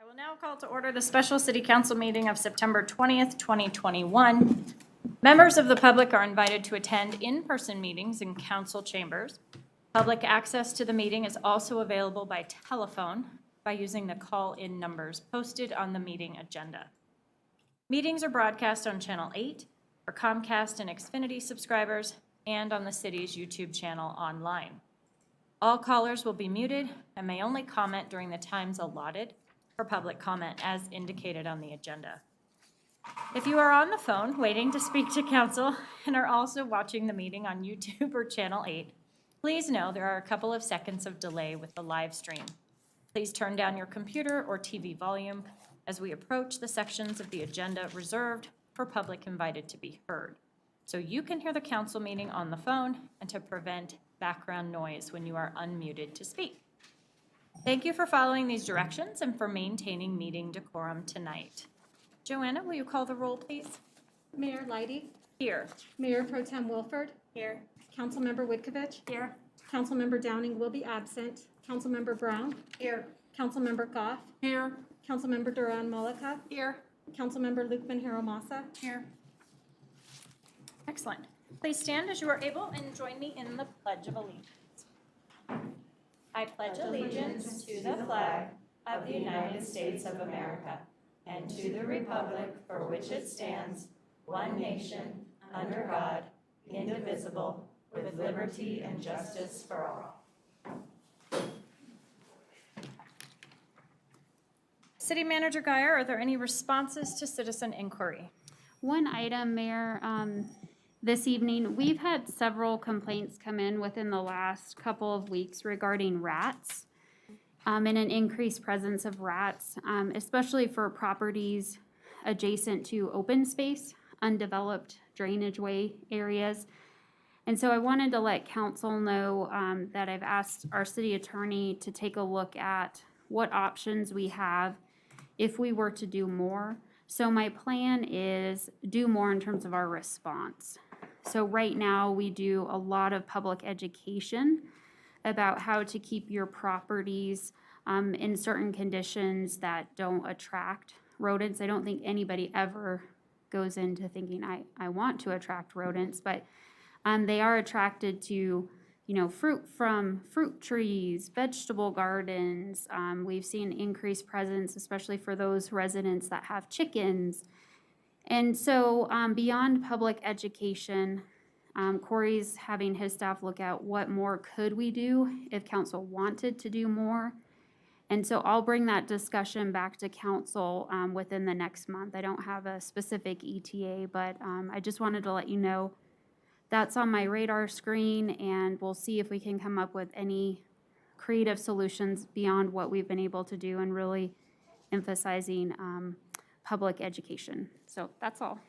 will now call to order the special city council meeting of September 20th, 2021. Members of the public are invited to attend in-person meetings in council chambers. Public access to the meeting is also available by telephone by using the call-in numbers posted on the meeting agenda. Meetings are broadcast on Channel 8 for Comcast and Xfinity subscribers and on the city's YouTube channel online. All callers will be muted and may only comment during the times allotted for public comment as indicated on the agenda. If you are on the phone waiting to speak to council and are also watching the meeting on YouTube or Channel 8, please know there are a couple of seconds of delay with the live stream. Please turn down your computer or TV volume as we approach the sections of the agenda reserved for public invited to be heard, so you can hear the council meeting on the phone and to prevent background noise when you are unmuted to speak. Thank you for following these directions and for maintaining meeting decorum tonight. Joanna, will you call the roll, please? Mayor Leidy. Here. Mayor Pro Tem Wilford. Here. Councilmember Whitkovich. Here. Councilmember Downing will be absent. Councilmember Brown. Here. Councilmember Goff. Here. Councilmember Duran Mollica. Here. Councilmember Lukman Hiromasa. Here. Excellent. Please stand as you are able and join me in the Pledge of Allegiance. I pledge allegiance to the flag of the United States of America and to the republic for which it stands, one nation, under God, indivisible, with liberty and justice for all. City Manager Geyer, are there any responses to citizen inquiry? One item, Mayor, this evening, we've had several complaints come in within the last couple of weeks regarding rats and an increased presence of rats, especially for properties adjacent to open space, undeveloped drainage way areas. And so I wanted to let council know that I've asked our city attorney to take a look at what options we have if we were to do more. So my plan is do more in terms of our response. So right now we do a lot of public education about how to keep your properties in certain conditions that don't attract rodents. I don't think anybody ever goes into thinking I want to attract rodents, but they are attracted to, fruit from fruit trees, vegetable gardens. We've seen increased presence, especially for those residents that have chickens. And so beyond public education, Corey's having his staff look at what more could we do if council wanted to do more. And so I'll bring that discussion back to council within the next month. I don't have a specific ETA, but I just wanted to let you know that's on my radar screen, and we'll see if we can come up with any creative solutions beyond what we've been able to do and really emphasizing public education. So that's all.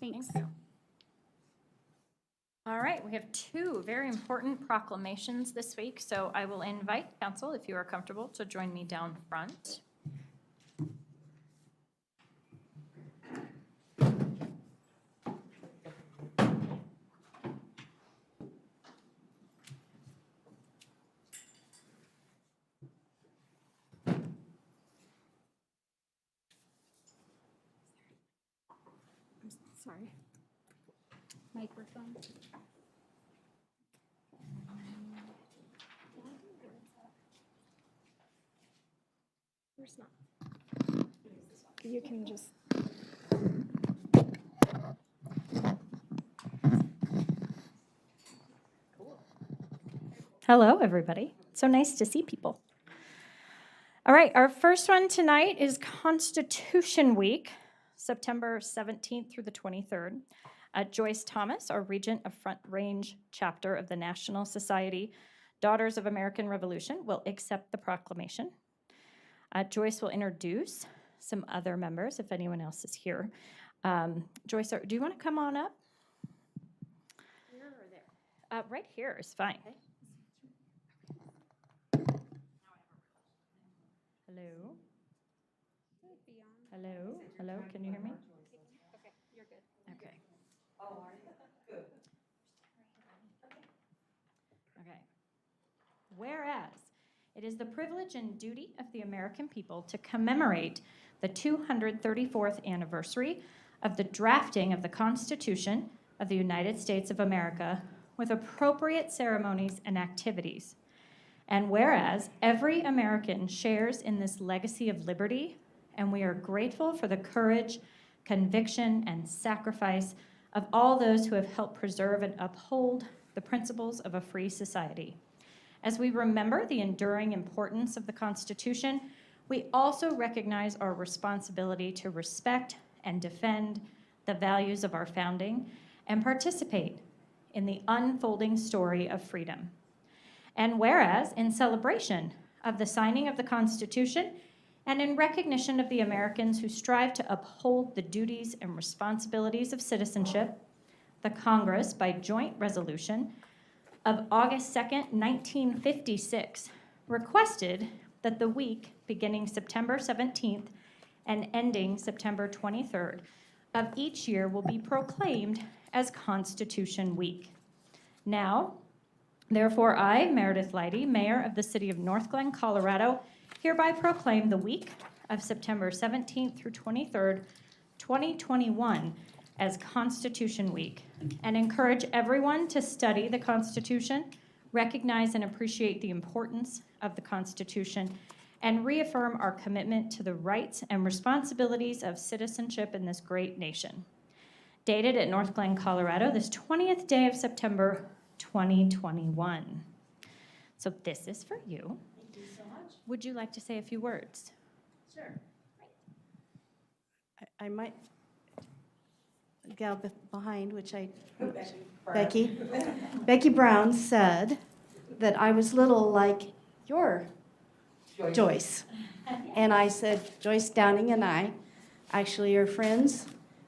Thanks. Thank you. All right, we have two very important proclamations this week, so I will invite council, if you are comfortable, to join me down front. Sorry. Microphone. Where's not? You can just. Hello, everybody. So nice to see people. All right, our first one tonight is Constitution Week, September 17th through the 23rd. Joyce Thomas, our regent of Front Range chapter of the National Society Daughters of American Revolution, will accept the proclamation. Joyce will introduce some other members if anyone else is here. Joyce, do you want to come on up? Here or there? Right here is fine. Okay. Hello? Hello? Hello? Can you hear me? Okay, you're good. Okay. Oh, are you? Good. Okay. Whereas It is the privilege and duty of the American people to commemorate the 234th anniversary of the drafting of the Constitution of the United States of America with appropriate ceremonies and activities. And whereas every American shares in this legacy of liberty, and we are grateful for the courage, conviction, and sacrifice of all those who have helped preserve and uphold the principles of a free society. As we remember the enduring importance of the Constitution, we also recognize our responsibility to respect and defend the values of our founding and participate in the unfolding story of freedom. And whereas, in celebration of the signing of the Constitution and in recognition of the Americans who strive to uphold the duties and responsibilities of citizenship, the Congress, by joint resolution of August 2nd, 1956, requested that the week beginning September 17th and ending September 23rd of each year will be proclaimed as Constitution Week. Now, therefore, I, Meredith Leidy, Mayor of the City of Northglenn, Colorado, hereby proclaim the week of September 17th through 23rd, 2021 as Constitution Week, and encourage everyone to study the Constitution, recognize and appreciate the importance of the Constitution, and reaffirm our commitment to the rights and responsibilities of citizenship in this great nation. Dated at Northglenn, Colorado, this 20th day of September, 2021. So this is for you. Thank you so much. Would you like to say a few words? Sure. I might, the gal behind, which Becky Brown said that I was little like your Joyce. And I said, Joyce Downing and I actually are friends.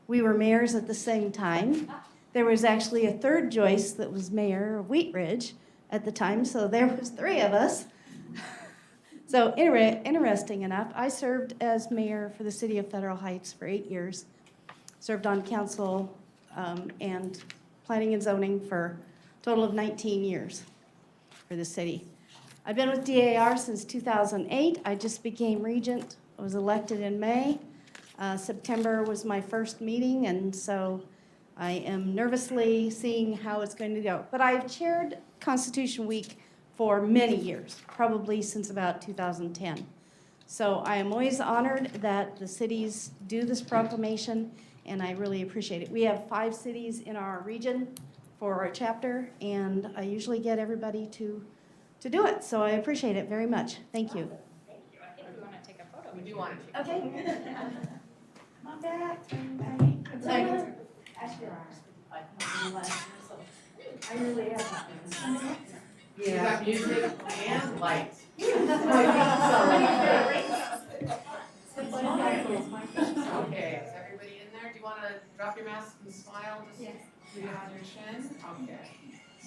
We were mayors at the same time. There was actually a third Joyce that was mayor of Wheat Ridge at the time, so there was three of us. So interesting enough, I served as mayor for the city of Federal Heights for 8 years. Served on council and planning and zoning for a total of 19 years for the city. I've been with DAR since 2008. I just became regent. I was elected in May. September was my first meeting, and so I am nervously seeing how it's going to go. But I've chaired Constitution Week for many years, probably since about 2010. So I am always honored that the cities do this proclamation, and I really appreciate it. We have 5 cities in our region for our chapter, and I usually get everybody to do it. So I appreciate it very much. Thank you. Thank you. I think we want to take a photo. We do want to. Okay. Come on back. I really am. You got music and lights. Okay, is everybody in there? Do you want to drop your mask and smile? Just leave it on your chin? Okay.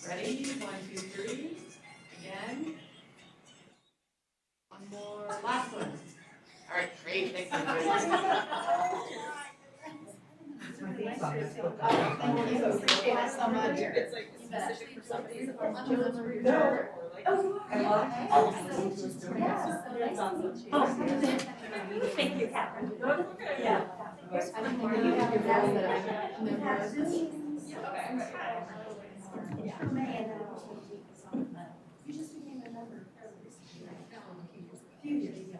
Ready? 1, 2, 3. Again. One more. Last one. All right, great. Thanks, everybody. Thank you so much. It's like specific for somebody. Thank you, Catherine. You just became a member a few years ago.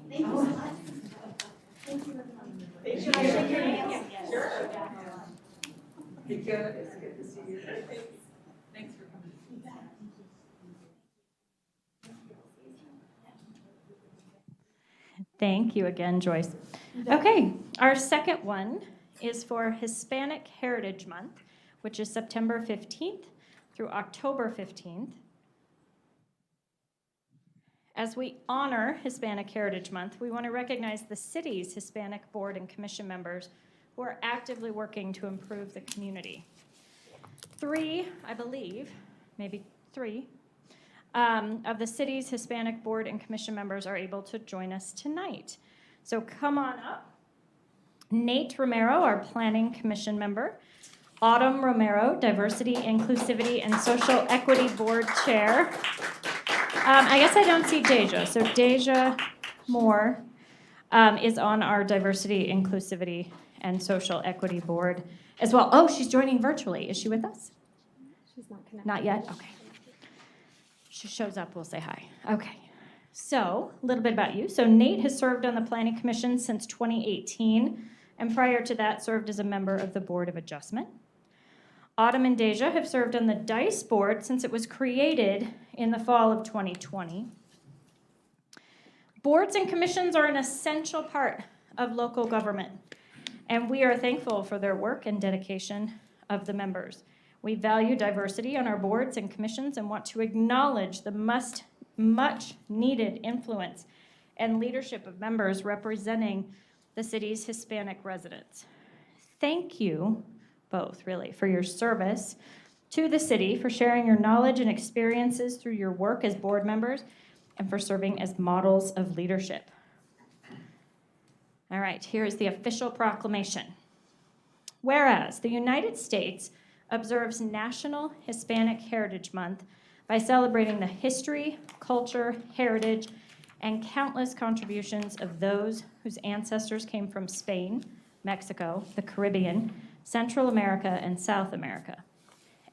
Thank you so much. Thank you. Should I shake your hand? Sure. Be good. It's good to see you. Thanks for coming. Thank you again, Joyce. Okay, our second one is for Hispanic Heritage Month, which is September 15th through October 15th. As we honor Hispanic Heritage Month, we want to recognize the city's Hispanic board and commission members who are actively working to improve the community. 3, I believe, maybe 3, of the city's Hispanic board and commission members are able to join us tonight. So come on up. Nate Romero, our planning commission member. Autumn Romero, Diversity, Inclusivity, and Social Equity Board Chair. I guess I don't see Deja, so Deja Moore is on our Diversity, Inclusivity, and Social Equity Board as well. Oh, she's joining virtually. Is she with us? She's not connected. Not yet? Okay. She shows up, we'll say hi. Okay. So, a little bit about you. So, Nate has served on the Planning Commission since 2018, and prior to that, served as a member of the Board of Adjustment. Autumn and Deja have served on the DICE board since it was created in the fall of 2020. Boards and commissions are an essential part of local government, and we are thankful for their work and dedication of the members. We value diversity on our boards and commissions and want to acknowledge the much needed influence and leadership of members representing the city's Hispanic residents. Thank you both, really, for your service to the city, for sharing your knowledge and experiences through your work as board members, and for serving as models of leadership. All right, here is the official proclamation. Whereas the United States observes National Hispanic Heritage Month by celebrating the history, culture, heritage, and countless contributions of those whose ancestors came from Spain, Mexico, the Caribbean, Central America, and South America.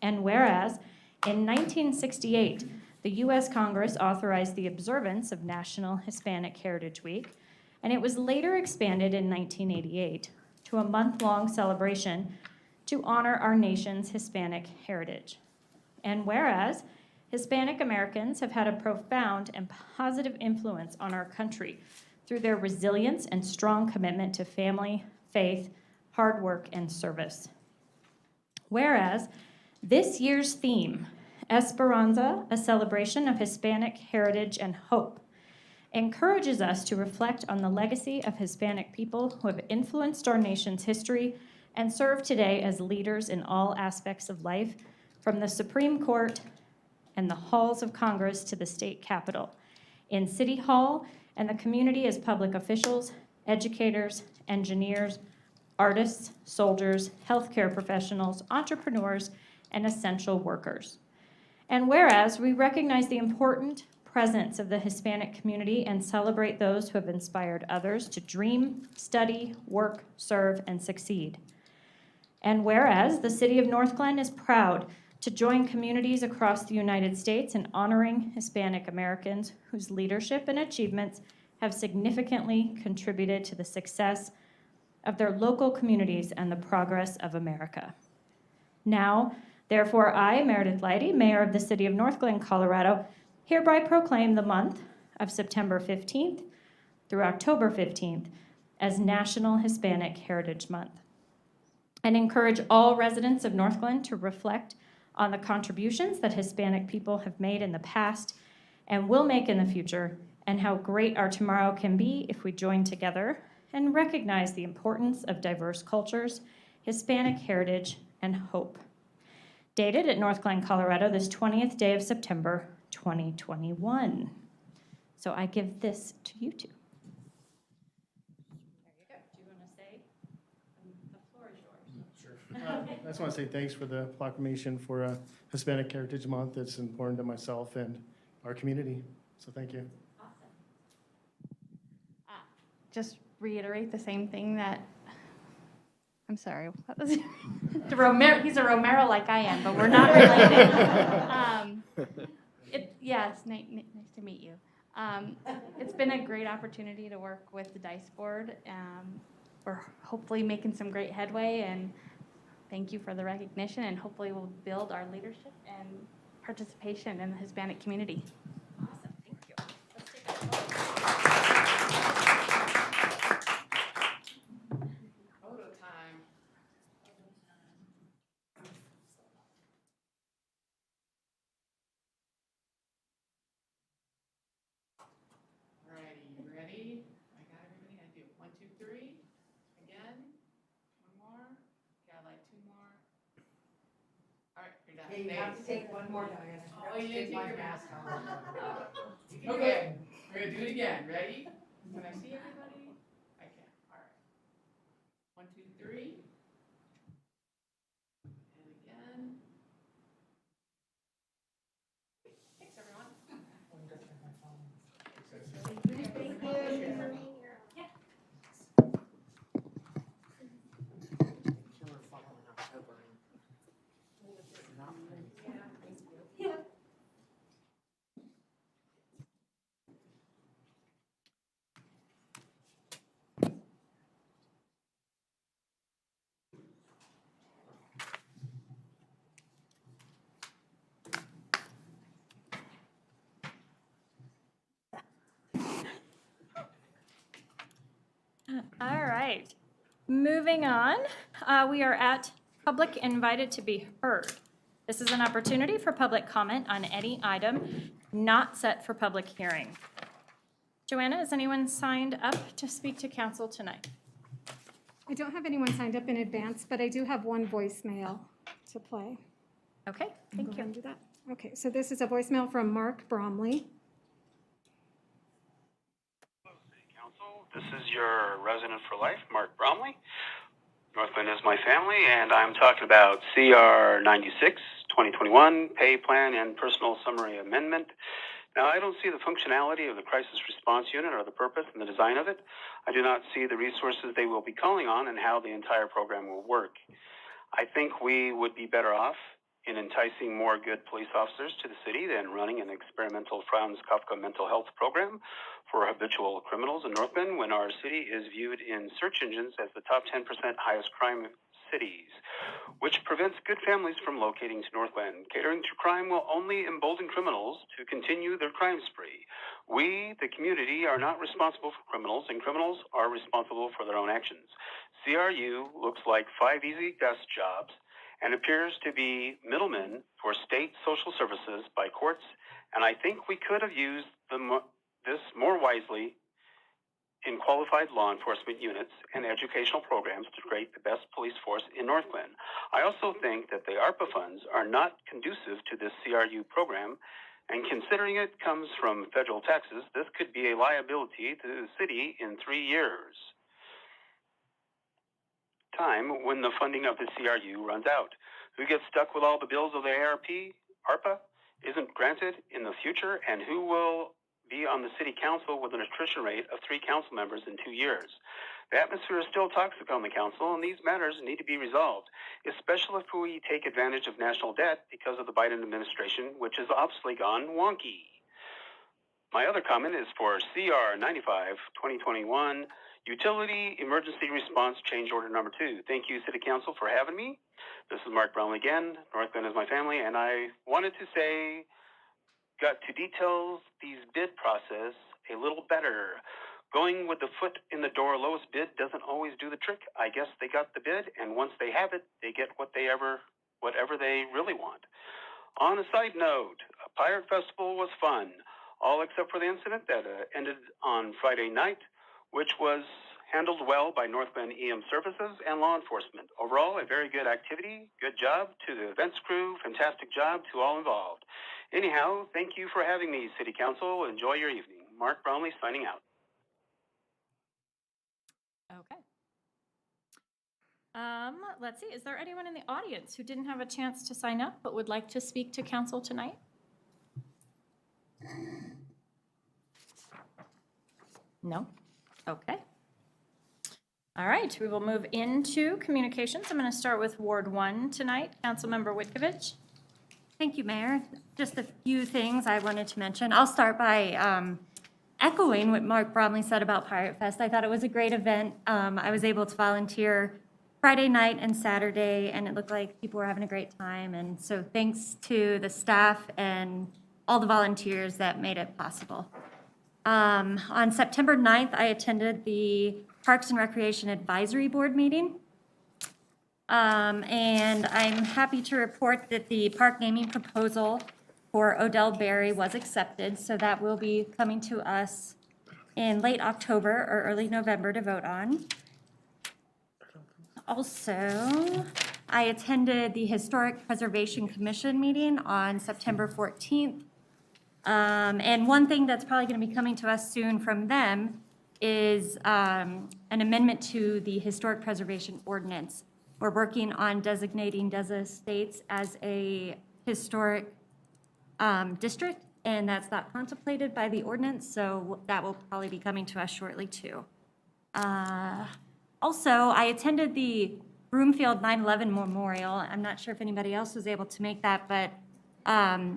And whereas in 1968, the U.S. Congress authorized the observance of National Hispanic Heritage Week, and it was later expanded in 1988 to a month-long celebration to honor our nation's Hispanic heritage. And whereas Hispanic Americans have had a profound and positive influence on our country through their resilience and strong commitment to family, faith, hard work, and service. Whereas this year's theme, Esperanza, a celebration of Hispanic heritage and hope, encourages us to reflect on the legacy of Hispanic people who have influenced our nation's history and serve today as leaders in all aspects of life, from the Supreme Court and the halls of Congress to the state capitol, in City Hall and the community as public officials, educators, engineers, artists, soldiers, healthcare professionals, entrepreneurs, and essential workers. And whereas we recognize the important presence of the Hispanic community and celebrate those who have inspired others to dream, study, work, serve, and succeed. And whereas the city of Northglenn is proud to join communities across the United States in honoring Hispanic Americans whose leadership and achievements have significantly contributed to the success of their local communities and the progress of America. Now, therefore, I, Meredith Leidy, Mayor of the City of Northglenn, Colorado, hereby proclaim the month of September 15th through October 15th as National Hispanic Heritage Month, and encourage all residents of Northglenn to reflect on the contributions that Hispanic people have made in the past and will make in the future, and how great our tomorrow can be if we join together and recognize the importance of diverse cultures, Hispanic heritage, and hope. Dated at Northglenn, Colorado, this 20th day of September, 2021. So I give this to you two. There you go. Do you want to say? The floor is yours. Sure. I just want to say thanks for the proclamation for Hispanic Heritage Month. It's important to myself and our community. So thank you. Awesome. Just reiterate the same thing that, I'm sorry, what was it? He's a Romero like I am, but we're not related. Yes, nice to meet you. It's been a great opportunity to work with the DICE board. We're hopefully making some great headway, and thank you for the recognition, and hopefully we'll build our leadership and participation in the Hispanic community. Awesome. Thank you. Let's take a photo. Photo time. Alrighty, you ready? I got everybody. I do 1, 2, 3. Again. One more. Got like 2 more. All right, you're done. Yeah, you have to take one more, Diana. Oh, you didn't take your mask off. Okay, we're gonna do it again. Ready? Can I see everybody? I can. All right. 1, 2, 3. right. Moving on, we are at public invited to be heard. This is an opportunity for public comment on any item not set for public hearing. Joanna, is anyone signed up to speak to council tonight? I don't have anyone signed up in advance, but I do have one voicemail to play. Okay, Go thank ahead you. and do that. Okay, so this is a voicemail from Mark Bromley. Council, this is your resident for life, Mark Bromley. Northglenn is my family, and I'm talking about CR 96, 2021, Pay Plan and Personal Summary Amendment. Now, I don't see the functionality of the Crisis Response Unit or the purpose and the design of it. I do not see the resources they will be calling on and how the entire program will work. I think we would be better off in enticing more good police officers to the city than running an experimental Franz Kafka mental health program for habitual criminals in Northglenn when our city is viewed in search engines as the top 10% highest crime cities, which prevents good families from locating to Northglenn. Catering to crime will only embolden criminals to continue their crime spree. We, the community, are not responsible for criminals, and criminals are responsible for their own actions. CRU looks like 5 easy desk jobs and appears to be middlemen for state social services by courts, and I think we could have used this more wisely in qualified law enforcement units and educational programs to create the best police force in Northglenn. I also think that the ARPA funds are not conducive to this CRU program, and considering it comes from federal taxes, this could be a liability to the city in 3 years. Time when the funding of the CRU runs out. Who gets stuck with all the bills of the ARPA isn't granted in the future, and who will be on the city council with an attrition rate of 3 council members in 2 years? The atmosphere is still toxic on the council, and these matters need to be resolved, especially if we take advantage of national debt because of the Biden administration, which has obviously gone wonky. My other comment is for CR 95, 2021, Utility Emergency Response Change Order Number 2. Thank you, City Council, for having me. This is Mark Brownlee again. Northglenn is my family, and I wanted to say, got to detail these bid process a little better. Going with the foot in the door lowest bid doesn't always do the trick. I guess they got the bid, and once they have it, they get whatever they really want. On a side note, a Pirate Festival was fun, all except for the incident that ended on Friday night, which was handled well by Northglenn EM Services and law enforcement. Overall, a very good activity. Good job to the events crew. Fantastic job to all involved. Anyhow, thank you for having me, City Council. Enjoy your evening. Mark Brownlee signing out. Okay. Let's see, is there anyone in the audience who didn't have a chance to sign up but would like to speak to council tonight? No? Okay. All right, we will move into communications. I'm going to start with Ward 1 tonight. Councilmember Witkovich. Thank you, Mayor. Just a few things I wanted to mention. I'll start by echoing what Mark Bromley said about Pirate Fest. I thought it was a great event. I was able to volunteer Friday night and Saturday, and it looked like people were having a great time. And so thanks to the staff and all the volunteers that made it possible. On September 9th, I attended the Parks and Recreation Advisory Board meeting. And I'm happy to report that the park naming proposal for Odell Berry was accepted, so that will be coming to us in late October or early November to vote on. Also, I attended the Historic Preservation Commission meeting on September 14th. And one thing that's probably going to be coming to us soon from them is an amendment to the Historic Preservation Ordinance. We're working on designating Deza Estates as a historic district, and that's not contemplated by the ordinance, so that will probably be coming to us shortly too. Also, I attended the Broomfield 9/11 Memorial. I'm not sure if anybody else was able to make that, but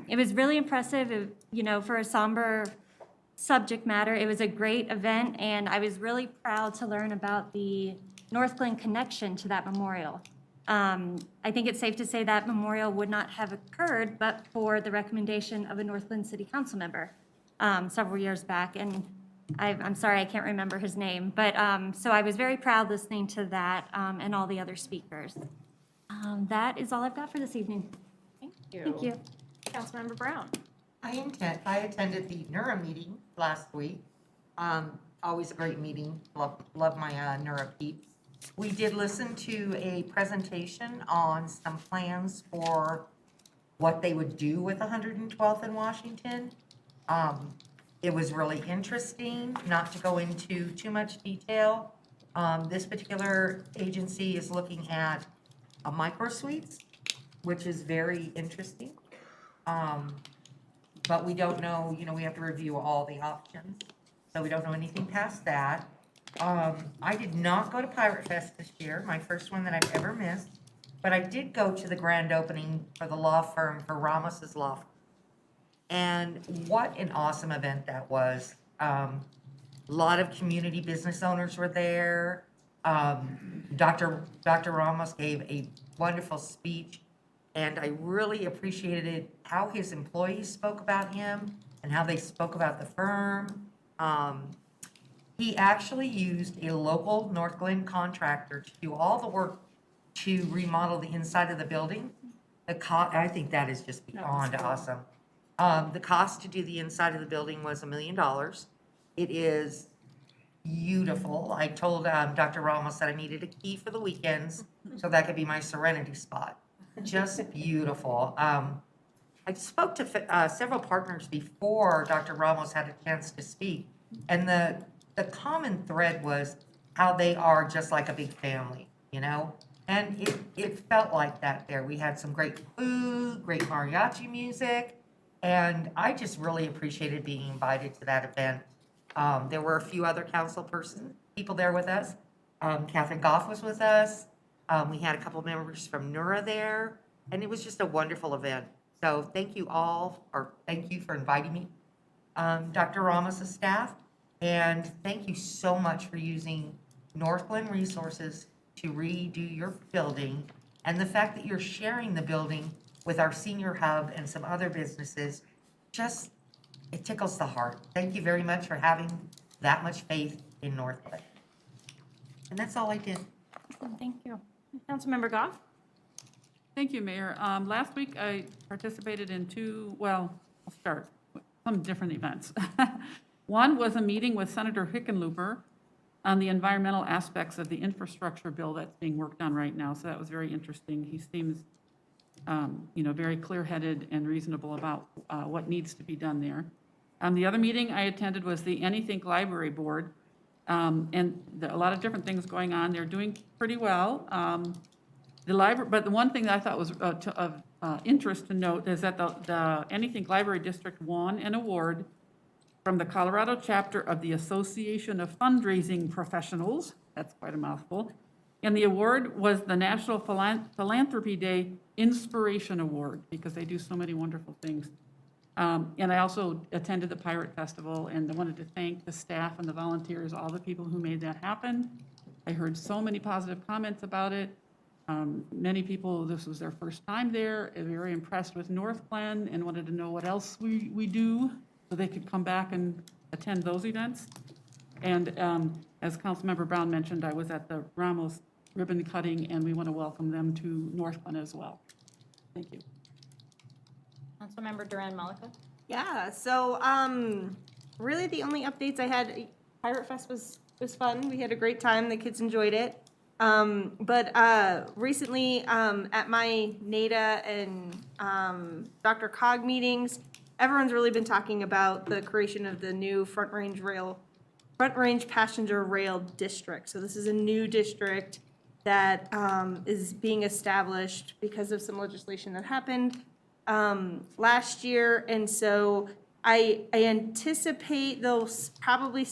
it was really impressive, for a somber subject matter. It was a great event, and I was really proud to learn about the Northglenn connection to that memorial. I think it's safe to say that memorial would not have occurred but for the recommendation of a Northglenn City Council member several years back. And I'm sorry, I can't remember his name, but, so I was very proud listening to that, and all the other speakers. That is all I've got for this evening. Thank you. Thank you. Councilmember Brown. I attended the NERA meeting last week. Always a great meeting. Love my NERA peeps. We did listen to a presentation on some plans for what they would do with 112th in Washington. It was really interesting, not to go into too much detail. This particular agency is looking at a micro suites, which is very interesting. But we don't know, we have to review all the options, so we don't know anything past that. I did not go to Pirate Fest this year, my first one that I've ever missed, but I did go to the grand opening for the law firm, for Ramos's Law Firm. And what an awesome event that was. A lot of community business owners were there. Dr. Ramos gave a wonderful speech, and I really appreciated how his employees spoke about him and how they spoke about the firm. He actually used a local Northglenn contractor to do all the work to remodel the inside of the building. I think that is just beyond awesome. The cost to do the inside of the building was $1 million. It is beautiful. I told Dr. Ramos that I needed a key for the weekends, so that could be my serenity spot. Just beautiful. I spoke to several partners before Dr. Ramos had a chance to speak, and the common thread was how they are just like a big family, and it felt like that there. We had some great food, great mariachi music, and I just really appreciated being invited to that event. There were a few other council people there with us. Catherine Goff was with us. We had a couple of members from NERA there, and it was just a wonderful event. So thank you all, or thank you for inviting me, Dr. Ramos' staff, and thank you so much for using Northglenn resources to redo your building, and the fact that you're sharing the building with our senior hub and some other businesses, it tickles the heart. Thank you very much for having that much faith in Northglenn. And that's all I did. Thank you. Councilmember Goff. Thank you, Mayor. Last week, I participated in I'll start with some different events. One was a meeting with Senator Hickenlooper on the environmental aspects of the infrastructure bill that's being worked on right now, so that was very interesting. He seems, very clear-headed and reasonable about what needs to be done there. The other meeting I attended was the Anythink Library Board, and there are a lot of different things going on. They're doing pretty well. But the one thing that I thought was of interest to note is that the Anythink Library District won an award from the Colorado chapter of the Association of Fundraising Professionals. That's quite a mouthful. And the award was the National Philanthropy Day Inspiration Award, because they do so many wonderful things. And I also attended the Pirate Festival, and I wanted to thank the staff and the volunteers, all the people who made that happen. I heard so many positive comments about it. Many people, this was their first time there, very impressed with Northglenn and wanted to know what else we do so they could come back and attend those events. And as Councilmember Brown mentioned, I was at the Ramos ribbon cutting, and we want to welcome them to Northglenn as well. Thank you. Councilmember Duran Malika. Yeah, so really the only updates I had, Pirate Fest was fun. We had a great time. The kids enjoyed it. But recently at my NADA and Dr. Cog meetings, everyone's really been talking about the creation of the new Front Range Passenger Rail District. So this is a new district that is being established because of some legislation that happened last year, and so I anticipate there'll probably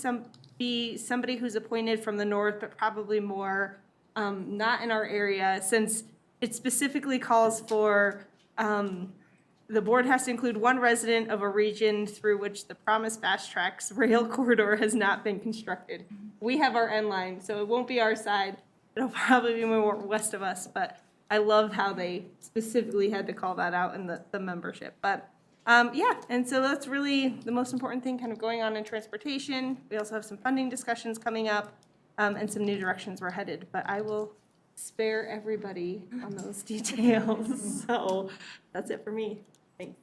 be somebody who's appointed from the north, but probably more not in our area, since it specifically calls for the board has to include one resident of a region through which the promised fast tracks rail corridor has not been constructed. We have our end line, so it won't be our side. It'll probably be more west of us, but I love how they specifically had to call that out in the membership. But Yeah, and so that's really the most important thing kind of going on in transportation. We also have some funding discussions coming up, and some new directions we're headed, but I will spare everybody on those details. So that's it for me. Thanks.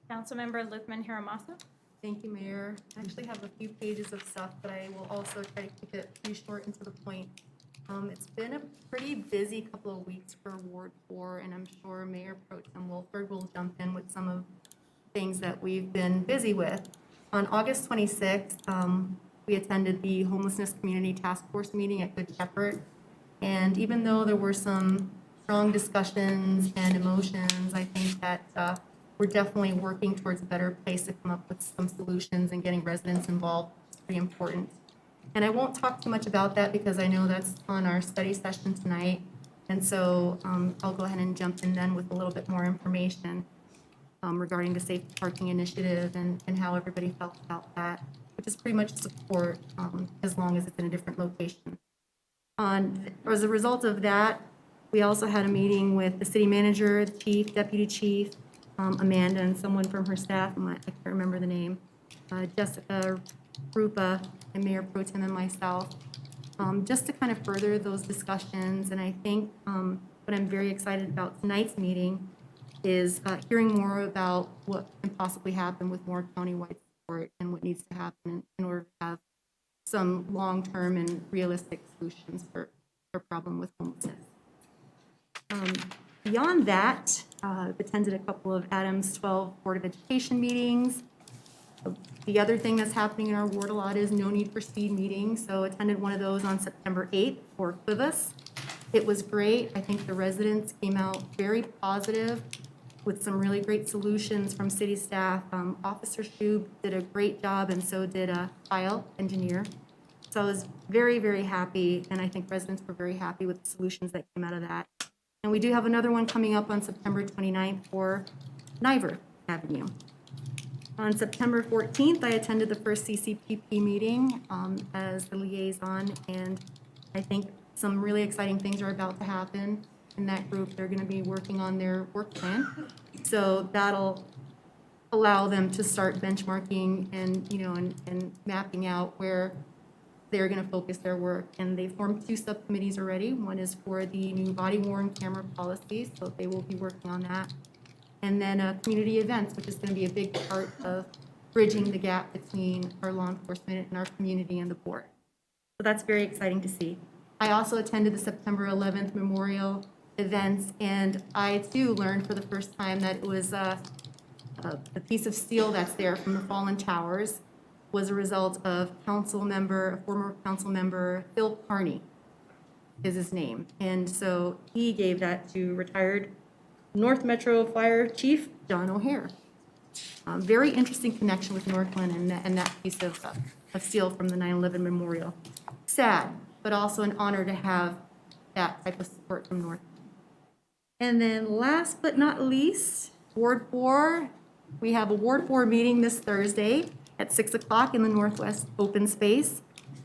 Councilmember Lukman Hiramasa. Thank you, Mayor. I actually have a few pages of stuff, but I will also try to keep it pretty short and to the point. It's been a pretty busy couple of weeks for Ward 4, and I'm sure Mayor Pro Tem Wolford will jump in with some of the things that we've been busy with. On August 26th, we attended the Homelessness Community Task Force meeting at Good Shepherd. And even though there were some strong discussions and emotions, I think that we're definitely working towards a better place to come up with some solutions, and getting residents involved is pretty important. And I won't talk too much about that because I know that's on our study session tonight. And so I'll go ahead and jump in then with a little bit more information regarding the safe parking initiative and how everybody felt about that, which is pretty much support as long as it's in a different location. As a result of that, we also had a meeting with the city manager, the chief, deputy chief, Amanda, and someone from her staff, I can't remember the name, Jessica, Rupa, and Mayor Pro Tem and myself, just to kind of further those discussions. And I think what I'm very excited about tonight's meeting is hearing more about what can possibly happen with more countywide support and what needs to happen in order to have some long-term and realistic solutions for a problem with homelessness. Beyond that, I've attended a couple of Adams 12 Board of Education meetings. The other thing that's happening in our ward a lot is No Need for Speed meetings, so attended one of those on September 8th for Quivus. It was great. I think the residents came out very positive with some really great solutions from city staff. Officer Shube did a great job, and so did a file engineer. So I was very, very happy, and I think residents were very happy with the solutions that came out of that. And we do have another one coming up on September 29th for Niver Avenue. On September 14th, I attended the first CCPP meeting as the liaison, and I think some really exciting things are about to happen in that group. They're going to be working on their work plan, so that'll allow them to start benchmarking and and mapping out where they're going to focus their work. And they formed 2 subcommittees already. One is for the new body-worn camera policies, so they will be working on that. And then community events, which is going to be a big part of bridging the gap between our law enforcement and our community and the board. So that's very exciting to see. I also attended the September 11th memorial events, and I too learned for the first time that it was a piece of steel that's there from the fallen towers was a result of former council member Phil Carney is his name. And so he gave that to retired North Metro Fire Chief John O'Hare. Very interesting connection with Northglenn and that piece of steel from the 9/11 memorial. Sad, but also an honor to have that type of support from Northglenn. And then last but not least, Ward 4. We have a Ward 4 meeting this Thursday at 6 o'clock in the Northwest Open Space.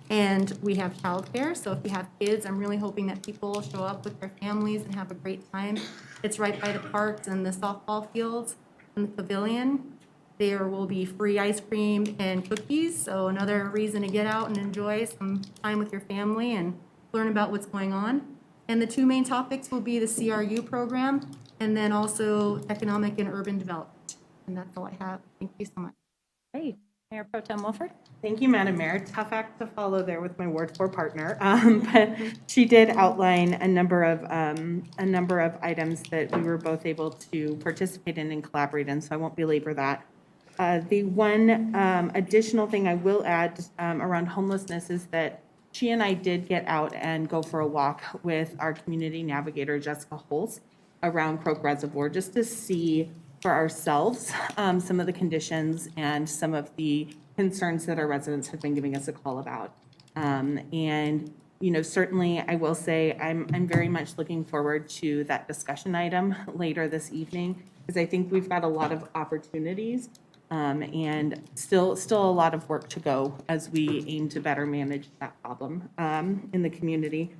And we have childcare, so if you have kids, I'm really hoping that people show up with their families and have a great time. It's right by the parks and the softball fields and the pavilion. There will be free ice cream and cookies, so another reason to get out and enjoy some time with your family and learn about what's going on. And the 2 main topics will be the CRU program and then also economic and urban development. And that's all I have. Thank you so much. Great. Mayor Pro Tem Wolford. Thank you, Madam Mayor. Tough act to follow there with my Ward 4 partner, but she did outline a number of items that we were both able to participate in and collaborate in, so I won't belabor that. The one additional thing I will add around homelessness is that she and I did get out and go for a walk with our community navigator, Jessica Holtz, around Croak Reservoir, just to see for ourselves some of the conditions and some of the concerns that our residents have been giving us a call about. And certainly I will say I'm very much looking forward to that discussion item later this evening, because I think we've got a lot of opportunities and still a lot of work to go as we aim to better manage that problem in the community.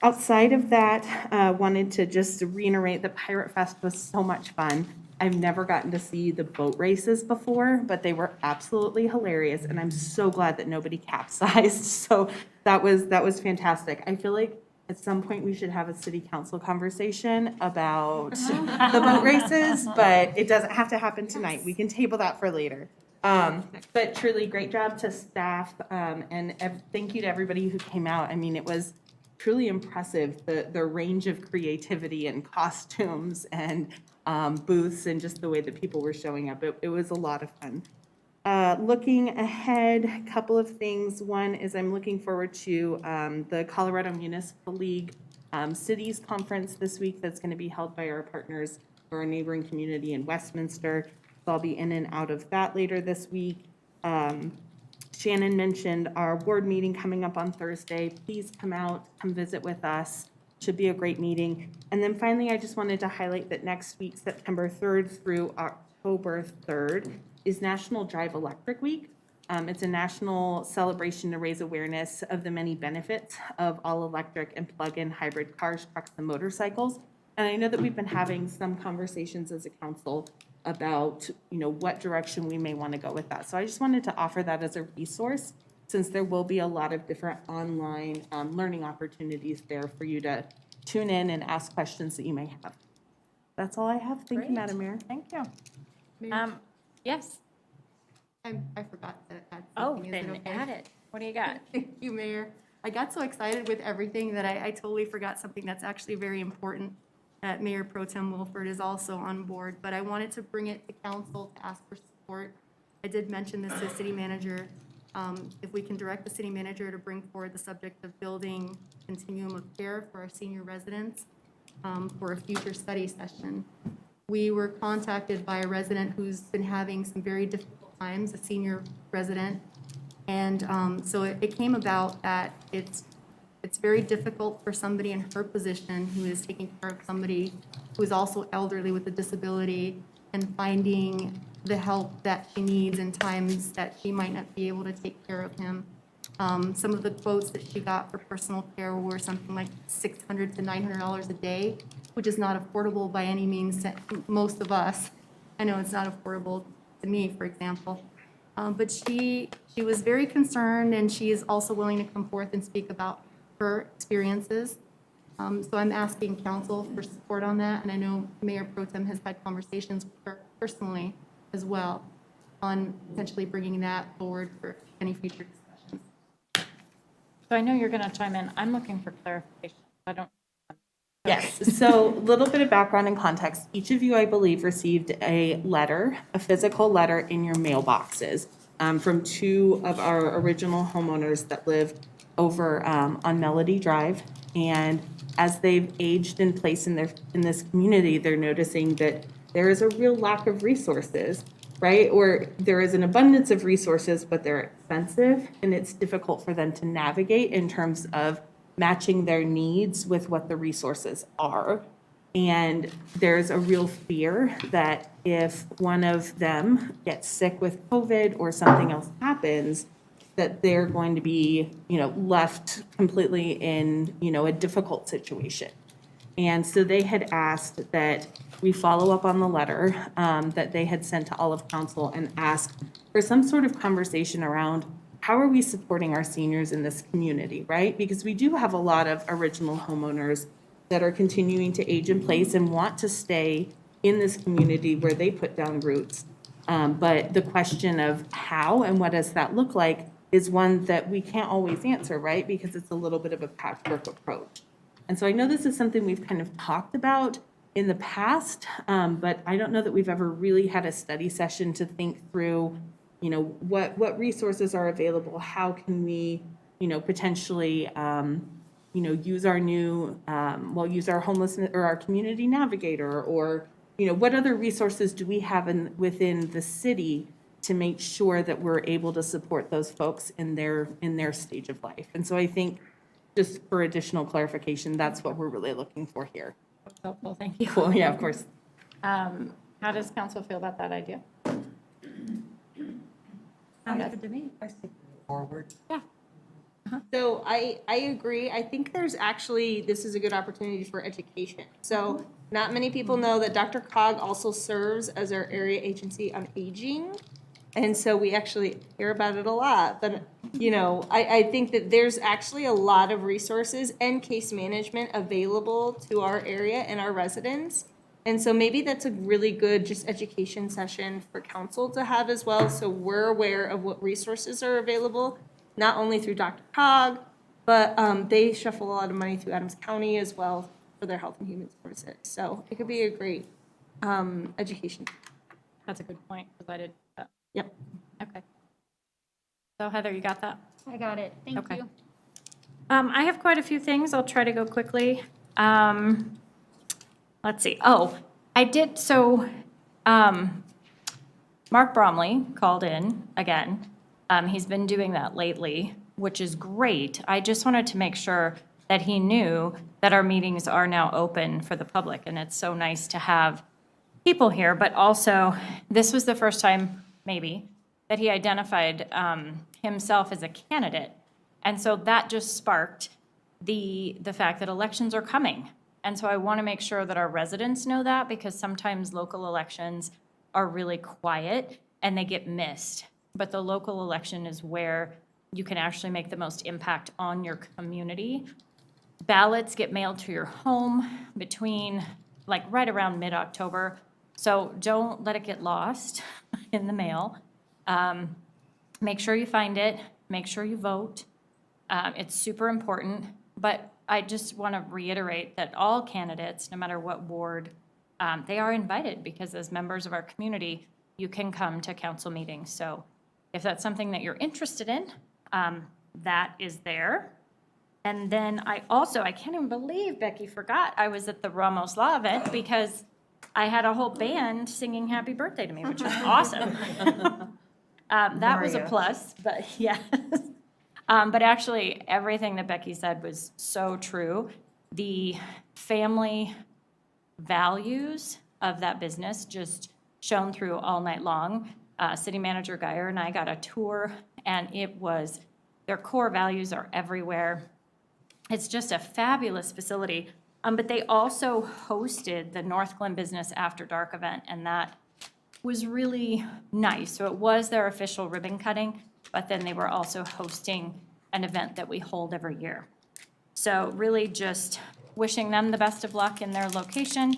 Outside of that, wanted to just reiterate that Pirate Fest was so much fun. I've never gotten to see the boat races before, but they were absolutely hilarious, and I'm so glad that nobody capsized. So that was fantastic. I feel like at some point we should have a city council conversation about the boat races, but it doesn't have to happen tonight. We can table that for later. But truly, great job to staff, and thank you to everybody who came out. I mean, it was truly impressive, the range of creativity and costumes and booths and just the way that people were showing up. It was a lot of fun. Looking ahead, a couple of things. One is I'm looking forward to the Colorado Municipal League Cities Conference this week that's going to be held by our partners for our neighboring community in Westminster. So I'll be in and out of that later this week. Shannon mentioned our board meeting coming up on Thursday. Please come out, come visit with us. Should be a great meeting. And then finally, I just wanted to highlight that next week, September 3rd through October 3rd, is National Drive Electric Week. It's a national celebration to raise awareness of the many benefits of all electric and plug-in hybrid cars, trucks, and motorcycles. And I know that we've been having some conversations as a council about, what direction we may want to go with that. So I just wanted to offer that as a resource, since there will be a lot of different online learning opportunities there for you to tune in and ask questions that you may have. That's all I have. Thank Great. you, Madam Mayor. Thank you. Yes. I forgot to add Oh, something. Is it then okay? add it. What do you got? Thank you, Mayor. I got so excited with everything that I totally forgot something that's actually very important, that Mayor Pro Tem Wilford is also on board, but I wanted to bring it to council to ask for support. I did mention this to the city manager. If we can direct the city manager to bring forward the subject of building continuum of care for our senior residents for a future study session. We were contacted by a resident who's been having some very difficult times, a senior resident. And so it came about that it's very difficult for somebody in her position who is taking care of somebody who is also elderly with a disability and finding the help that she needs in times that she might not be able to take care of him. Some of the quotes that she got for personal care were something like $600 to $900 a day, which is not affordable by any means to most of us. I know it's not affordable to me, for example. But she was very concerned, and she is also willing to come forth and speak about her experiences. So I'm asking council for support on that, and I know Mayor Pro Tem has had conversations with her personally as well on potentially bringing that forward for any future discussions. So I know you're going to chime in. I'm looking for clarification. I don't. Yes, so a little bit of background and context. Each of you, I believe, received a letter, a physical letter in your mailboxes from two of our original homeowners that live over on Melody Drive. And as they've aged in place in this community, they're noticing that there is a real lack of resources, right? Or there is an abundance of resources, but they're expensive, and it's difficult for them to navigate in terms of matching their needs with what the resources are. And there's a real fear that if one of them gets sick with COVID or something else happens, that they're going to be, left completely in, a difficult situation. And so they had asked that we follow up on the letter that they had sent to all of council and ask for some sort of conversation around how are we supporting our seniors in this community, right? Because we do have a lot of original homeowners that are continuing to age in place and want to stay in this community where they put down roots. But the question of how and what does that look like is one that we can't always answer, right? Because it's a little bit of a patchwork approach. And so I know this is something we've kind of talked about in the past, but I don't know that we've ever really had a study session to think through, what resources are available, how can we, potentially, use our new, use our homelessness or our community navigator, or, what other resources do we have within the city to make sure that we're able to support those folks in their stage of life. And so I think, just for additional clarification, that's what we're really looking for here. Helpful, thank you. Cool, yeah, of course. How does council feel about that idea? Sounds good to me. I say forward. Yeah. So I agree. I think there's actually, this is a good opportunity for education. So Not many people know that Dr. Cog also serves as our area agency on aging. And so we actually hear about it a lot. But, you know, I think that there's actually a lot of resources and case management available to our area and our residents. And so maybe that's a really good just education session for council to have as well. So we're aware of what resources are available, not only through Dr. Cog, but they shuffle a lot of money through Adams County as well for their health and human services. So it could be a great education. That's a good point, because I did that. Yep. Okay. So Heather, you got that? I got it. Thank Okay. you. I have quite a few things. I'll try to go quickly. Let's see. Oh, I did, so Mark Bromley called in again. He's been doing that lately, which is great. I just wanted to make sure that he knew that our meetings are now open for the public, and it's so nice to have people here, but also, this was the first time, maybe, that he identified himself as a candidate. And so that just sparked the fact that elections are coming. And so I want to make sure that our residents know that, because sometimes local elections are really quiet and they get missed. But the local election is where you can actually make the most impact on your community. Ballots get mailed to your home between, like, right around mid-October. So don't let it get lost in the mail. Make sure you find it. Make sure you vote. It's super important. But I just want to reiterate that all candidates, no matter what ward, they are invited, because as members of our community, you can come to council meetings. So if that's something that you're interested in, that is there. And then I can't even believe Becky forgot, I was at the Ramos Law event, because I had a whole band singing happy birthday to me, which was awesome. That was a plus, but yeah. But actually, everything that Becky said was so true. The family values of that business just shone through all night long. City Manager Geyer and I got a tour, and it was, their core values are everywhere. It's just a fabulous facility. But they also hosted the Northglenn Business After Dark event, and that was really nice. So it was their official ribbon cutting, but then they were also hosting an event that we hold every year. So really just wishing them the best of luck in their location.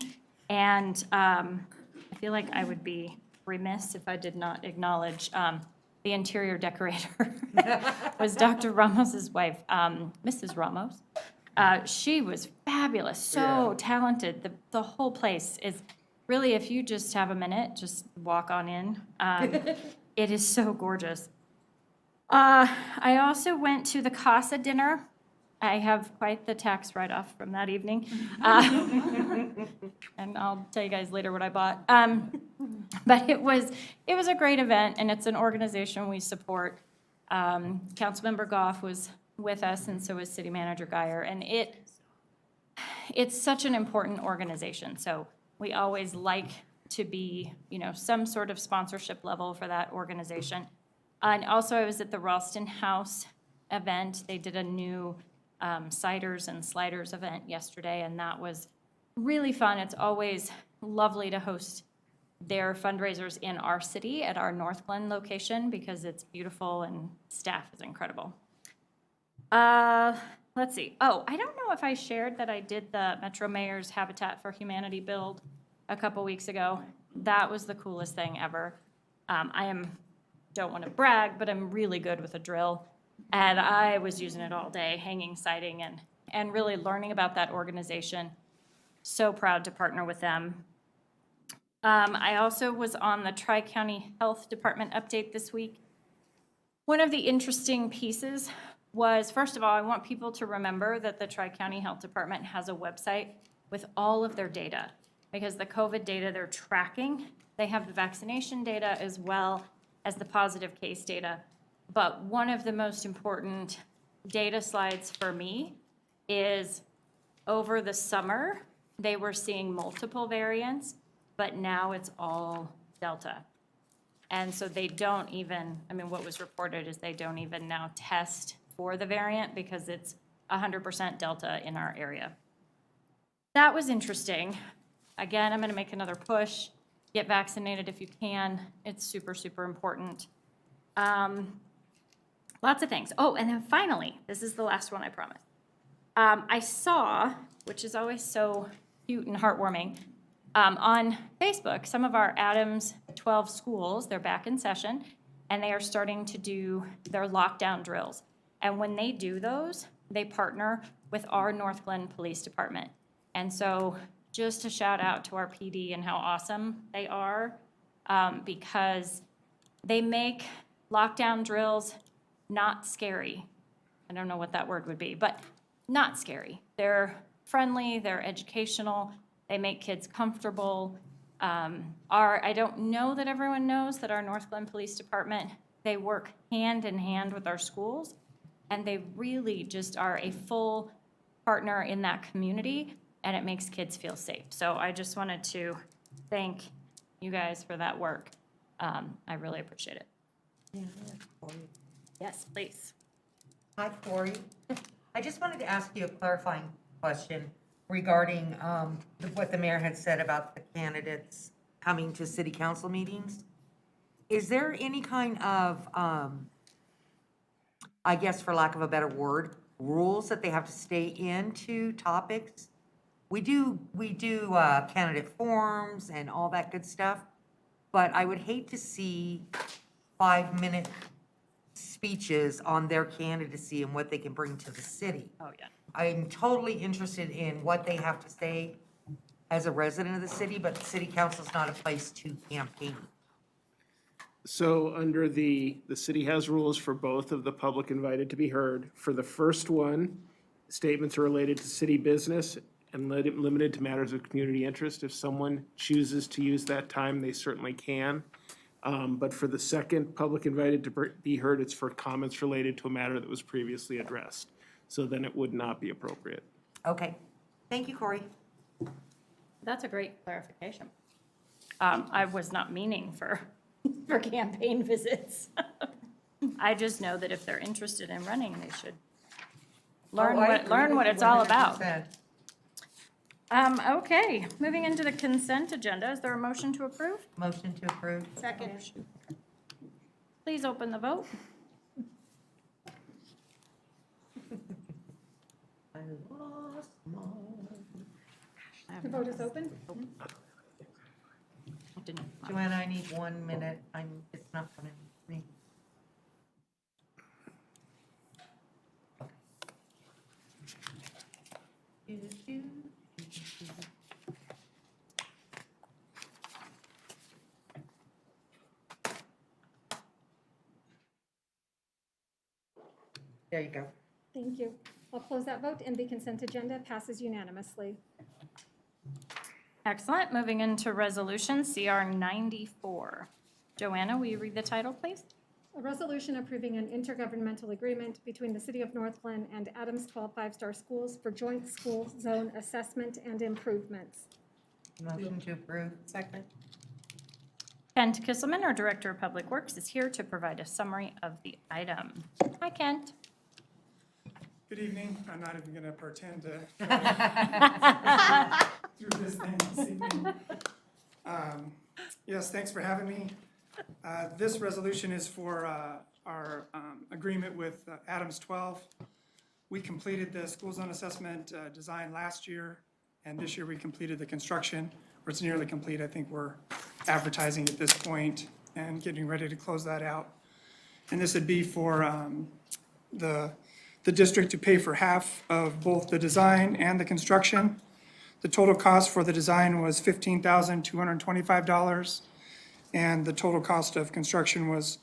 And I feel like I would be remiss if I did not acknowledge the interior decorator was Dr. Ramos's wife, Mrs. Ramos. She was fabulous, so talented. The whole place is really, if you just have a minute, just walk on in. It is so gorgeous. I also went to the Casa dinner. I have quite the tax write-off from that evening. And I'll tell you guys later what I bought. But it was a great event, and it's an organization we support. Councilmember Goff was with us, and so was City Manager Geyer, and it's such an important organization. So we always like to be, some sort of sponsorship level for that organization. And also, I was at the Ralston House event. They did a new ciders and sliders event yesterday, and that was really fun. It's always lovely to host their fundraisers in our city at our Northglenn location, because it's beautiful and staff is incredible. Let's see. Oh, I don't know if I shared that I did the Metro Mayor's Habitat for Humanity build a couple weeks ago. That was the coolest thing ever. Don't want to brag, but I'm really good with a drill. And I was using it all day, hanging siding and really learning about that organization. So proud to partner with them. I also was on the Tri-County Health Department update this week. One of the interesting pieces was, first of all, I want people to remember that the Tri-County Health Department has a website with all of their data, because the COVID data they're tracking, they have the vaccination data as well as the positive case data. But one of the most important data slides for me is over the summer, they were seeing multiple variants, but now it's all Delta. And so they don't even, what was reported is they don't even now test for the variant, because it's 100% Delta in our area. That was interesting. again, I'm going to make another push. Get vaccinated if you can. It's super, super important. Lots of things. Oh, and then finally, this is the last one, I promise. I saw, which is always so cute and heartwarming, on Facebook, some of our Adams 12 schools, they're back in session, and they are starting to do their lockdown drills. And when they do those, they partner with our Northglenn Police Department. And so just a shout out to our PD and how awesome they are, because they make lockdown drills not scary. I don't know what that word would be, but not scary. They're friendly, they're educational, they make kids comfortable. I don't know that everyone knows that our Northglenn Police Department, they work hand in hand with our schools, and they really just are a full partner in that community, and it makes kids feel safe. So I just wanted to thank you guys for that work. I really appreciate it. Yes, please. Hi, Corey. I just wanted to ask you a clarifying question regarding what the mayor had said about the candidates coming to city council meetings. Is there any kind of, I guess for lack of a better word, rules that they have to stay into topics? We do candidate forums and all that good stuff, but I would hate to see 5-minute speeches on their candidacy and what they can bring to the city. Oh, yeah. I'm totally interested in what they have to say as a resident of the city, but the city council's not a place to campaign. So under the city has rules for both of the public invited to be heard. For the first one, statements are related to city business and limited to matters of community interest. If someone chooses to use that time, they certainly can. But for the second, public invited to be heard, it's for comments related to a matter that was previously addressed. So then it would not be appropriate. Okay. Thank you, Corey. That's a great clarification. I was not meaning for campaign visits. I just know that if they're interested in running, they should learn what it's all about. Okay, moving into the consent agenda, is there a motion to approve? Motion to approve. Second. Please open the vote. I lost my... The vote is open. Joanna, I need 1 minute. It's not coming to me. Okay. There you go. Thank you. I'll close that vote, and the consent agenda passes unanimously. Excellent, moving into resolution CR 94. Joanna, will you read the title, please? A resolution approving an intergovernmental agreement between the City of Northglenn and Adams 12 5-star schools for joint school zone assessment and improvements. Motion to approve. Second. Kent Kisselman, our Director of Public Works, is here to provide a summary of the item. Hi, Kent. Good evening. I'm not even going to pretend to through this thing this evening. Yes, thanks for having me. This resolution is for our agreement with Adams 12. We completed the school zone assessment design last year, and this year we completed the construction, or it's nearly complete. I think we're advertising at this point and getting ready to close that out. And this would be for the district to pay for half of both the design and the construction. The total cost for the design was $15,225, and the total cost of construction was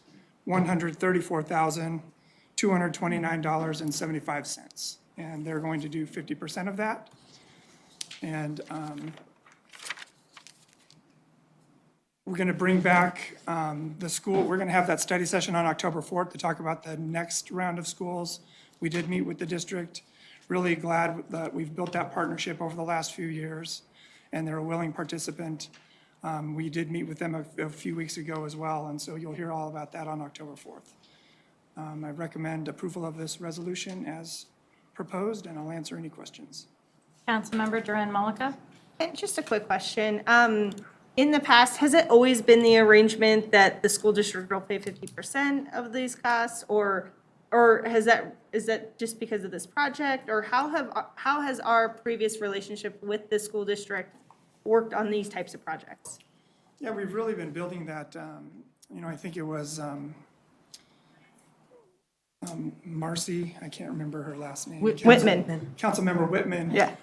$134,229.75. And they're going to do 50% of that. And we're going to bring back the school. We're going to have that study session on October 4th to talk about the next round of schools. We did meet with the district. Really glad that we've built that partnership over the last few years, and they're a willing participant. We did meet with them a few weeks ago as well, and so you'll hear all about that on October 4th. I recommend approval of this resolution as proposed, and I'll answer any questions. Councilmember Duran Malika. And just a quick question. In the past, has it always been the arrangement that the school district will pay 50% of these costs? Or is that just because of this project? Or how has our previous relationship with the school district worked on these types of projects? Yeah, we've really been building that, I think it was Marcy, I can't remember her last name. Whitman. Councilmember Whitman. Yeah.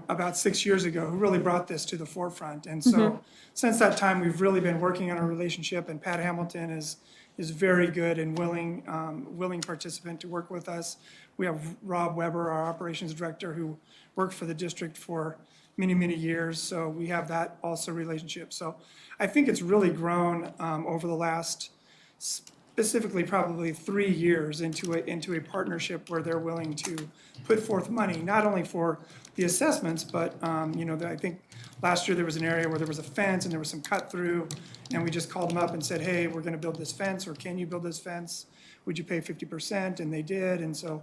About 6 years ago, who really brought this to the forefront. And so since that time, we've really been working on a relationship, and Pat Hamilton is very good and willing participant to work with us. We have Rob Weber, our operations director, who worked for the district for many, many years. So we have that also relationship. So I think it's really grown over the last specifically probably 3 years into a partnership where they're willing to put forth money, not only for the assessments, but, I think last year there was an area where there was a fence and there was some cut through, and we just called them up and said, hey, we're gonna build this fence, or can you build this fence? Would you pay 50%? And they did, and so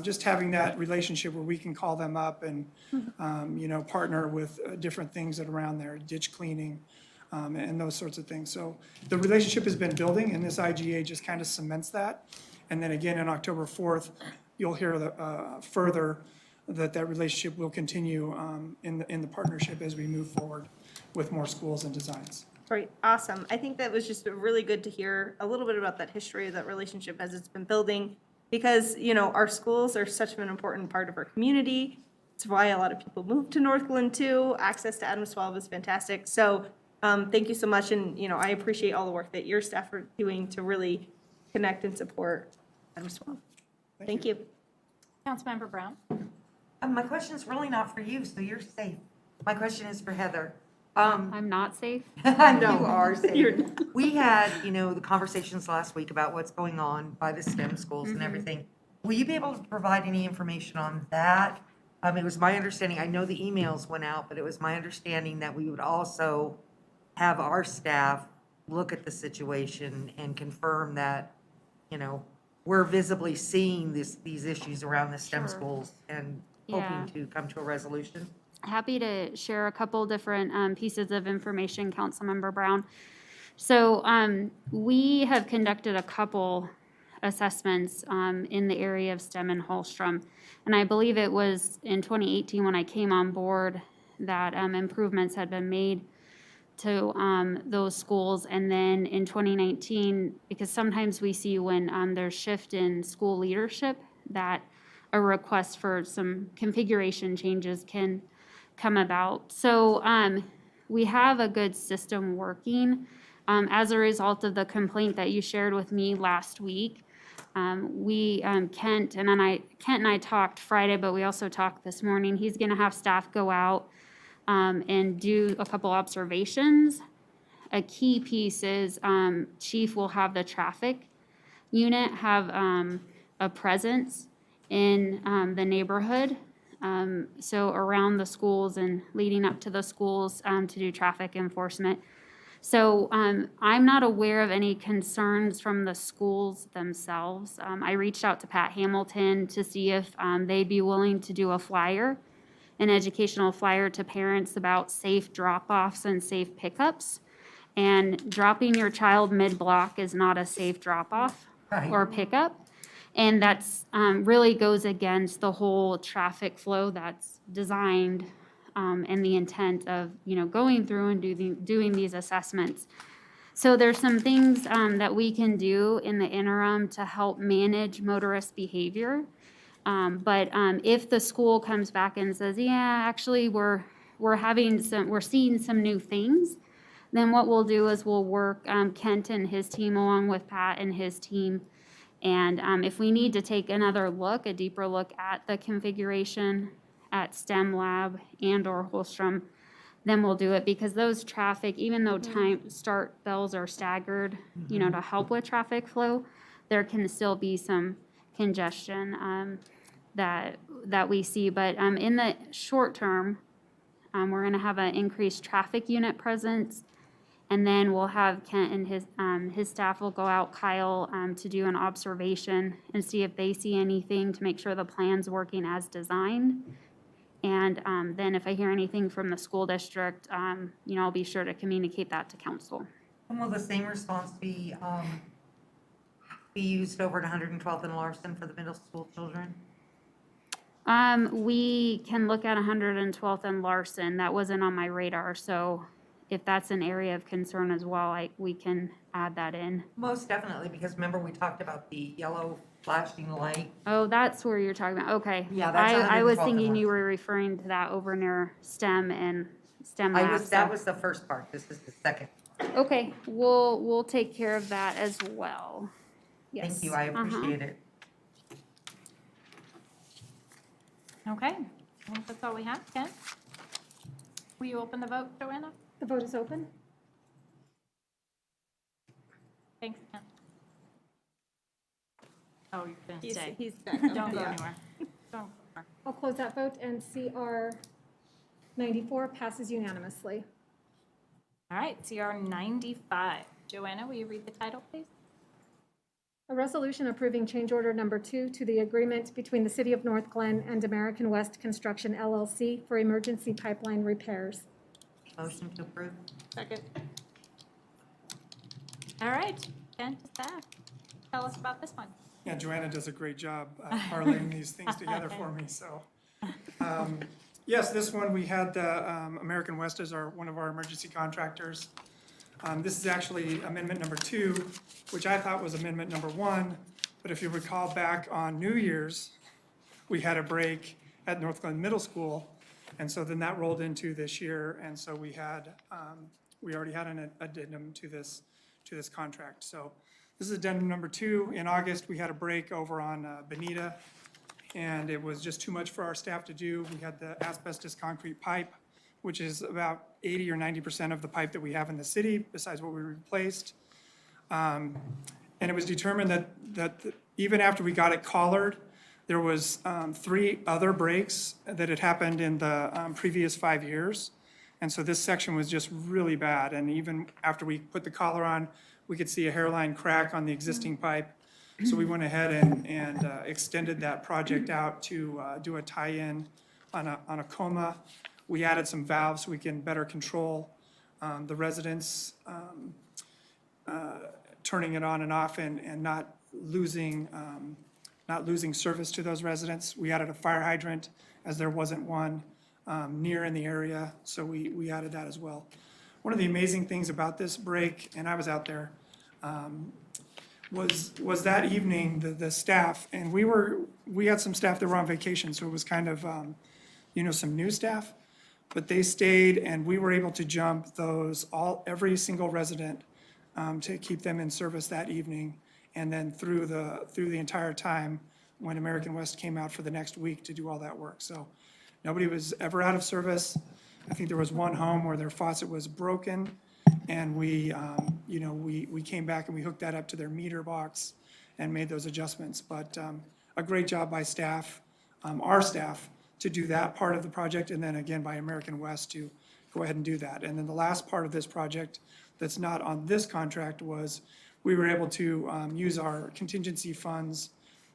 just having that relationship where we can call them up and, partner with different things that are around there, ditch cleaning, and those sorts of things. So the relationship has been building, and this IGA just kind of cements that. And then again, on October 4th, you'll hear further that relationship will continue in the partnership as we move forward with more schools and designs. Great, awesome. I think that was just really good to hear a little bit about that history of that relationship as it's been building, because, our schools are such an important part of our community. It's why a lot of people move to Northglenn too. Access to Adams 12 is fantastic. So thank you so much, and, I appreciate all the work that your staff are doing to really connect and support Adams 12. Thank you. Councilmember Brown? My question is really not for you, so you're safe. My question is for Heather. I'm not safe. You are safe. We had, the conversations last week about what's going on by the STEM schools and everything. Will you be able to provide any information on that? It was my understanding, I know the emails went out, but it was my understanding that we would also have our staff look at the situation and confirm that, we're visibly seeing these issues around the STEM schools and hoping to come to a resolution. Happy to share a couple different pieces of information, Councilmember Brown. So we have conducted a couple assessments in the area of STEM and Hallstrom. And I believe it was in 2018 when I came on board that improvements had been made to those schools. And then in 2019, because sometimes we see when there's shift in school leadership, that a request for some configuration changes can come about. So we have a good system working. As a result of the complaint that you shared with me last week, Kent and I talked Friday, but we also talked this morning. He's going to have staff go out and do a couple observations. A key piece is Chief will have the traffic unit have a presence in the neighborhood. So around the schools and leading up to the schools to do traffic enforcement. So I'm not aware of any concerns from the schools themselves. I reached out to Pat Hamilton to see if they'd be willing to do a flyer, an educational flyer to parents about safe drop-offs and safe pickups. And dropping your child mid-block is not a safe drop-off or pickup. And that's really goes against the whole traffic flow that's designed and the intent of, going through and doing these assessments. So there's some things that we can do in the interim to help manage motorist behavior. But if the school comes back and says, yeah, actually we're seeing some new things, then what we'll do is we'll work Kent and his team along with Pat and his team. And if we need to take another look, a deeper look at the configuration at STEM Lab and or Holstrom, then we'll do it, because those traffic, even though time start bells are staggered, to help with traffic flow, there can still be some congestion that we see. But in the short term, we're going to have an increased traffic unit presence. And then we'll have Kent and his staff will go out, Kyle, to do an observation and see if they see anything to make sure the plan's working as designed. And then if I hear anything from the school district, I'll be sure to communicate that to council. And will the same response be used over at 112th and Larson for the middle school children? We can look at 112th and Larson. That wasn't on my radar, so if that's an area of concern as well, we can add that in. Most definitely, because remember we talked about the yellow flashing light? Oh, that's where you're talking about, okay. Yeah, that's I was 112th and thinking you Larson. were referring to that over near STEM and STEM That labs. was the first part, this is the second. Okay, we'll take care of that as well. Yes. Thank you, I appreciate it. Okay, I think that's all we have. Ken? Will you open the vote, Joanna? The vote is open. Thanks, Ken. Oh, you're going to stay. He's back. Don't go Yeah. anywhere. Don't go anywhere. I'll close that vote, and CR 94 passes unanimously. All right, CR 95. Joanna, will you read the title, please? A resolution approving change order number 2 to the agreement between the City of Northglenn and American West Construction LLC for emergency pipeline repairs. Motion to approve. Second. All right, Ken, to staff. Tell us about this one. Yeah, Joanna does a great job parlaying these things together for me, so. Yes, this one, we had the American West as one of our emergency contractors. This is actually amendment number 2, which I thought was amendment number 1, but if you recall back on New Year's, we had a break at Northglenn Middle School, and so then that rolled into this year, and so we already had an addendum to this contract. So this is addendum number 2. In August, we had a break over on Bonita, and it was just too much for our staff to do. We had the asbestos concrete pipe, which is about 80 or 90% of the pipe that we have in the city, besides what we replaced. And it was determined that even after we got it collared, there was 3 other breaks that had happened in the previous 5 years. And so this section was just really bad. And even after we put the collar on, we could see a hairline crack on the existing pipe. So we went ahead and extended that project out to do a tie-in on a coma. We added some valves so we can better control the residents turning it on and off and not losing service to those residents. We added a fire hydrant as there wasn't one near in the area, so we added that as well. One of the amazing things about this break, and I was out there, was that evening, the staff, and we had some staff that were on vacation, so it was kind of, some new staff, but they stayed, and we were able to jump every single resident to keep them in service that evening, and then through the entire time when American West came out for the next week to do all that work. So nobody was ever out of service. I think there was one home where their faucet was broken, and we came back and we hooked that up to their meter box and made those adjustments. But a great job by staff, our staff, to do that part of the project, and then again by American West to go ahead and do that. And then the last part of this project that's not on this contract was we were able to use our contingency funds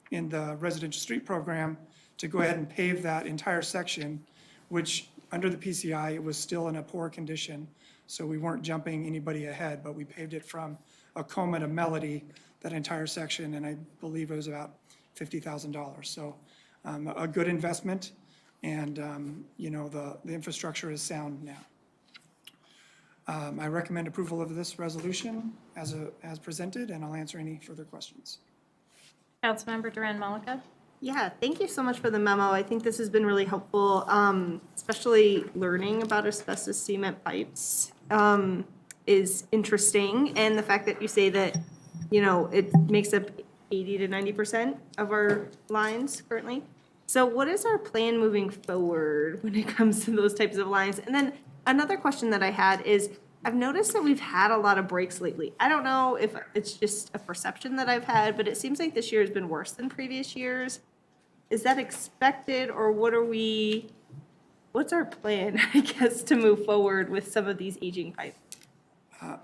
in the residential street program to go ahead and pave that entire section, which under the PCI, it was still in a poor condition. So we weren't jumping anybody ahead, but we paved it from Acoma to Melody, that entire section, and I believe it was about $50,000. So a good investment, and the infrastructure is sound now. I recommend approval of this resolution as presented, and I'll answer any further questions. Councilmember Duran Malika. Yeah, thank you so much for the memo. I think this has been really helpful, especially learning about asbestos cement pipes is interesting. And the fact that you say that, it makes up 80 to 90% of our lines currently. So what is our plan moving forward when it comes to those types of lines? And then another question that I had is, I've noticed that we've had a lot of breaks lately. I don't know if it's just a perception that I've had, but it seems like this year has been worse than previous years. Is that expected, or what's our plan, I guess, to move forward with some of these aging pipes?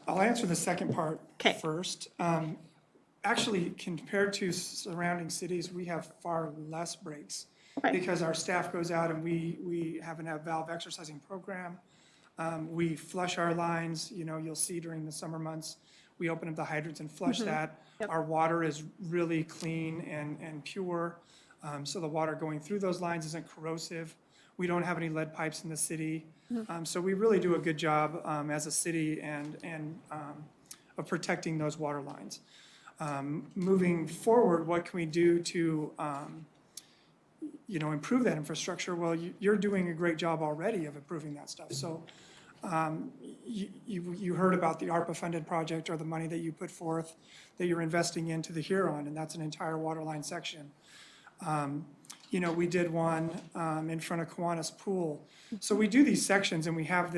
I'll answer the second part first. Actually, compared to surrounding cities, we have far less breaks because our staff goes out and we have a valve exercising program. We flush our lines, you'll see during the summer months, we open up the hydrants and flush that. Our water is really clean and pure, so the water going through those lines isn't corrosive. We don't have any lead pipes in the city. So we really do a good job as a city and of protecting those water lines. Moving forward, what can we do to improve that infrastructure? Well, you're doing a great job already of improving that stuff. So you heard about the ARPA-funded project, or the money that you put forth that you're investing into the Huron, and that's an entire water line section. We did one in front of Kiwanis Pool. So we do these sections, and we have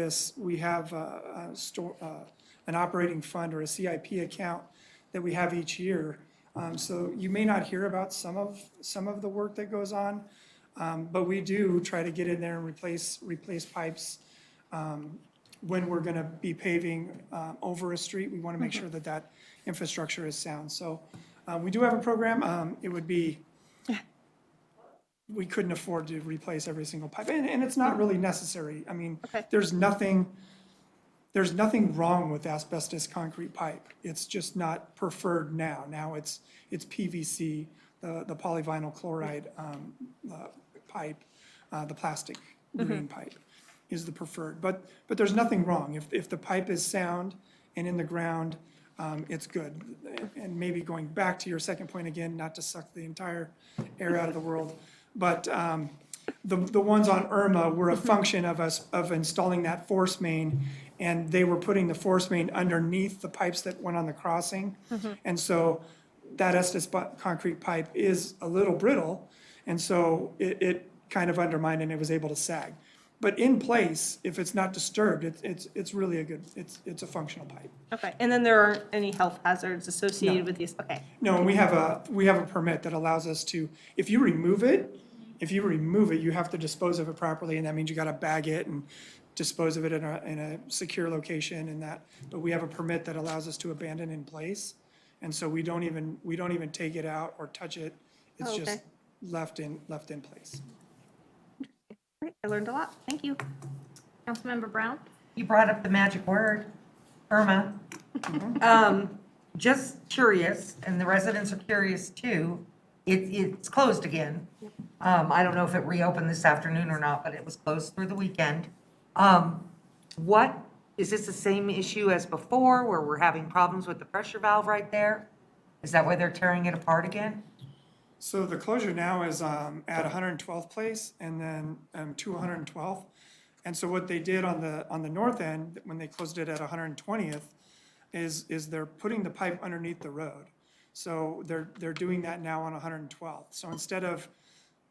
an operating fund or a CIP account that we have each year. So you may not hear about some of the work that goes on, but we do try to get in there and replace pipes. When we're going to be paving over a street, we want to make sure that infrastructure is sound. So we do have a program. It would be, we couldn't afford to replace every single pipe, and it's not really necessary. I mean, there's nothing wrong with asbestos concrete pipe. It's just not preferred now. Now it's PVC, the polyvinyl chloride pipe, the plastic green pipe is the preferred. But there's nothing wrong. If the pipe is sound and in the ground, it's good. And maybe going back to your second point again, not to suck the entire air out of the world, but the ones on Irma were a function of installing that force main, and they were putting the force main underneath the pipes that went on the crossing. And so that asbestos concrete pipe is a little brittle, and so it kind of undermined and it was able to sag. But in place, if it's not disturbed, it's really it's a functional pipe. Okay, and then there aren't any health hazards associated with these, okay. No, and we have a permit that allows us to, if you remove it, you have to dispose of it properly, and that means you gotta bag it and dispose of it in a secure location and that. But we have a permit that allows us to abandon in place, and so we don't even take it out or touch it. It's just left in place. Great, I learned a lot, thank you. Councilmember Brown? You brought up the magic word, Irma. Just curious, and the residents are curious too, it's closed again. I don't know if it reopened this afternoon or not, but it was closed through the weekend. Is this the same issue as before, where we're having problems with the pressure valve right there? Is that why they're tearing it apart again? So the closure now is at 112th Place and then 212th. And so what they did on the north end, when they closed it at 120th, is they're putting the pipe underneath the road. So they're doing that now on 112th. So instead of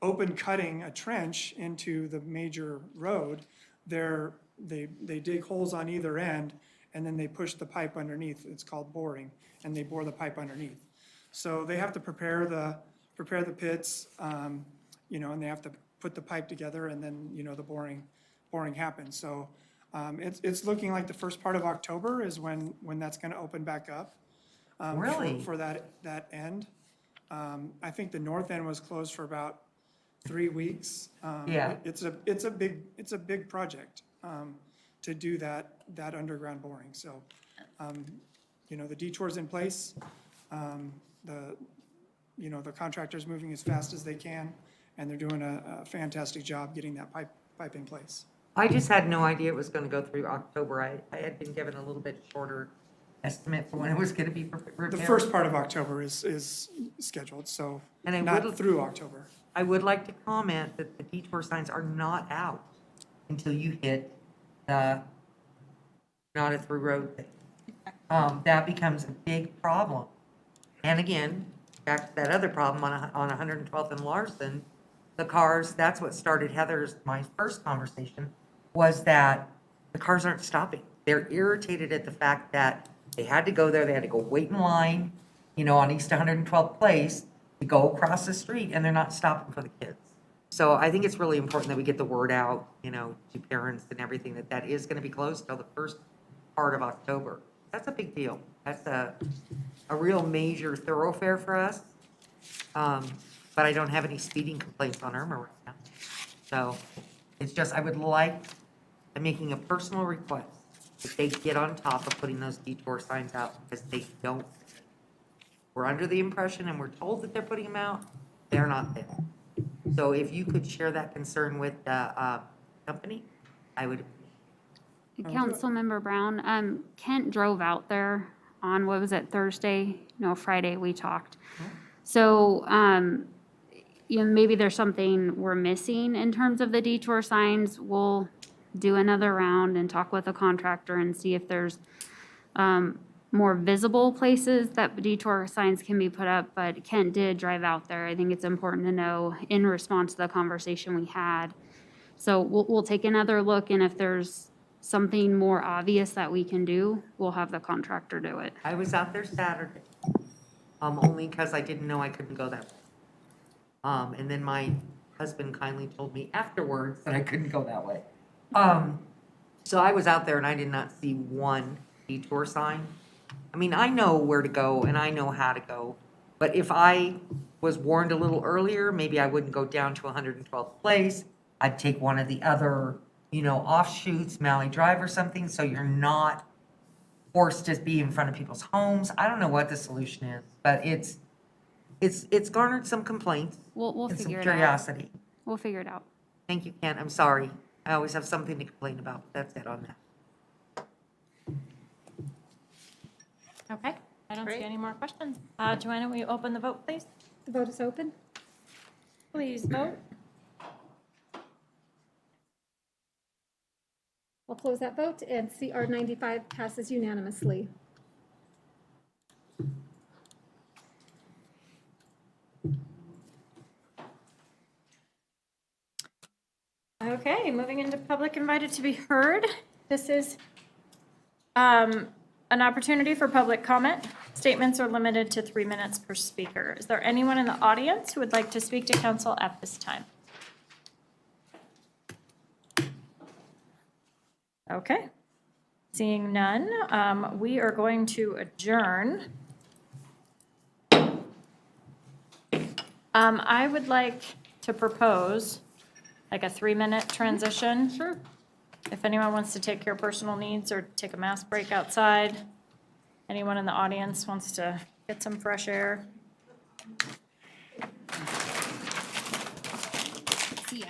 open cutting a trench into the major road, they dig holes on either end, and then they push the pipe underneath. It's called boring, and they bore the pipe underneath. So they have to prepare the pits, and they have to put the pipe together, and then, the boring happens. So it's looking like the first part of October is when that's gonna open back up. Really? For that end. I think the north end was closed for about 3 weeks. Yeah. It's a big project to do that underground boring. So, the detour's in place. The contractor's moving as fast as they can, and they're doing a fantastic job getting that pipe in place. I just had no idea it was gonna go through October. I had been given a little bit shorter estimate for when it was gonna be repaired. The first part of October is scheduled, so And not through October. I would like to comment that the detour signs are not out until you hit the not a through road thing. That becomes a big problem. And again, back to that other problem on 112th and Larson, the cars, that's what started my first conversation, was that the cars aren't stopping. They're irritated at the fact that they had to go there, they had to go wait in line, on East 112th Place to go across the street, and they're not stopping for the kids. So I think it's really important that we get the word out, to parents and everything, that is gonna be closed till the first part of October. That's a big deal. That's a real major thoroughfare for us. So but I don't have any speeding complaints on Irma right now. So it's just, I would like, I'm making a personal request that they get on top of putting those detour signs out because they don't. We're under the impression and we're told that they're putting them out, they're not there. So if you could share that concern with the company, I would. Councilmember Brown, Kent drove out there on, what was it, Thursday? No, Friday, we talked. So, maybe there's something we're missing in terms of the detour signs. We'll do another round and talk with the contractor and see if there's, more visible places that detour signs can be put up, but Kent did drive out there. I think it's important to know in response to the conversation we had. So we'll take another look, and if there's something more obvious that we can do, we'll have the contractor do it. I was out there Saturday, only because I didn't know I couldn't go that way. And then my husband kindly told me afterwards that I couldn't go that way. So I was out there and I did not see one detour sign. I mean, I know where to go and I know how to go, but if I was warned a little earlier, maybe I wouldn't go down to 112th Place. I'd take one of the other, offshoots, Malley Drive or something, so you're not forced to be in front of people's homes. I don't know what the solution is, but it's garnered some complaints We'll and some figure it out. curiosity. We'll figure it out. Thank you, Kent. I'm sorry. I always have something to complain about. That's it on that. Okay, I don't see Great. any more questions. Joanna, will you open the vote, please? The vote is open. Please vote. We'll close that vote, and CR 95 passes unanimously. Okay, moving into public invited to be heard. This is an opportunity for public comment. Statements are limited to 3 minutes per speaker. Is there anyone in the audience who would like to speak to council at this time? Okay, seeing none, we are going to adjourn. I would like to propose like a 3-minute transition. Sure. If anyone wants to take care of personal needs or take a mass break outside, anyone in the audience wants to get some fresh air. See ya.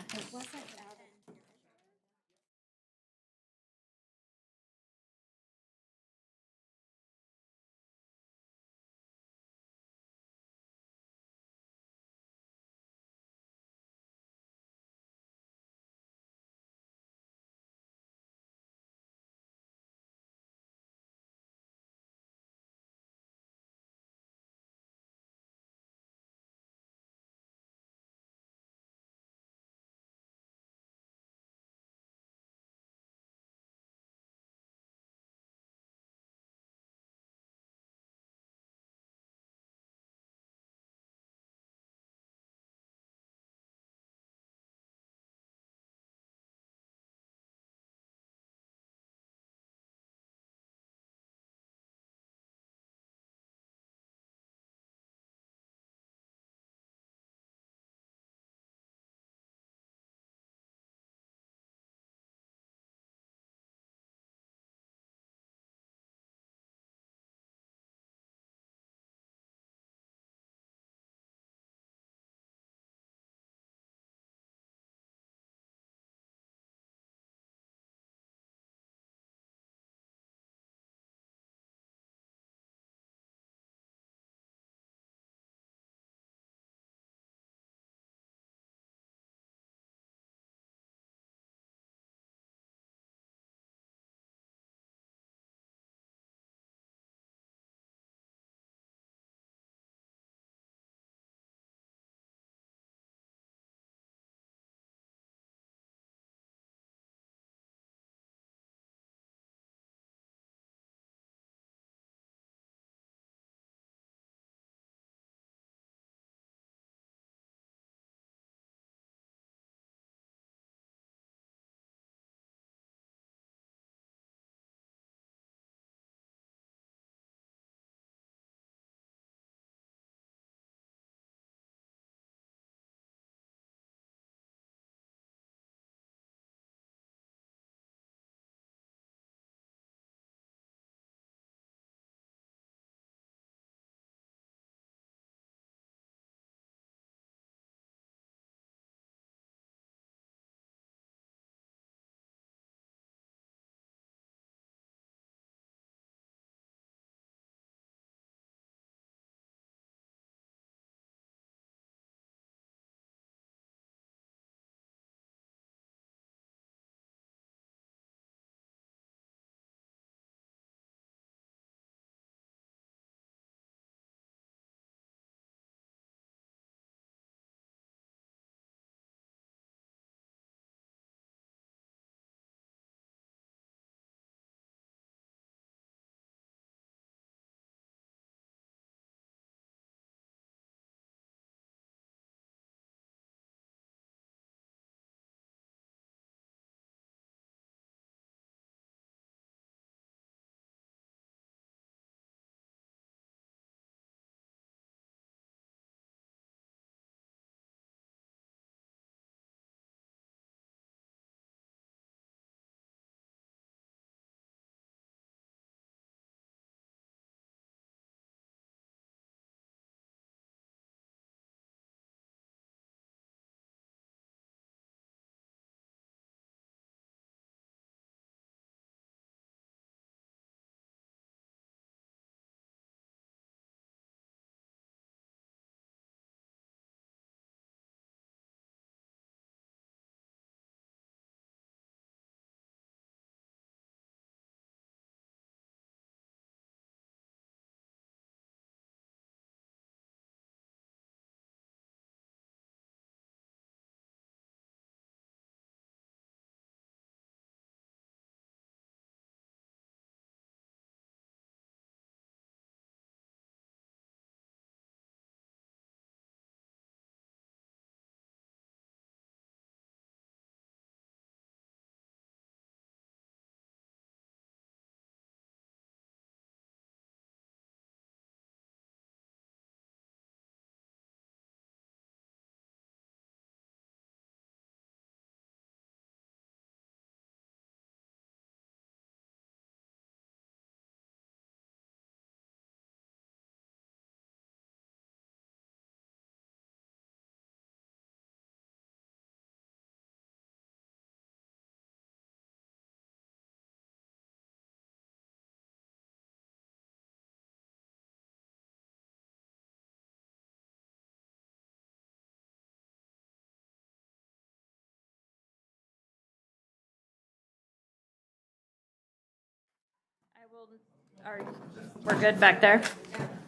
We're good back there?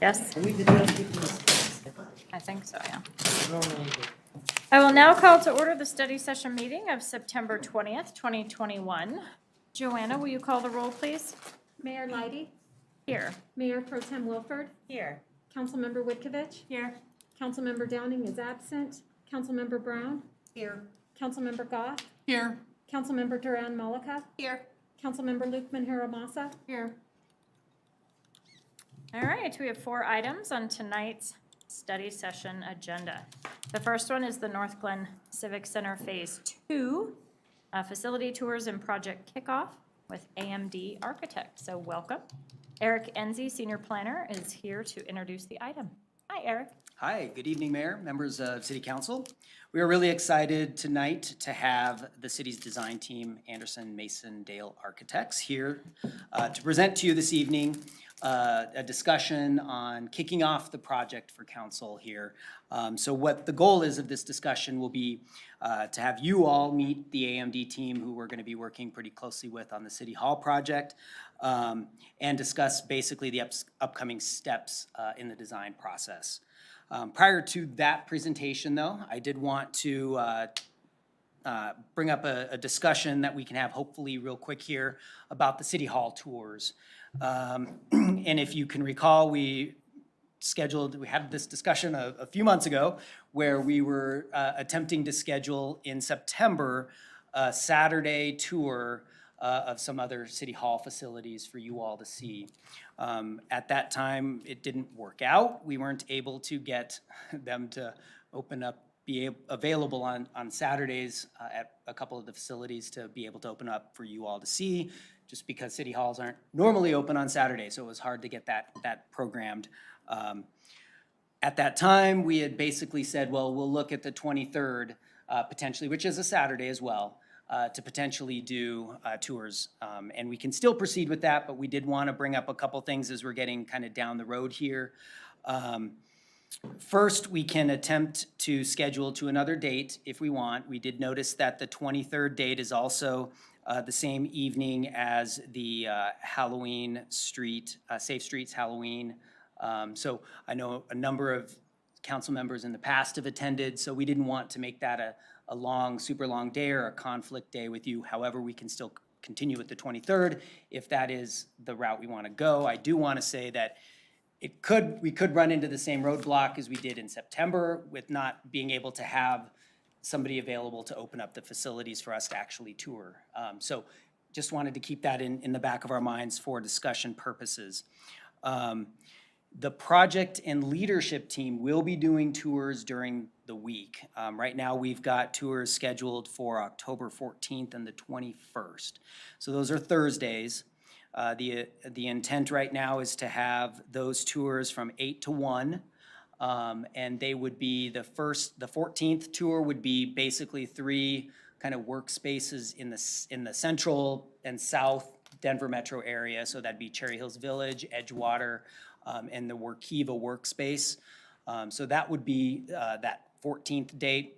Yes? I think so, yeah. I will now call to order the study session meeting of September 20th, 2021. Joanna, will you call the roll, please? Mayor Leidy, Here. Mayor Pro Tem Wilford, Here. Councilmember Whitkovich. Here. Councilmember Downing is absent. Councilmember Brown, Here. Councilmember Goff, Here. Councilmember Duran Malika, Here. Councilmember Lukeman Haramasa. Here. All right, we have 4 items on tonight's study session agenda. The first one is the Northglenn Civic Center Phase 2, facility tours and project kickoff with AMD Architect. So welcome. Eric Enzi, Senior Planner, is here to introduce the item. Hi, Eric. Hi, good evening, Mayor, members of City Council. We are really excited tonight to have the city's design team, Anderson Mason Dale Architects, here to present to you this evening a discussion on kicking off the project for council here. So what the goal is of this discussion will be to have you all meet the AMD team who we're going to be working pretty closely with on the City Hall project and discuss basically the upcoming steps in the design process. Prior to that presentation, though, I did want to bring up a discussion that we can have hopefully real quick here about the City Hall tours. And if you can recall, we had this discussion a few months ago where we were attempting to schedule in September a Saturday tour of some other City Hall facilities for you all to see. At that time, it didn't work out. We weren't able to get them to be available on Saturdays at a couple of the facilities to be able to open up for you all to see, just because City Halls aren't normally open on Saturdays, so it was hard to get that programmed. At that time, we had basically said, well, we'll look at the 23rd potentially, which is a Saturday as well, to potentially do tours. And we can still proceed with that, but we did want to bring up a couple things as we're getting kind of down the road here. First, we can attempt to schedule to another date if we want. We did notice that the 23rd date is also the same evening as the Halloween Street, Safe Streets Halloween. So I know a number of council members in the past have attended, so we didn't want to make that a long, super long day or a conflict day with you. However, we can still continue with the 23rd if that is the route we want to go. I do want to say that we could run into the same roadblock as we did in September with not being able to have somebody available to open up the facilities for us to actually tour. So just wanted to keep that in the back of our minds for discussion purposes. The project and leadership team will be doing tours during the week. Right now, we've got tours scheduled for October 14th and the 21st. So those are Thursdays. The intent right now is to have those tours from 8 to 1. And they would be the 14th tour would be basically 3 kind of workspaces in the central and south Denver metro area. So that'd be Cherry Hills Village, Edgewater, and the Workiva workspace. So that would be that 14th date.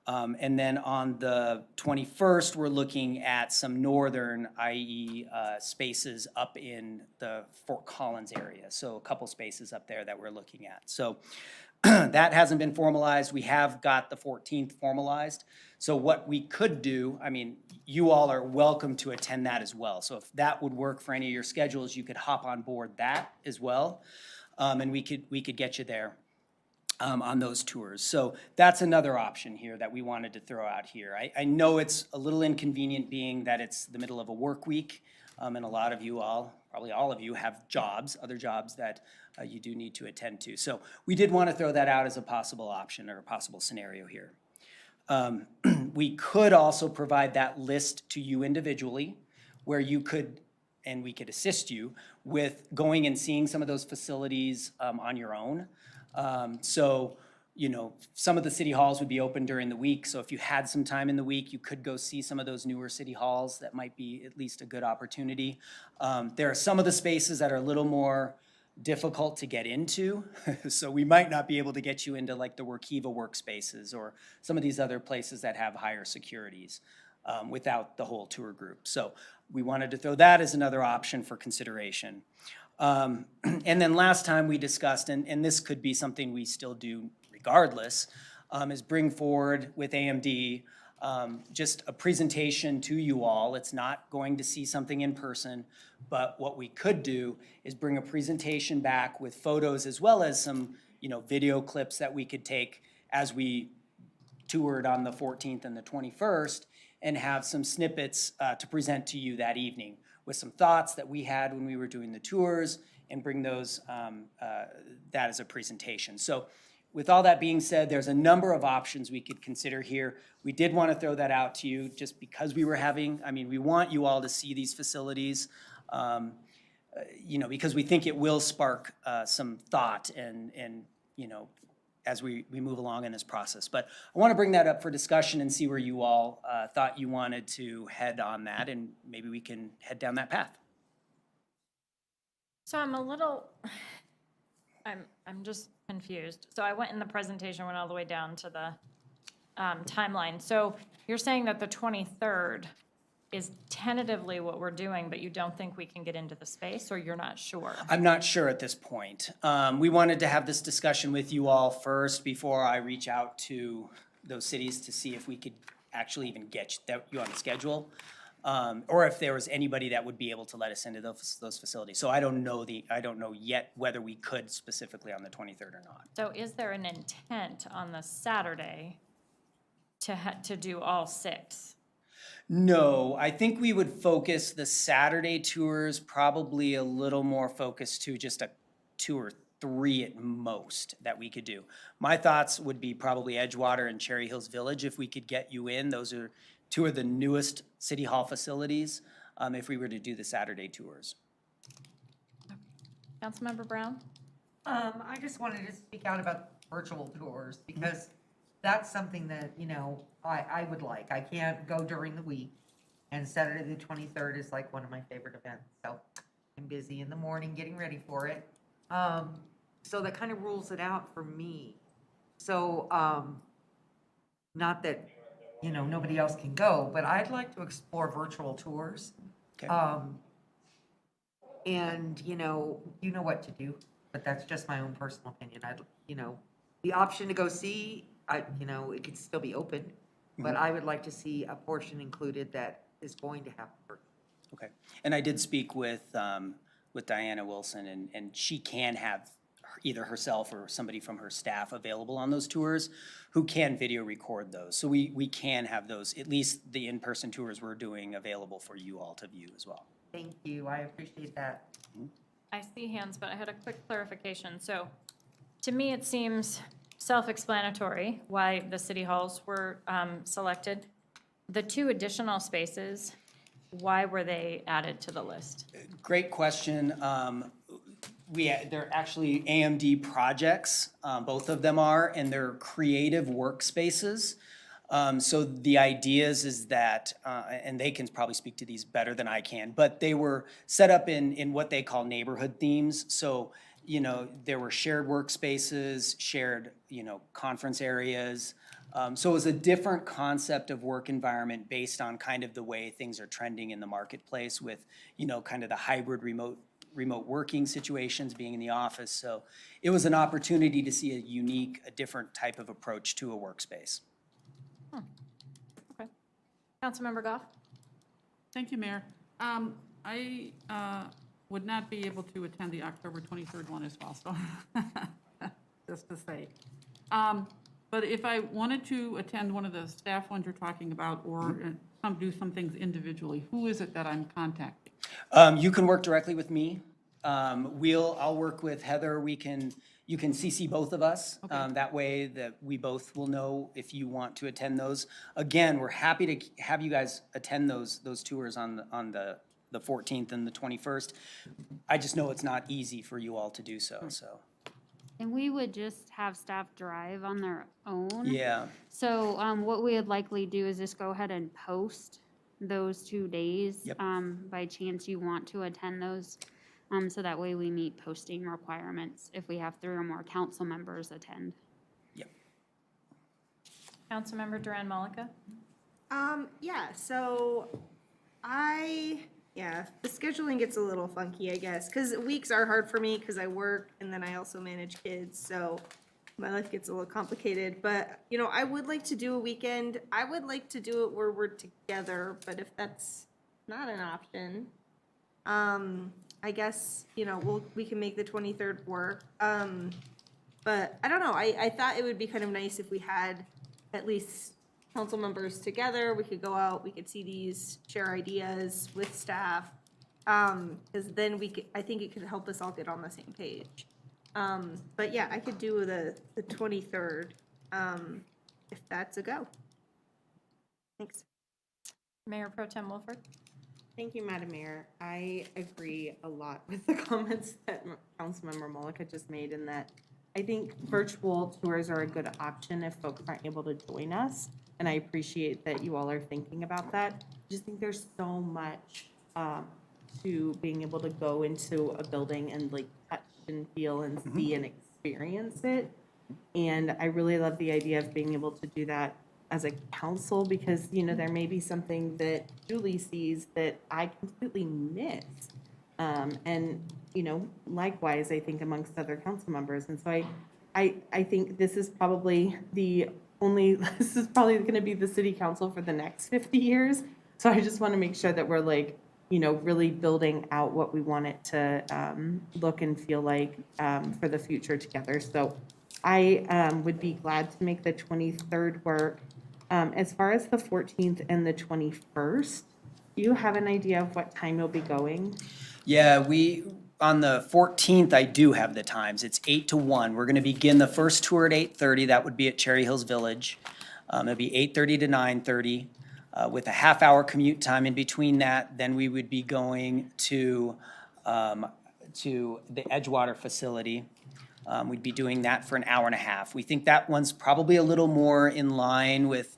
And then on the 21st, we're looking at some northern, i.e. Spaces up in the Fort Collins area. So a couple spaces up there that we're looking at. So that hasn't been formalized. We have got the 14th formalized. So what we could do, I mean, you all are welcome to attend that as well. So if that would work for any of your schedules, you could hop on board that as well. And we could get you there. On those tours. So that's another option here that we wanted to throw out here. I know it's a little inconvenient being that it's the middle of a work week, and a lot of you all, probably all of you, have jobs, other jobs that you do need to attend to. So we did want to throw that out as a possible option or a possible scenario here. We could also provide that list to you individually where you could, and we could assist you with going and seeing some of those facilities on your own. So, you know, some of the city halls would be open during the week. So if you had some time in the week, you could go see some of those newer city halls. That might be at least a good opportunity. There are some of the spaces that are a little more difficult to get into. So we might not be able to get you into like the Workiva workspaces or some of these other places that have higher securities. without the whole tour group. So we wanted to throw that as another option for consideration. And then last time we discussed, and this could be something we still do regardless, is bring forward with AMD just a presentation to you all. It's not going to see something in person, but what we could do is bring a presentation back with photos as well as some, video clips that we could take as we toured on the 14th and the 21st, and have some snippets to present to you that evening with some thoughts that we had when we were doing the tours, and bring those that as a presentation. So with all that being said, there's a number of options we could consider here. We did want to throw that out to you just because we want you all to see these facilities, because we think it will spark some thought and as we move along in this process. But I want to bring that up for discussion and see where you all thought you wanted to head on that, and maybe we can head down that path. So I'm just confused. So I went in the presentation, went all the way down to the timeline. So you're saying that the 23rd is tentatively what we're doing, but you don't think we can get into the space, or you're not sure? I'm not sure at this point. We wanted to have this discussion with you all first before I reach out to those cities to see if we could actually even get you on the schedule, or if there was anybody that would be able to let us into those facilities. So I don't know yet whether we could specifically on the 23rd or not. So is there an intent on the Saturday to do all 6? No, I think we would focus the Saturday tours probably a little more focused to just a 2 or 3 at most that we could do. My thoughts would be probably Edgewater and Cherry Hills Village if we could get you in. Those are 2 of the newest City Hall facilities if we were to do the Saturday tours. Councilmember Brown? I just wanted to speak out about virtual tours because that's something that, I would like. I can't go during the week, and Saturday the 23rd is like one of my favorite events. So I'm busy in the morning getting ready for it. So that kind of rules it out for me. So, not that, nobody else can go, but I'd like to explore virtual tours. Okay. And, you know what to do, but that's just my own personal opinion. The option to go see, it could still be open, but I would like to see a portion included that is going to happen. Okay. And I did speak with Diana Wilson, and she can have either herself or somebody from her staff available on those tours who can video record those. So we can have those, at least the in-person tours we're doing, available for you all to view as well. Thank you, I appreciate that. I see hands, but I had a quick clarification. So to me, it seems self-explanatory why the city halls were selected. The 2 additional spaces, why were they added to the list? Great question. They're actually AMD projects, both of them are, and they're creative workspaces. So the ideas is that, and they can probably speak to these better than I can, but they were set up in what they call neighborhood themes. So, there were shared workspaces, shared, conference areas. So it was a different concept of work environment based on kind of the way things are trending in the marketplace with, kind of the hybrid remote working situations, being in the office. So it was an opportunity to see a different type of approach to a workspace. Okay. Councilmember Goff? Thank you, Mayor. I would not be able to attend the October 23rd one as well, so just to say. But if I wanted to attend one of the staff ones you're talking about, or do some things individually, who is it that I'm contacting? You can work directly with me. I'll work with Heather. You can CC both of us. Okay. That way that we both will know if you want to attend those. Again, we're happy to have you guys attend those tours on the 14th and the 21st. I just know it's not easy for you all to do so. And we would just have staff drive on their own. Yeah. So what we would likely do is just go ahead and post those 2 days. Yep. By chance you want to attend those. So that way we meet posting requirements if we have 3 or more council members attend. Yep. Councilmember Duran Malika? Yeah, so the scheduling gets a little funky, I guess, because weeks are hard for me because I work and then I also manage kids, so my life gets a little complicated. But, I would like to do a weekend. I would like to do it where we're together, but if that's not an option, I guess, we can make the 23rd work. But I don't know, I thought it would be kind of nice if we had at least council members together, we could go out, we could see these, share ideas with staff. Because then I think it could help us all get on the same page. But yeah, I could do the 23rd, if that's a go. Thanks. Mayor Pro Tem Wolford? Thank you, Madam Mayor. I agree a lot with the comments that Councilmember Mullica just made, in that I think virtual tours are a good option if folks aren't able to join us. And I appreciate that you all are thinking about that. I just think there's so much to being able to go into a building and like touch and feel and see and experience it. And I really love the idea of being able to do that as a council, because, there may be something that Julie sees that I completely miss. And, likewise, I think amongst other council members. And so I think this is probably this is probably going to be the city council for the next 50 years. So I just want to make sure that we're really building out what we want it to look and feel like for the future together. So I would be glad to make the 23rd work. As far as the 14th and the 21st, do you have an idea of what time you'll be going? Yeah, on the 14th, I do have the times. It's 8 to 1. We're going to begin the first tour at 8:30. That would be at Cherry Hills Village. It'll be 8:30 to 9:30 with a half-hour commute time in between that. Then we would be going to the Edgewater facility. We'd be doing that for an hour and a half. We think that one's probably a little more in line with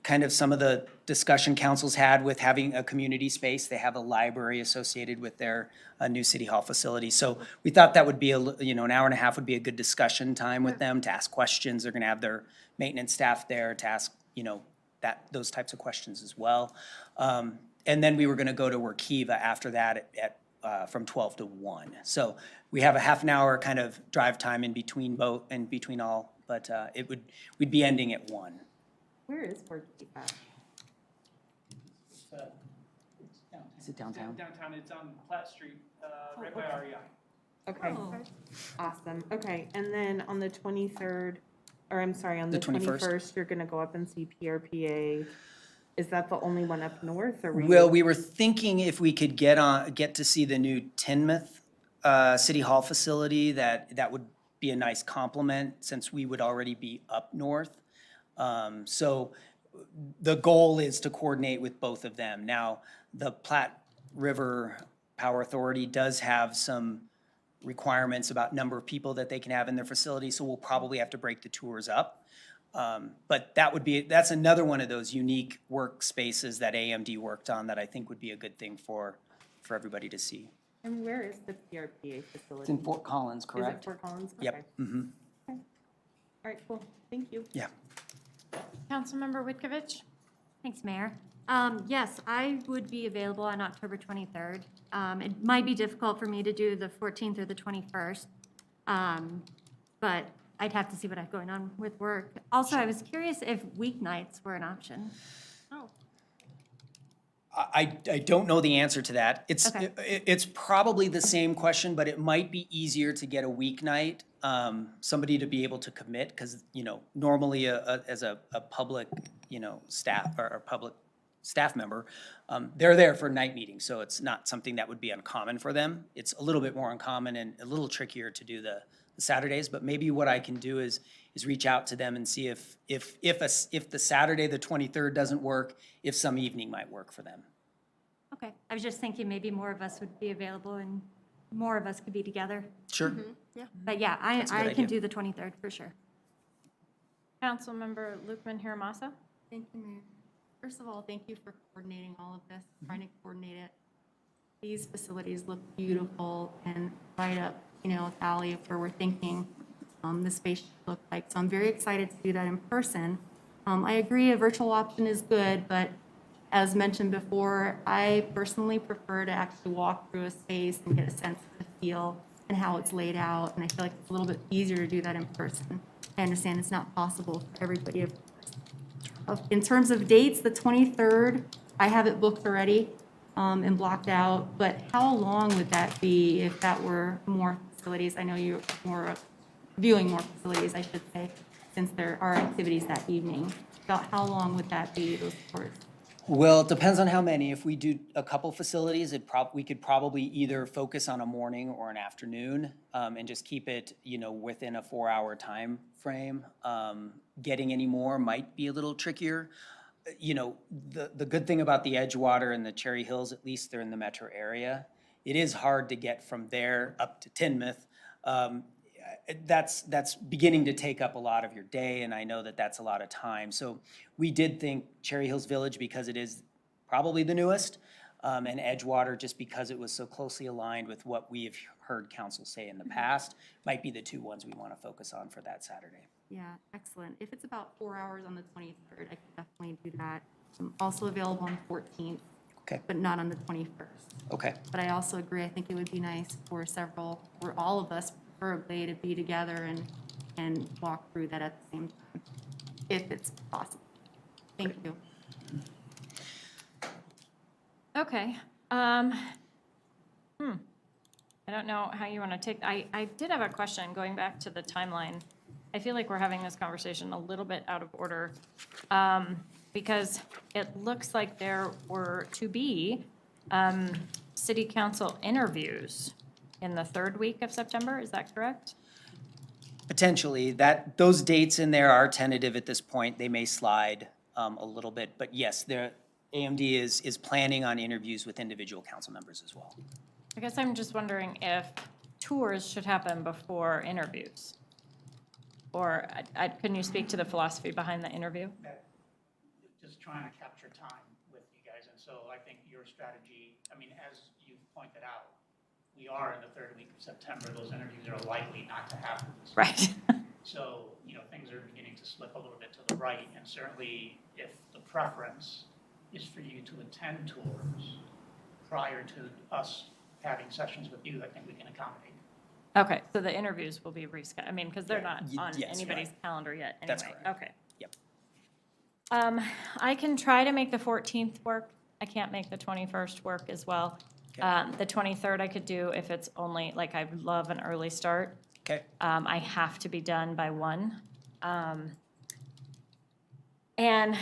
kind of some of the discussion councils had with having a community space. They have a library associated with their new city hall facility. So we thought that would be an hour and a half would be a good discussion time with them to ask questions. They're gonna have their maintenance staff there to ask, those types of questions as well. And then we were gonna go to Workiva after that from 12 to 1. So we have a half an hour kind of drive time in between all, but we'd be ending at 1. Where is Workiva? Is it downtown? Downtown, it's on Platt Street, right by REI. Okay, awesome. Okay, and then on the 23rd, or I'm sorry, on the 21st, you're gonna go up and see PRPA. Is that the only one up north, or? Well, we were thinking if we could get to see the new Tinmouth City Hall facility, that would be a nice complement since we would already be up north. So the goal is to coordinate with both of them. Now, the Platte River Power Authority does have some requirements about number of people that they can have in their facility, so we'll probably have to break the tours up. But that's another one of those unique workspaces that AMD worked on that I think would be a good thing for everybody to see. And where is the PRPA facility? It's in Fort Collins, correct? Is it Fort Collins? Yep. Okay. Mm-hmm. Okay. All right, cool. Thank you. Yeah. Councilmember Whitkovich? Thanks, Mayor. Yes, I would be available on October 23rd. It might be difficult for me to do the 14th or the 21st, but I'd have to see what I have going on with work. Also, I was curious if weeknights were an option. Oh. I don't know the answer to that. Okay. It's probably the same question, but it might be easier to get a weeknight, somebody to be able to commit, because, normally as a public, staff or public staff member, they're there for night meetings, so it's not something that would be uncommon for them. It's a little bit more uncommon and a little trickier to do the Saturdays, but maybe what I can do is reach out to them and see if the Saturday, the 23rd doesn't work, if some evening might work for them. Okay, I was just thinking maybe more of us would be available and more of us could be together. Sure. Yeah. But yeah, That's a good I can idea. do the 23rd for sure. Councilmember Lukeman Hiramasa? Thank you, Mayor. First of all, thank you for coordinating all of this, trying to coordinate it. These facilities look beautiful and right up, alley of where we're thinking the space should look like. So I'm very excited to do that in person. I agree a virtual option is good, but as mentioned before, I personally prefer to actually walk through a space and get a sense of the feel and how it's laid out, and I feel like it's a little bit easier to do that in person. I understand it's not possible for everybody. In terms of dates, the 23rd, I have it booked already and blocked out, but how long would that be if that were more facilities? I know you're more viewing more facilities, I should say, since there are activities that evening. About how long would that be, those tours? Well, it depends on how many. If we do a couple facilities, we could probably either focus on a morning or an afternoon, and just keep it, within a 4-hour time frame. Getting any more might be a little trickier. The good thing about the Edgewater and the Cherry Hills, at least they're in the metro area. It is hard to get from there up to Tinmouth. That's beginning to take up a lot of your day, and I know that that's a lot of time. So we did think Cherry Hills Village, because it is probably the newest, and Edgewater, just because it was so closely aligned with what we have heard council say in the past, might be the two ones we want to focus on for that Saturday. Yeah, excellent. If it's about 4 hours on the 23rd, I can definitely do that. I'm also available on the 14th. Okay. But not on the 21st. Okay. But I also agree, I think it would be nice for all of us preferably to be together and walk through that at the same time, if it's possible. Thank you. Okay. I don't know how you want to take, I did have a question going back to the timeline. I feel like we're having this conversation a little bit out of order, because it looks like there were to be city council interviews in the third week of September, is that correct? Potentially, those dates in there are tentative at this point. They may slide a little bit, but yes, AMD is planning on interviews with individual council members as well. I guess I'm just wondering if tours should happen before interviews? Or can you speak to the philosophy behind the interview? Just trying to capture time with you guys, and so I think your strategy, as you pointed out, we are in the third week of September, those interviews are likely not to happen. Right. So, things are beginning to slip a little bit to the right, and certainly if the preference is for you to attend tours prior to us having sessions with you, I think we can accommodate. Okay, so the interviews will be rescheduled, because they're not on yes, anybody's right. calendar yet anyway. That's correct. Okay. Yep. I can try to make the 14th work. I can't make the 21st work as well. Okay. The 23rd I could do if it's only, I would love an early start. Okay. I have to be done by 1. And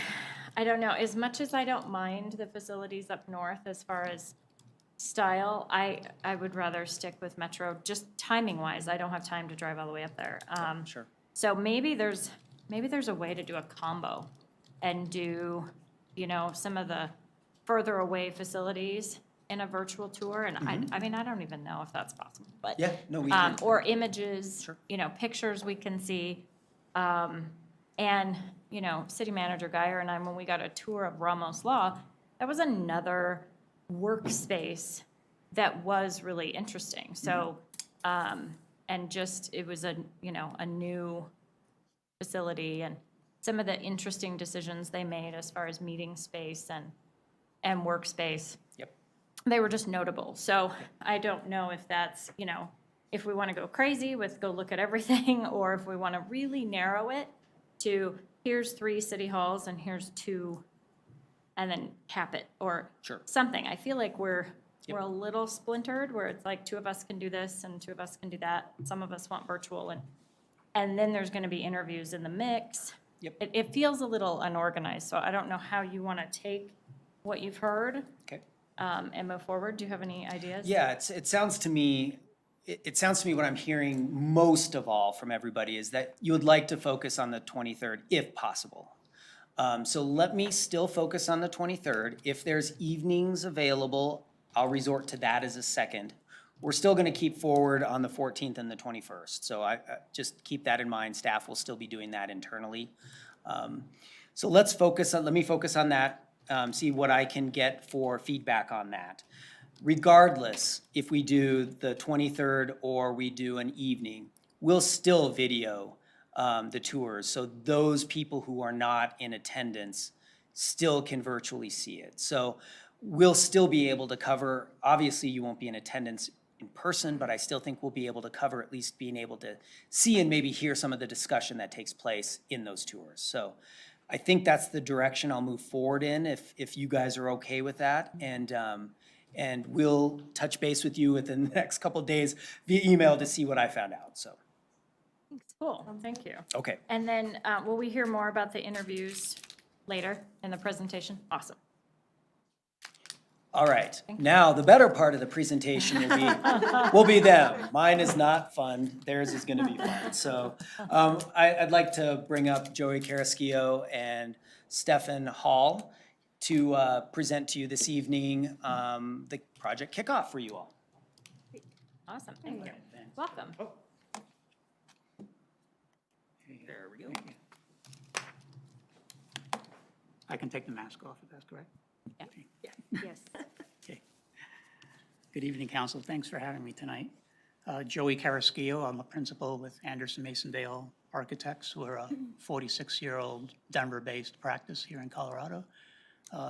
I don't know, as much as I don't mind the facilities up north as far as style, I would rather stick with Metro, just timing-wise. I don't have time to drive all the way up there. Sure. So maybe there's a way to do a combo and do, some of the further away facilities in a virtual tour. And I don't even know if that's possible, but. Yeah, no, we Or images, Sure. Pictures we can see. And, City Manager Geyer and I, when we got a tour of Ramos Law, that was another workspace that was really interesting. So, and just, it was a new facility, and some of the interesting decisions they made as far as meeting space and workspace. Yep. They were just notable. So I don't know if that's, if we want to go crazy with go look at everything, or if we want to really narrow it to here's 3 city halls and here's 2, and then cap it, or Sure. something. I feel like we're a little splintered, where it's like 2 of us can do this and 2 of us can do that. Some of us want virtual, and then there's going to be interviews in the mix. Yep. It feels a little unorganized, so I don't know how you want to take what you've heard. Okay. And move forward. Do you have any ideas? Yeah, it sounds to me what I'm hearing most of all from everybody is that you would like to focus on the 23rd if possible. So let me still focus on the 23rd. If there's evenings available, I'll resort to that as a second. We're still going to keep forward on the 14th and the 21st. So I just keep that in mind. Staff will still be doing that internally. So let me focus on that, see what I can get for feedback on that. Regardless, if we do the 23rd or we do an evening, we'll still video the tours. So those people who are not in attendance still can virtually see it. So we'll still be able to cover, obviously you won't be in attendance in person, but I still think we'll be able to cover at least being able to see and maybe hear some of the discussion that takes place in those tours. So I think that's the direction I'll move forward in if you guys are okay with that. And we'll touch base with you within the next couple of days via email to see what I found out, so. Cool, thank you. Okay. And then will we hear more about the interviews later in the presentation? Awesome. All right, now the better part of the presentation will be them. Mine is not fun, theirs is gonna be fun. So I'd like to bring up Joey Carrasquillo and Stefan Hall to present to you this evening the project kickoff for you all. Awesome, thank you. Welcome. There we go. I can take the mask off if that's correct. Yes. Okay. Good evening, council. Thanks for having me tonight. Joey Carrasquillo, I'm a principal with Anderson Masondale Architects. We're a 46-year-old Denver-based practice here in Colorado.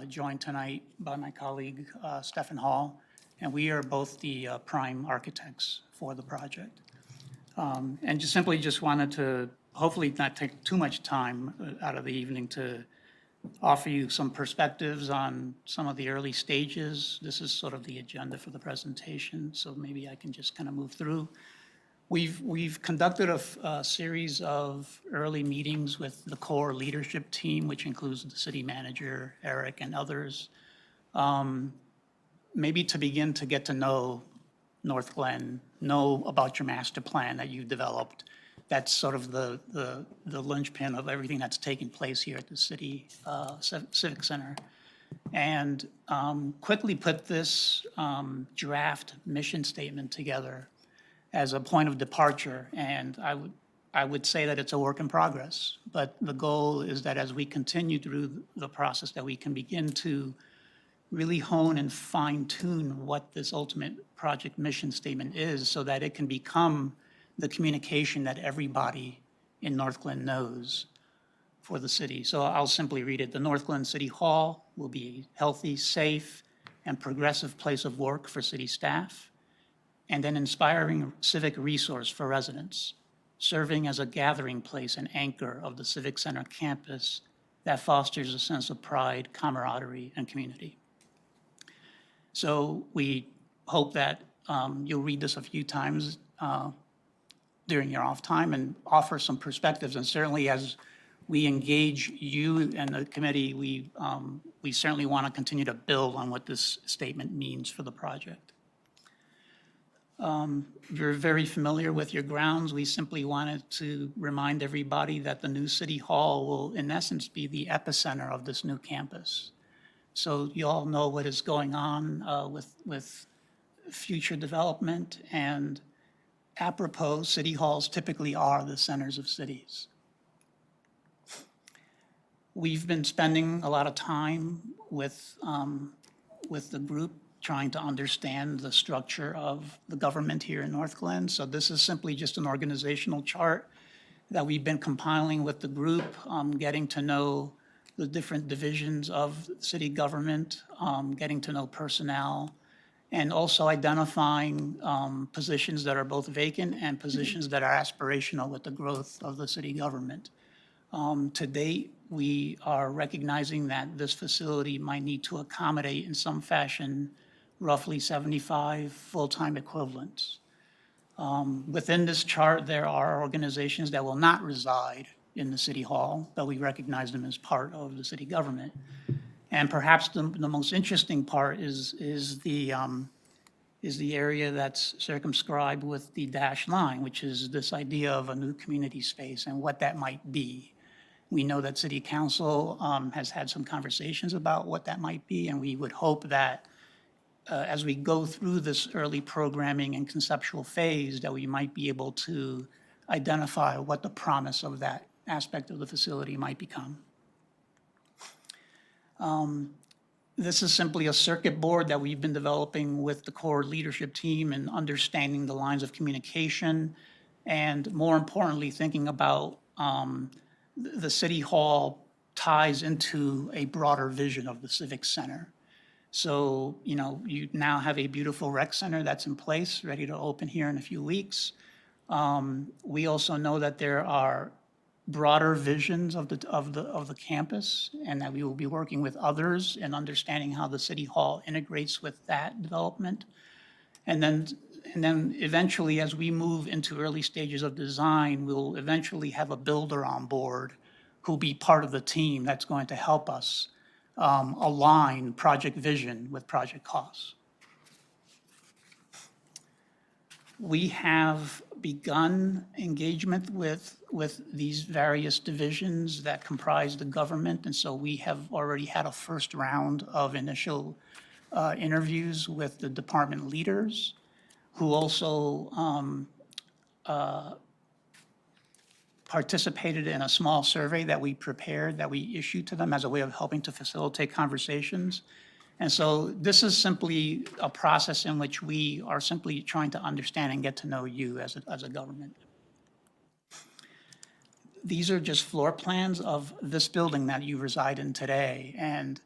Joined tonight by my colleague, Stefan Hall, and we are both the prime architects for the project. And just wanted to hopefully not take too much time out of the evening to offer you some perspectives on some of the early stages. This is sort of the agenda for the presentation, so maybe I can just kind of move through. We've conducted a series of early meetings with the core leadership team, which includes the city manager, Eric, and others. Maybe to begin to get to know Northglenn, know about your master plan that you developed. That's sort of the linchpin of everything that's taking place here at the city Civic Center. And quickly put this draft mission statement together as a point of departure. And I would say that it's a work in progress. But the goal is that as we continue through the process, that we can begin to really hone and fine tune what this ultimate project mission statement is so that it can become the communication that everybody in Northglenn knows for the city. So I'll simply read it. The Northglenn City Hall will be a healthy, safe, and progressive place of work for city staff, and an inspiring civic resource for residents, serving as a gathering place and anchor of the Civic Center campus that fosters a sense of pride, camaraderie, and community. So we hope that you'll read this a few times during your off time and offer some perspectives. And certainly as we engage you and the committee, we certainly want to continue to build on what this statement means for the project. You're very familiar with your grounds. We simply wanted to remind everybody that the new City Hall will, in essence, be the epicenter of this new campus. So you all know what is going on with future development, and apropos, city halls typically are the centers of cities. We've been spending a lot of time with the group trying to understand the structure of the government here in Northglenn. So this is simply just an organizational chart that we've been compiling with the group, getting to know the different divisions of city government, getting to know personnel, and also identifying positions that are both vacant and positions that are aspirational with the growth of the city government. To date, we are recognizing that this facility might need to accommodate in some fashion roughly 75 full-time equivalents. Within this chart, there are organizations that will not reside in the city hall, but we recognize them as part of the city government. And perhaps the most interesting part is the area that's circumscribed with the dashed line, which is this idea of a new community space and what that might be. We know that City Council has had some conversations about what that might be, and we would hope that as we go through this early programming and conceptual phase, that we might be able to identify what the promise of that aspect of the facility might become. This is simply a circuit board that we've been developing with the core leadership team and understanding the lines of communication, and more importantly, thinking about the City Hall ties into a broader vision of the Civic Center. So, you now have a beautiful rec center that's in place, ready to open here in a few weeks. We also know that there are broader visions of the campus, and that we will be working with others in understanding how the City Hall integrates with that development. And then eventually, as we move into early stages of design, we'll eventually have a builder on board who'll be part of the team that's going to help us align project vision with project costs. We have begun engagement with these various divisions that comprise the government, and so we have already had a first round of initial interviews with the department leaders, who also participated in a small survey that we prepared, that we issued to them as a way of helping to facilitate conversations. And so this is simply a process in which we are simply trying to understand and get to know you as a government. These are just floor plans of this building that you reside in today. And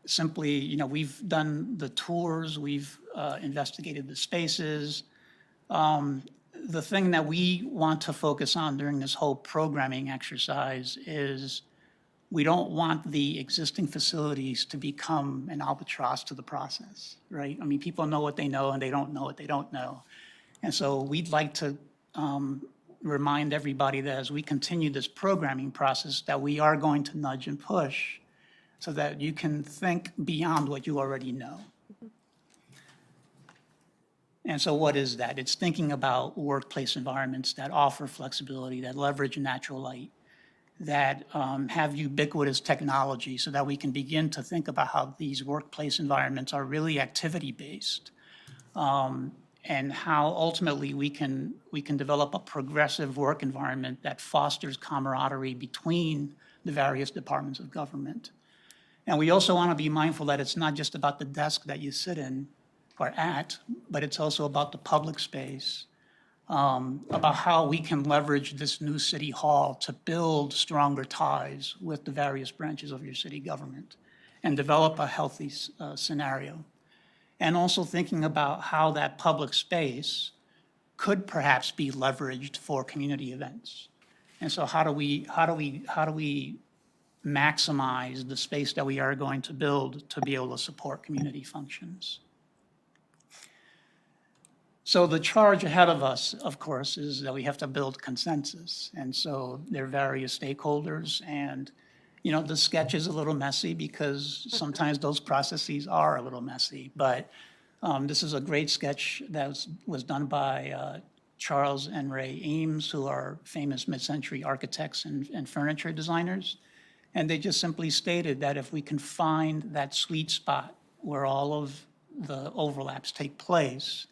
simply, we've done the tours, we've investigated the spaces. The thing that we want to focus on during this whole programming exercise is we don't want the existing facilities to become an albatross to the process, right? I mean, people know what they know and they don't know what they don't know. And so we'd like to remind everybody that as we continue this programming process, that we are going to nudge and push so that you can think beyond what you already know. And so what is that? It's thinking about workplace environments that offer flexibility, that leverage natural light, that have ubiquitous technology so that we can begin to think about how these workplace environments are really activity-based, and how ultimately we can develop a progressive work environment that fosters camaraderie between the various departments of government. And we also want to be mindful that it's not just about the desk that you sit in or at, but it's also about the public space, about how we can leverage this new city hall to build stronger ties with the various branches of your city government and develop a healthy scenario. And also thinking about how that public space could perhaps be leveraged for community events. And so how do we maximize the space that we are going to build to be able to support community functions? So the charge ahead of us, of course, is that we have to build consensus. And so there are various stakeholders, and the sketch is a little messy because sometimes those processes are a little messy. But this is a great sketch that was done by Charles and Ray Eames, who are famous mid-century architects and furniture designers. And they just simply stated that if we can find that sweet spot where all of the overlaps take place,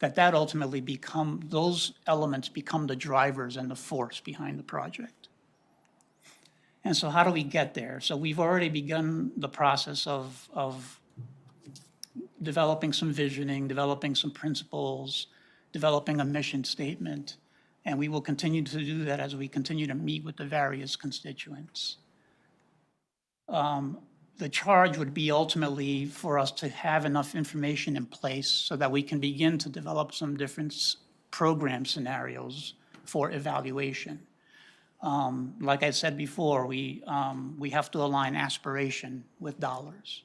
that ultimately those elements become the drivers and the force behind the project. And so how do we get there? So we've already begun the process of developing some visioning, developing some principles, developing a mission statement, and we will continue to do that as we continue to meet with the various constituents. The charge would be ultimately for us to have enough information in place so that we can begin to develop some different program scenarios for evaluation. Like I said before, we have to align aspiration with dollars.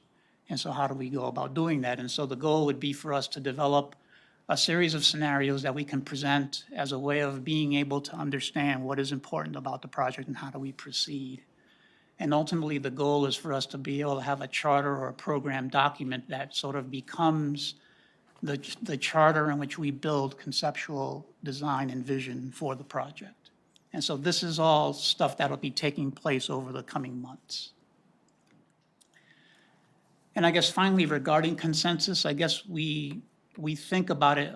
And so how do we go about doing that? And so the goal would be for us to develop a series of scenarios that we can present as a way of being able to understand what is important about the project and how do we proceed. And ultimately, the goal is for us to be able to have a charter or a program document that sort of becomes the charter in which we build conceptual design and vision for the project. And so this is all stuff that'll be taking place over the coming months. And I guess finally, regarding consensus, I guess we think about it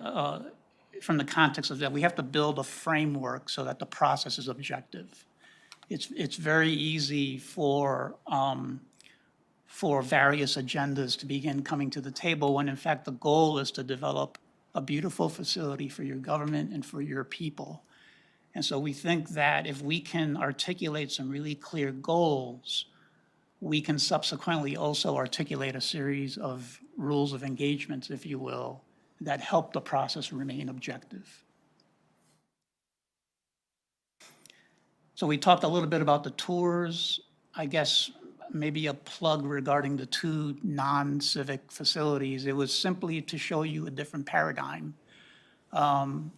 from the context of that we have to build a framework so that the process is objective. It's very easy for various agendas to begin coming to the table when in fact the goal is to develop a beautiful facility for your government and for your people. And so we think that if we can articulate some really clear goals, we can subsequently also articulate a series of rules of engagements, if you will, that help the process remain objective. So we talked a little bit about the tours. I guess maybe a plug regarding the two non-civic facilities. It was simply to show you a different paradigm.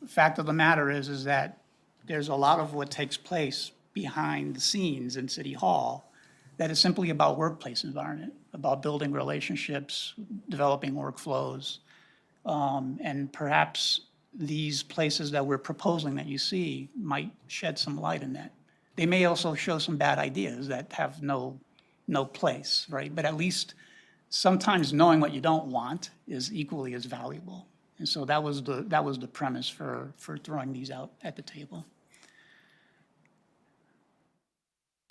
Fact of the matter is that there's a lot of what takes place behind the scenes in City Hall that is simply about workplace environment, about building relationships, developing workflows. And perhaps these places that we're proposing that you see might shed some light in that. They may also show some bad ideas that have no place, right? But at least sometimes knowing what you don't want is equally as valuable. And so that was the premise for throwing these out at the table.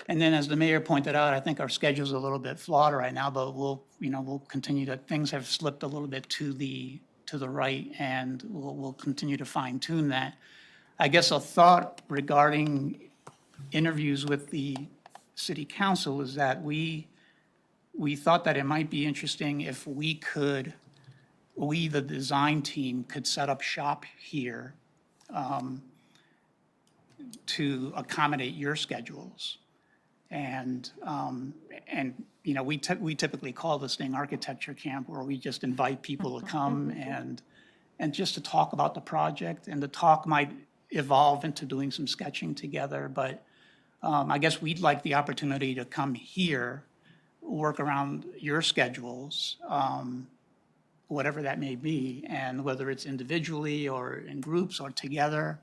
And then, as the mayor pointed out, I think our schedule's a little bit flawed right now, but we'll continue to, things have slipped a little bit to the right, and we'll continue to fine tune that. I guess a thought regarding interviews with the city council is that we thought that it might be interesting if we, the design team, could set up shop here to accommodate your schedules. And we typically call this thing architecture camp, where we just invite people to come and just to talk about the project. And the talk might evolve into doing some sketching together. But I guess we'd like the opportunity to come here, work around your schedules, whatever that may be, and whether it's individually or in groups or together.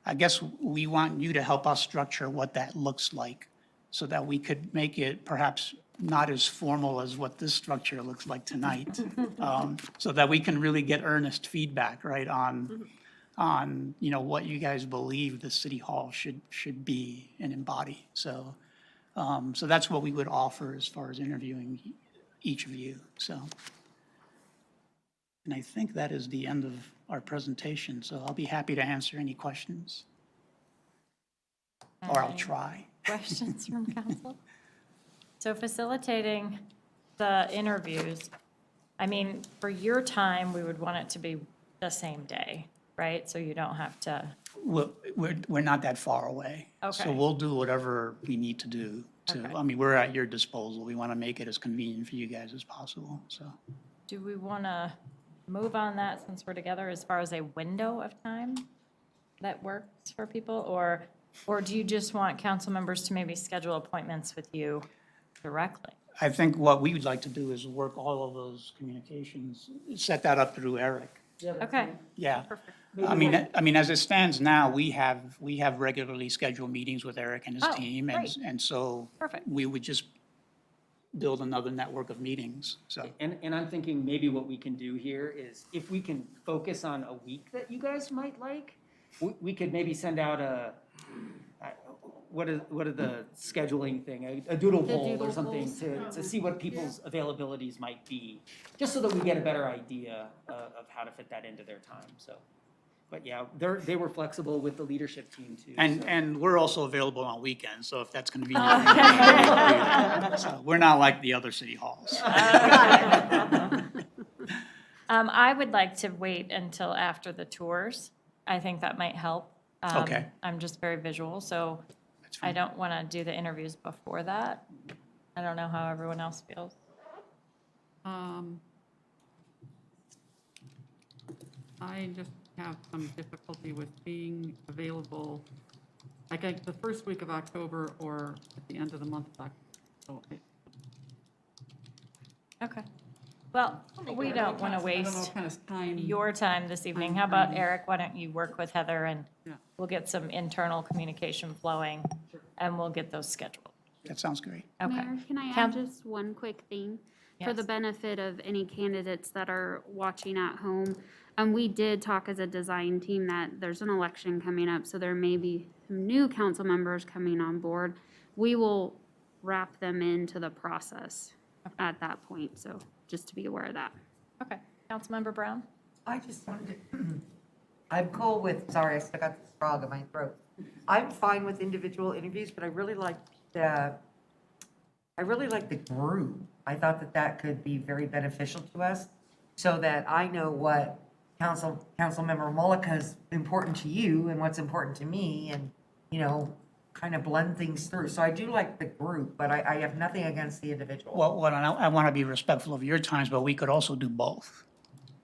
I guess we want you to help us structure what that looks like, so that we could make it perhaps not as formal as what this structure looks like tonight, so that we can really get earnest feedback, right, on what you guys believe the city hall should be and embody. So that's what we would offer as far as interviewing each of you. So, and I think that is the end of our presentation. So I'll be happy to answer any questions, or I'll try. Questions from council? So facilitating the interviews, I mean, for your time, we would want it to be the same day, right? So you don't have to. Well, we're not that far away. Okay. So we'll do whatever we need to do to, Okay. I mean, we're at your disposal. We want to make it as convenient for you guys as possible, so. Do we want to move on that since we're together as far as a window of time that works for people? Or do you just want council members to maybe schedule appointments with you directly? I think what we would like to do is work all of those communications, set that up through Eric. Okay. Yeah. Perfect. I mean, as it stands now, we have regularly scheduled meetings with Eric and his Oh, team. great. And so Perfect. we would just build another network of meetings, so. And I'm thinking maybe what we can do here is if we can focus on a week that you guys might like, we could maybe send out what are the scheduling thing, a doodle The poll doodle or something polls. to see what people's availabilities might be, just so that we get a better idea of how to fit that into their time, so. But yeah, they were flexible with the leadership team too. so. And we're also available on weekends, so if that's convenient. So we're not like the other city halls. I would like to wait until after the tours. I think that might help. Okay. I'm just very visual, so I don't want to do the interviews before that. I don't know how everyone else feels. I just have some difficulty with being available, like the first week of October or at the end of the month of October. Okay. Well, we don't want to waste your time this evening. How about Eric, why don't you work with Heather and we'll get some internal communication flowing and we'll get those scheduled. That sounds great. Okay. Mayor, can I Count- add just one quick thing? For Yes. the benefit of any candidates that are watching at home, we did talk as a design team that there's an election coming up, so there may be some new council members coming on board. We will wrap them into the process at that point, so just to be aware of that. Okay. Councilmember Brown? I just wanted to I'm cool with, sorry, I still got this frog in my throat. I'm fine with individual interviews, but I really like the group. I thought that that could be very beneficial to us, so that I know what Councilmember Mullica's important to you and what's important to me, and, you know, kind of blend things through. So I do like the group, but I have nothing against the individual. Well, I want to be respectful of your times, but we could also do both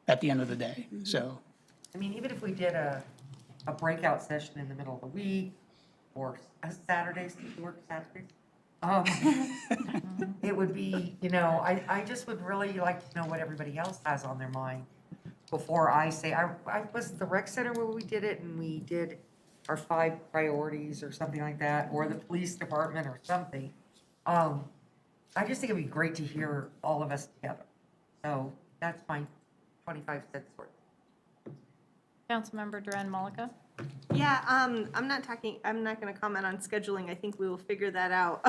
at the end of the day, so. I mean, even if we did a breakout session in the middle of the week, or Saturdays, do you work Saturdays? It would be, you know, I just would really like to know what everybody else has on their mind before I say, I was at the rec center where we did it, and we did our 5 priorities or something like that, or the police department or something. I just think it'd be great to hear all of us together. So that's my 25 cents worth. Councilmember Duran Mullica. Yeah, I'm not gonna comment on scheduling. I think we will figure that out.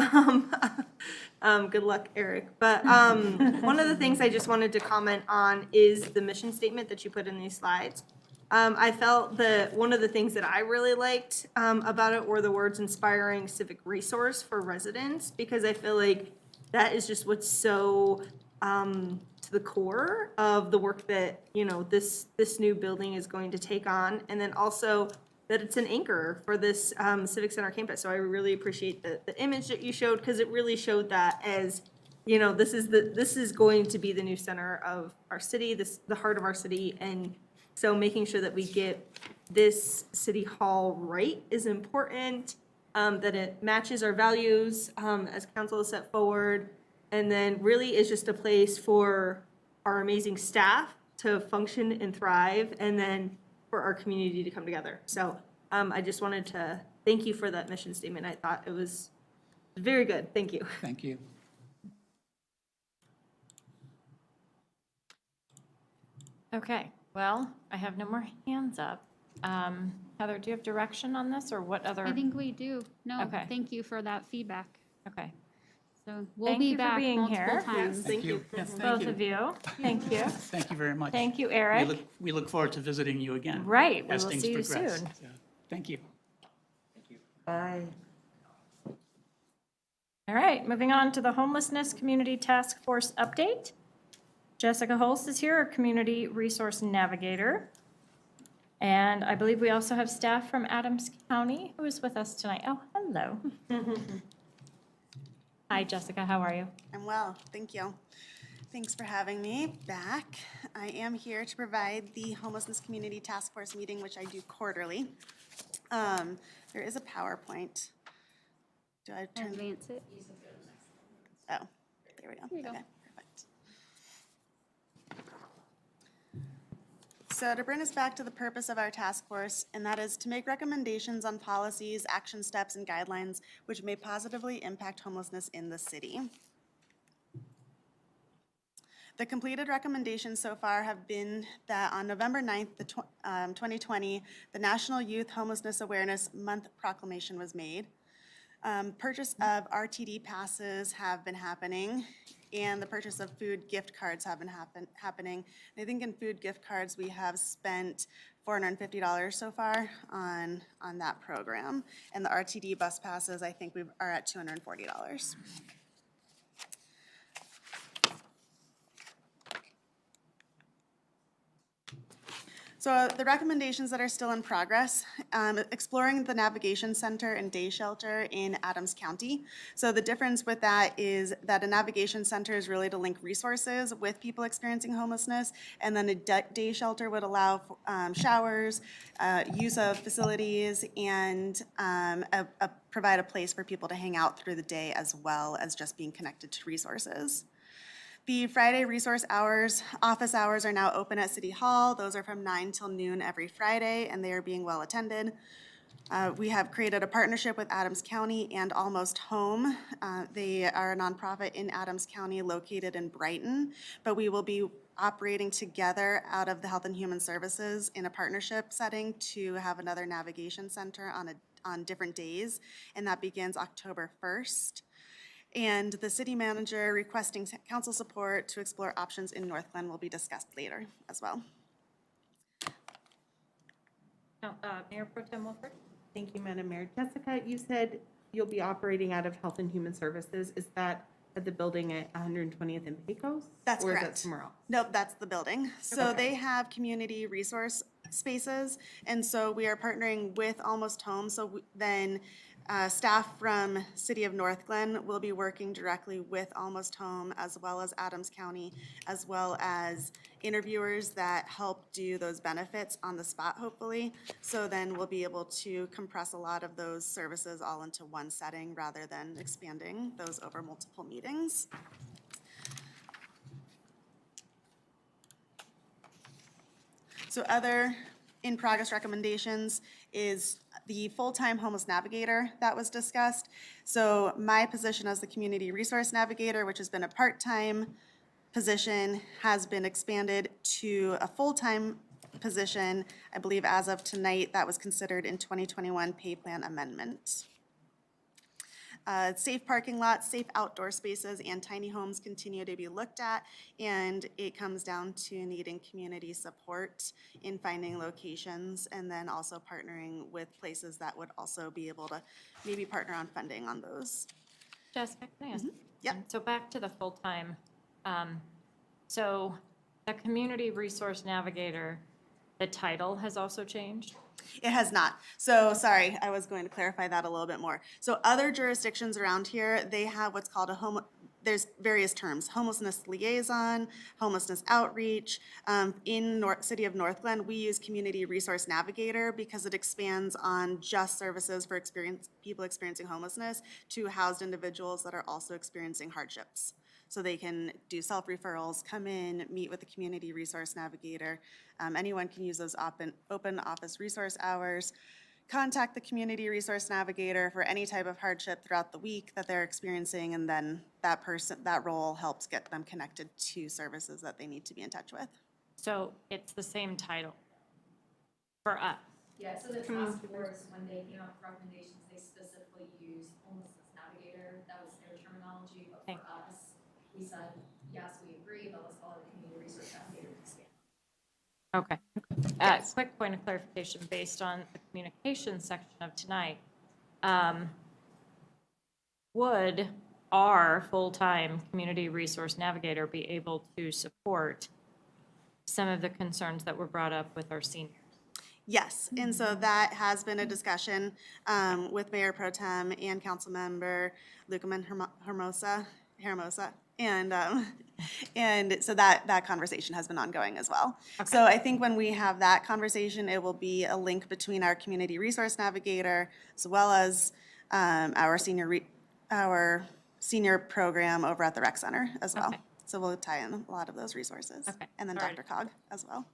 Good luck, Eric. But one of the things I just wanted to comment on is the mission statement that you put in these slides. I felt that one of the things that I really liked about it were the words inspiring civic resource for residents, because I feel like that is just what's so to the core of the work that, you know, this new building is going to take on, and then also that it's an anchor for this Civic Center campus. So I really appreciate the image that you showed, because it really showed that as, you know, this is going to be the new center of our city, the heart of our city, and so making sure that we get this city hall right is important, that it matches our values as council has set forward, and then really is just a place for our amazing staff to function and thrive, and then for our community to come together. So I just wanted to thank you for that mission statement. I thought it was very good. Thank you. Thank you. Okay, well, I have no more hands up. Heather, do you have direction on this, or what other? I think we do. No, Okay. thank you for that feedback. Okay. So we'll Thank be you for back being multiple here. times. Thank you. Yes, thank Both you. of you. Thank you. Thank you very much. Thank you, Eric. We look forward to visiting you again. Right, we as will things see you progress. soon. So, thank you. Bye. All right, moving on to the Homelessness Community Task Force update. Jessica Holst is here, our Community Resource Navigator. And I believe we also have staff from Adams County who is with us tonight. Oh, hello. Hi, Jessica, how are you? I'm well, thank you. Thanks for having me back. I am here to provide the Homelessness Community Task Force meeting, which I do quarterly. There is a PowerPoint. Do I turn? Advance it. Oh, there we go. There you go. Okay, perfect. So to bring us back to the purpose of our task force, and that is to make recommendations on policies, action steps, and guidelines which may positively impact homelessness in the city. The completed recommendations so far have been that on November 9th, 2020, the National Youth Homelessness Awareness Month proclamation was made. Purchase of RTD passes have been happening, and the purchase of food gift cards have been happening. And I think in food gift cards, we have spent $450 so far on that program. And the RTD bus passes, I think we are at $240. So the recommendations that are still in progress, exploring the navigation center and day shelter in Adams County. So the difference with that is that a navigation center is really to link resources with people experiencing homelessness, and then a day shelter would allow showers, use of facilities, and provide a place for people to hang out through the day, as well as just being connected to resources. The Friday resource hours, office hours are now open at City Hall. Those are from 9 till noon every Friday, and they are being well attended. We have created a partnership with Adams County and Almost Home. They are a nonprofit in Adams County located in Brighton, but we will be operating together out of the Health and Human Services in a partnership setting to have another navigation center on different days, and that begins October 1st. And the city manager requesting council support to explore options in Northglenn will be discussed later as well. Mayor Pro Tem Wilford? Thank you, Madam Mayor. Jessica, you said you'll be operating out of Health and Human Services. Is that at the building at 120th and Pecos? That's Or is correct. that somewhere else? Nope, that's the building. So they have community resource spaces, and so we are partnering with Almost Home. So then staff from City of Northglenn will be working directly with Almost Home, as well as Adams County, as well as interviewers that help do those benefits on the spot, hopefully. So then we'll be able to compress a lot of those services all into one setting rather than expanding those over multiple meetings. So other in-progress recommendations is the full-time homeless navigator that was discussed. So my position as the community resource navigator, which has been a part-time position, has been expanded to a full-time position. I believe as of tonight, that was considered in 2021 pay plan amendment. Safe parking lots, safe outdoor spaces, and tiny homes continue to be looked at, and it comes down to needing community support in finding locations, and then also partnering with places that would also be able to maybe partner on funding on those. Jessica, can I ask? Yep. So back to the full-time. So the Community Resource Navigator, the title has also changed? It has not. So, sorry, I was going to clarify that a little bit more. So other jurisdictions around here, they have what's called a there's various terms, homelessness liaison, homelessness outreach. In City of Northglenn, we use Community Resource Navigator because it expands on just services for people experiencing homelessness to housed individuals that are also experiencing hardships. So they can do self-referrals, come in, meet with the Community Resource Navigator. Anyone can use those open office resource hours, contact the Community Resource Navigator for any type of hardship throughout the week that they're experiencing, and then that role helps get them connected to services that they need to be in touch with. So it's the same title for us? Yeah, so the task force, when they came up with recommendations, they specifically used homelessness navigator. That was their terminology, but for us, we said, yes, we agree, but let's call it community resource navigator to expand. Okay. Quick point of clarification based on the communication section of tonight. Would our full-time community resource navigator be able to support some of the concerns that were brought up with our seniors? Yes, and so that has been a discussion with Mayor Pro Tem and Councilmember Lucaman Hermosa, and so that conversation has been ongoing as well. Okay. So I think when we have that conversation, it will be a link between our community resource navigator as well as our senior program over at the rec center as well. Okay. So we'll tie in a lot of those resources. Okay. And then Dr. Cog as well.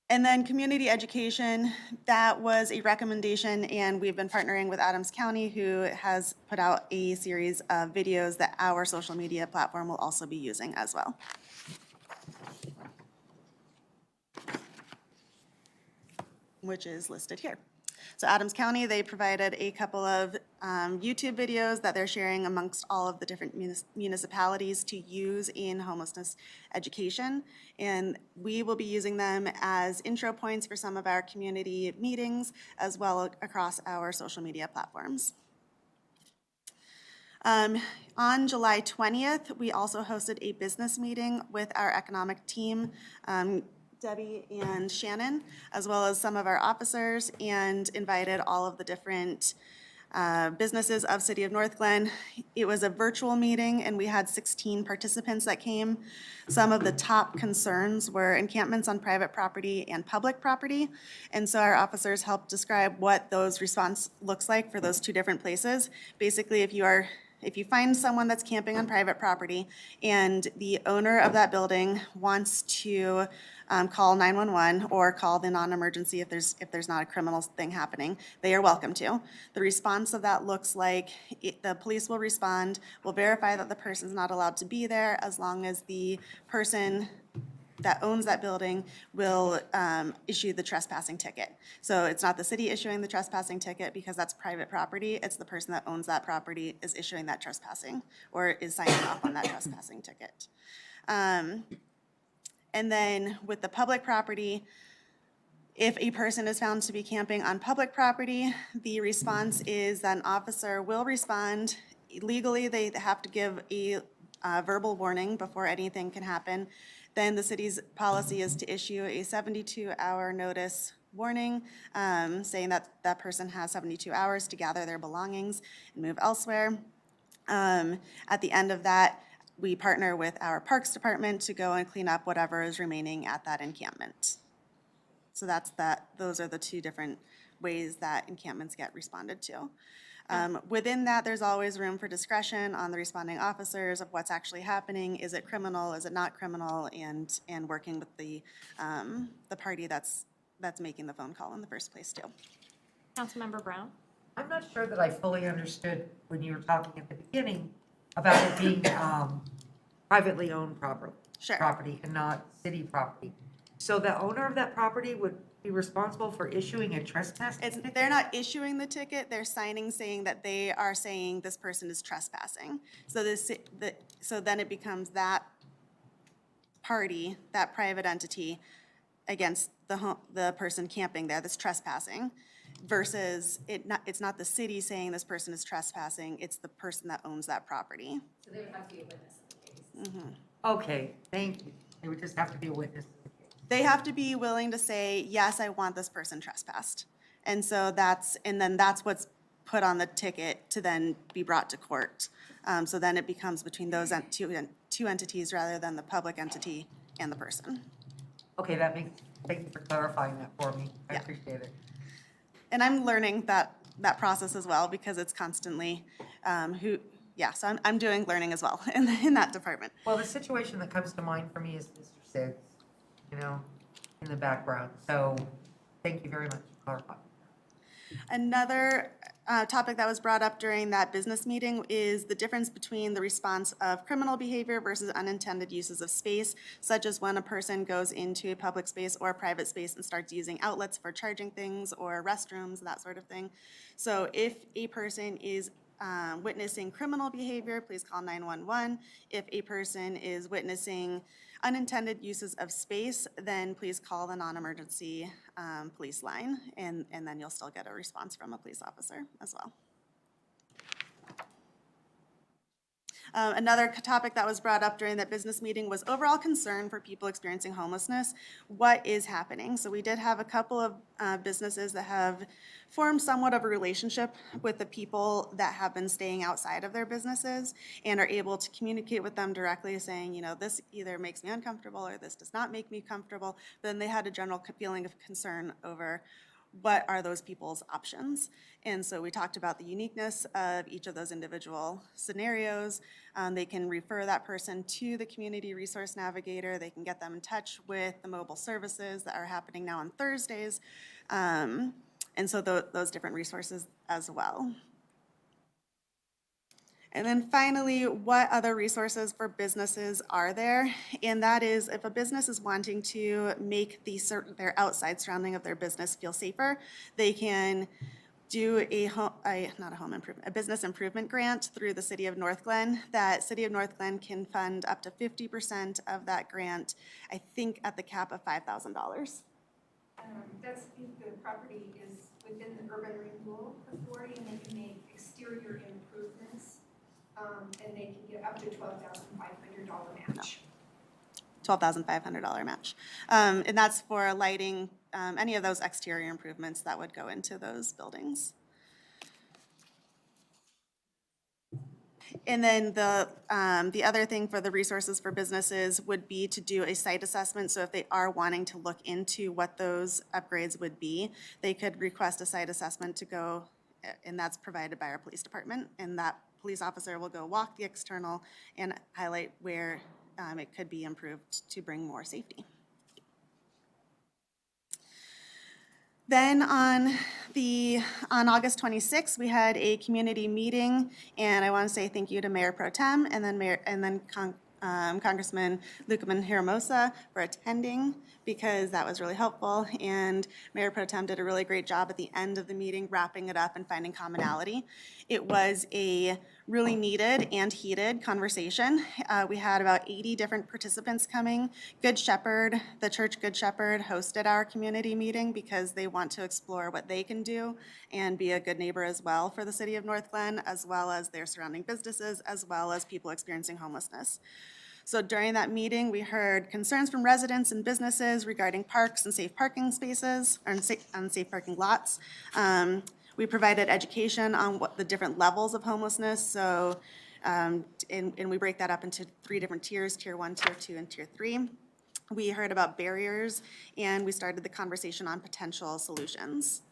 And then community education, that was a recommendation, and we've been partnering with Adams County, who has put out a series of videos that our social media platform will also be using as well. Which is listed here. So Adams County, they provided a couple of YouTube videos that they're sharing amongst all of the different municipalities to use in homelessness education. And we will be using them as intro points for some of our community meetings, as well across our social media platforms. On July 20th, we also hosted a business meeting with our economic team, Debbie and Shannon, as well as some of our officers, and invited all of the different businesses of City of Northglenn. It was a virtual meeting, and we had 16 participants that came. Some of the top concerns were encampments on private property and public property, and so our officers helped describe what those response looks like for those two different places. Basically, if you find someone that's camping on private property and the owner of that building wants to call 911 or call the non-emergency if there's not a criminal thing happening, they are welcome to. The response of that looks like the police will respond, will verify that the person's not allowed to be there as long as the person that owns that building will issue the trespassing ticket. So it's not the city issuing the trespassing ticket because that's private property. It's the person that owns that property is issuing that trespassing or is signing off on that trespassing ticket. And then with the public property, if a person is found to be camping on public property, the response is that an officer will respond. Legally, they have to give a verbal warning before anything can happen. Then the city's policy is to issue a 72-hour notice warning, saying that that person has 72 hours to gather their belongings and move elsewhere. At the end of that, we partner with our Parks Department to go and clean up whatever is remaining at that encampment. So that's that. Those are the two different ways that encampments get responded to. Within that, there's always room for discretion on the responding officers of what's actually happening. Is it criminal? Is it not criminal? And working with the party that's making the phone call in the first place too. Councilmember Brown? I'm not sure that I fully understood when you were talking at the beginning about it being privately owned property and not city property. So the owner of that property would be responsible for issuing a trespass ticket? They're not issuing the ticket, they're signing saying that they are saying this person is trespassing. So so then it becomes that party, that private entity against the person camping there that's trespassing versus it's not the city saying this person is trespassing, it's the person that owns that property. So they would have to be a witness in the case. Okay, thank you. They would just have to be a witness. They have to be willing to say, yes, I want this person trespassed. And so that's what's put on the ticket to then be brought to court. So then it becomes between those two entities rather than the public entity and the person. Okay, thank you for clarifying that for me. I appreciate it. And I'm learning that process as well because it's constantly so I'm doing learning as well in that department. Well, the situation that comes to mind for me is Mr. Siggs, in the background. So thank you very much for clarifying. Another topic that was brought up during that business meeting is the difference between the response of criminal behavior versus unintended uses of space, such as when a person goes into a public space or a private space and starts using outlets for charging things or restrooms, that sort of thing. So if a person is witnessing criminal behavior, please call 911. If a person is witnessing unintended uses of space, then please call the non-emergency police line, and then you'll still get a response from a police officer as well. Another topic that was brought up during that business meeting was overall concern for people experiencing homelessness. What is happening? So we did have a couple of businesses that have formed somewhat of a relationship with the people that have been staying outside of their businesses and are able to communicate with them directly saying, this either makes me uncomfortable or this does not make me comfortable. But then they had a general feeling of concern over what are those people's options. And so we talked about the uniqueness of each of those individual scenarios. They can refer that person to the community resource navigator. They can get them in touch with the mobile services that are happening now on Thursdays. And so those different resources as well. And then finally, what other resources for businesses are there? And that is if a business is wanting to make their outside surrounding of their business feel safer, they can do a business improvement grant through the City of Northglenn. That City of Northglenn can fund up to 50% of that grant, I think at the cap of $5,000. That's if the property is within the urban renewal authority and they can make exterior improvements. And they can get up to $12,500 match. $12,500 match. And that's for lighting, any of those exterior improvements that would go into those buildings. And then the other thing for the resources for businesses would be to do a site assessment. So if they are wanting to look into what those upgrades would be, they could request a site assessment to go, and that's provided by our police department. And that police officer will go walk the external and highlight where it could be improved to bring more safety. Then on August 26th, we had a community meeting, and I want to say thank you to Mayor Pro Tem and then Congressman Lukeman Hiramosa for attending because that was really helpful. And Mayor Pro Tem did a really great job at the end of the meeting, wrapping it up and finding commonality. It was a really needed and heated conversation. We had about 80 different participants coming. Good Shepherd, the church Good Shepherd, hosted our community meeting because they want to explore what they can do and be a good neighbor as well for the city of Northglenn, as well as their surrounding businesses, as well as people experiencing homelessness. So during that meeting, we heard concerns from residents and businesses regarding parks and safe parking spaces, or unsafe parking lots. We provided education on what the different levels of homelessness. So, and we break that up into 3 different tiers, Tier 1, Tier 2, and Tier 3. We heard about barriers, and we started the conversation on potential solutions.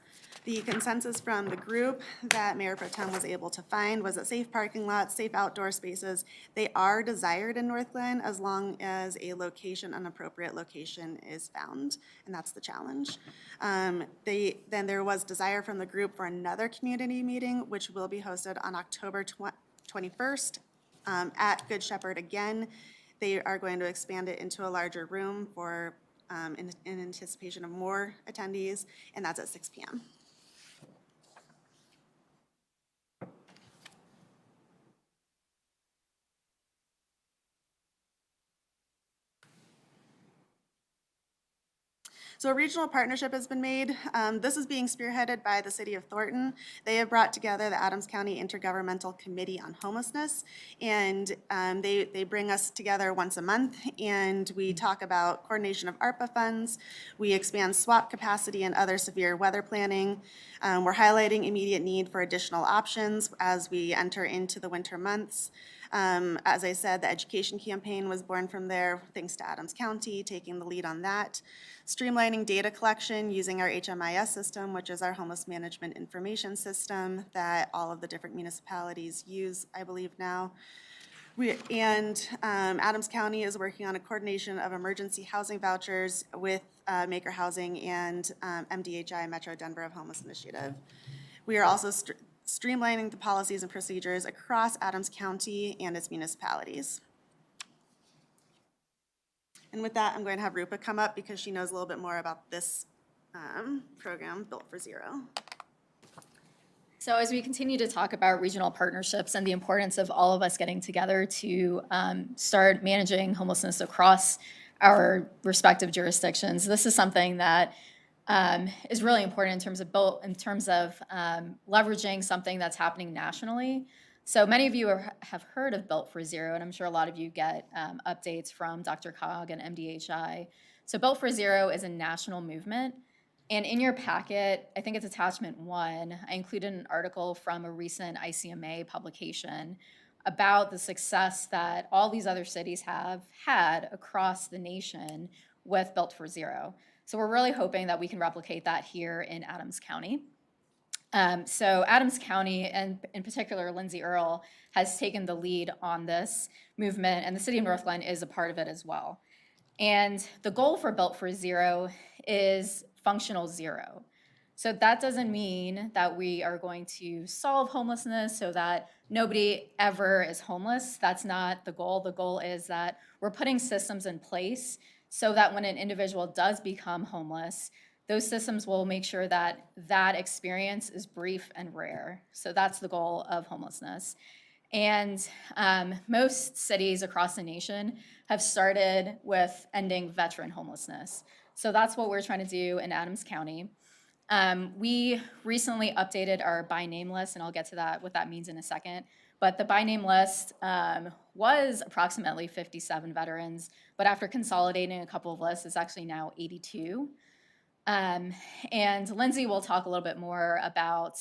The consensus from the group that Mayor Pro Tem was able to find was that safe parking lots, safe outdoor spaces, they are desired in Northglenn as long as an appropriate location is found, and that's the challenge. Then there was desire from the group for another community meeting, which will be hosted on October 21st at Good Shepherd again. They are going to expand it into a larger room for in anticipation of more attendees, and that's at 6 p.m. So a regional partnership has been made. This is being spearheaded by the City of Thornton. They have brought together the Adams County Intergovernmental Committee on Homelessness, and they bring us together once a month, and we talk about coordination of ARPA funds. We expand SWAP capacity and other severe weather planning. We're highlighting immediate need for additional options as we enter into the winter months. As I said, the education campaign was born from there, thanks to Adams County taking the lead on that. Streamlining data collection using our HMIS system, which is our homeless management information system that all of the different municipalities use, I believe now. Adams County is working on a coordination of emergency housing vouchers with Maker Housing and MDHI, Metro Denver of Homeless Initiative. We are also streamlining the policies and procedures across Adams County and its municipalities. And with that, I'm going to have Rupa come up because she knows a little bit more about this program, Built for Zero. So as we continue to talk about regional partnerships and the importance of all of us getting together to start managing homelessness across our respective jurisdictions, this is something that is really important in terms of leveraging something that's happening nationally. So many of you have heard of Built for Zero, and I'm sure a lot of you get updates from Dr. Cog and MDHI. So Built for Zero is a national movement. And in your packet, I think it's attachment 1, I included an article from a recent ICMA publication about the success that all these other cities have had across the nation with Built for Zero. So we're really hoping that we can replicate that here in Adams County. So Adams County, and in particular Lindsay Earle, has taken the lead on this movement, and the city of Northglenn is a part of it as well. And the goal for Built for Zero is functional zero. So that doesn't mean that we are going to solve homelessness so that nobody ever is homeless. That's not the goal. The goal is that we're putting systems in place so that when an individual does become homeless, those systems will make sure that that experience is brief and rare. So that's the goal of homelessness. And most cities across the nation have started with ending veteran homelessness. So that's what we're trying to do in Adams County. We recently updated our by name list, and I'll get to that, what that means in a second. But the by name list was approximately 57 veterans, but after consolidating a couple of lists, it's actually now 82. And Lindsay will talk a little bit more about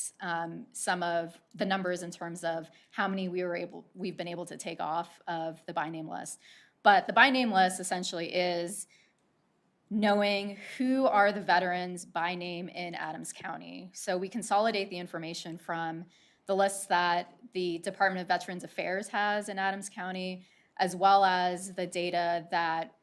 some of the numbers in terms of how many we've been able to take off of the by name list. But the by name list essentially is knowing who are the veterans by name in Adams County. So we consolidate the information from the lists that the Department of Veterans Affairs has in Adams County, as well as the data that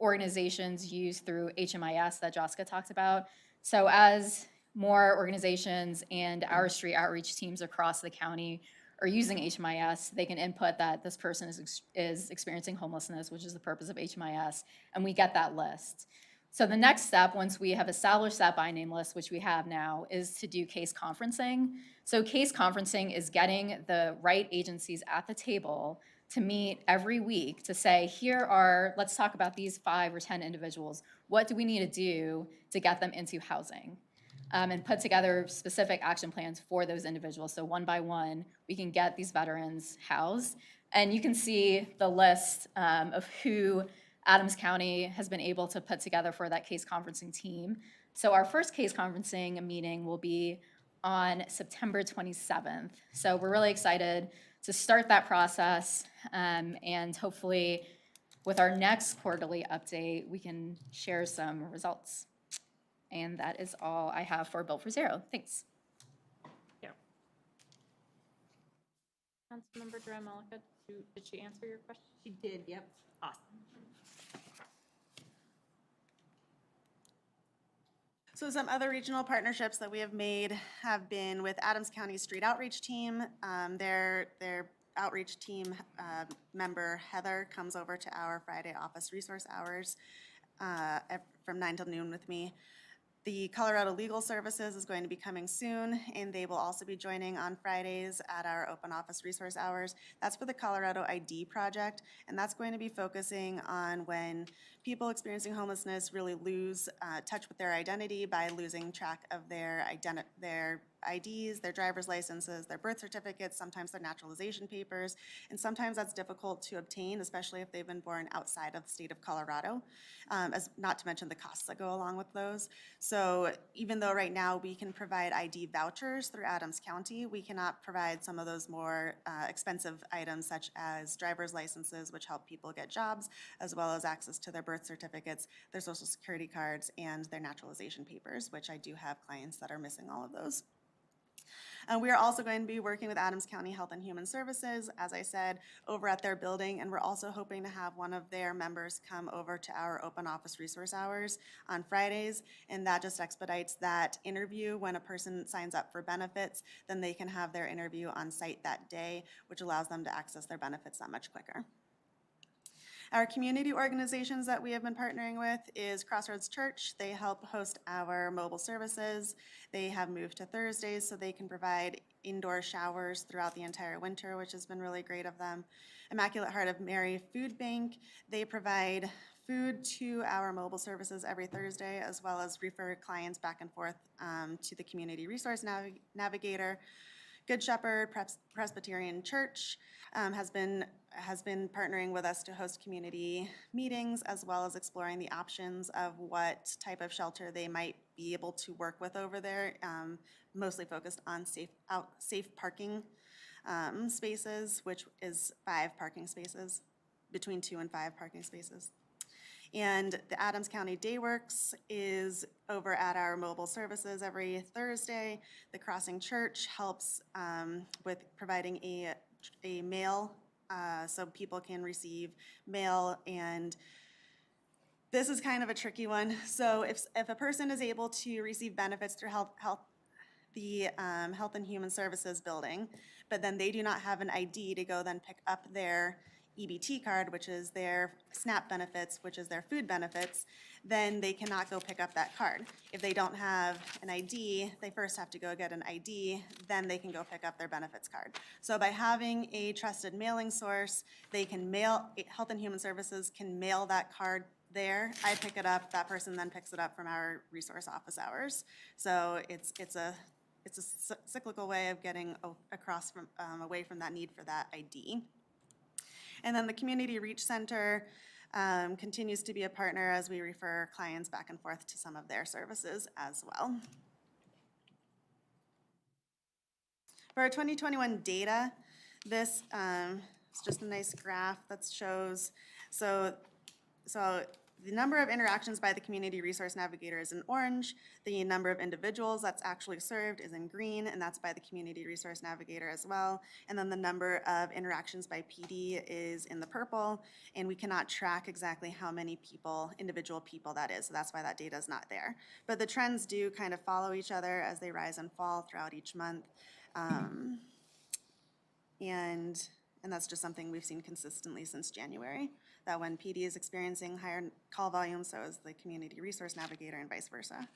organizations use through HMIS that Joska talked about. So as more organizations and our street outreach teams across the county are using HMIS, they can input that this person is experiencing homelessness, which is the purpose of HMIS, and we get that list. So the next step, once we have established that by name list, which we have now, is to do case conferencing. So case conferencing is getting the right agencies at the table to meet every week to say, here are, let's talk about these 5 or 10 individuals. What do we need to do to get them into housing? And put together specific action plans for those individuals. So one by one, we can get these veterans housed. And you can see the list of who Adams County has been able to put together for that case conferencing team. So our first case conferencing meeting will be on September 27th. So we're really excited to start that process, and hopefully with our next quarterly update, we can share some results. And that is all I have for Bill for Zero. Thanks. Councilmember Dramelica, did she answer your question? She did, yep. Awesome. So some other regional partnerships that we have made have been with Adams County Street Outreach Team. Their outreach team member, Heather, comes over to our Friday office resource hours from 9 till noon with me. The Colorado Legal Services is going to be coming soon, and they will also be joining on Fridays at our open office resource hours. That's for the Colorado ID project, and that's going to be focusing on when people experiencing homelessness really lose touch with their identity by losing track of their IDs, their driver's licenses, their birth certificates, sometimes their naturalization papers, and sometimes that's difficult to obtain, especially if they've been born outside of the state of Colorado, as not to mention the costs that go along with those. So even though right now we can provide ID vouchers through Adams County, we cannot provide some of those more expensive items such as driver's licenses, which help people get jobs, as well as access to their birth certificates, their social security cards, and their naturalization papers, which I do have clients that are missing all of those. We are also going to be working with Adams County Health and Human Services, as I said, over at their building, and we're also hoping to have one of their members come over to our open office resource hours on Fridays, and that just expedites that interview. When a person signs up for benefits, then they can have their interview on site that day, which allows them to access their benefits that much quicker. Our community organizations that we have been partnering with is Crossroads Church. They help host our mobile services. They have moved to Thursdays so they can provide indoor showers throughout the entire winter, which has been really great of them. Immaculate Heart of Mary Food Bank, they provide food to our mobile services every Thursday, as well as refer clients back and forth to the Community Resource Navigator. Good Shepherd Presbyterian Church has been partnering with us to host community meetings, as well as exploring the options of what type of shelter they might be able to work with over there, mostly focused on safe parking spaces, which is 5 parking spaces, between 2 and 5 parking spaces. And the Adams County Dayworks is over at our mobile services every Thursday. The Crossing Church helps with providing a mail so people can receive mail, and this is kind of a tricky one. So if a person is able to receive benefits through the Health and Human Services building, but then they do not have an ID to go then pick up their EBT card, which is their SNAP benefits, which is their food benefits, then they cannot go pick up that card. If they don't have an ID, they first have to go get an ID, then they can go pick up their benefits card. So by having a trusted mailing source, they can Health and Human Services can mail that card there. I pick it up, that person then picks it up from our resource office hours. So it's a cyclical way of getting across from away from that need for that ID. And then the Community Reach Center continues to be a partner as we refer clients back and forth to some of their services as well. For our 2021 data, this is just a nice graph that shows, so the number of interactions by the Community Resource Navigator is in orange. The number of individuals that's actually served is in green, and that's by the Community Resource Navigator as well. And then the number of interactions by PD is in the purple, and we cannot track exactly how many individual people that is, so that's why that data is not there. But the trends do kind of follow each other as they rise and fall throughout each month. And And that's just something we've seen consistently since January, that when PD is experiencing higher call volume, so is the community resource navigator and vice versa.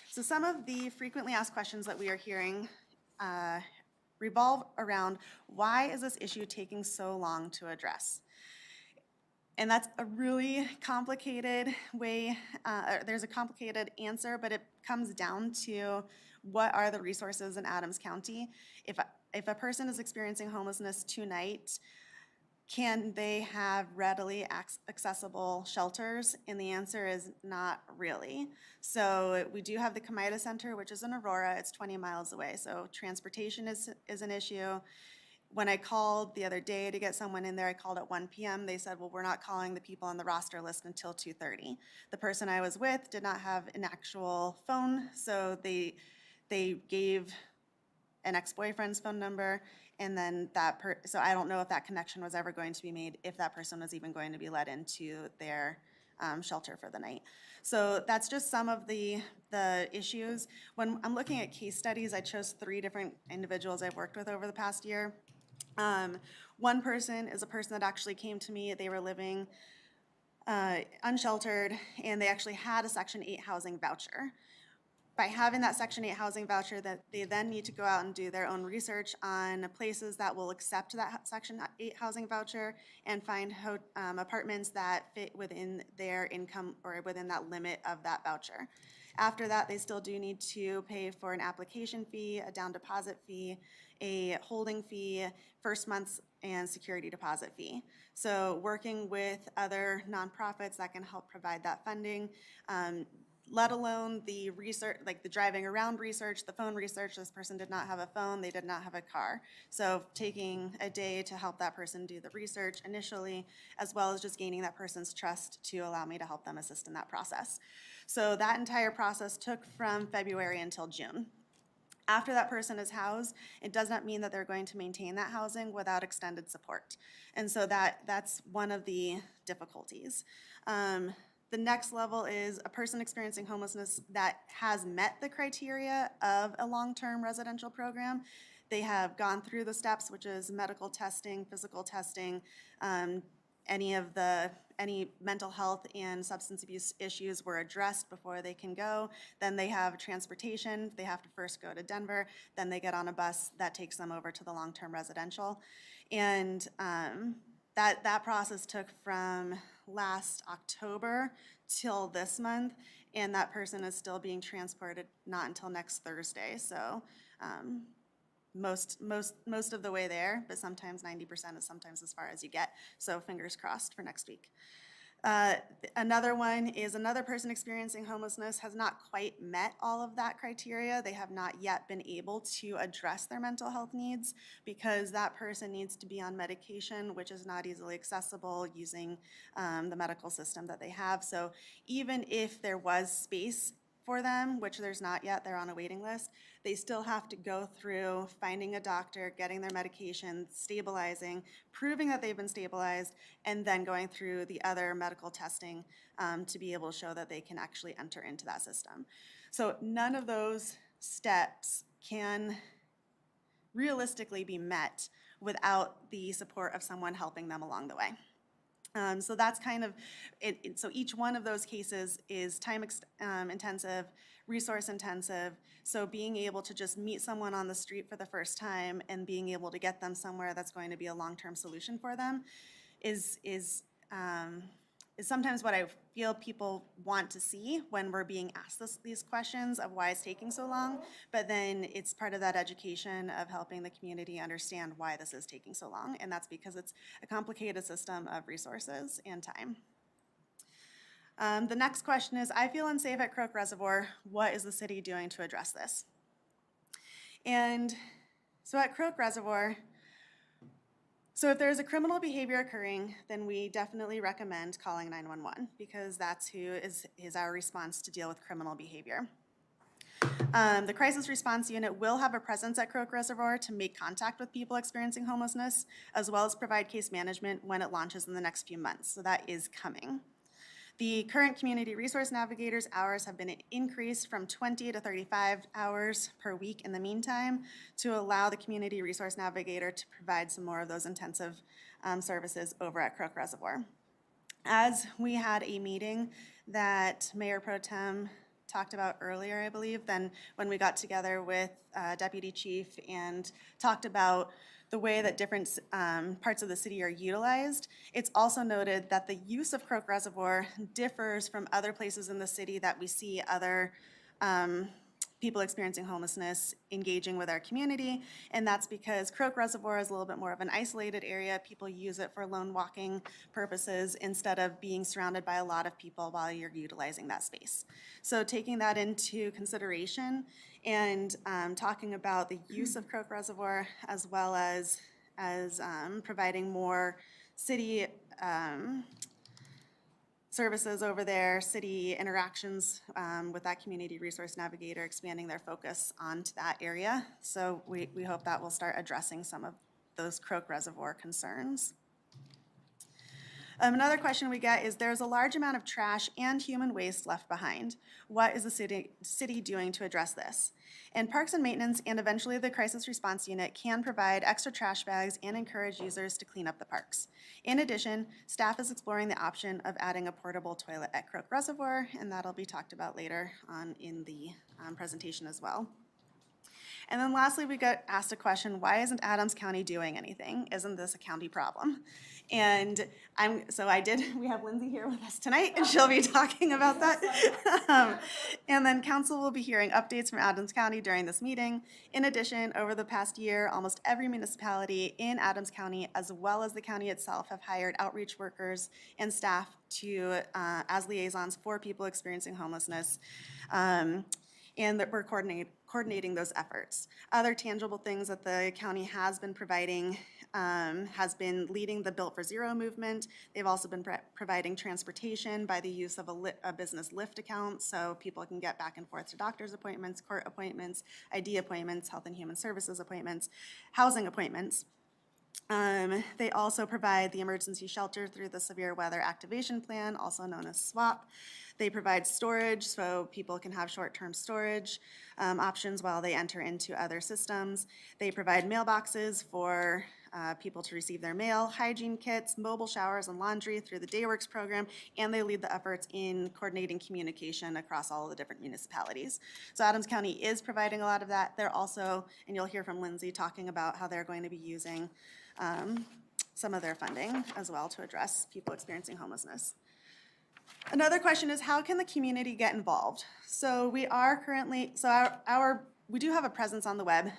So some of the frequently asked questions that we are hearing revolve around, why is this issue taking so long to address? And that's a really complicated way, there's a complicated answer, but it comes down to what are the resources in Adams County? If a person is experiencing homelessness tonight, can they have readily accessible shelters? And the answer is not really. So we do have the Kamida Center, which is in Aurora. It's 20 miles away. So transportation is an issue. When I called the other day to get someone in there, I called at 1 p.m. They said, well, we're not calling the people on the roster list until 2:30. The person I was with did not have an actual phone, so they gave an ex-boyfriend's phone number, and then so I don't know if that connection was ever going to be made, if that person was even going to be let into their shelter for the night. So that's just some of the issues. When I'm looking at case studies, I chose 3 different individuals I've worked with over the past year. One person is a person that actually came to me. They were living unsheltered, and they actually had a Section 8 housing voucher. By having that Section 8 housing voucher, that they then need to go out and do their own research on places that will accept that Section 8 housing voucher and find apartments that fit within their income or within that limit of that voucher. After that, they still do need to pay for an application fee, a down deposit fee, a holding fee, first month's and security deposit fee. So working with other nonprofits that can help provide that funding, let alone the research, like the driving around research, the phone research. This person did not have a phone, they did not have a car. So taking a day to help that person do the research initially, as well as just gaining that person's trust to allow me to help them assist in that process. So that entire process took from February until June. After that person is housed, it does not mean that they're going to maintain that housing without extended support. And so that's one of the difficulties. The next level is a person experiencing homelessness that has met the criteria of a long-term residential program. They have gone through the steps, which is medical testing, physical testing, any mental health and substance abuse issues were addressed before they can go. Then they have transportation. They have to first go to Denver. Then they get on a bus that takes them over to the long-term residential. And that process took from last October till this month, and that person is still being transported not until next Thursday. So most of the way there, but sometimes 90% is sometimes as far as you get. So fingers crossed for next week. Another one is another person experiencing homelessness has not quite met all of that criteria. They have not yet been able to address their mental health needs because that person needs to be on medication, which is not easily accessible using the medical system that they have. So even if there was space for them, which there's not yet, they're on a waiting list, they still have to go through finding a doctor, getting their medication, stabilizing, proving that they've been stabilized, and then going through the other medical testing to be able to show that they can actually enter into that system. So none of those steps can realistically be met without the support of someone helping them along the way. So that's kind of it. So each one of those cases is time intensive, resource intensive. So being able to just meet someone on the street for the first time and being able to get them somewhere that's going to be a long-term solution for them is sometimes what I feel people want to see when we're being asked these questions of why it's taking so long, but then it's part of that education of helping the community understand why this is taking so long, and that's because it's a complicated system of resources and time. The next question is, I feel unsafe at Croak Reservoir. What is the city doing to address this? And so at Croak Reservoir, so if there's a criminal behavior occurring, then we definitely recommend calling 911 because that's who is our response to deal with criminal behavior. The crisis response unit will have a presence at Croak Reservoir to make contact with people experiencing homelessness, as well as provide case management when it launches in the next few months. So that is coming. The current community resource navigators' hours have been increased from 20 to 35 hours per week in the meantime to allow the community resource navigator to provide some more of those intensive services over at Crook Reservoir. As we had a meeting that Mayor Pro Tem talked about earlier, I believe, then when we got together with Deputy Chief and talked about the way that different parts of the city are utilized, it's also noted that the use of Crook Reservoir differs from other places in the city that we see other people experiencing homelessness engaging with our community, and that's because Crook Reservoir is a little bit more of an isolated area. People use it for lone walking purposes instead of being surrounded by a lot of people while you're utilizing that space. So taking that into consideration and talking about the use of Crook Reservoir as well as providing more city services over there, city interactions with that community resource navigator, expanding their focus onto that area. So we hope that will start addressing some of those Crook Reservoir concerns. Another question we get is there's a large amount of trash and human waste left behind. What is the city doing to address this? And Parks and Maintenance and eventually the Crisis Response Unit can provide extra trash bags and encourage users to clean up the parks. In addition, staff is exploring the option of adding a portable toilet at Crook Reservoir, and that'll be talked about later on in the presentation as well. And then lastly, we got asked a question, why isn't Adams County doing anything? Isn't this a county problem? And we have Lindsay here with us tonight, and she'll be talking about that. And then council will be hearing updates from Adams County during this meeting. In addition, over the past year, almost every municipality in Adams County, as well as the county itself, have hired outreach workers and staff to, as liaisons for people experiencing homelessness. And that we're coordinating those efforts. Other tangible things that the county has been providing has been leading the Built for Zero movement. They've also been providing transportation by the use of a business Lyft account, so people can get back and forth to doctor's appointments, court appointments, ID appointments, health and human services appointments, housing appointments. They also provide the emergency shelter through the Severe Weather Activation Plan, also known as SWAP. They provide storage, so people can have short-term storage options while they enter into other systems. They provide mailboxes for people to receive their mail, hygiene kits, mobile showers and laundry through the Dayworks program, and they lead the efforts in coordinating communication across all of the different municipalities. So Adams County is providing a lot of that. They're also, and you'll hear from Lindsay talking about how they're going to be using some of their funding as well to address people experiencing homelessness. Another question is, how can the community get involved? So we are currently, we do have a presence on the web.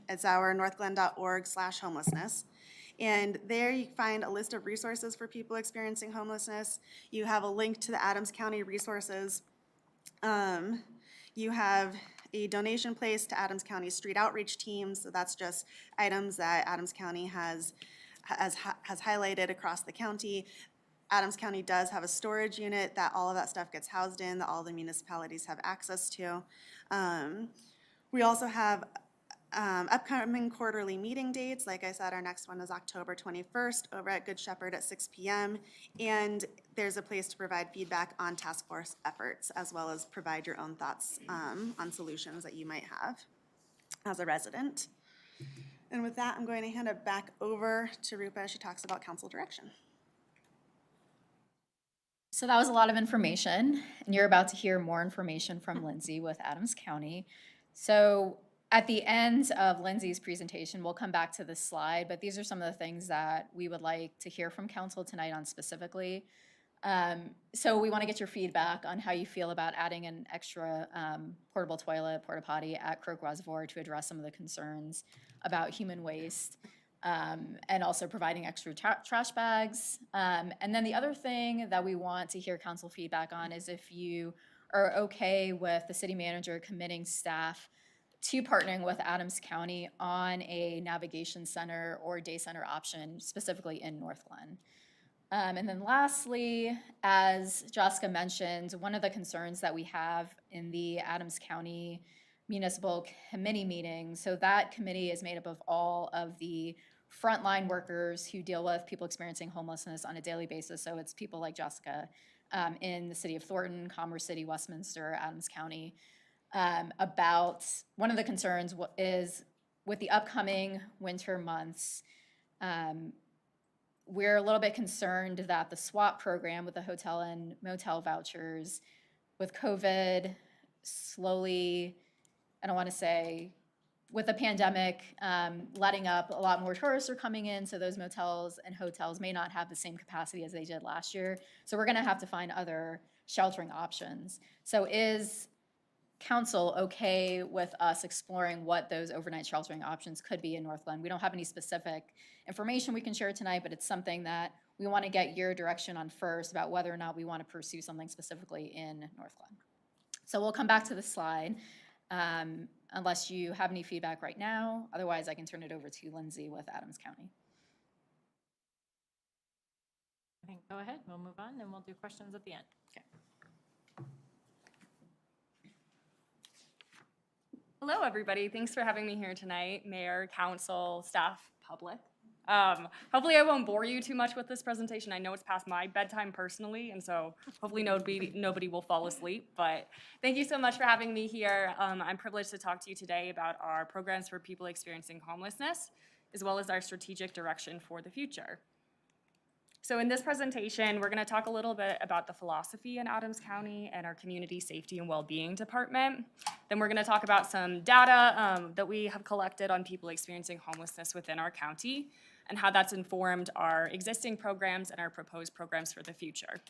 It's our northglenn.org/homelessness. And there you find a list of resources for people experiencing homelessness. You have a link to the Adams County resources. You have a donation place to Adams County street outreach teams. So that's just items that Adams County has highlighted across the county. Adams County does have a storage unit that all of that stuff gets housed in, that all the municipalities have access to. We also have upcoming quarterly meeting dates. Like I said, our next one is October 21st over at Good Shepherd at 6 p.m. And there's a place to provide feedback on task force efforts, as well as provide your own thoughts on solutions that you might have as a resident. And with that, I'm going to hand it back over to Rupa as she talks about council direction. So that was a lot of information, and you're about to hear more information from Lindsay with Adams County. So at the end of Lindsay's presentation, we'll come back to this slide, but these are some of the things that we would like to hear from council tonight on specifically. So we want to get your feedback on how you feel about adding an extra portable toilet, porta potty at Crook Reservoir to address some of the concerns about human waste. And also providing extra trash bags. And then the other thing that we want to hear council feedback on is if you are okay with the city manager committing staff to partnering with Adams County on a navigation center or day center option, specifically in Northglenn. And then lastly, as Jessica mentioned, one of the concerns that we have in the Adams County Municipal Committee meeting, so that committee is made up of all of the frontline workers who deal with people experiencing homelessness on a daily basis. So it's people like Jessica in the city of Thornton, Commerce City, Westminster, Adams County, about one of the concerns is with the upcoming winter months, we're a little bit concerned that the SWAP program with the hotel and motel vouchers, with COVID slowly, I don't want to say, with the pandemic letting up, a lot more tourists are coming in, so those motels and hotels may not have the same capacity as they did last year. So we're going to have to find other sheltering options. So is council okay with us exploring what those overnight sheltering options could be in Northglenn? We don't have any specific information we can share tonight, but it's something that we want to get your direction on first about whether or not we want to pursue something specifically in Northglenn. So we'll come back to the slide unless you have any feedback right now. Otherwise, I can turn it over to Lindsay with Adams County. I think go ahead, we'll move on, and we'll do questions at the end. Okay. Hello, everybody. Thanks for having me here tonight, mayor, council, staff, public. Hopefully I won't bore you too much with this presentation. I know it's past my bedtime personally, and so hopefully nobody will fall asleep. But thank you so much for having me here. I'm privileged to talk to you today about our programs for people experiencing homelessness, as well as our strategic direction for the future. So in this presentation, we're going to talk a little bit about the philosophy in Adams County and our Community Safety and Wellbeing Department. Then we're going to talk about some data that we have collected on people experiencing homelessness within our county and how that's informed our existing programs and our proposed programs for the future.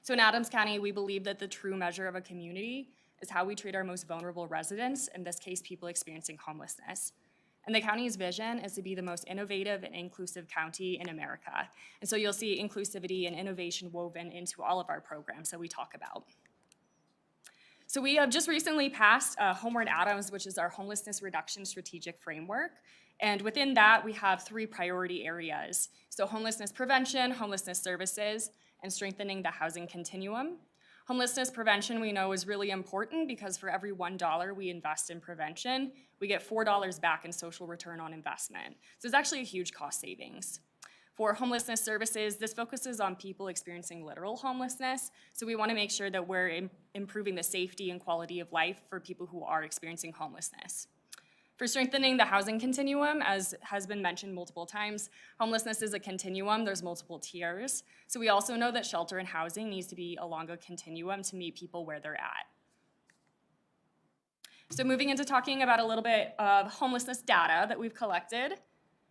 So in Adams County, we believe that the true measure of a community is how we treat our most vulnerable residents, in this case, people experiencing homelessness. And the county's vision is to be the most innovative and inclusive county in America. And so you'll see inclusivity and innovation woven into all of our programs that we talk about. So we have just recently passed Homeward Adams, which is our homelessness reduction strategic framework. And within that, we have 3 priority areas. So homelessness prevention, homelessness services, and strengthening the housing continuum. Homelessness prevention we know is really important because for every $1 we invest in prevention, we get $4 back in social return on investment. So it's actually a huge cost savings. For homelessness services, this focuses on people experiencing literal homelessness. So we want to make sure that we're improving the safety and quality of life for people who are experiencing homelessness. For strengthening the housing continuum, as has been mentioned multiple times, homelessness is a continuum. There's multiple tiers. So we also know that shelter and housing needs to be along a continuum to meet people where they're at. So moving into talking about a little bit of homelessness data that we've collected.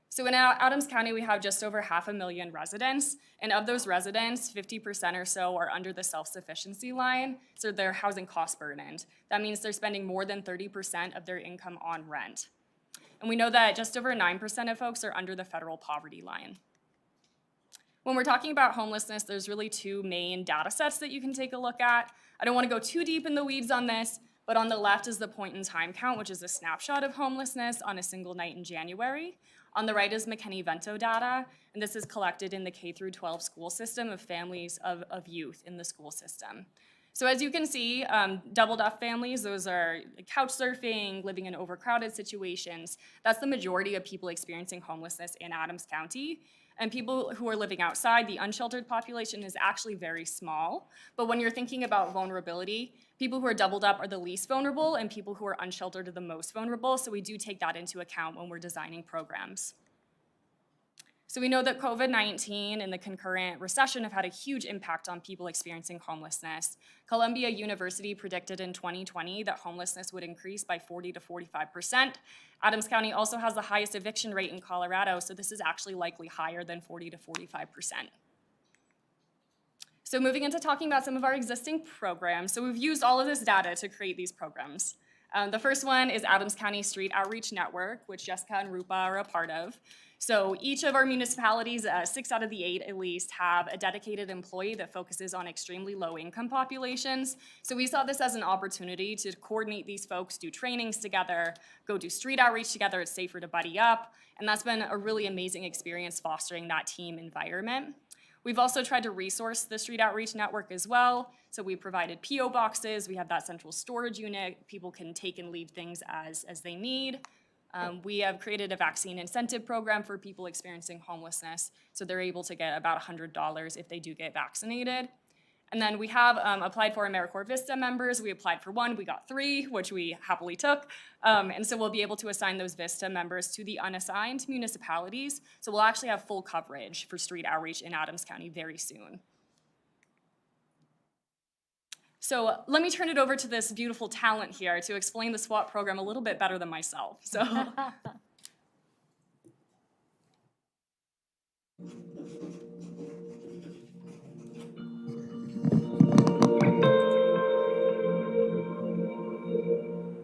So in Adams County, we have just over 500,000 residents, and of those residents, 50% or so are under the self-sufficiency line, so they're housing cost burdened. That means they're spending more than 30% of their income on rent. And we know that just over 9% of folks are under the federal poverty line. When we're talking about homelessness, there's really 2 main data sets that you can take a look at. I don't want to go too deep in the weeds on this, but on the left is the point in time count, which is a snapshot of homelessness on a single night in January. On the right is McKinney-Vento data, and this is collected in the K-12 school system of families of youth in the school system. So as you can see, doubled up families, those are couch surfing, living in overcrowded situations. That's the majority of people experiencing homelessness in Adams County. And people who are living outside, the unsheltered population is actually very small. But when you're thinking about vulnerability, people who are doubled up are the least vulnerable and people who are unsheltered are the most vulnerable. So we do take that into account when we're designing programs. So we know that COVID-19 and the concurrent recession have had a huge impact on people experiencing homelessness. Columbia University predicted in 2020 that homelessness would increase by 40 to 45%. Adams County also has the highest eviction rate in Colorado, so this is actually likely higher than 40 to 45%. So moving into talking about some of our existing programs. So we've used all of this data to create these programs. The first one is Adams County Street Outreach Network, which Jessica and Rupa are a part of. So each of our municipalities, 6 out of the 8 at least, have a dedicated employee that focuses on extremely low income populations. So we saw this as an opportunity to coordinate these folks, do trainings together, go do street outreach together. It's safer to buddy up. And that's been a really amazing experience fostering that team environment. We've also tried to resource the Street Outreach Network as well. So we provided PO boxes. We have that central storage unit. People can take and leave things as they need. We have created a vaccine incentive program for people experiencing homelessness. So they're able to get about $100 if they do get vaccinated. And then we have applied for AmeriCorps Vista members. We applied for 1, we got 3, which we happily took. And so we'll be able to assign those Vista members to the unassigned municipalities. So we'll actually have full coverage for street outreach in Adams County very soon. So let me turn it over to this beautiful talent here to explain the SWAP program a little bit better than myself. So.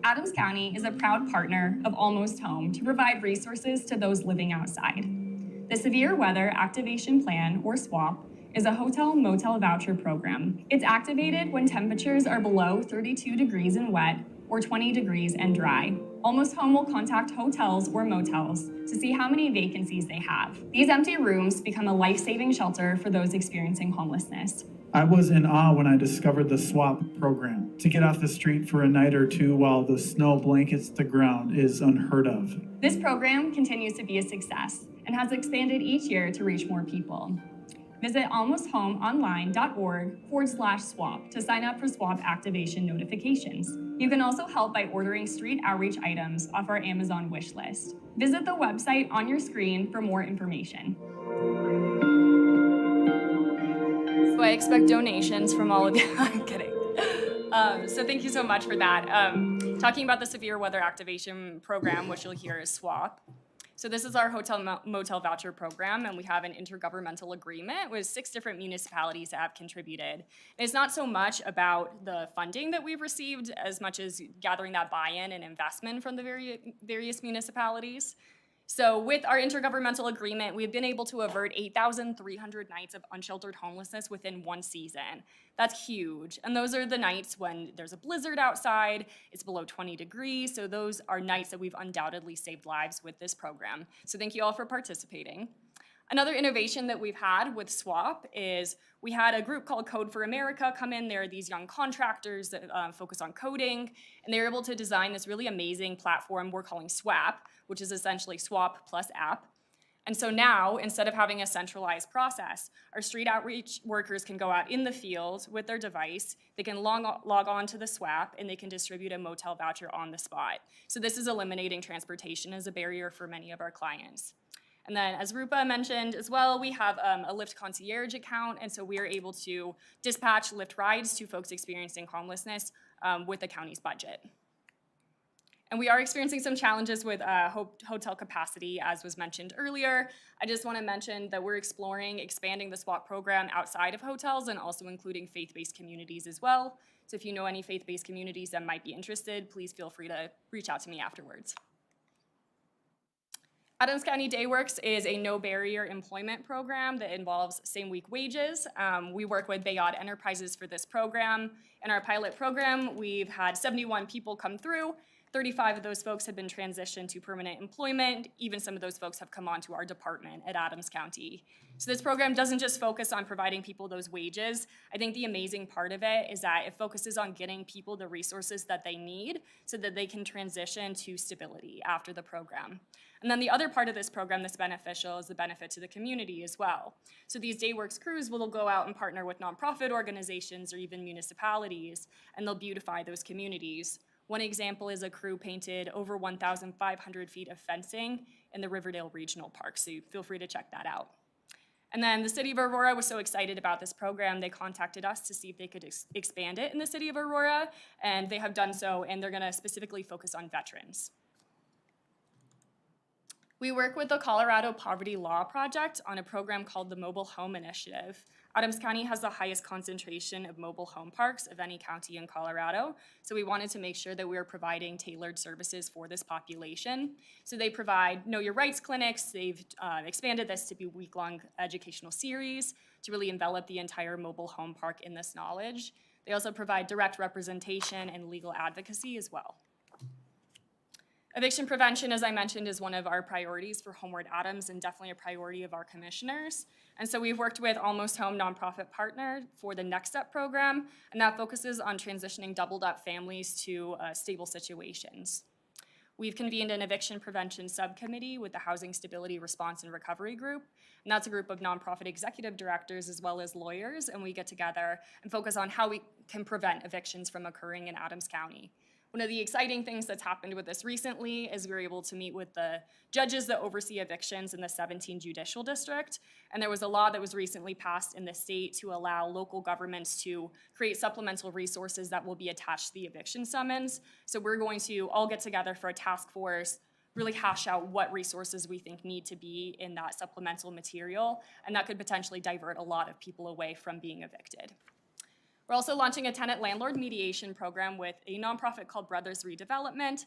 Adams County is a proud partner of Almost Home to provide resources to those living outside. The Severe Weather Activation Plan, or SWAP, is a hotel motel voucher program. It's activated when temperatures are below 32 degrees and wet or 20 degrees and dry. Almost Home will contact hotels or motels to see how many vacancies they have. These empty rooms become a life-saving shelter for those experiencing homelessness. I was in awe when I discovered the SWAP program. To get off the street for a night or two while the snow blankets the ground is unheard of. This program continues to be a success and has expanded each year to reach more people. Visit almosthomeonline.org/SWAP to sign up for SWAP activation notifications. You can also help by ordering street outreach items off our Amazon wish list. Visit the website on your screen for more information. So I expect donations from all of you. I'm kidding. So thank you so much for that. Talking about the Severe Weather Activation Program, which you'll hear is SWAP. So this is our hotel motel voucher program, and we have an intergovernmental agreement with 6 different municipalities that have contributed. And it's not so much about the funding that we've received as much as gathering that buy-in and investment from the various municipalities. So with our intergovernmental agreement, we've been able to avert 8,300 nights of unsheltered homelessness within 1 season. That's huge. And those are the nights when there's a blizzard outside, it's below 20 degrees. So those are nights that we've undoubtedly saved lives with this program. So thank you all for participating. Another innovation that we've had with SWAP is we had a group called Code for America come in. There are these young contractors that focus on coding, and they were able to design this really amazing platform we're calling SWAP, which is essentially SWAP plus app. And so now, instead of having a centralized process, our street outreach workers can go out in the field with their device, they can log on to the SWAP, and they can distribute a motel voucher on the spot. So this is eliminating transportation as a barrier for many of our clients. And then, as Rupa mentioned as well, we have a Lyft concierge account, and so we are able to dispatch Lyft rides to folks experiencing homelessness with the county's budget. And we are experiencing some challenges with hotel capacity, as was mentioned earlier. I just want to mention that we're exploring expanding the SWAP program outside of hotels and also including faith-based communities as well. So if you know any faith-based communities that might be interested, please feel free to reach out to me afterwards. Adams County Dayworks is a no-barrier employment program that involves same-week wages. We work with Bayard Enterprises for this program. In our pilot program, we've had 71 people come through. 35 of those folks have been transitioned to permanent employment. Even some of those folks have come onto our department at Adams County. So this program doesn't just focus on providing people those wages. I think the amazing part of it is that it focuses on getting people the resources that they need so that they can transition to stability after the program. And then the other part of this program that's beneficial is the benefit to the community as well. So these Dayworks crews will go out and partner with nonprofit organizations or even municipalities, and they'll beautify those communities. One example is a crew painted over 1,500 feet of fencing in the Riverdale Regional Park, so feel free to check that out. And then the City of Aurora was so excited about this program, they contacted us to see if they could expand it in the City of Aurora, and they have done so, and they're gonna specifically focus on veterans. We work with the Colorado Poverty Law Project on a program called the Mobile Home Initiative. Adams County has the highest concentration of mobile home parks of any county in Colorado, so we wanted to make sure that we were providing tailored services for this population. So they provide Know Your Rights clinics. They've expanded this to be week-long educational series to really envelop the entire mobile home park in this knowledge. They also provide direct representation and legal advocacy as well. Eviction prevention, as I mentioned, is one of our priorities for Homeward Adams and definitely a priority of our commissioners. And so we've worked with Almost Home nonprofit partner for the Next Step program, and that focuses on transitioning doubled up families to stable situations. we've convened an eviction prevention subcommittee with the Housing Stability Response and Recovery Group. And that's a group of nonprofit executive directors as well as lawyers. And we get together and focus on how we can prevent evictions from occurring in Adams County. One of the exciting things that's happened with this recently is we were able to meet with the judges that oversee evictions in the 17 judicial district. And there was a law that was recently passed in the state to allow local governments to create supplemental resources that will be attached to the eviction summons. So we're going to all get together for a task force, really hash out what resources we think need to be in that supplemental material. And that could potentially divert a lot of people away from being evicted. We're also launching a tenant landlord mediation program with a nonprofit called Brothers Redevelopment.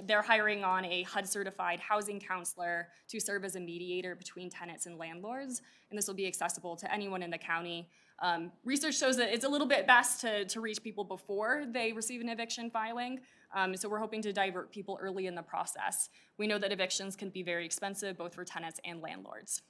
They're hiring on a HUD certified housing counselor to serve as a mediator between tenants and landlords. And this will be accessible to anyone in the county. Research shows that it's a little bit best to reach people before they receive an eviction filing. So we're hoping to divert people early in the process. We know that evictions can be very expensive, both for tenants and landlords.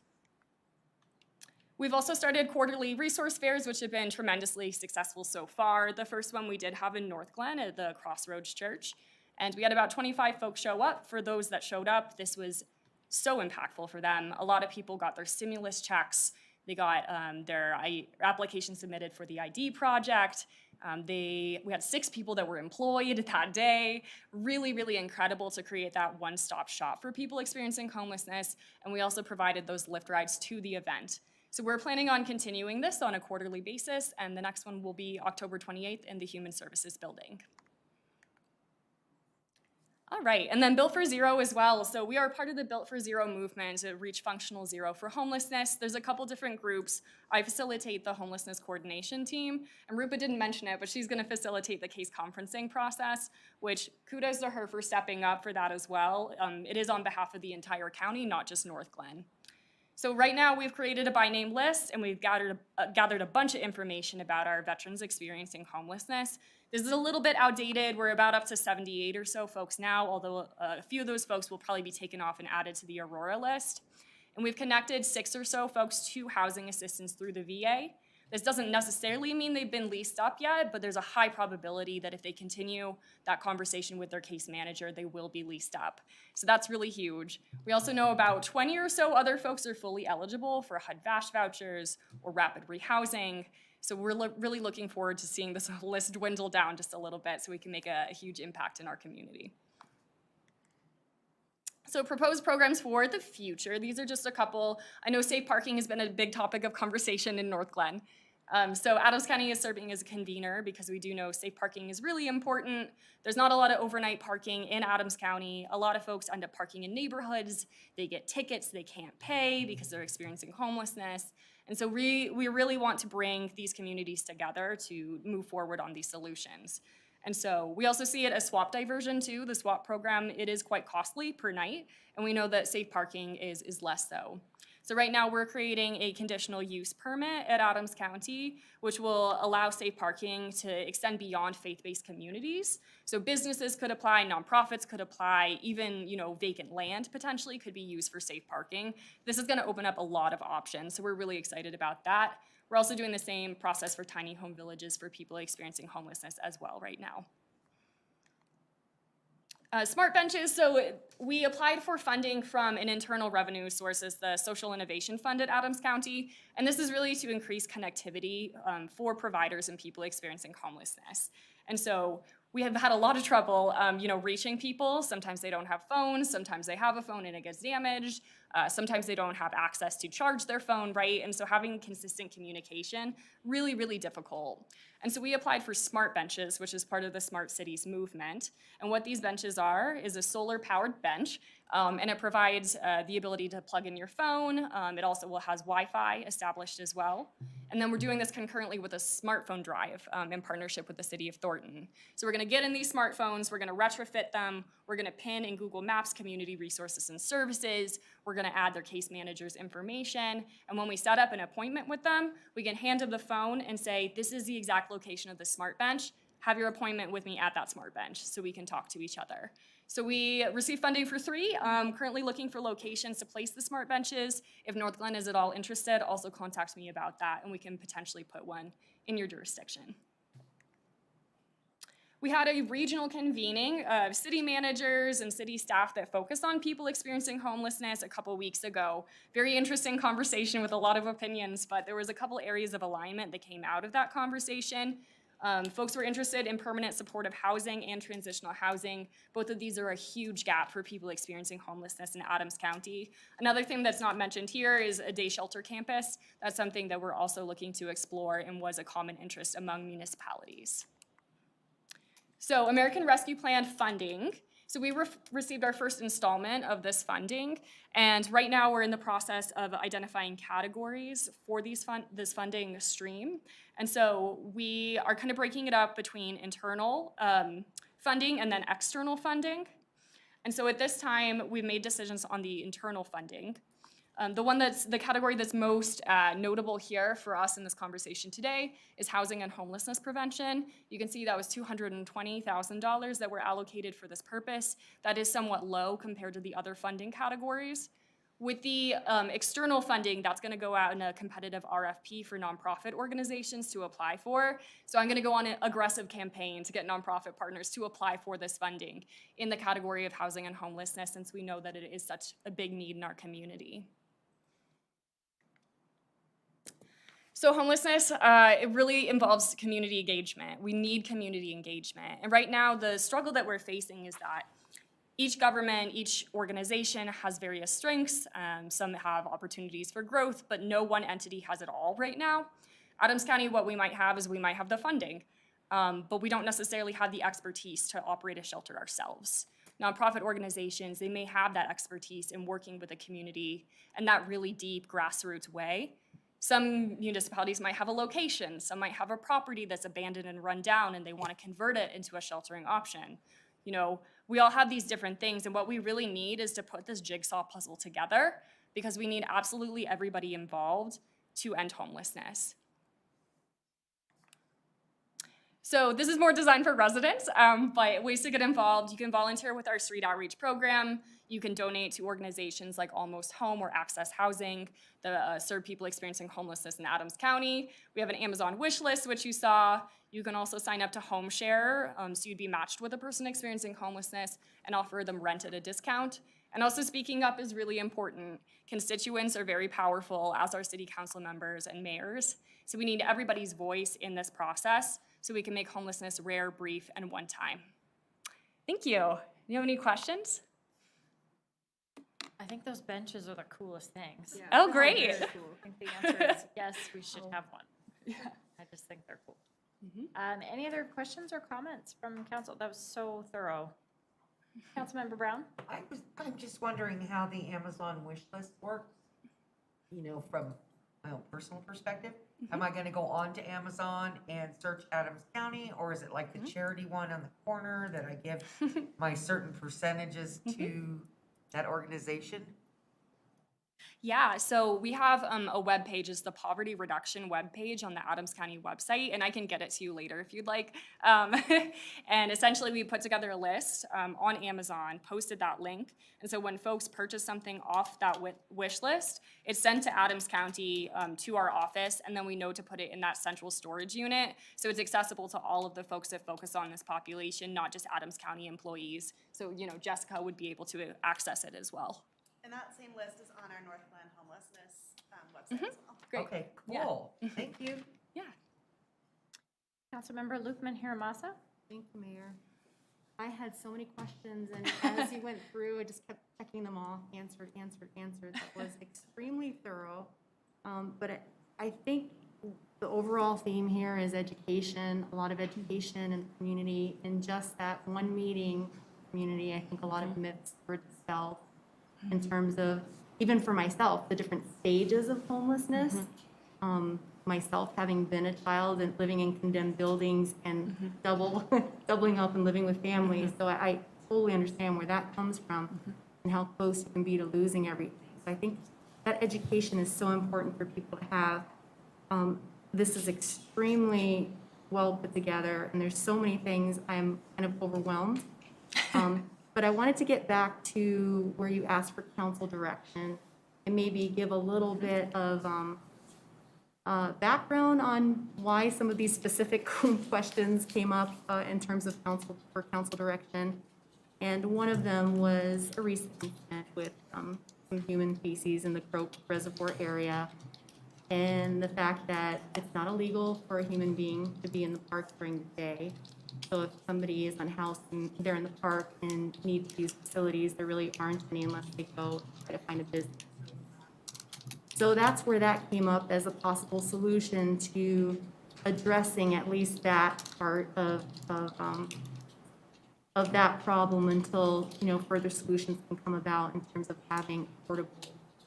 We've also started quarterly resource fairs, which have been tremendously successful so far. The first one we did have in Northglenn at the Crossroads Church. And we had about 25 folks show up. For those that showed up, this was so impactful for them. A lot of people got their stimulus checks. They got their application submitted for the ID project. We had 6 people that were employed that day. Really, really incredible to create that one-stop shop for people experiencing homelessness. And we also provided those lift rides to the event. So we're planning on continuing this on a quarterly basis, and the next one will be October 28th in the Human Services Building. All right, and then Built for Zero as well. So we are part of the Built for Zero movement to reach functional zero for homelessness. There's a couple different groups. I facilitate the homelessness coordination team, and Rupa didn't mention it, but she's gonna facilitate the case conferencing process, which kudos to her for stepping up for that as well. It is on behalf of the entire county, not just Northglenn. So right now we've created a by name list and we've gathered a bunch of information about our veterans experiencing homelessness. This is a little bit outdated. We're about up to 78 or so folks now, although a few of those folks will probably be taken off and added to the Aurora list. And we've connected 6 or so folks to housing assistance through the VA. This doesn't necessarily mean they've been leased up yet, but there's a high probability that if they continue that conversation with their case manager, they will be leased up. So that's really huge. We also know about 20 or so other folks are fully eligible for HUD-VASH vouchers or rapid rehousing. So we're really looking forward to seeing this list dwindle down just a little bit so we can make a huge impact in our community. So proposed programs for the future, these are just a couple. I know safe parking has been a big topic of conversation in Northglenn. So Adams County is serving as a convener because we do know safe parking is really important. There's not a lot of overnight parking in Adams County. A lot of folks end up parking in neighborhoods. They get tickets they can't pay because they're experiencing homelessness. And so we really want to bring these communities together to move forward on these solutions. And so we also see it as swap diversion too. The swap program, it is quite costly per night, and we know that safe parking is less so. So right now we're creating a conditional use permit at Adams County, which will allow safe parking to extend beyond faith-based communities. So businesses could apply, nonprofits could apply, even vacant land potentially could be used for safe parking. This is gonna open up a lot of options, so we're really excited about that. We're also doing the same process for tiny home villages for people experiencing homelessness as well right now. Smart benches, so we applied for funding from an internal revenue source, the Social Innovation Fund at Adams County, and this is really to increase connectivity for providers and people experiencing homelessness. And so we have had a lot of trouble, reaching people. Sometimes they don't have phones, sometimes they have a phone and it gets damaged, sometimes they don't have access to charge their phone, right? And so having consistent communication, really, really difficult. And so we applied for smart benches, which is part of the Smart Cities movement. And what these benches are is a solar-powered bench, and it provides the ability to plug in your phone. It also has Wi-Fi established as well. And then we're doing this concurrently with a smartphone drive in partnership with the city of Thornton. So we're gonna get in these smartphones, we're gonna retrofit them, we're gonna pin in Google Maps community resources and services, we're gonna add their case manager's information, and when we set up an appointment with them, we can hand them the phone and say, this is the exact location of the smart bench, have your appointment with me at that smart bench so we can talk to each other. So we received funding for 3, currently looking for locations to place the smart benches. If Northglenn is at all interested, also contact me about that and we can potentially put one in your jurisdiction. We had a regional convening of city managers and city staff that focused on people experiencing homelessness a couple weeks ago. Very interesting conversation with a lot of opinions, but there was a couple areas of alignment that came out of that conversation. Folks were interested in permanent supportive housing and transitional housing. Both of these are a huge gap for people experiencing homelessness in Adams County. Another thing that's not mentioned here is a day shelter campus. That's something that we're also looking to explore and was a common interest among municipalities. So American Rescue Plan funding. So we received our first installment of this funding, and right now we're in the process of identifying categories for this funding stream. And so we are kind of breaking it up between internal funding and then external funding. And so at this time, we've made decisions on the internal funding. The category that's most notable here for us in this conversation today is housing and homelessness prevention. You can see that was $220,000 that were allocated for this purpose. That is somewhat low compared to the other funding categories. With the external funding, that's going to go out in a competitive RFP for nonprofit organizations to apply for. So I'm going to go on an aggressive campaign to get nonprofit partners to apply for this funding in the category of housing and homelessness, since we know that it is such a big need in our community. So homelessness, it really involves community engagement. We need community engagement. And right now, the struggle that we're facing is that each government, each organization has various strengths. Some have opportunities for growth, but no one entity has it all right now. Adams County, what we might have is we might have the funding, but we don't necessarily have the expertise to operate a shelter ourselves. Nonprofit organizations, they may have that expertise in working with the community in that really deep grassroots way. Some municipalities might have a location, some might have a property that's abandoned and run down and they want to convert it into a sheltering option. You know, we all have these different things, and what we really need is to put this jigsaw puzzle together, because we need absolutely everybody involved to end homelessness. So this is more designed for residents, but ways to get involved. You can volunteer with our street outreach program. You can donate to organizations like Almost Home or Access Housing that serve people experiencing homelessness in Adams County. We have an Amazon wish list, which you saw. You can also sign up to Home Share, so you'd be matched with a person experiencing homelessness and offer them rent at a discount. And also speaking up is really important. Constituents are very powerful, as are city council members and mayors. So we need everybody's voice in this process so we can make homelessness rare, brief, and one time. Thank you. Do you have any questions? I think those benches are the coolest things. Yeah. Oh, great. I think the answer is yes, we should have one. Yeah. I just think they're cool. Any other questions or comments from council? That was so thorough. Councilmember Brown? I'm just wondering how the Amazon wish list works, you know, from my own personal perspective. Am I gonna go on to Amazon and search Adams County, or is it like the charity one on the corner that I give my certain percentages to that organization? Yeah, so we have a web page, it's the poverty reduction web page on the Adams County website, and I can get it to you later if you'd like. And essentially we put together a list on Amazon, posted that link, and so when folks purchase something off that wish list, it's sent to Adams County to our office, and then we know to put it in that central storage unit, so it's accessible to all of the folks that focus on this population, not just Adams County employees. So, you know, Jessica would be able to access it as well. And that same list is on our Northglenn homelessness website as well. Great. Okay, cool. Yeah. Thank you. Yeah. Councilmember Lukman-Hiramasa? Thank you, Mayor. I had so many questions, and as you went through, I just kept checking them all, answered. That was extremely thorough. But I think the overall theme here is education, a lot of education in the community, and just that one meeting community, I think a lot of myths were dispelled in terms of, even for myself, the different stages of homelessness. Myself having been a child and living in condemned buildings and doubling up and living with families. So I totally understand where that comes from and how close you can be to losing everything. So I think that education is so important for people to have. This is extremely well put together, and there's so many things. I'm kind of overwhelmed. But I wanted to get back to where you asked for council direction and maybe give a little bit of background on why some of these specific questions came up in terms of council direction. And one of them was a recent incident with some human feces in the Croak Reservoir area, and the fact that it's not illegal for a human being to be in the park during the day. So if somebody is unhoused and they're in the park and need to use facilities, there really aren't any unless they go try to find a business. So that's where that came up as a possible solution to addressing at least that part of that problem until, further solutions can come about in terms of having a portable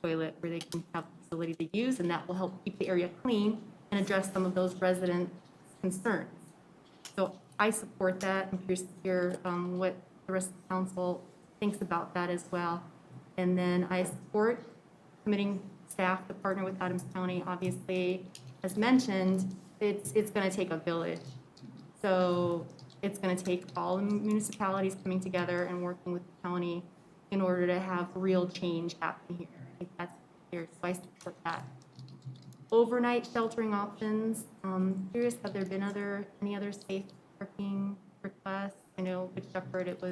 toilet where they can have a facility to use, and that will help keep the area clean and address some of those resident concerns. So I support that. I'm curious to hear what the rest of the council thinks about that as well. And then I support committing staff to partner with Adams County. Obviously, as mentioned, it's going to take a village. So it's going to take all the municipalities coming together and working with the county in order to have real change happen here. I think that's here, so I support that. Overnight sheltering options. Curious, have there been any other safe parking requests? I know with Shepherd, there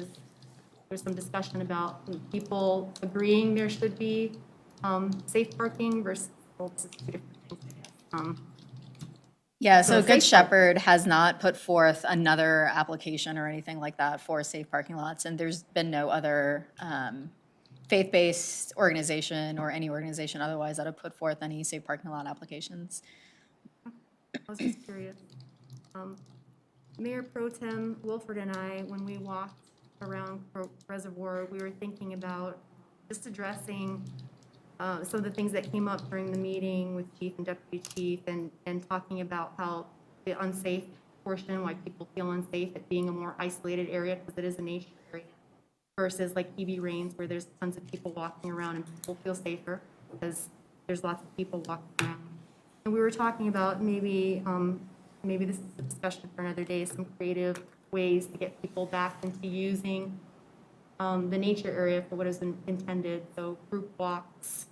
was some discussion about people agreeing there should be safe parking versus two different things, I guess. Yeah, so Good safe Shepherd has not put forth another application or anything like that for safe parking lots, and there's been no other faith-based organization or any organization otherwise that have put forth any safe parking lot applications. I was just curious. Mayor Pro Tem Wilford and I, when we walked around Croak Reservoir, we were thinking about just addressing some of the things that came up during the meeting with Chief and Deputy Chief and talking about how the unsafe portion, why people feel unsafe at being a more isolated area because it is a nature area versus like EB Rains where there's tons of people walking around and people feel safer because there's lots of people walking around. And we were talking about maybe this is a discussion for another day, some creative ways to get people back into using the nature area for what is intended, so group walks,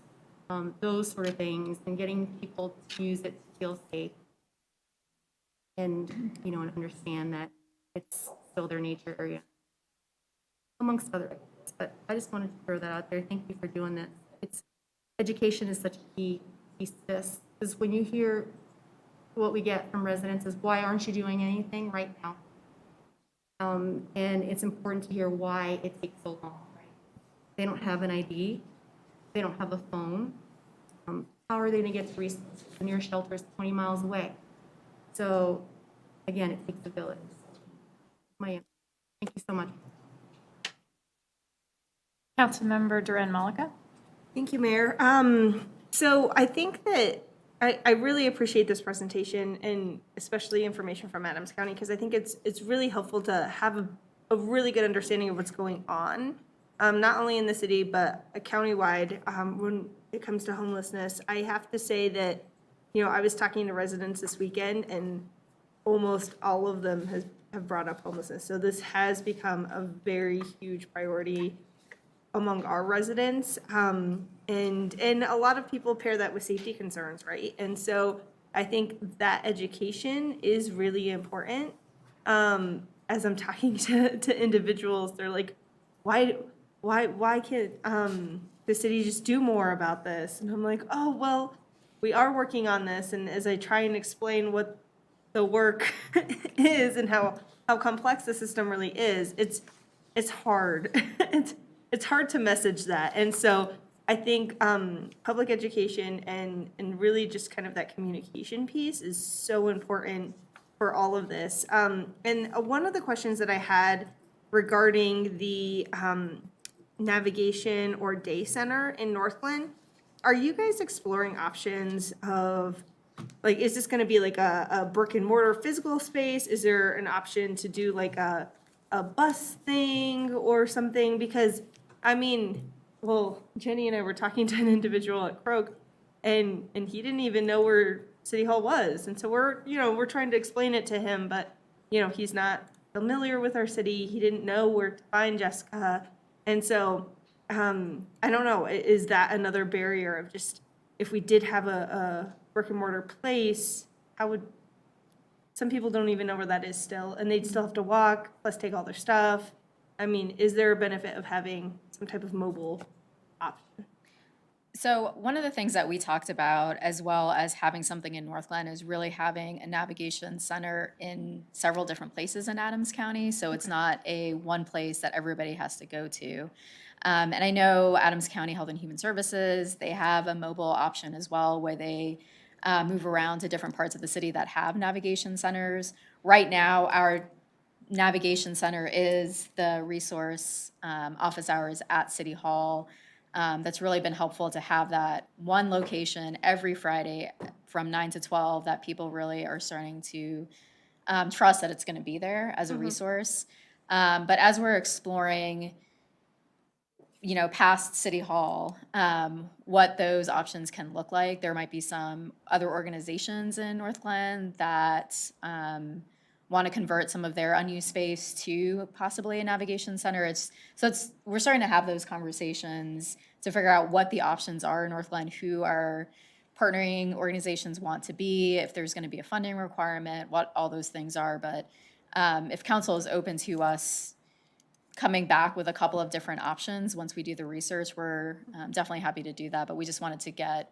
those sort of things, and getting people to use it to feel safe and, and understand that it's still their nature area, amongst other things. But I just wanted to throw that out there. Thank you for doing this. Education is such a key piece to this, because when you hear what we get from residents is, why aren't you doing anything right now? And it's important to hear why it takes so long, right? They don't have an ID. They don't have a phone. How are they going to get to resources? The nearest shelter is 20 miles away. So, again, it takes a village. Thank you so much. Councilmember Duran Malika. Thank you, Mayor. So I think that I really appreciate this presentation and especially information from Adams County because I think it's really helpful to have a really good understanding of what's going on, not only in the city but countywide when it comes to homelessness. I have to say that, I was talking to residents this weekend and almost all of them have brought up homelessness. So this has become a very huge priority among our residents. And a lot of people pair that with safety concerns, right? And so I think that education is really important. As I'm talking to individuals, they're like, why can't the city just do more about this? And I'm like, oh, well, we are working on this. And as I try and explain what the work is and how complex the system really is, it's hard. It's hard to message that. And so I think public education and really just kind of that communication piece is so important for all of this. And one of the questions that I had regarding the navigation or day center in Northglenn, are you guys exploring options of, like, is this going to be like a brick and mortar physical space? Is there an option to do like a bus thing or something? Because well, Jenny and I were talking to an individual at Croak, and he didn't even know where City Hall was. And so we're trying to explain it to him, but, he's not familiar with our city. He didn't know where to find Jessica. And so, I don't know, is that another barrier of just if we did have a brick and mortar place, how would, some people don't even know where that is still, and they'd still have to walk, plus take all their stuff. I mean, is there a benefit of having some type of mobile option? So one of the things that we talked about, as well as having something in Northglenn, is really having a navigation center in several different places in Adams County. So it's not a one place that everybody has to go to. And I know Adams County Health and Human Services, they have a mobile option as well, where they move around to different parts of the city that have navigation centers. Right now, our navigation center is the resource office hours at City Hall. That's really been helpful to have that one location every Friday from 9 to 12 that people really are starting to trust that it's going to be there as a resource. But as we're exploring, past City Hall, what those options can look like, there might be some other organizations in Northglenn that want to convert some of their unused space to possibly a navigation center. We're starting to have those conversations to figure out what the options are in Northglenn, who our partnering organizations want to be, if there's going to be a funding requirement, what all those things are. But if council is open to us coming back with a couple of different options once we do the research, we're definitely happy to do that. But we just wanted to get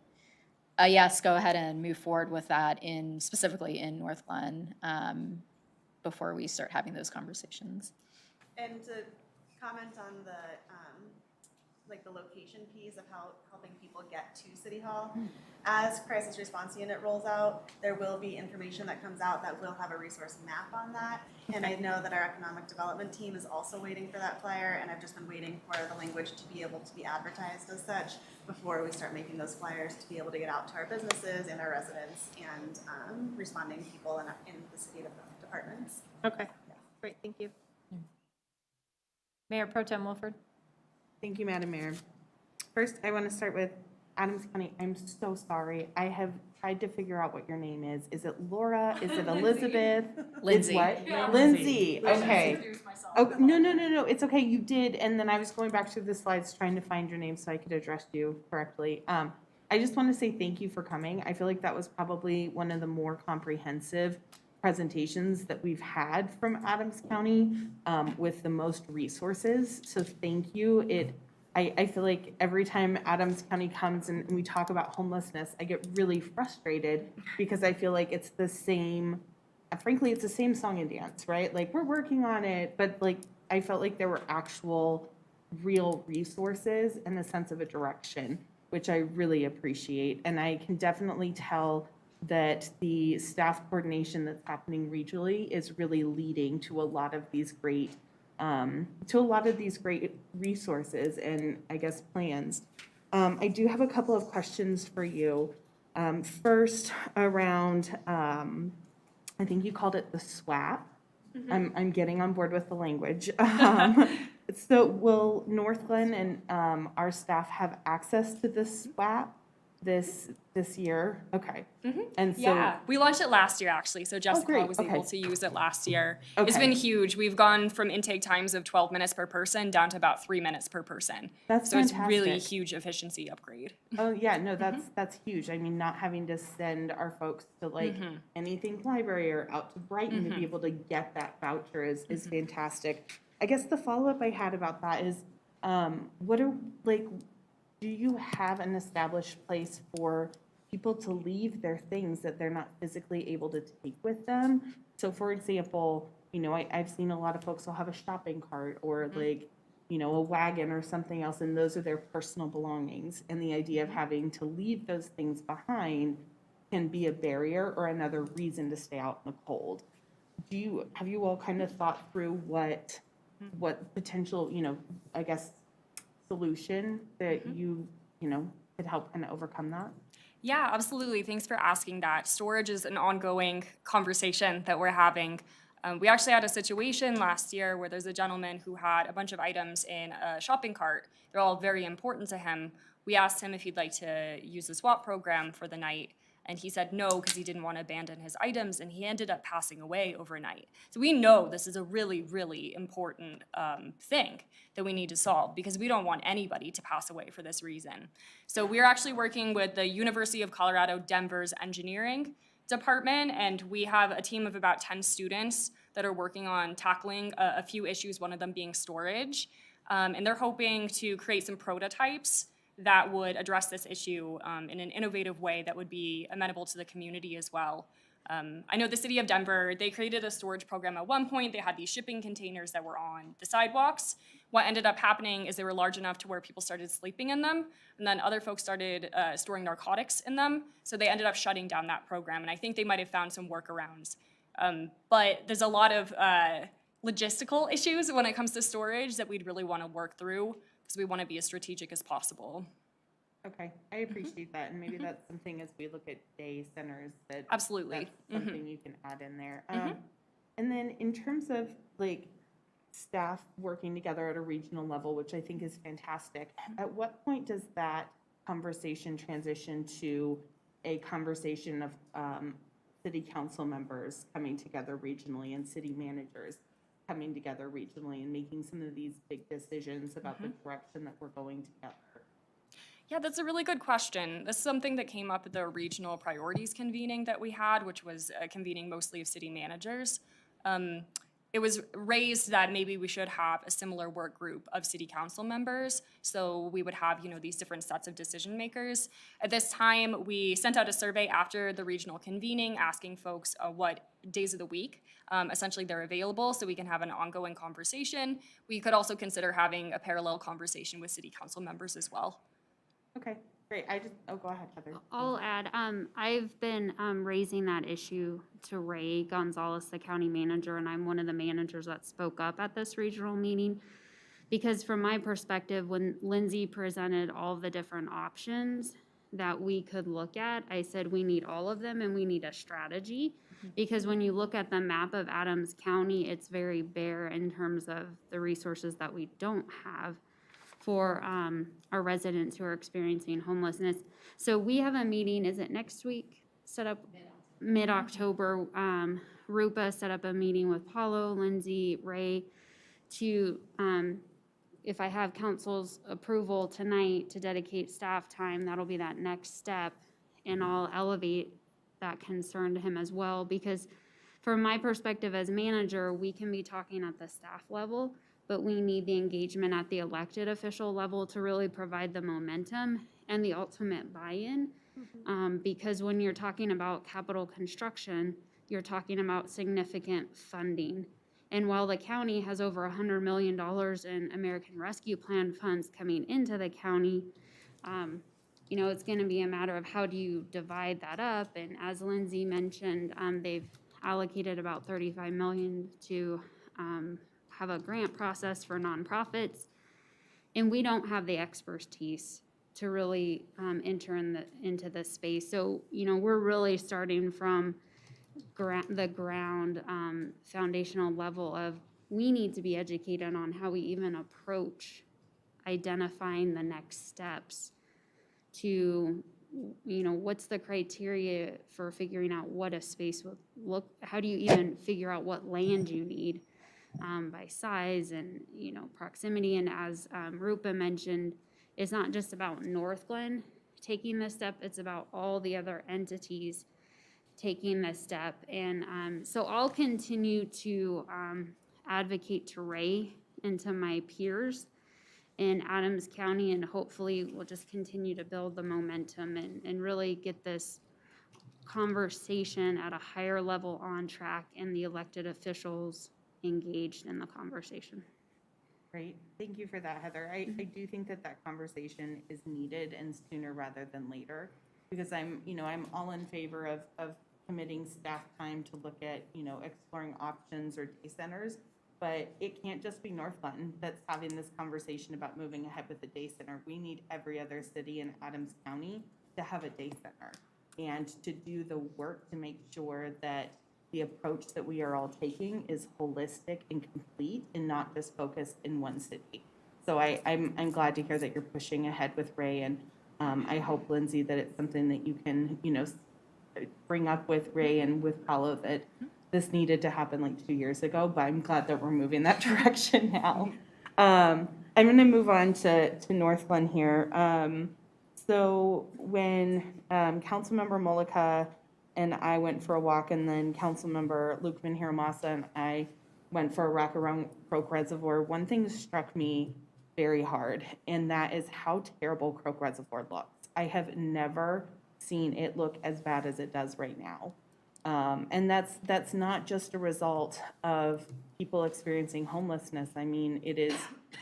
a yes, go ahead and move forward with that specifically in Northglenn before we start having those conversations. And to comment on the, the location piece of helping people get to City Hall, as crisis response unit rolls out, there will be information that comes out that will have a resource map on that. And I know that our economic development team is also waiting for that flyer, and I've just been waiting for the language to be able to be advertised as such before we start making those flyers to be able to get out to our businesses and our residents and responding to people in the city departments. Okay, great, thank you. Mayor Pro Tem Wilford. Thank you, Madam Mayor. First, I want to start with Adams County. I'm so sorry. I have tried to figure out what your name is. Is it Laura? Is it Elizabeth? Lindsay. It's what? Yeah. Lindsay. Okay. Oh, no. It's okay. You did. And then I was going back to the slides trying to find your name so I could address you correctly. I just want to say thank you for coming. I feel like that was probably one of the more comprehensive presentations that we've had from Adams County with the most resources. So thank you. I feel like every time Adams County comes and we talk about homelessness, I get really frustrated because I feel like it's the same, frankly, it's the same song and dance, right? Like, we're working on it, but like, I felt like there were actual real resources and a sense of a direction, which I really appreciate. And I can definitely tell that the staff coordination that's happening regionally is really leading to a lot of these great resources and I guess plans. I do have a couple of questions for you. First, around I think you called it the SWAP. I'm getting on board with the language. So will Northglenn and our staff have access to the SWAP this year? Okay. And so Yeah, we launched it last year, actually, so Jessica great. was Okay. able to use it last year. It's Okay. been huge. We've gone from intake times of 12 minutes per person down to about 3 minutes per person. That's So it's really fantastic. huge efficiency upgrade. Oh, yeah, no, that's huge. I mean, not having to send our folks to like anything library or out to Brighton to be able to get that voucher is fantastic. I guess the follow-up I had about that is, do you have an established place for people to leave their things that they're not physically able to take with them? So for example, I've seen a lot of folks will have a shopping cart or a wagon or something else, and those are their personal belongings. And the idea of having to leave those things behind can be a barrier or another reason to stay out in the cold. Have you all kind of thought through what potential, I guess, solution that you could help kind of overcome that? Yeah, absolutely. Thanks for asking that. Storage is an ongoing conversation that we're having. We actually had a situation last year where there's a gentleman who had a bunch of items in a shopping cart. They're all very important to him. We asked him if he'd like to use the swap program for the night, And he said no, because he didn't want to abandon his items, and he ended up passing away overnight. So we know this is a really, really important thing that we need to solve, because we don't want anybody to pass away for this reason. So we're actually working with the University of Colorado Denver's engineering department, and we have a team of about 10 students that are working on tackling a few issues, one of them being storage. And they're hoping to create some prototypes that would address this issue in an innovative way that would be amenable to the community as well. I know the city of Denver, they created a storage program at one point. They had these shipping containers that were on the sidewalks. What ended up happening is they were large enough to where people started sleeping in them, and then other folks started storing narcotics in them, so they ended up shutting down that program, and I think they might have found some workarounds. But there's a lot of logistical issues when it comes to storage that we'd really want to work through, because we want to be as strategic as possible. Okay, I appreciate that, and maybe that's something as we look at day centers that. Absolutely. That's something you can add in there. And then in terms of like staff working together at a regional level, which I think is fantastic, at what point does that conversation transition to a conversation of city council members coming together regionally and city managers coming together regionally and making some of these big decisions about the direction that we're going together? Yeah, that's a really good question. This is something that came up at the regional priorities convening that we had, which was a convening mostly of city managers. It was raised that maybe we should have a similar work group of city council members, so we would have, these different sets of decision makers. At this time, we sent out a survey after the regional convening asking folks what days of the week essentially they're available, so we can have an ongoing conversation. We could also consider having a parallel conversation with city council members as well. Okay, great. Go ahead, Heather. I'll add, I've been raising that issue to Ray Gonzalez, the county manager, and I'm one of the managers that spoke up at this regional meeting. Because from my perspective, when Lindsay presented all the different options that we could look at, I said we need all of them and we need a strategy. Because when you look at the map of Adams County, it's very bare in terms of the resources that we don't have for our residents who are experiencing homelessness. So we have a meeting, is it next week? Set up mid-October. Rupa set up a meeting with Paulo, Lindsay, Ray to, if I have council's approval tonight to dedicate staff time, that'll be that next step. And I'll elevate that concern to him as well, because from my perspective as manager, we can be talking at the staff level, but we need the engagement at the elected official level to really provide the momentum and the ultimate buy-in. Because when you're talking about capital construction, you're talking about significant funding. And while the county has over $100 million in American Rescue Plan funds coming into the county, it's going to be a matter of how do you divide that up. And as Lindsay mentioned, they've allocated about $35 million to have a grant process for nonprofits, and we don't have the expertise to really enter into this space. So, we're really starting from the ground foundational level of we need to be educated on how we even approach identifying the next steps to, what's the criteria for figuring out what a space would look, how do you even figure out what land you need by size and, proximity. And as Rupa mentioned, it's not just about Northglenn taking this step, it's about all the other entities taking this step. And so I'll continue to advocate to Ray and to my peers in Adams County, and hopefully we'll just continue to build the momentum and really get this conversation at a higher level on track and the elected officials engaged in the conversation. Great. Thank you for that, Heather. I do think that conversation is needed and sooner rather than later, because I'm all in favor of committing staff time to look at, exploring options or day centers, but it can't just be Northglenn that's having this conversation about moving ahead with the day center. We need every other city in Adams County to have a day center and to do the work to make sure that the approach that we are all taking is holistic and complete and not just focused in one city. So I'm glad to hear that you're pushing ahead with Ray, and I hope, Lindsay, that it's something that you can, bring up with Ray and with Paulo that this needed to happen like 2 years ago, but I'm glad that we're moving that direction now. I'm going to move on to Northglenn here. So when Councilmember Mollica and I went for a walk, and then Councilmember Lukeman Hiramasa and I went for a walk around Croak Reservoir, one thing struck me very hard, and that is how terrible Croak Reservoir looks. I have never seen it look as bad as it does right now. And that's not just a result of people experiencing homelessness. I mean,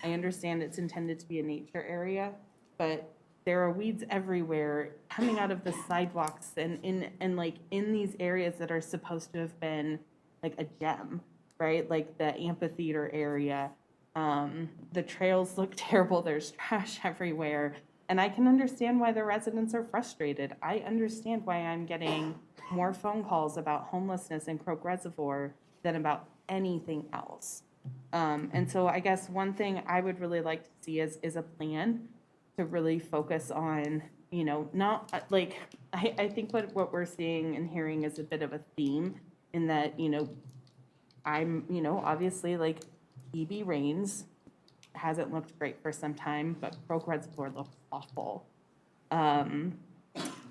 I understand it's intended to be a nature area, but there are weeds everywhere coming out of the sidewalks and in these areas that are supposed to have been like a gem, right? Like the amphitheater area. The trails look terrible. There's trash everywhere. And I can understand why the residents are frustrated. I understand why I'm getting more phone calls about homelessness in Croak Reservoir than about anything else. And so I guess one thing I would really like to see is a plan to really focus on, not like, I think what we're seeing and hearing is a bit of a theme in that, I'm, obviously like EB Rains hasn't looked great for some time, but Croak Reservoir looks awful.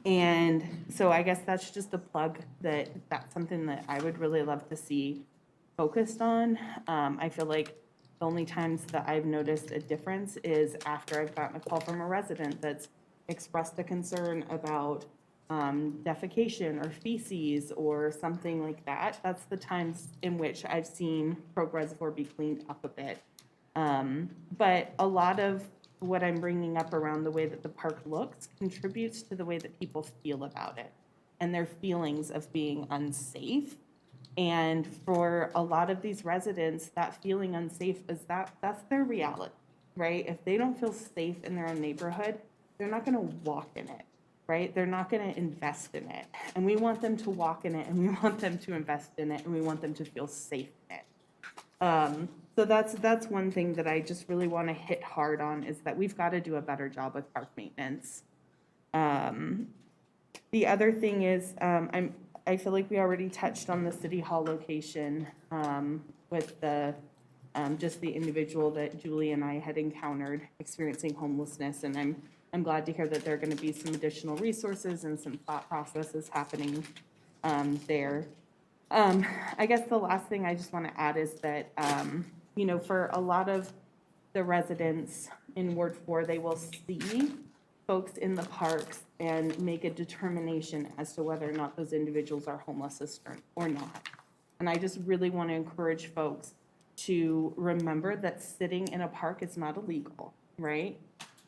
And so I guess that's just a plug that's something that I would really love to see focused on. I feel like the only times that I've noticed a difference is after I've gotten a call from a resident that's expressed a concern about defecation or feces or something like that. That's the times in which I've seen Croak Reservoir be cleaned up a bit. But a lot of what I'm bringing up around the way that the park looks contributes to the way that people feel about it and their feelings of being unsafe. And for a lot of these residents, that feeling unsafe that's their reality, right? If they don't feel safe in their own neighborhood, they're not going to walk in it, right? They're not going to invest in it. And we want them to walk in it, and we want them to invest in it, and we want them to feel safe in it. So that's one thing that I just really want to hit hard on, is that we've got to do a better job with park maintenance. The other thing is, I feel like we already touched on the City Hall location with just the individual that Julie and I had encountered experiencing homelessness, and I'm glad to hear that there are going to be some additional resources and some thought processes happening there. I guess the last thing I just want to add is that, for a lot of the residents in Ward 4, they will see folks in the parks and make a determination as to whether or not those individuals are homeless or not. And I just really want to encourage folks to remember that sitting in a park is not illegal, right?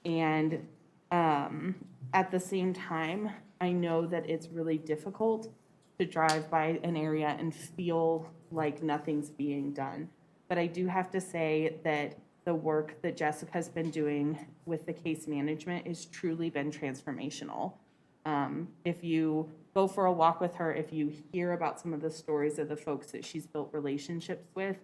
And at the same time, I know that it's really difficult to drive by an area and feel like nothing's being done. But I do have to say that the work that Jessica's been doing with the case management has truly been transformational. If you go for a walk with her, if you hear about some of the stories of the folks that she's built relationships with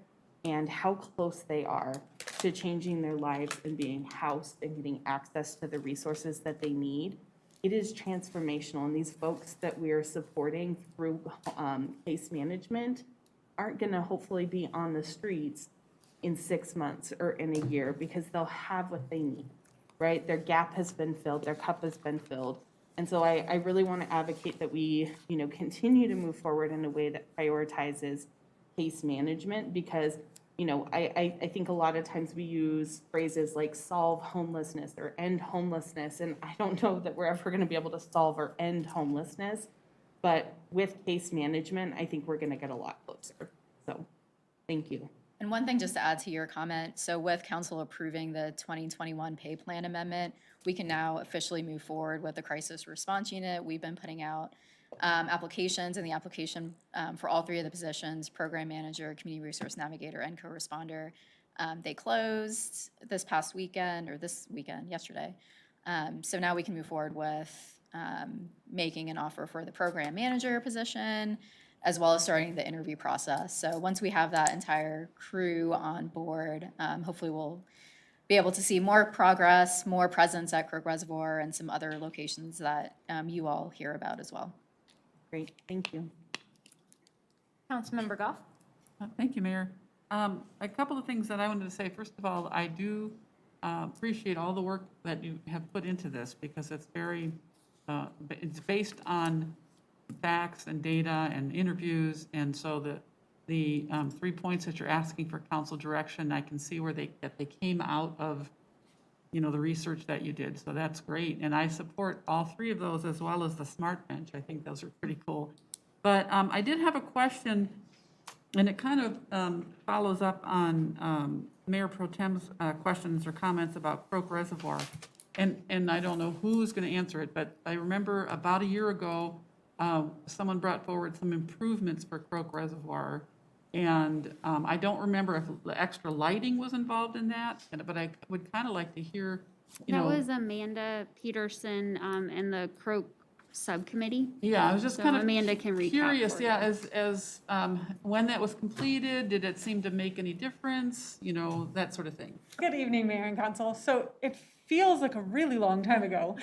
and how close they are to changing their lives and being housed and getting access to the resources that they need, it is transformational. And these folks that we are supporting through case management aren't going to hopefully be on the streets in 6 months or in a year, because they'll have what they need, right? Their gap has been filled, their cup has been filled. And so I really want to advocate that we, continue to move forward in a way that prioritizes case management, because, I think a lot of times we use phrases like solve homelessness or end homelessness, and I don't know that we're ever going to be able to solve or end homelessness, but with case management, I think we're going to get a lot closer. So, thank you. And one thing just to add to your comment, so with council approving the 2021 pay plan amendment, we can now officially move forward with the crisis response unit. We've been putting out applications, and the application for all three of the positions, program manager, community resource navigator, and co-responder, they closed this past weekend, or this weekend, yesterday. So now we can move forward with making an offer for the program manager position, as well as starting the interview process. So once we have that entire crew on board, hopefully we'll be able to see more progress, more presence at Croak Reservoir and some other locations that you all hear about as well. Great, thank you. Councilmember Goff? Thank you, Mayor. A couple of things that I wanted to say. First of all, I do appreciate all the work that you have put into this because it's very, it's based on facts and data and interviews. And so the 3 points that you're asking for council direction, I can see where they came out of, you know, the research that you did. So that's great. And I support all 3 of those as well as the smart bench. I think those are pretty cool. But I did have a question, and it kind of follows up on Mayor Pro Tem's questions or comments about Croak Reservoir. And I don't know who's going to answer it, but I remember about a year ago, someone brought forward some improvements for Croak Reservoir. And I don't remember if the extra lighting was involved in that, but I would kind of like to hear, you know. That was Amanda Peterson and the Croak Subcommittee. Yeah, I was just So kind of Amanda can recap curious, for yeah, you. as when that was completed, did it seem to make any difference, you know, that sort of thing? Good evening, Mayor and Council. So it feels like a really long time ago,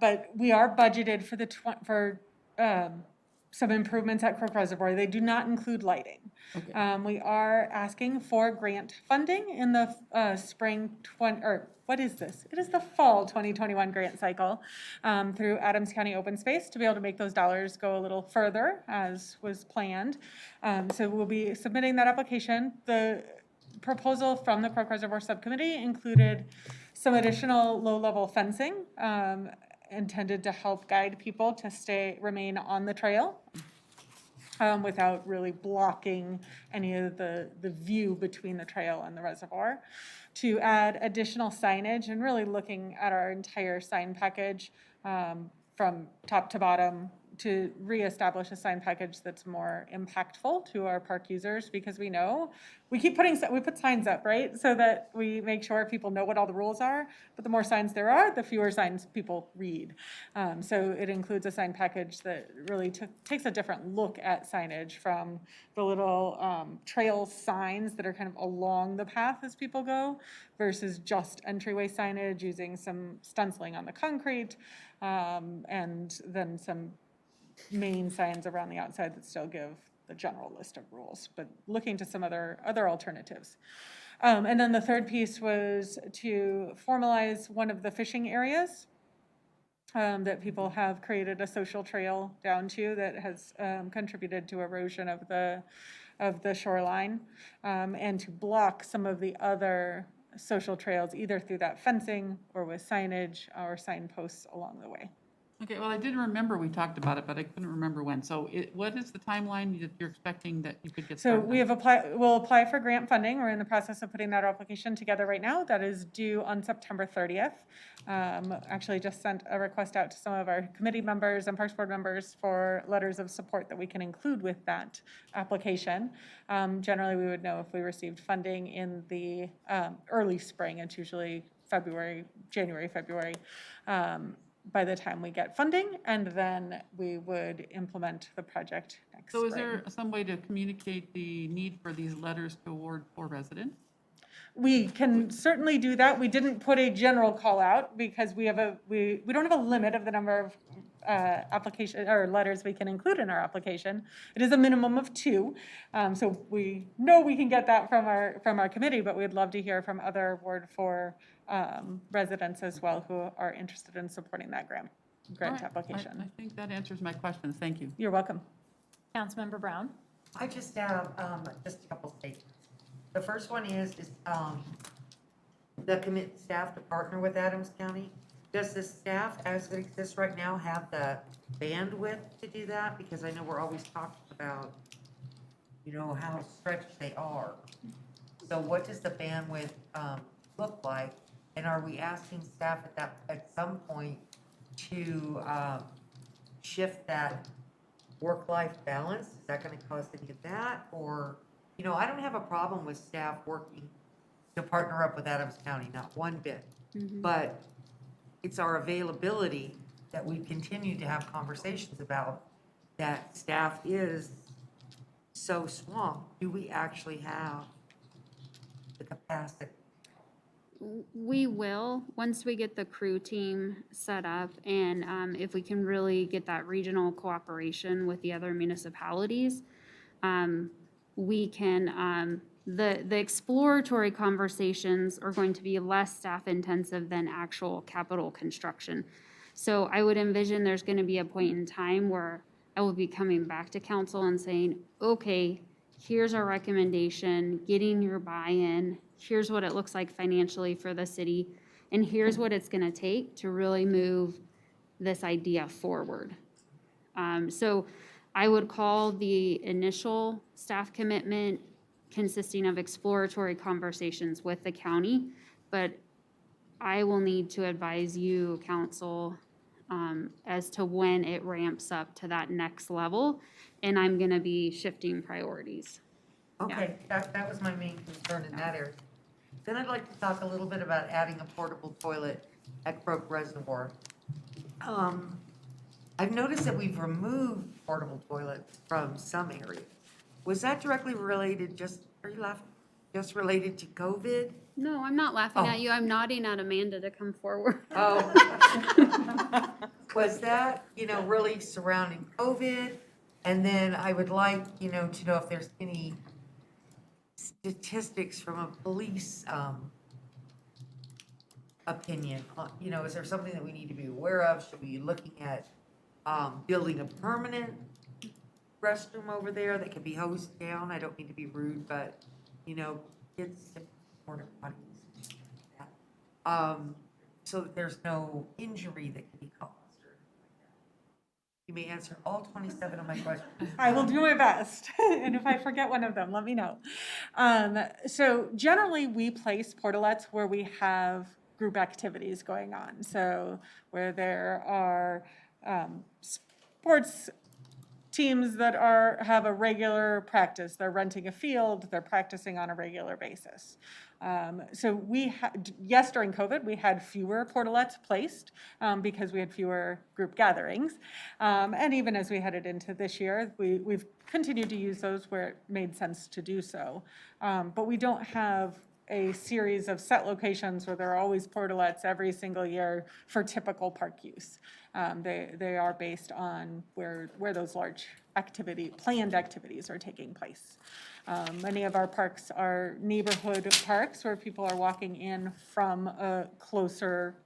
but we are budgeted for some improvements at Croak Reservoir. They do not include lighting. Okay. We are asking for grant funding in the It is the fall 2021 grant cycle through Adams County Open Space to be able to make those dollars go a little further as was planned. So we'll be submitting that application. The proposal from the Croak Reservoir Subcommittee included some additional low-level fencing intended to help guide people to remain on the trail without really blocking any of the view between the trail and the reservoir. To add additional signage and really looking at our entire sign package from top to bottom to reestablish a sign package that's more impactful to our park users, because we know we put signs up, right? So that we make sure people know what all the rules are, but the more signs there are, the fewer signs people read. So it includes a sign package that really takes a different look at signage, from the little trail signs that are kind of along the path as people go versus just entryway signage using some stenciling on the concrete, and then some main signs around the outside that still give the general list of rules, but looking to some other alternatives. And then the third piece was to formalize one of the fishing areas that people have created a social trail down to that has contributed to erosion of the shoreline, and to block some of the other social trails either through that fencing or with signage or signposts along the way. Okay, well, I did remember we talked about it, but I couldn't remember when. So what is the timeline that you're expecting that you could get So started? we'll apply for grant funding. We're in the process of putting that application together right now. That is due on September 30th. Actually just sent a request out to some of our committee members and Parks Board members for letters of support that we can include with that application. Generally, we would know if we received funding in the early spring. It's usually January, February. By the time we get funding, and then we would implement the project next spring. So is there some way to communicate the need for these letters to award for residents? We can certainly do that. We didn't put a general call out because we don't have a limit of the number of application or letters we can include in our application. It is a minimum of 2. So we know we can get that from our committee, but we'd love to hear from other Ward 4 residents as well who are interested in supporting that grant Right. application. I think that answers my questions. Thank you. You're welcome. Councilmember Brown? I just have just a couple statements. The first one is the commit staff to partner with Adams County. Does the staff, as it exists right now, have the bandwidth to do that? Because I know we're always talking about, you know, how stretched they are. So what does the bandwidth look like? And are we asking staff at some point to shift that work-life balance? Is that going to cause any of that? Or, you know, I don't have a problem with staff working to partner up with Adams County, not one bit. But it's our availability that we continue to have conversations about, that staff is so swamped. Do we actually have the capacity? We will, once we get the crew team set up, and if we can really get that regional cooperation with the other municipalities, we can, the exploratory conversations are going to be less staff intensive than actual capital construction. So I would envision there's gonna be a point in time where I will be coming back to council and saying, okay, here's our recommendation, getting your buy-in, here's what it looks like financially for the city, and here's what it's gonna take to really move this idea forward. So I would call the initial staff commitment consisting of exploratory conversations with the county, but I will need to advise you, council, as to when it ramps up to that next level, and I'm gonna be shifting priorities. Okay, that was my main concern in that area. Then I'd like to talk a little bit about adding a portable toilet at Croak Reservoir. I've noticed that we've removed portable toilets from some areas. Was that directly related, are you laughing, just related to COVID? No, I'm not laughing Oh. at you, I'm nodding at Amanda to come forward. Oh. Was that, really surrounding COVID? And then I would like, to know if there's any statistics from a police, opinion. Is there something that we need to be aware of? Should we be looking at, building a permanent restroom over there that can be hosed down? I don't mean to be rude, but, kids have porta potties. So that there's no injury that can be caused. You may answer all 27 of my questions. I will do my best, and if I forget one of them, let me know. So generally, we place portalettes where we have group activities going on. So where there are sports teams that have a regular practice, they're renting a field, they're practicing on a regular basis. So yes, during COVID, we had fewer portalettes placed because we had fewer group gatherings. And even as we headed into this year, we've continued to use those where it made sense to do so. But we don't have a series of set locations where there are always portalettes every single year for typical park use. They are based on where those large planned activities are taking place. Many of our parks are neighborhood parks where people are walking in from a closer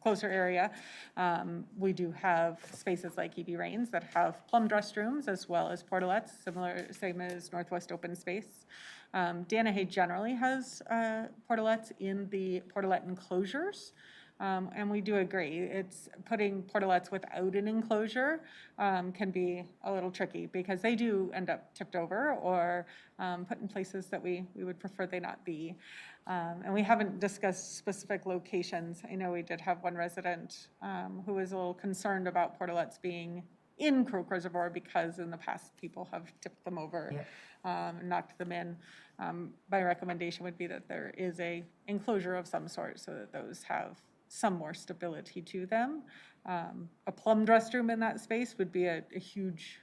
area. We do have spaces like EB Rains that have plumbed restrooms as well as portalettes, same as Northwest Open Space. Danahay generally has portalettes in the portalette enclosures. And we do agree, it's putting portalettes without an enclosure can be a little tricky because they do end up tipped over or put in places that we would prefer they not be. And we haven't discussed specific locations. I know we did have one resident who was a little concerned about portalettes being in Croak Reservoir because in the past people have tipped them over, knocked them in. My recommendation would be that there is a enclosure of some sort so that those have some more stability to them. A plumbed restroom in that space would be a huge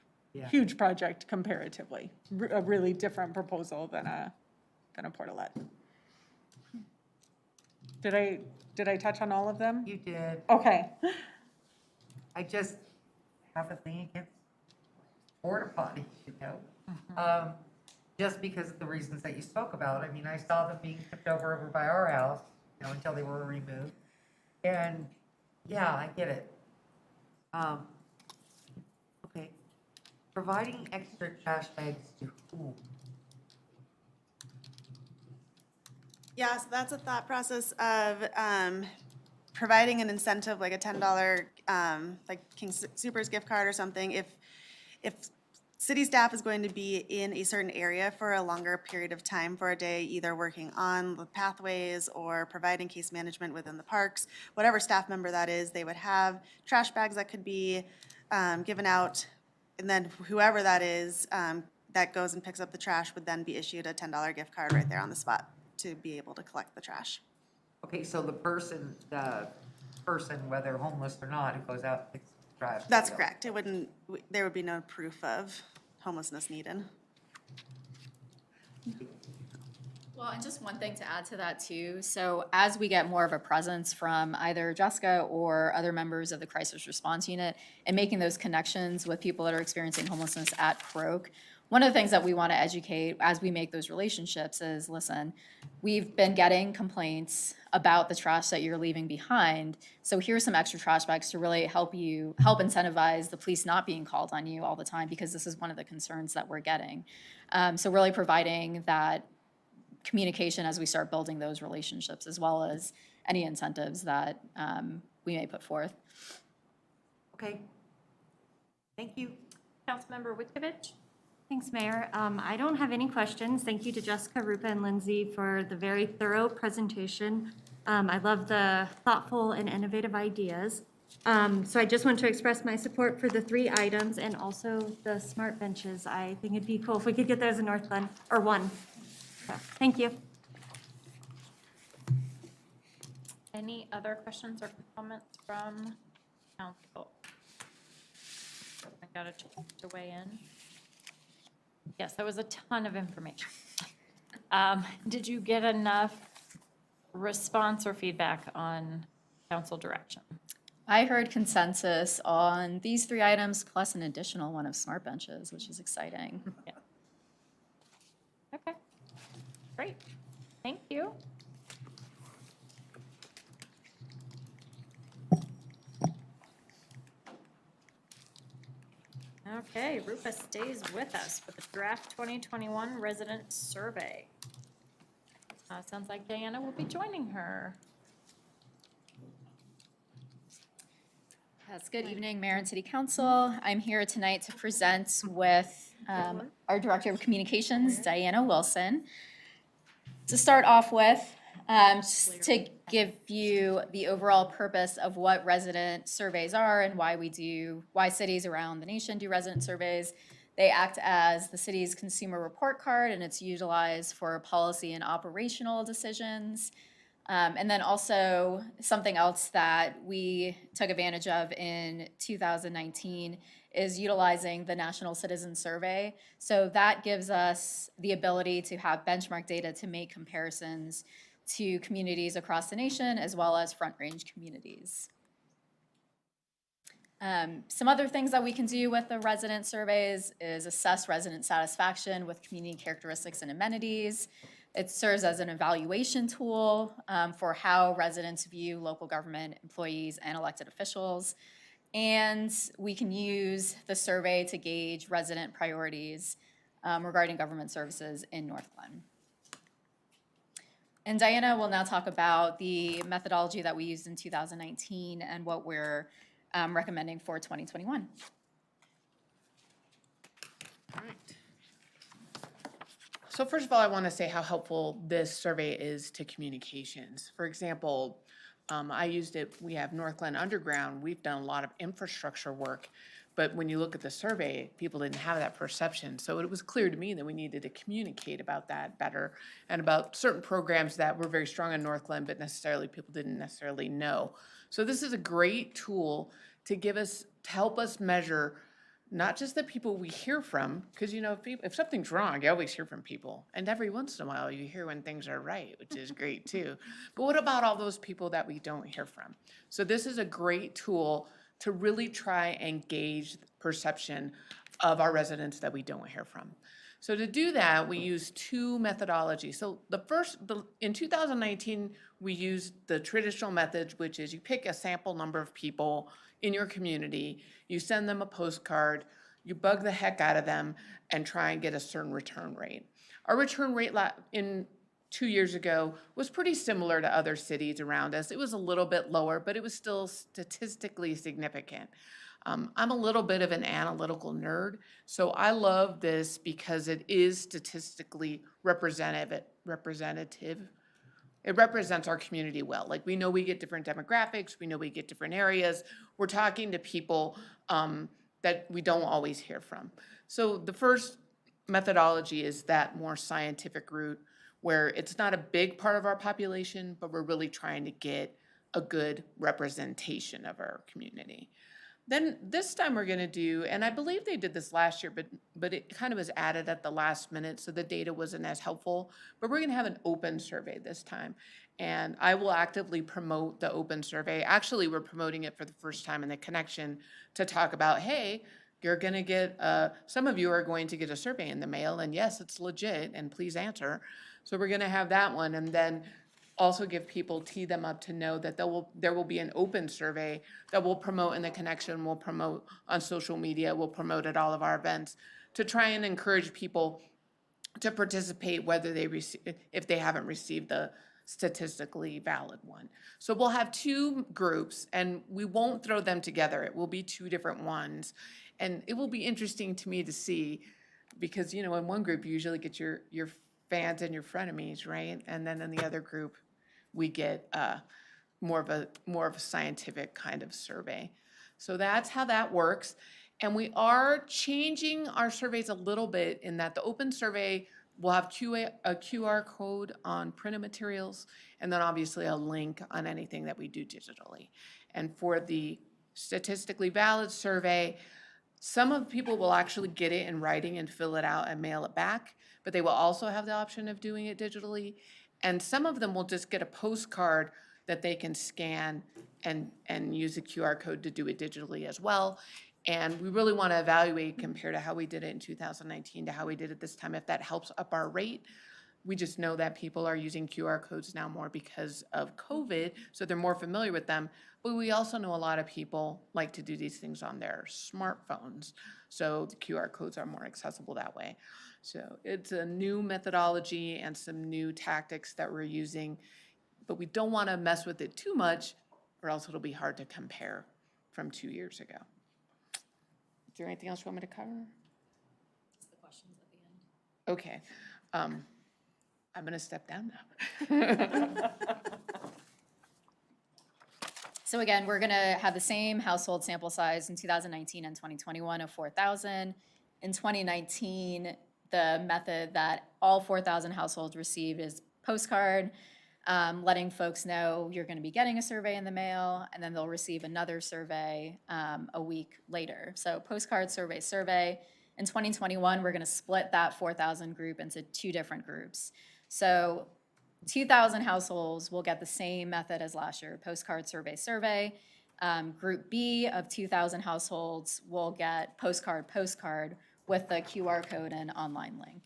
project comparatively. A really different proposal than a portalette. Did I touch on all of them? You did. Okay. I just have a thing against porta potties, just because of the reasons that you spoke about. I mean, I saw them being tipped over by our house, until they were removed. And yeah, I get it. Okay. Providing extra trash bags to who? Yeah, so that's a thought process of providing an incentive, like a $10, like King Soopers gift card or something. If city staff is going to be in a certain area for a longer period of time for a day, either working on the pathways or providing case management within the parks, whatever staff member that is, they would have trash bags that could be given out, and then whoever that is that goes and picks up the trash would then be issued a $10 gift card right there on the spot to be able to collect the trash. Okay, so the person, whether homeless or not, who goes out and picks the trash. That's correct. There would be no proof of homelessness needed. Well, and just one thing to add to that too. So as we get more of a presence from either Jessica or other members of the crisis response unit and making those connections with people that are experiencing homelessness at Croak, one of the things that we want to educate as we make those relationships is, listen, we've been getting complaints about the trash that you're leaving behind. So here's some extra trash bags to really help incentivize the police not being called on you all the time, because this is one of the concerns that we're getting. So really providing that communication as we start building those relationships, as well as any incentives that we may put forth. Okay. Thank you. Councilmember Witkovich? Thanks, Mayor. I don't have any questions. Thank you to Jessica, Rupa, and Lindsay for the very thorough presentation. I love the thoughtful and innovative ideas. So I just want to express my support for the 3 items and also the smart benches. I think it'd be cool if we could get those in Northglenn, or one. So, thank you. Any other questions or comments from council? I got a chance to weigh in. Yes, that was a ton of information. Did you get enough response or feedback on council direction? I heard consensus on these 3 items, plus an additional one of smart benches, which is exciting. Yeah. Okay, great. Thank you. Okay, Rupa stays with us for the draft 2021 resident survey. Sounds like Diana will be joining her. Yes, good evening, Mayor and City Council. I'm here tonight to present with our Director of Communications, Diana Wilson. To start off with, just to give you the overall purpose of what resident surveys are and why cities around the nation do resident surveys. They act as the city's consumer report card, and it's utilized for policy and operational decisions. And then also something else that we took advantage of in 2019 is utilizing the National Citizen Survey. So that gives us the ability to have benchmark data to make comparisons to communities across the nation, as well as Front Range communities. Some other things that we can do with the resident surveys is assess resident satisfaction with community characteristics and amenities. It serves as an evaluation tool for how residents view local government employees and elected officials. And we can use the survey to gauge resident priorities regarding government services in Northglenn. And Diana will now talk about the methodology that we used in 2019 and what we're recommending for 2021. All right. So first of all, I want to say how helpful this survey is to communications. For example, I used it, we have Northglenn Underground, we've done a lot of infrastructure work, but when you look at the survey, people didn't have that perception. So it was clear to me that we needed to communicate about that better and about certain programs that were very strong in Northglenn, but people didn't necessarily know. So this is a great tool to help us measure not just the people we hear from, because if something's wrong, you always hear from people. And every once in a while you hear when things are right, which is great too. But what about all those people that we don't hear from? So this is a great tool to really try and gauge perception of our residents that we don't hear from. So to do that, we use 2 methodologies. So in 2019, we used the traditional method, which is you pick a sample number of people in your community, you send them a postcard, you bug the heck out of them, and try and get a certain return rate. Our return rate in 2 years ago was pretty similar to other cities around us. It was a little bit lower, but it was still statistically significant. I'm a little bit of an analytical nerd, so I love this because it is statistically representative. It represents our community well. Like, we know we get different demographics, we know we get different areas. We're talking to people that we don't always hear from. So the first methodology is that more scientific route, where it's not a big part of our population, but we're really trying to get a good representation of our community. Then this time we're gonna do, and I believe they did this last year, but it kind of was added at the last minute, so the data wasn't as helpful. But we're gonna have an open survey this time. And I will actively promote the open survey. Actually, we're promoting it for the first time in the connection to talk about, hey, you're gonna get, some of you are going to get a survey in the mail, and yes, it's legit, and please answer. So we're gonna have that one, and then also give people, tee them up to know that there will be an open survey that we'll promote in the connection, we'll promote on social media, we'll promote at all of our events to try and encourage people to participate whether they receive, if they haven't received the statistically valid one. So we'll have two groups and we won't throw them together. It will be two different ones. And it will be interesting to me to see, because in one group you usually get your fans and your frenemies, right? And then in the other group, we get more of a scientific kind of survey. So that's how that works. And we are changing our surveys a little bit in that the open survey will have a QR code on printed materials, and then obviously a link on anything that we do digitally. And for the statistically valid survey, some of the people will actually get it in writing and fill it out and mail it back, but they will also have the option of doing it digitally. And some of them will just get a postcard that they can scan and use a QR code to do it digitally as well. And we really want to evaluate compared to how we did it in 2019 to how we did it this time, if that helps up our rate. We just know that people are using QR codes now more because of COVID, so they're more familiar with them. But we also know a lot of people like to do these things on their smartphones, so the QR codes are more accessible that way. So it's a new methodology and some new tactics that we're using, but we don't want to mess with it too much or else it'll be hard to compare from 2 years ago. Is there anything else you want me to cover? Just the questions at the end. Okay. I'm going to step down now. So again, we're going to have the same household sample size in 2019 and 2021 of 4,000. In 2019, the method that all 4,000 households received is postcard, letting folks know you're going to be getting a survey in the mail, and then they'll receive another survey a week later. So postcard, survey. In 2021, we're going to split that 4,000 group into two different groups. So 2,000 households will get the same method as last year, postcard, survey. Group B of 2,000 households will get postcard with the QR code and online link.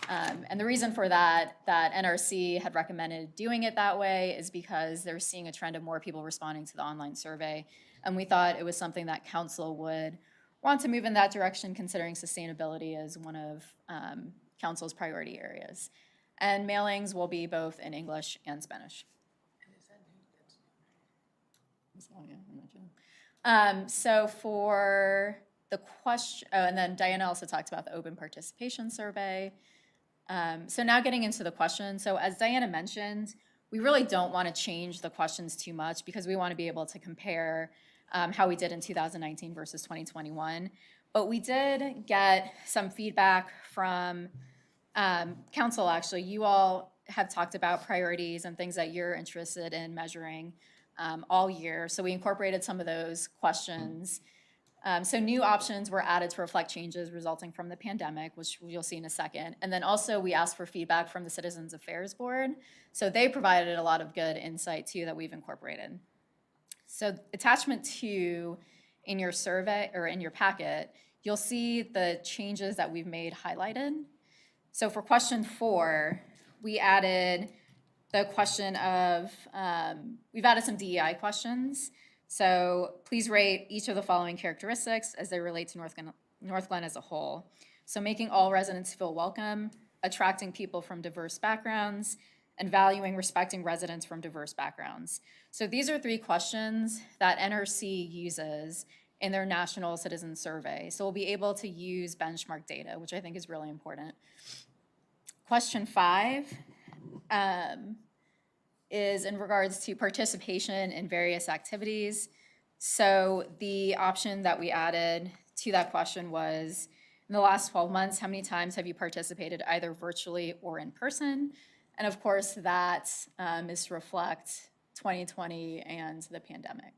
And the reason for that NRC had recommended doing it that way is because they're seeing a trend of more people responding to the online survey. And we thought it was something that council would want to move in that direction, considering sustainability as one of council's priority areas. And mailings will be both in English and Spanish. So for the question, and then Diana also talked about the open participation survey. So now getting into the questions. So as Diana mentioned, we really don't want to change the questions too much because we want to be able to compare how we did in 2019 versus 2021. But we did get some feedback from council, actually. You all have talked about priorities and things that you're interested in measuring all year. So we incorporated some of those questions. So new options were added to reflect changes resulting from the pandemic, which you'll see in a second. And then also we asked for feedback from the Citizens Affairs Board. So they provided a lot of good insight too that we've incorporated. So attachment 2 in your survey or in your packet, you'll see the changes that we've made highlighted. So for question 4, we added the question of, we've added some DEI questions. So please rate each of the following characteristics as they relate to Northglenn as a whole. So making all residents feel welcome, attracting people from diverse backgrounds, and valuing, respecting residents from diverse backgrounds. So these are 3 questions that NRC uses in their national citizen survey. So we'll be able to use benchmark data, which I think is really important. Question 5 is in regards to participation in various activities. So the option that we added to that question was, in the last 12 months, how many times have you participated either virtually or in person? And of course, that is to reflect 2020 and the pandemic.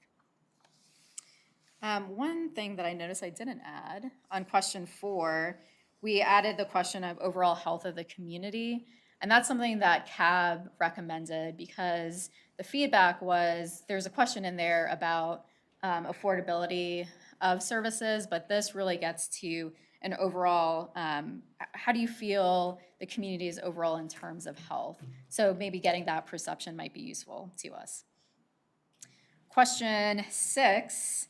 One thing that I noticed I didn't add, on question 4, we added the question of overall health of the community. And that's something that CAB recommended because the feedback was, there's a question in there about affordability of services, but this really gets to an overall, how do you feel the community is overall in terms of health? So maybe getting that perception might be useful to us. Question 6,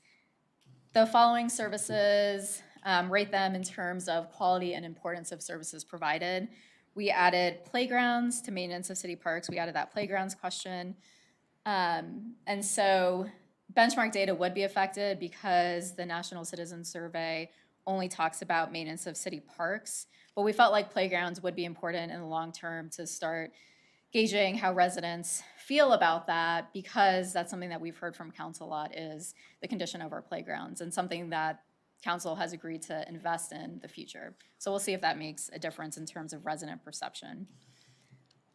the following services, rate them in terms of quality and importance of services provided. We added playgrounds to maintenance of city parks. We added that playgrounds question. And so benchmark data would be affected because the National Citizen Survey only talks about maintenance of city parks. But we felt like playgrounds would be important in the long term to start gauging how residents feel about that, because that's something that we've heard from council a lot is the condition of our playgrounds, and something that council has agreed to invest in the future. So we'll see if that makes a difference in terms of resident perception.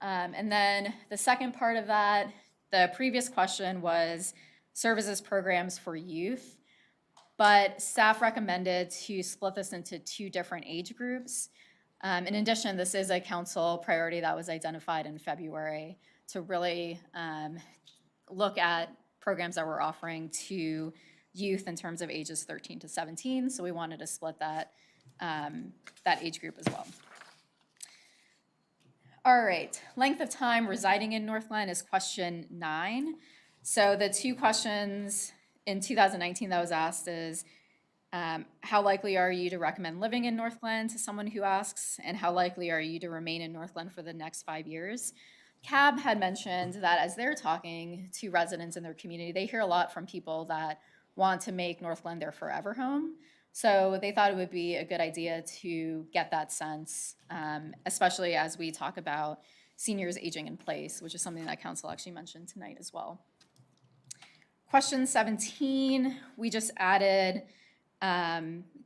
And then the second part of that, the previous question was services programs for youth, but staff recommended to split this into 2 different age groups. In addition, this is a council priority that was identified in February to really look at programs that we're offering to youth in terms of ages 13 to 17. So we wanted to split that, that age group as well. All right, length of time residing in Northglenn is question 9. So the 2 questions in 2019 that was asked is, how likely are you to recommend living in Northglenn to someone who asks, and how likely are you to remain in Northglenn for the next 5 years? CAB had mentioned that as they're talking to residents in their community, they hear a lot from people that want to make Northglenn their forever home. So they thought it would be a good idea to get that sense, especially as we talk about seniors aging in place, which is something that council actually mentioned tonight as well. Question 17, we just added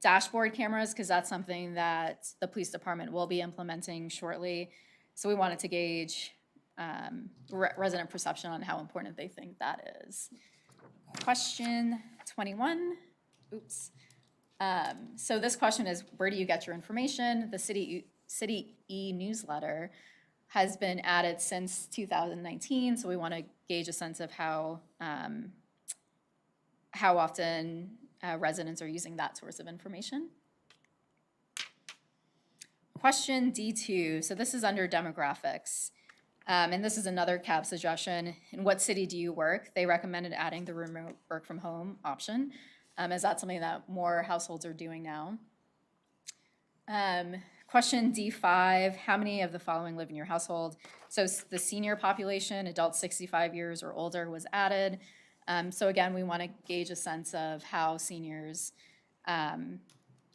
dashboard cameras because that's something that the police department will be implementing shortly. So we wanted to gauge resident perception on how important they think that is. Question 21, oops. So this question is, where do you get your information? The City e-newsletter has been added since 2019, so we want to gauge a sense of how often residents are using that source of information. Question D2, so this is under demographics. And this is another CAB suggestion. In what city do you work? They recommended adding the remote work from home option, as that's something that more households are doing now. Question D5, how many of the following live in your household? So the senior population, adults 65 years or older, was added. So again, we want to gauge a sense of how seniors, how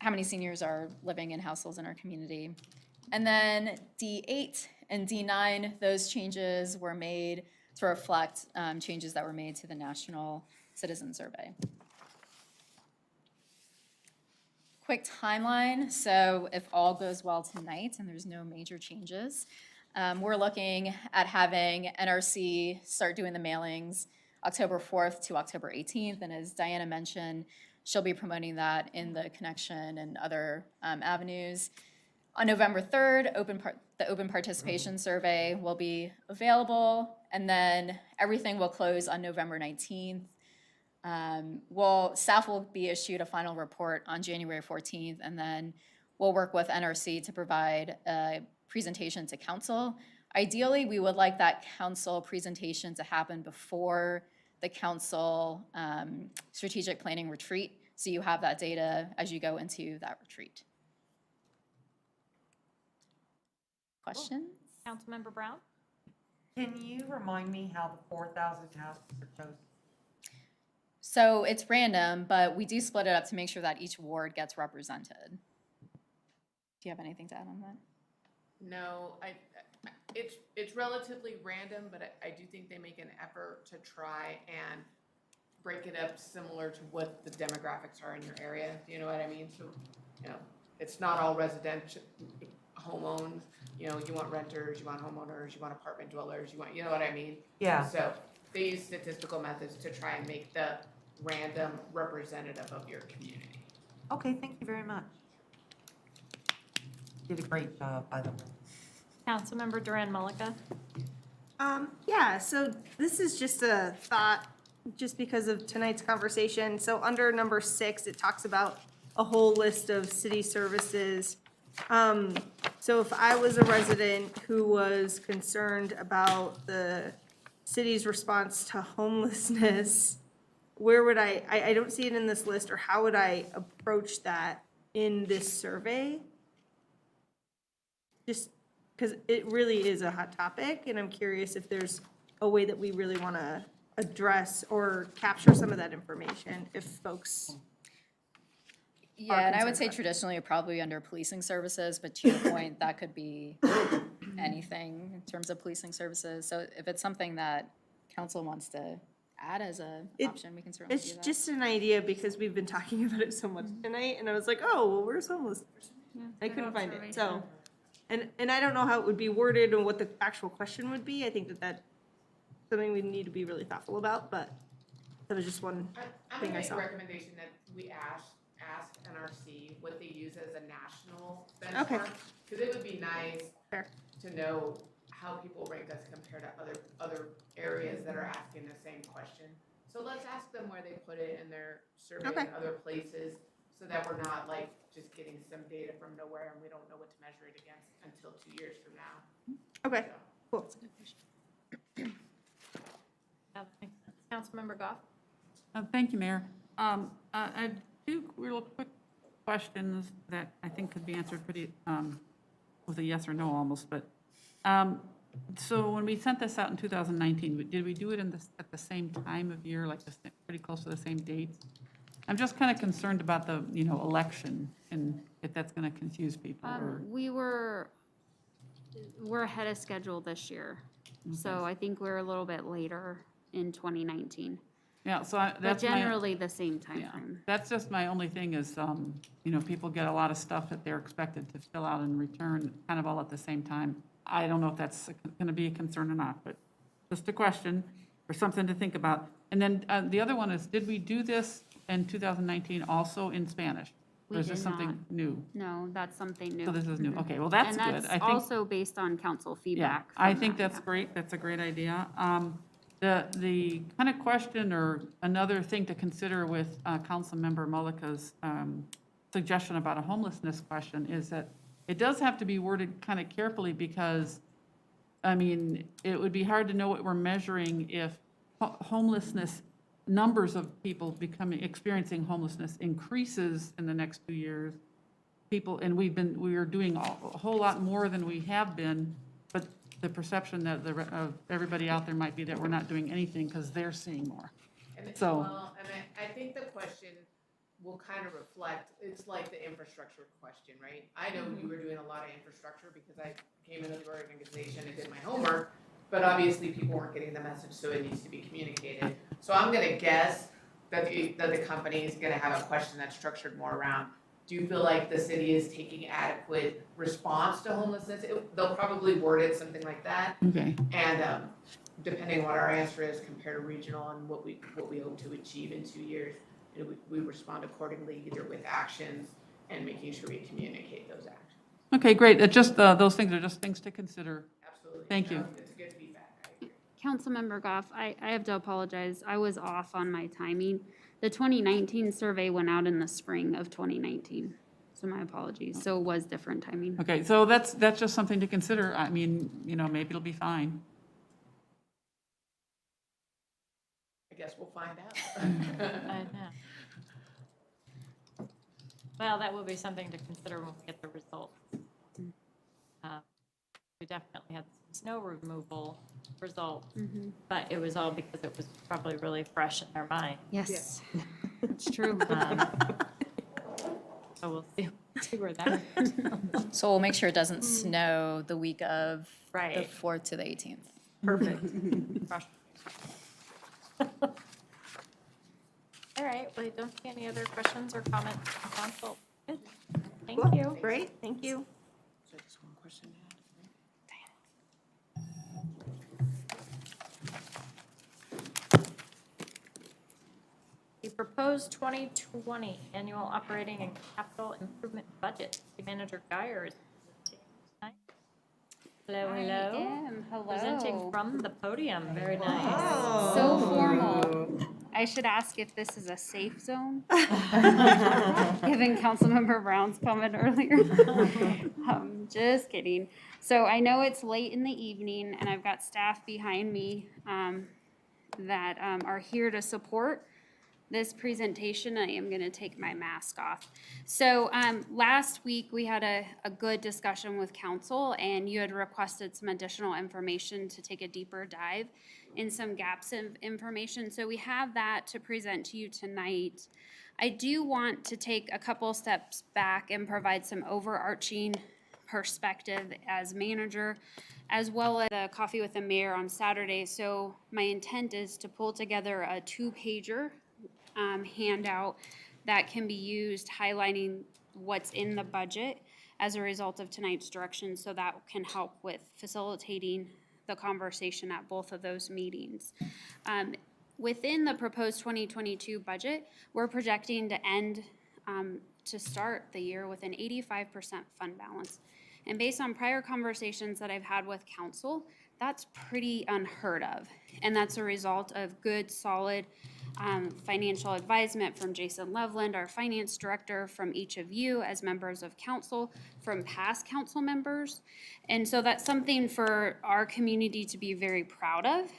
many seniors are living in households in our community. And then D8 and D9, those changes were made to reflect changes that were made to the National Citizen Survey. Quick timeline, so if all goes well tonight and there's no major changes, we're looking at having NRC start doing the mailings October 4th to October 18th, and as Diana mentioned, she'll be promoting that in the connection and other avenues. On November 3rd, the open participation survey will be available, and then everything will close on November 19th. Staff will be issued a final report on January 14th, and then we'll work with NRC to provide a presentation to council. Ideally, we would like that council presentation to happen before the council strategic planning retreat, so you have that data as you go into that retreat. Questions? Councilmember Brown? Can you remind me how the 4,000 houses are chosen? So it's random, but we do split it up to make sure that each ward gets represented. Do you have anything to add on that? No, it's relatively random, but I do think they make an effort to try and break it up similar to what the demographics are in your area. Do you know what I mean? So, you know, it's not all residential, home-owned. You know, you want renters, you want homeowners, you want apartment dwellers, you know what I mean? Yeah. So they use statistical methods to try and make the random representative of your community. Okay, thank you very much. Did a great job, by the way. Councilmember Duran Mulliga. Yeah, so this is just a thought, just because of tonight's conversation. So under number 6, it talks about a whole list of city services. So if I was a resident who was concerned about the city's response to homelessness, where would I don't see it in this list, or how would I approach that in this survey? Just because it really is a hot topic, and I'm curious if there's a way that we really want to address or capture some of that information if folks. Yeah, and I would say traditionally probably under policing services, but to your point, that could be anything in terms of policing services. So if it's something that council wants to add as an option, we can certainly do It's that. just an idea because we've been talking about it so much tonight, and I was like, oh, well, where's homeless? I couldn't find it, so. And I don't know how it would be worded and what the actual question would be. I think that's something we need to be really thoughtful about, but that was just one I'm thing gonna I make saw. a recommendation that we ask NRC what they use as a national Okay. benchmark. Because it would be nice to know how people rank us compared to other areas that are asking the same question. So let's ask them where they put it in their survey Okay. and other places, so that we're not like just getting some data from nowhere and we don't know what to measure it against until 2 years from now. Okay, cool. Councilmember Goff. Thank you, Mayor. I have two real quick questions that I think could be answered pretty, with a yes or no almost, but, so when we sent this out in 2019, did we do it at the same time of year, like pretty close to the same dates? I'm just kind of concerned about the, election and if that's going to confuse people or. We're ahead of schedule this year. So I think we're a little bit later in 2019. Yeah, so But that's my. generally the same Yeah, timeframe. that's just my only thing is, people get a lot of stuff that they're expected to fill out and return kind of all at the same time. I don't know if that's going to be a concern or not, but just a question or something to think about. And then the other one is, did we do this in 2019 also in Spanish? Or We is this did something not. new? No, that's something new. So this is new. Okay, well, that's good. And I that's think. also based on council Yeah, feedback. I from think that, that's great. That's a great idea. The kind of question or another thing to consider with Councilmember Mullica's suggestion about a homelessness question is that it does have to be worded kind of carefully because, it would be hard to know what we're measuring if homelessness, numbers of people experiencing homelessness increases in the next 2 years. And we are doing a whole lot more than we have been, but the perception that of everybody out there might be that we're not doing anything because they're seeing more. So. Well, and I think the question will kind of reflect, it's like the infrastructure question, right? I know you were doing a lot of infrastructure because I came into the organization and did my homework, but obviously people weren't getting the message, so it needs to be communicated. So I'm gonna guess that the company is gonna have a question that's structured more around, do you feel like the city is taking adequate response to homelessness? They'll probably word it something like that. Okay. And depending on what our answer is compared to regional and what we hope to achieve in 2 years, we respond accordingly, either with actions and making sure we communicate those actions. Okay, great. It's just, those things are just things to consider. Absolutely. Thank you. It's good feedback. I agree. Councilmember Goff, I have to apologize. I was off on my timing. The 2019 survey went out in the spring of 2019. So my apologies. So it was different timing. Okay, so that's just something to consider. Maybe it'll be fine. I guess we'll find out. I know. Well, that will be something to consider when we get the results. We definitely had some snow removal results, but it was all because it was probably really fresh in their mind. Yes, it's true. So we'll see where that. So we'll make sure it doesn't snow the week of the Right. 4th to the 18th. Perfect. All right, well, I don't see any other questions or comments from council. Good. Thank Cool. you. Great, thank you. So just one question to add. proposed 2020 annual operating and capital improvement budget. City Manager Guyer is presenting tonight. Hello, I hello. am. Hello. Presenting from the podium. Very nice. So formal. I should ask if this is a safe zone, given Councilmember Brown's comment earlier. Just kidding. So I know it's late in the evening, and I've got staff behind me that are here to support this presentation. I am going to take my mask off. So last week, we had a good discussion with council, and you had requested some additional information to take a deeper dive in some gaps of information. So we have that to present to you tonight. I do want to take a couple steps back and provide some overarching perspective as manager, as well as the Coffee with the Mayor on Saturday. So my intent is to pull together a 2-pager handout that can be used highlighting what's in the budget as a result of tonight's direction, so that can help with facilitating the conversation at both of those meetings. Within the proposed 2022 budget, we're projecting to start the year with an 85% fund balance. And based on prior conversations that I've had with council, that's pretty unheard of. And that's a result of good, solid financial advisement from Jason Loveland, our finance director, from each of you as members of council, from past council members. And so that's something for our community to be very proud of.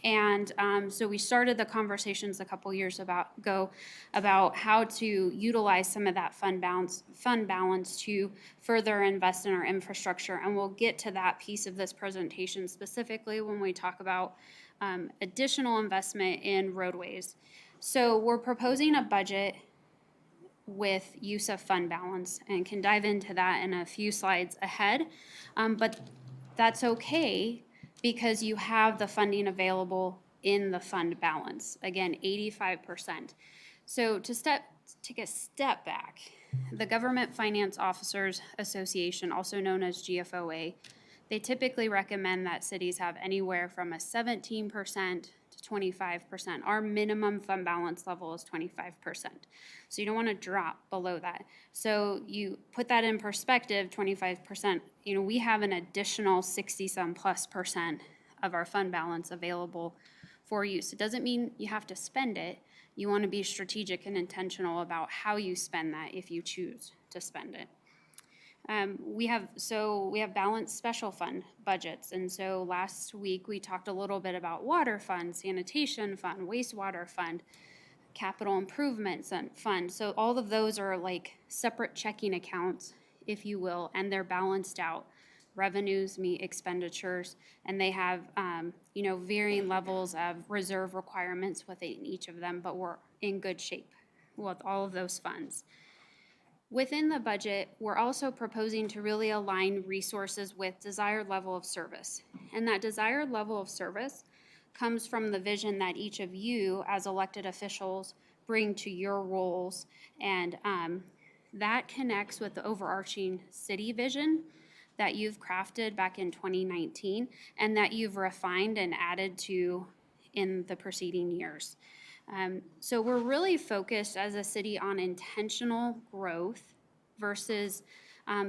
And so we started the conversations a couple years ago about how to utilize some of that fund balance to further invest in our infrastructure. And we'll get to that piece of this presentation specifically when we talk about additional investment in roadways. So we're proposing a budget with use of fund balance, and can dive into that in a few slides ahead. But that's okay, because you have the funding available in the fund balance. Again, 85%. So to take a step back, the Government Finance Officers Association, also known as GFOA, they typically recommend that cities have anywhere from a 17% to 25%. Our minimum fund balance level is 25%. So you don't want to drop below that. So you put that in perspective, 25%, we have an additional 60-some+% of our fund balance available for use. It doesn't mean you have to spend it. You want to be strategic and intentional about how you spend that if you choose to spend it. We have balanced special fund budgets. And so last week we talked a little bit about water fund, sanitation fund, wastewater fund, capital improvements fund. So all of those are like separate checking accounts, if you will, and they're balanced out. Revenues meet expenditures, and they have varying levels of reserve requirements within each of them, but we're in good shape with all of those funds. Within the budget, we're also proposing to really align resources with desired level of service. And that desired level of service comes from the vision that each of you as elected officials bring to your roles. And that connects with the overarching city vision that you've crafted back in 2019 and that you've refined and added to in the preceding years. So we're really focused as a city on intentional growth versus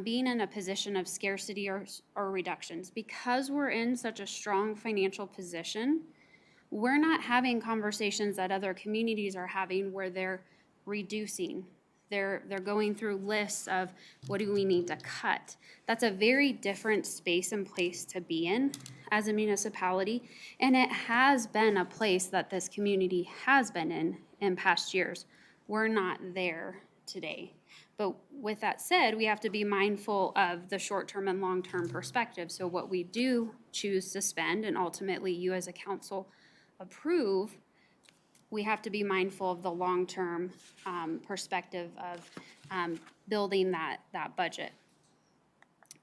being in a position of scarcity or reductions. Because we're in such a strong financial position, we're not having conversations that other communities are having where they're reducing. They're going through lists of what do we need to cut. That's a very different space and place to be in as a municipality, and it has been a place that this community has been in past years. We're not there today. But with that said, we have to be mindful of the short-term and long-term perspective. So what we do choose to spend, and ultimately you as a council approve, we have to be mindful of the long-term perspective of building that budget.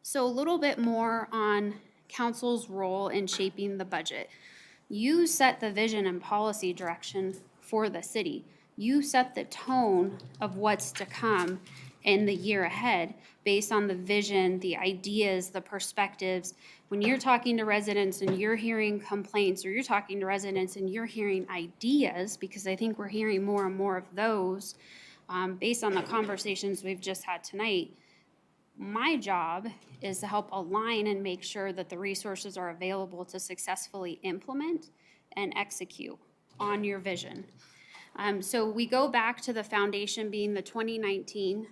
So a little bit more on council's role in shaping the budget. You set the vision and policy direction for the city. You set the tone of what's to come, in the year ahead based on the vision, the ideas, the perspectives. When you're talking to residents and you're hearing complaints, or you're talking to residents and you're hearing ideas, because I think we're hearing more and more of those based on the conversations we've just had tonight, my job is to help align and make sure that the resources are available to successfully implement and execute on your vision. So we go back to the foundation being the 2019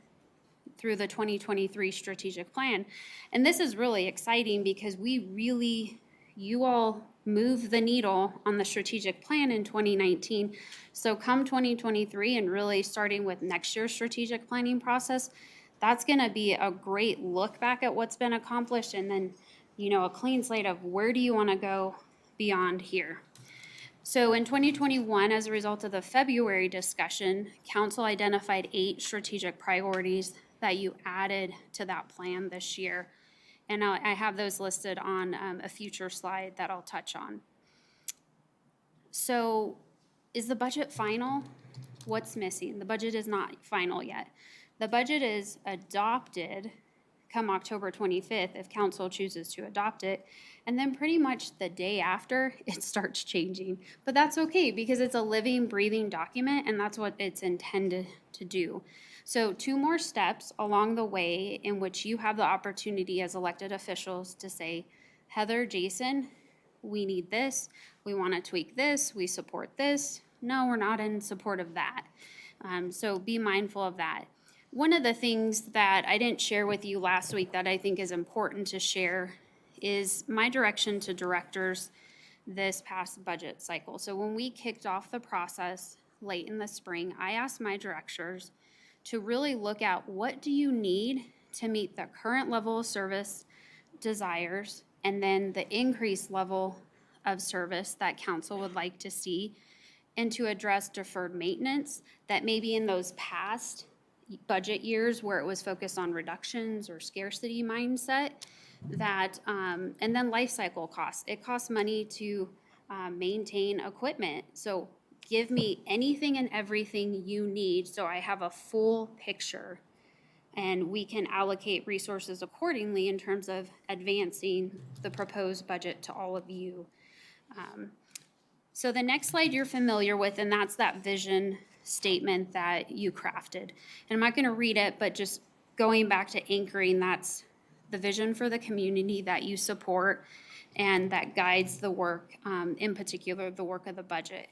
through the 2023 strategic plan. And this is really exciting because you all move the needle on the strategic plan in 2019. So come 2023 and really starting with next year's strategic planning process, that's gonna be a great look back at what's been accomplished and then, a clean slate of where do you wanna go beyond here. So in 2021, as a result of the February discussion, council identified 8 strategic priorities that you added to that plan this year. And I have those listed on a future slide that I'll touch on. So is the budget final? What's missing? The budget is not final yet. The budget is adopted come October 25th if council chooses to adopt it. And then pretty much the day after, it starts changing. But that's okay because it's a living, breathing document and that's what it's intended to do. So 2 more steps along the way in which you have the opportunity as elected officials to say, Heather, Jason, we need this, we want to tweak this, we support this. No, we're not in support of that. So be mindful of that. One of the things that I didn't share with you last week that I think is important to share is my direction to directors this past budget cycle. So when we kicked off the process late in the spring, I asked my directors to really look at what do you need to meet the current level of service desires and then the increased level of service that council would like to see, and to address deferred maintenance that maybe in those past budget years where it was focused on reductions or scarcity mindset, that and then life cycle costs. It costs money to maintain equipment. So give me anything and everything you need so I have a full picture and we can allocate resources accordingly in terms of advancing the proposed budget to all of you. So the next slide you're familiar with, and that's that vision statement that you crafted. And I'm not going to read it, but just going back to anchoring, that's the vision for the community that you support and that guides the work, in particular, the work of the budget.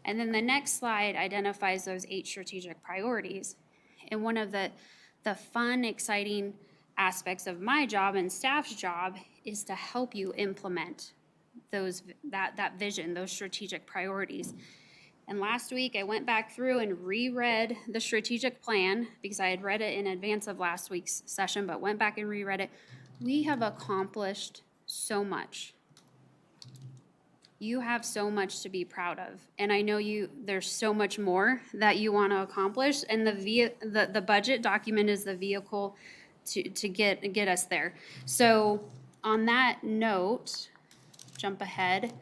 And then the next slide identifies those 8 strategic priorities. And one of the fun, exciting aspects of my job and staff's job is to help you implement that vision, those strategic priorities. And last week I went back through and reread the strategic plan because I had read it in advance of last week's session, but went back and reread it. We have accomplished so much. You have so much to be proud of. And I know there's so much more that you want to accomplish. And the budget document is the vehicle to get us there. So on that note, jump ahead.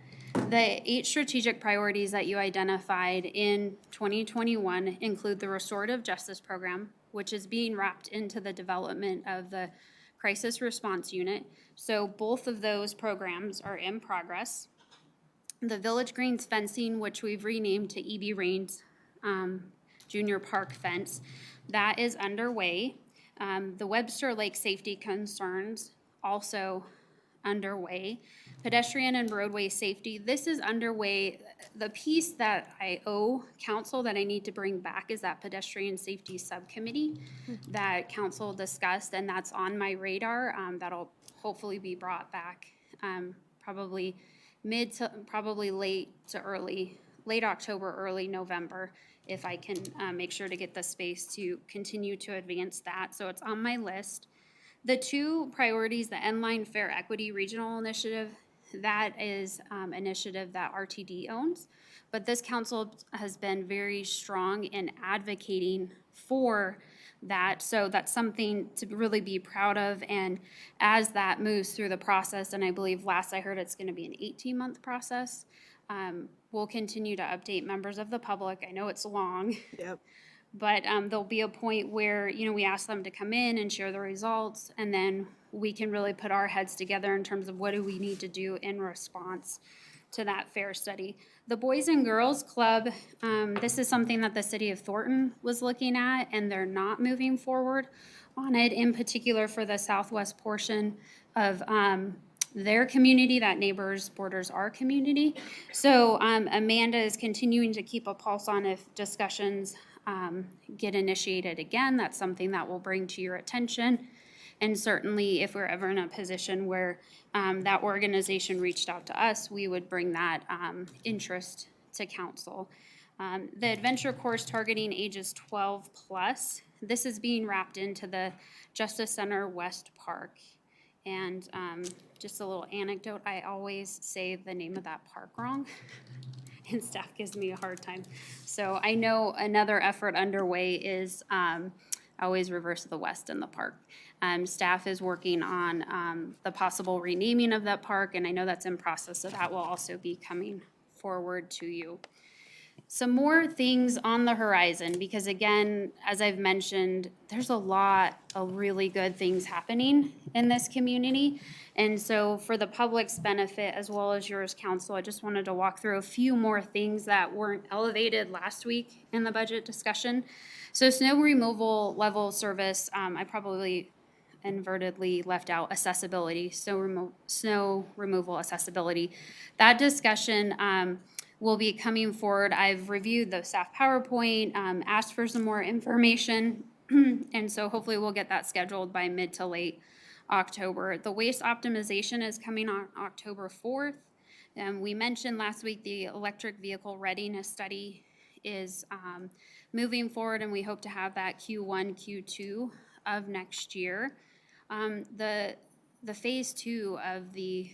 The 8 strategic priorities that you identified in 2021 include the Restorative Justice Program, which is being wrapped into the development of the Crisis Response Unit. So both of those programs are in progress. The Village Greens fencing, which we've renamed to E.B. Raines Junior Park Fence, that is underway. The Webster Lake safety concerns also underway. Pedestrian and roadway safety, this is underway. The piece that I owe council that I need to bring back is that pedestrian safety subcommittee that council discussed, and that's on my radar. That'll hopefully be brought back probably late October, early November, if I can make sure to get the space to continue to advance that. So it's on my list. The 2 priorities, the Endline Fair Equity Regional Initiative, that is initiative that RTD owns. But this council has been very strong in advocating for that. So that's something to really be proud of. And as that moves through the process, and I believe last I heard it's going to be an 18-month process, we'll continue to update members of the public. I know it's long. Yep. But there'll be a point where, we ask them to come in and share the results, and then we can really put our heads together in terms of what do we need to do in response to that fair study. The Boys and Girls Club, this is something that the city of Thornton was looking at, and they're not moving forward on it, in particular for the southwest portion of their community that borders our community. So Amanda is continuing to keep a pulse on if discussions get initiated again. That's something that we'll bring to your attention. And certainly, if we're ever in a position where that organization reached out to us, we would bring that interest to council. The adventure course targeting ages 12 plus, this is being wrapped into the Justice Center West Park. And just a little anecdote, I always say the name of that park wrong. And staff gives me a hard time. So I know another effort underway is always reverse the west in the park. Staff is working on the possible renaming of that park, and I know that's in process, so that will also be coming forward to you. Some more things on the horizon, because again, as I've mentioned, there's a lot of really good things happening in this community. And so for the public's benefit as well as yours, council, I just wanted to walk through a few more things that weren't elevated last week in the budget discussion. So snow removal level service, I probably inadvertently left out accessibility, snow removal accessibility. That discussion will be coming forward. I've reviewed the staff PowerPoint, asked for some more information, and so hopefully we'll get that scheduled by mid to late October. The waste optimization is coming on October 4th. We mentioned last week the electric vehicle readiness study is moving forward, and we hope to have that Q1, Q2 of next year. The phase 2 of the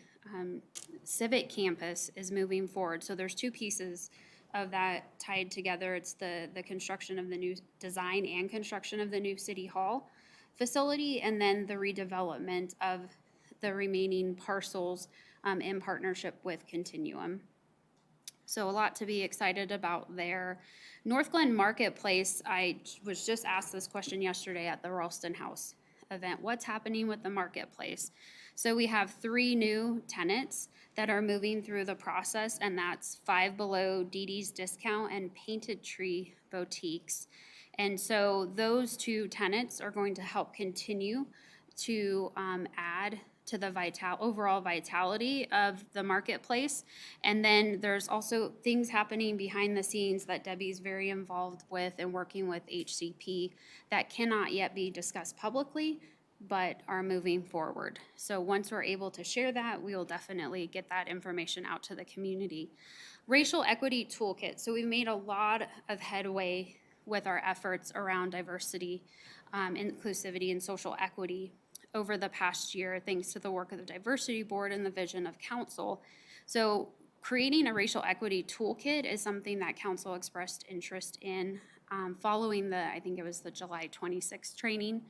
Civic Campus is moving forward. So there's two pieces of that tied together. It's the construction of the new design and construction of the new City Hall facility, and then the redevelopment of the remaining parcels in partnership with Continuum. So a lot to be excited about there. Northglenn Marketplace, I was just asked this question yesterday at the Ralston House event. What's happening with the marketplace? So we have 3 new tenants that are moving through the process, and that's Five Below, Dee Dee's Discount, and Painted Tree Boutiques. And so those 2 tenants are going to help continue to add to the overall vitality of the marketplace. And then there's also things happening behind the scenes that Debbie's very involved with and working with HCP that cannot yet be discussed publicly, but are moving forward. So once we're able to share that, we will definitely get that information out to the community. Racial equity toolkit. So we've made a lot of headway with our efforts around diversity, inclusivity, and social equity over the past year, thanks to the work of the Diversity Board and the vision of council. So creating a racial equity toolkit is something that council expressed interest in following I think it was the July 26th training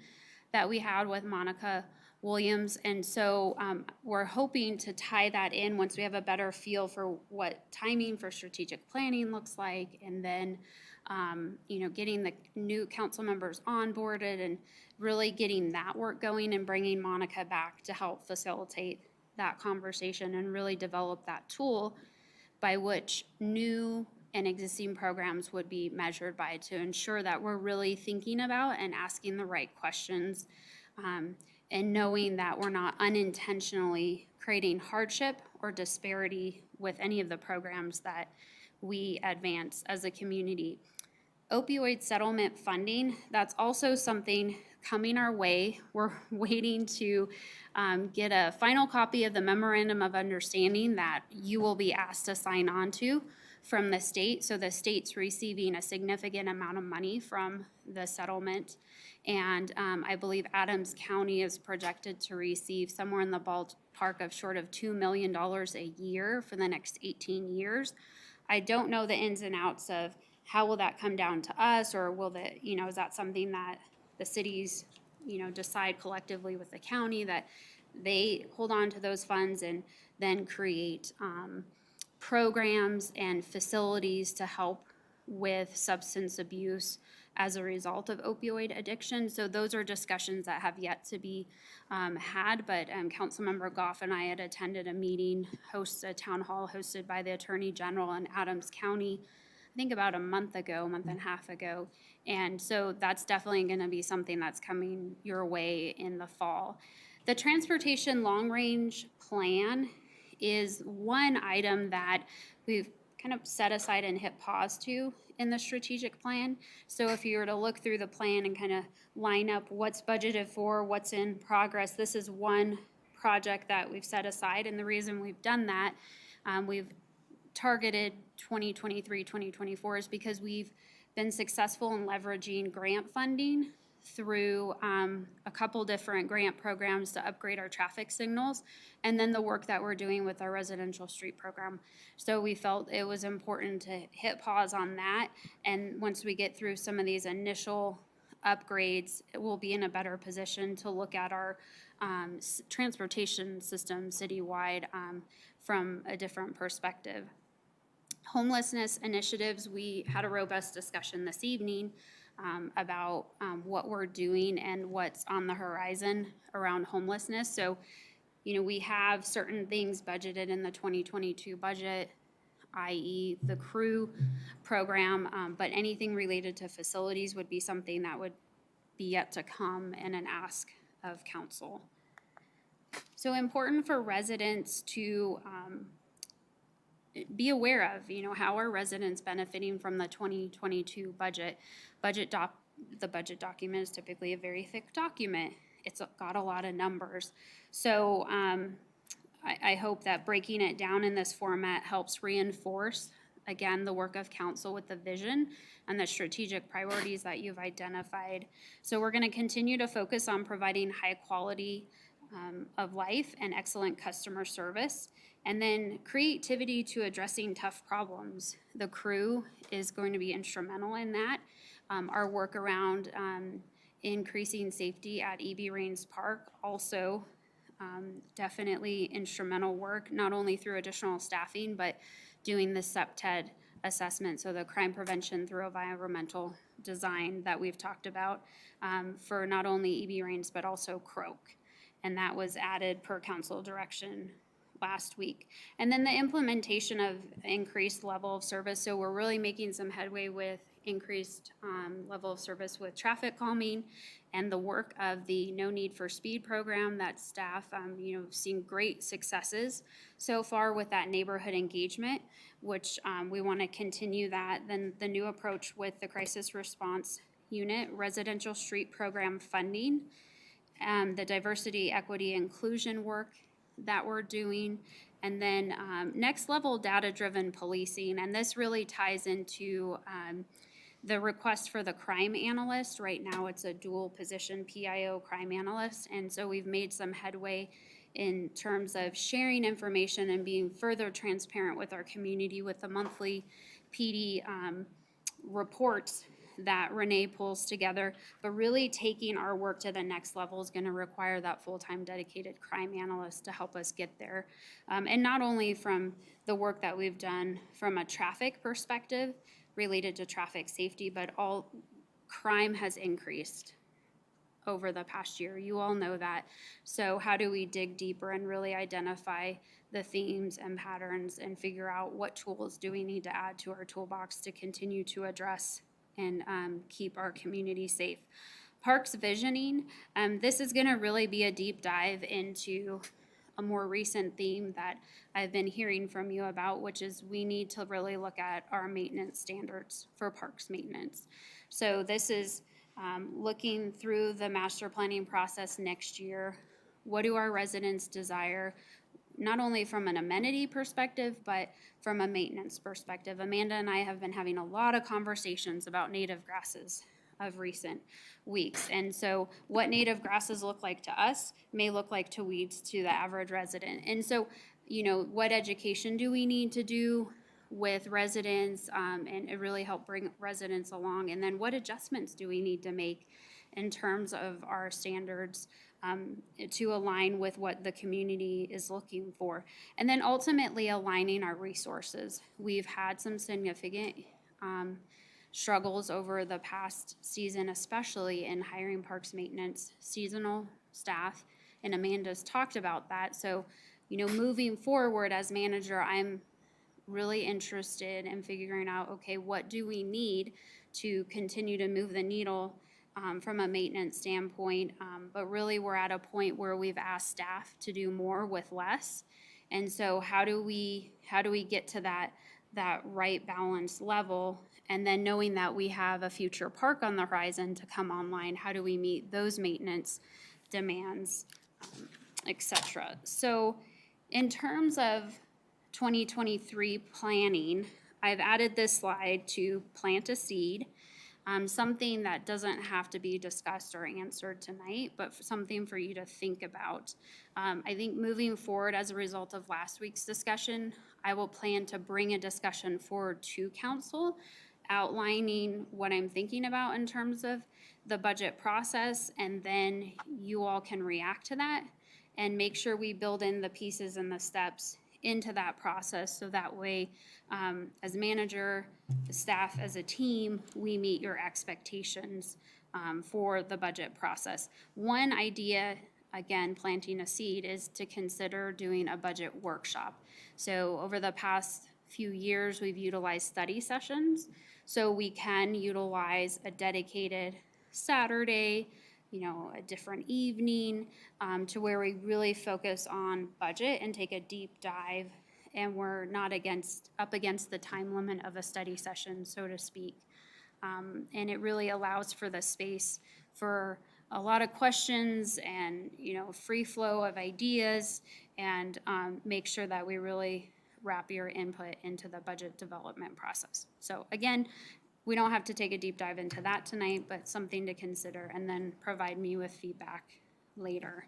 that we had with Monica Williams. And so we're hoping to tie that in once we have a better feel for what timing for strategic planning looks like, and then getting the new council members onboarded and really getting that work going and bringing Monica back to help facilitate that conversation and really develop that tool by which new and existing programs would be measured by, to ensure that we're really thinking about and asking the right questions, and knowing that we're not unintentionally creating hardship or disparity with any of the programs that we advance as a community. Opioid settlement funding, that's also something coming our way. We're waiting to get a final copy of the memorandum of understanding that you will be asked to sign on to from the state. So the state's receiving a significant amount of money from the settlement. And I believe Adams County is projected to receive somewhere in the ballpark of short of $2 million a year for the next 18 years. I don't know the ins and outs of how will that come down to us, or will is that something that the cities, decide collectively with the county that they hold on to those funds and then create programs and facilities to help with substance abuse as a result of opioid addiction. So those are discussions that have yet to be had, but Councilmember Goff and I had attended a meeting, a town hall hosted by the Attorney General in Adams County, I think about a month and a half ago. And so that's definitely going to be something that's coming your way in the fall. The transportation long-range plan is one item that we've kind of set aside and hit pause to in the strategic plan. So if you were to look through the plan and kind of line up what's budgeted for, what's in progress, this is one project that we've set aside. And the reason we've done that, we've targeted 2023, 2024 is because we've been successful in leveraging grant funding through a couple different grant programs to upgrade our traffic signals, and then the work that we're doing with our residential street program. So we felt it was important to hit pause on that, and once we get through some of these initial upgrades, we'll be in a better position to look at our transportation system citywide from a different perspective. Homelessness initiatives, we had a robust discussion this evening about what we're doing and what's on the horizon around homelessness. So, you know, we have certain things budgeted in the 2022 budget, i.e. the crew program, but anything related to facilities would be something that would be yet to come and an ask of council. So important for residents to be aware of, you know, how are residents benefiting from the 2022 budget. The budget document is typically a very thick document. It's got a lot of numbers. So I hope that breaking it down in this format helps reinforce, again, the work of council with the vision and the strategic priorities that you've identified. So we're going to continue to focus on providing high quality of life and excellent customer service, and then creativity to addressing tough problems. The crew is going to be instrumental in that. Our work around increasing safety at E.B. Raines Park also definitely instrumental work, not only through additional staffing, but doing the SEPTED assessment, so the crime prevention through environmental design that we've talked about for not only E.B. Raines, but also Croak. And that was added per council direction last week. And then the implementation of increased level of service. So we're really making some headway with increased level of service with traffic calming and the work of the No Need for Speed program that staff, you know, seen great successes so far with that neighborhood engagement, which we want to continue that. Then the new approach with the crisis response unit, residential street program funding, the diversity, equity, inclusion work that we're doing, and then next level data-driven policing. And this really ties into the request for the crime analyst. Right now it's a dual position PIO crime analyst, and so we've made some headway in terms of sharing information and being further transparent with our community with the monthly PD reports that Renee pulls together, but really taking our work to the next level is going to require that full-time dedicated crime analyst to help us get there. And not only from the work that we've done from a traffic perspective related to traffic safety, but all crime has increased over the past year. You all know that. So how do we dig deeper and really identify the themes and patterns and figure out what tools do we need to add to our toolbox to continue to address and keep our community safe. Parks visioning, this is going to really be a deep dive into a more recent theme that I've been hearing from you about, which is we need to really look at our maintenance standards for parks maintenance. So this is looking through the master planning process next year. What do our residents desire? Not only from an amenity perspective, but from a maintenance perspective. Amanda and I have been having a lot of conversations about native grasses of recent weeks. And so what native grasses look like to us may look like to weeds to the average resident. And so, you know, what education do we need to do with residents and really help bring residents along? And then what adjustments do we need to make in terms of our standards to align with what the community is looking for? And then ultimately aligning our resources. We've had some significant struggles over the past season, especially in hiring parks maintenance, seasonal staff, and Amanda's talked about that. So, moving forward as manager, I'm really interested in figuring out, okay, what do we need to continue to move the needle from a maintenance standpoint? But really, we're at a point where we've asked staff to do more with less. And so how do we get to that right balance level? And then knowing that we have a future park on the horizon to come online, how do we meet those maintenance demands, et cetera? So in terms of 2023 planning, I've added this slide to plant a seed, something that doesn't have to be discussed or answered tonight, but something for you to think about. I think moving forward as a result of last week's discussion, I will plan to bring a discussion forward to council outlining what I'm thinking about in terms of the budget process, and then you all can react to that and make sure we build in the pieces and the steps into that process, so that way, as manager, the staff, as a team, we meet your expectations for the budget process. One idea, again, planting a seed, is to consider doing a budget workshop. So over the past few years, we've utilized study sessions, so we can utilize a dedicated Saturday, a different evening, to where we really focus on budget and take a deep dive, and we're not up against the time limit of a study session, so to speak. And it really allows for the space for a lot of questions and, free flow of ideas, and make sure that we really wrap your input into the budget development process. So again, we don't have to take a deep dive into that tonight, but something to consider, and then provide me with feedback later.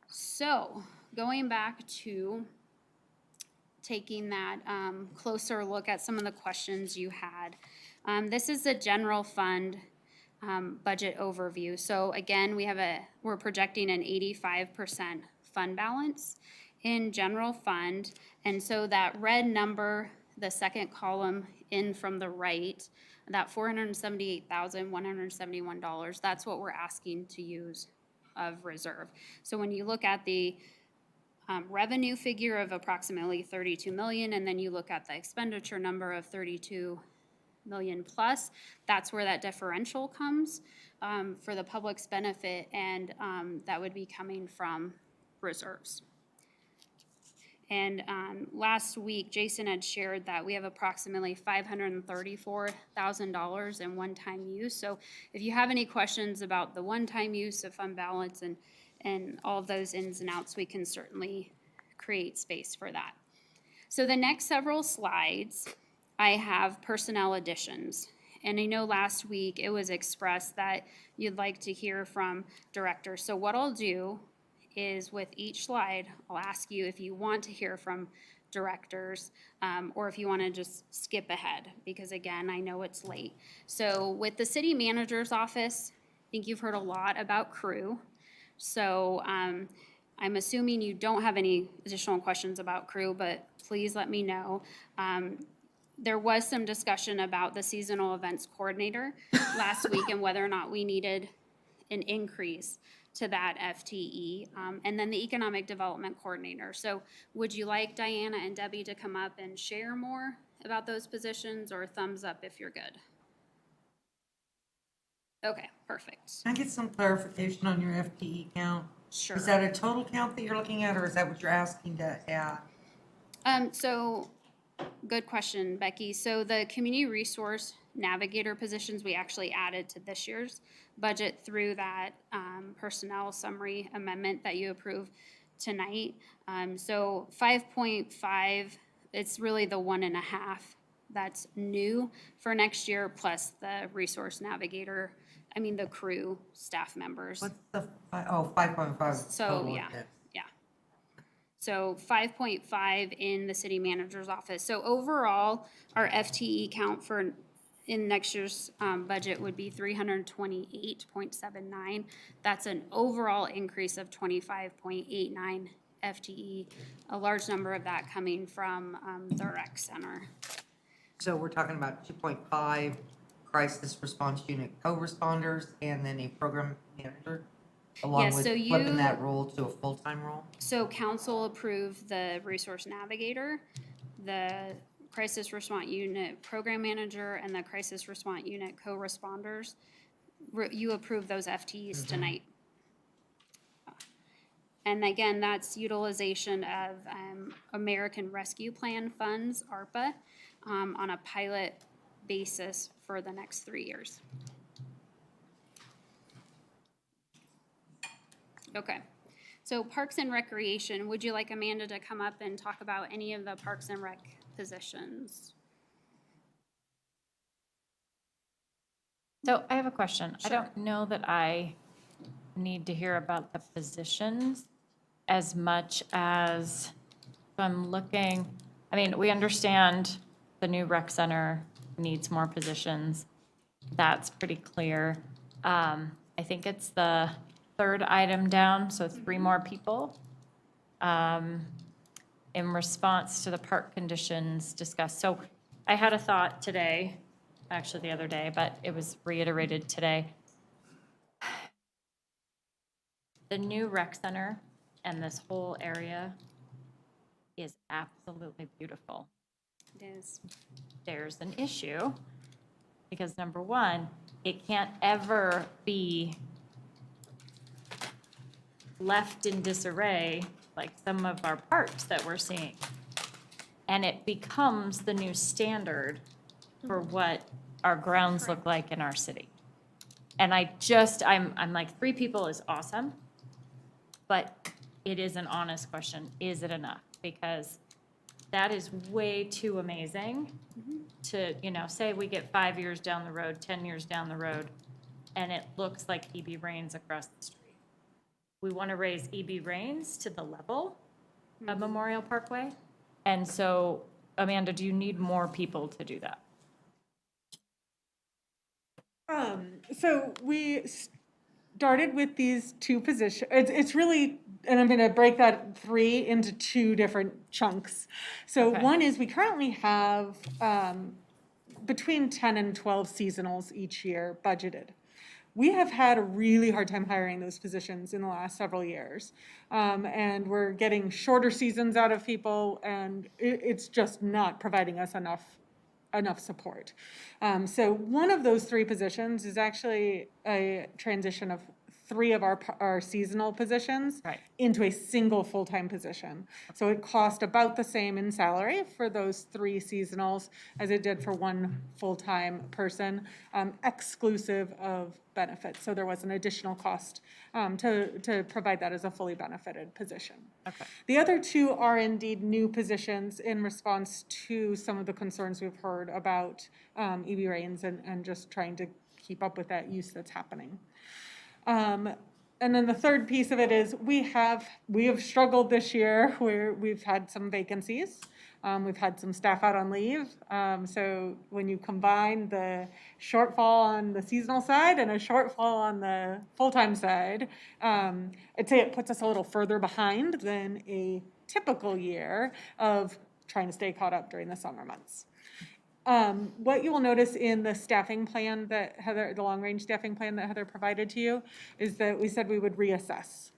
So going back to taking that closer look at some of the questions you had. This is the general fund budget overview. So again, we're projecting an 85% fund balance in general fund. And so that red number, the second column in from the right, that $478,171, that's what we're asking to use of reserve. So when you look at the revenue figure of approximately 32 million, and then you look at the expenditure number of 32 million plus, that's where that differential comes for the public's benefit, and that would be coming from reserves. And last week, Jason had shared that we have approximately $534,000 in one-time use. So if you have any questions about the one-time use of fund balance and all of those ins and outs, we can certainly create space for that. So the next several slides, I have personnel additions. And I know last week it was expressed that you'd like to hear from directors. So what I'll do is, with each slide, I'll ask you if you want to hear from directors, or if you want to just skip ahead, because again, I know it's late. So with the city manager's office, I think you've heard a lot about crew. So I'm assuming you don't have any additional questions about crew, but please let me know. There was some discussion about the seasonal events coordinator last week and whether or not we needed an increase to that FTE, and then the economic development coordinator. So would you like Diana and Debbie to come up and share more about those positions, or thumbs up if you're good? Okay, perfect. Can I get some clarification on your FTE count? Sure. Is that a total count that you're looking at, or is that what you're asking to add? So good question, Becky. So the community resource navigator positions we actually added to this year's budget through that personnel summary amendment that you approved tonight. So 5.5, it's really the 1.5 that's new for next year, plus the resource navigator, the crew staff members. What's the, 5.5 So, total? yeah. So 5.5 in the city manager's office. So overall, our FTE count in next year's budget would be 328.79. That's an overall increase of 25.89 FTE, a large number of that coming from the rec center. So we're talking about 2.5 crisis response unit co-responders and then a program manager, along Yes, with so flipping you- that role to a full-time role? So council approved the resource navigator, the crisis response unit program manager, and the crisis response unit co-responders. You approved those FTEs tonight. And again, that's utilization of American Rescue Plan funds, ARPA, on a pilot basis for the next 3 years. Okay. So Parks and Recreation, would you like Amanda to come up and talk about any of the Parks and Rec positions? So I have a question. I don't know that I need to hear about the positions as much as if I'm looking, I mean, we understand the new rec center needs more positions. That's pretty clear. I think it's the third item down, so 3 more people. In response to the park conditions discussed. So I had a thought today, actually the other day, but it was reiterated today. The new rec center and this whole area is absolutely beautiful. It is. There's an issue because number one, it can't ever be left in disarray like some of our parks that we're seeing. And it becomes the new standard for what our grounds look like in our city. And I'm like, 3 people is awesome, but it is an honest question, is it enough? Because that is way too amazing to, say we get 5 years down the road, 10 years down the road, and it looks like EB Rains across the street. We want to raise EB Rains to the level of Memorial Parkway. And so, Amanda, do you need more people to do that? So we started with these 2 positions. It's really, and I'm going to break that 3 into 2 different chunks. So Okay. one is we currently have between 10 and 12 seasonals each year budgeted. We have had a really hard time hiring those positions in the last several years. And we're getting shorter seasons out of people, and it's just not providing us enough support. So one of those 3 positions is actually a transition of 3 of our seasonal positions into a single full-time position. So it cost about the same in salary for those 3 seasonals as it did for 1 full-time person, exclusive of benefits. So there was an additional cost to provide that as a fully benefited position. Okay. The other 2 are indeed new positions in response to some of the concerns we've heard about EB Rains and just trying to keep up with that use that's happening. And then the third piece of it is we have struggled this year where we've had some vacancies. We've had some staff out on leave. So when you combine the shortfall on the seasonal side and a shortfall on the full-time side, I'd say it puts us a little further behind than a typical year of trying to stay caught up during the summer months. What you will notice in the staffing plan that Heather, the long-range staffing plan that Heather provided to you, is that we said we would reassess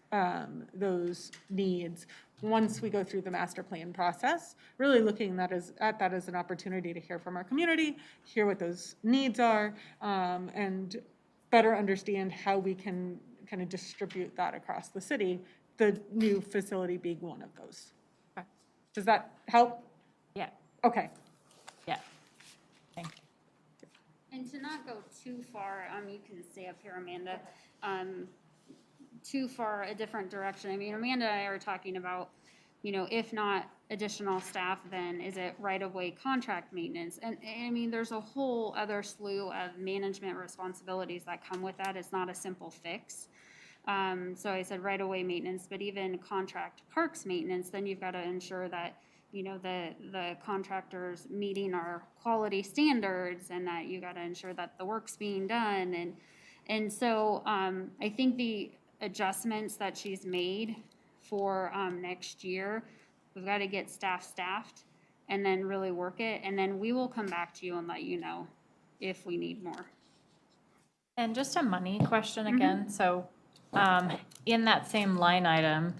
those needs once we go through the master plan process, really looking at that as an opportunity to hear from our community, hear what those needs are, and better understand how we can kind of distribute that across the city, the new facility being one of those. Okay. Does that help? Yeah. Okay. Yeah. Thank you. And to not go too far, you can stay up here, Amanda, too far a different direction. I mean, Amanda and I are talking about, if not additional staff, then is it right-of-way contract maintenance? And I mean, there's a whole other slew of management responsibilities that come with that. It's not a simple fix. So I said right-of-way maintenance, but even contract parks maintenance, then you've got to ensure that the contractors meeting our quality standards and that you got to ensure that the work's being done. And so I think the adjustments that she's made for next year, we've got to get staffed and then really work it, and then we will come back to you and let you know if we need more. And just a money question again, so, in that same line item,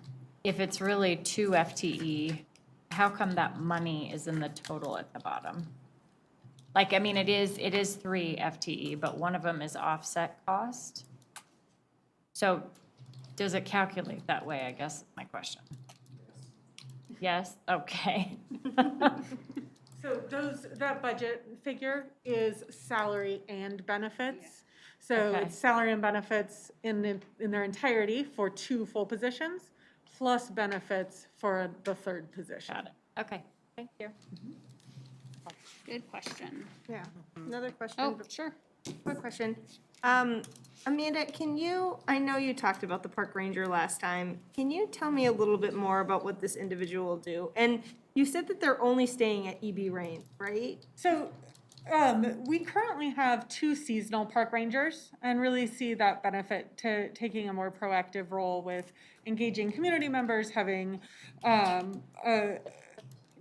if it's really 2 FTE, how come that money is in the total at the bottom? Like, I mean, it is 3 FTE, but one of them is offset cost. So does it calculate that way, I guess is my question. Yes, okay. So that budget figure is salary and benefits. So Okay. it's salary and benefits in their entirety for 2 full positions, plus benefits for the 3rd position. Got it. Okay, thank you. Good question. Yeah, another question. Oh, sure. Quick question. Amanda, I know you talked about the park ranger last time. Can you tell me a little bit more about what this individual will do? And you said that they're only staying at EB Range, right? So we currently have 2 seasonal park rangers and really see that benefit to taking a more proactive role with engaging community members, having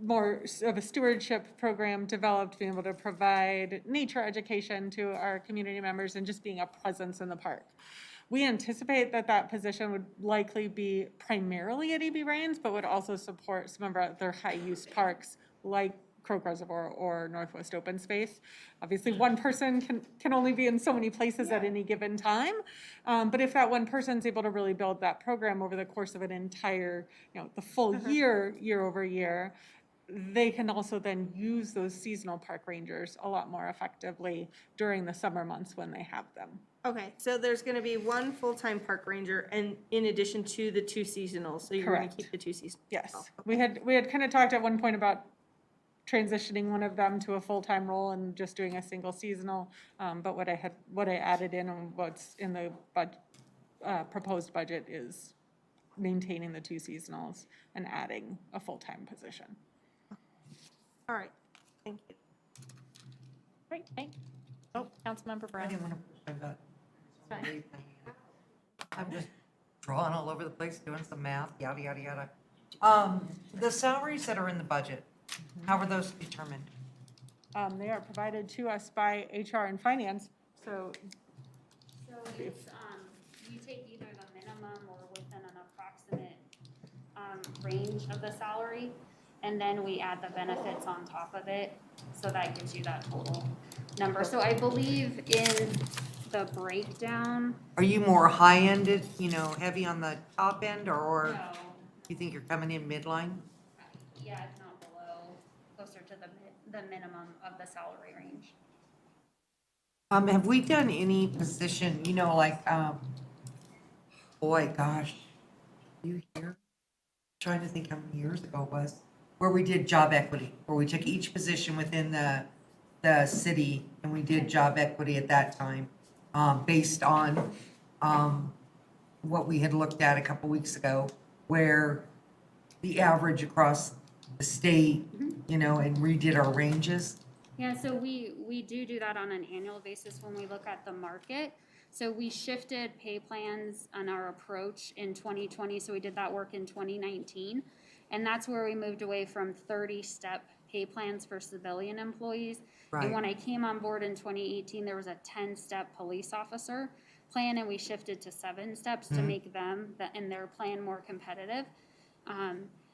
more of a stewardship program developed, being able to provide nature education to our community members and just being a presence in the park. We anticipate that position would likely be primarily at EB Range, but would also support some of our other high-use parks like Croak Reservoir or Northwest Open Space. Obviously, one person can only be in so many places at any given time. But if that one person's able to really build that program over the course of an entire, the full year over year, they can also then use those seasonal park rangers a lot more effectively during the summer months when they have them. Okay, so there's gonna be 1 full-time park ranger and in addition to the 2 seasonals, so you're gonna Correct. keep the 2 seasonals? Yes, Oh, we had kind of talked at one point about transitioning one of them to a full-time role and just doing a single seasonal. But what I added in and what's in the proposed budget is maintaining the 2 seasonals and adding a full-time position. All right, thank you. Great, thank you. Oh, Councilmember I Brown. didn't want to push my button. I'm just drawing all over the place, doing some math, yada, yada, yada. The salaries that are in the budget, how are those determined? They are provided to us by HR and Finance, so. So it's, we take either the minimum or within an approximate, range of the salary, and then we add the benefits on top of it, so that gives you that total number. So I believe in the breakdown. Are you more high-ended, heavy on the top end, or No, you think you're coming in midline? yeah, if not below, closer to the minimum of the salary range. Have we done any position, boy, gosh, you here? Trying to think how many years ago it was, where we did job equity, where we took each position within the city and we did job equity at that time, based on what we had looked at a couple weeks ago, where the average across the state, and redid our ranges. Yeah, so we do that on an annual basis when we look at the market. So we shifted pay plans on our approach in 2020, so we did that work in 2019. And that's where we moved away from 30-step pay plans for civilian employees. Right. And when I came on board in 2018, there was a 10-step police officer plan, and we shifted to 7 steps to make them and their plan more competitive.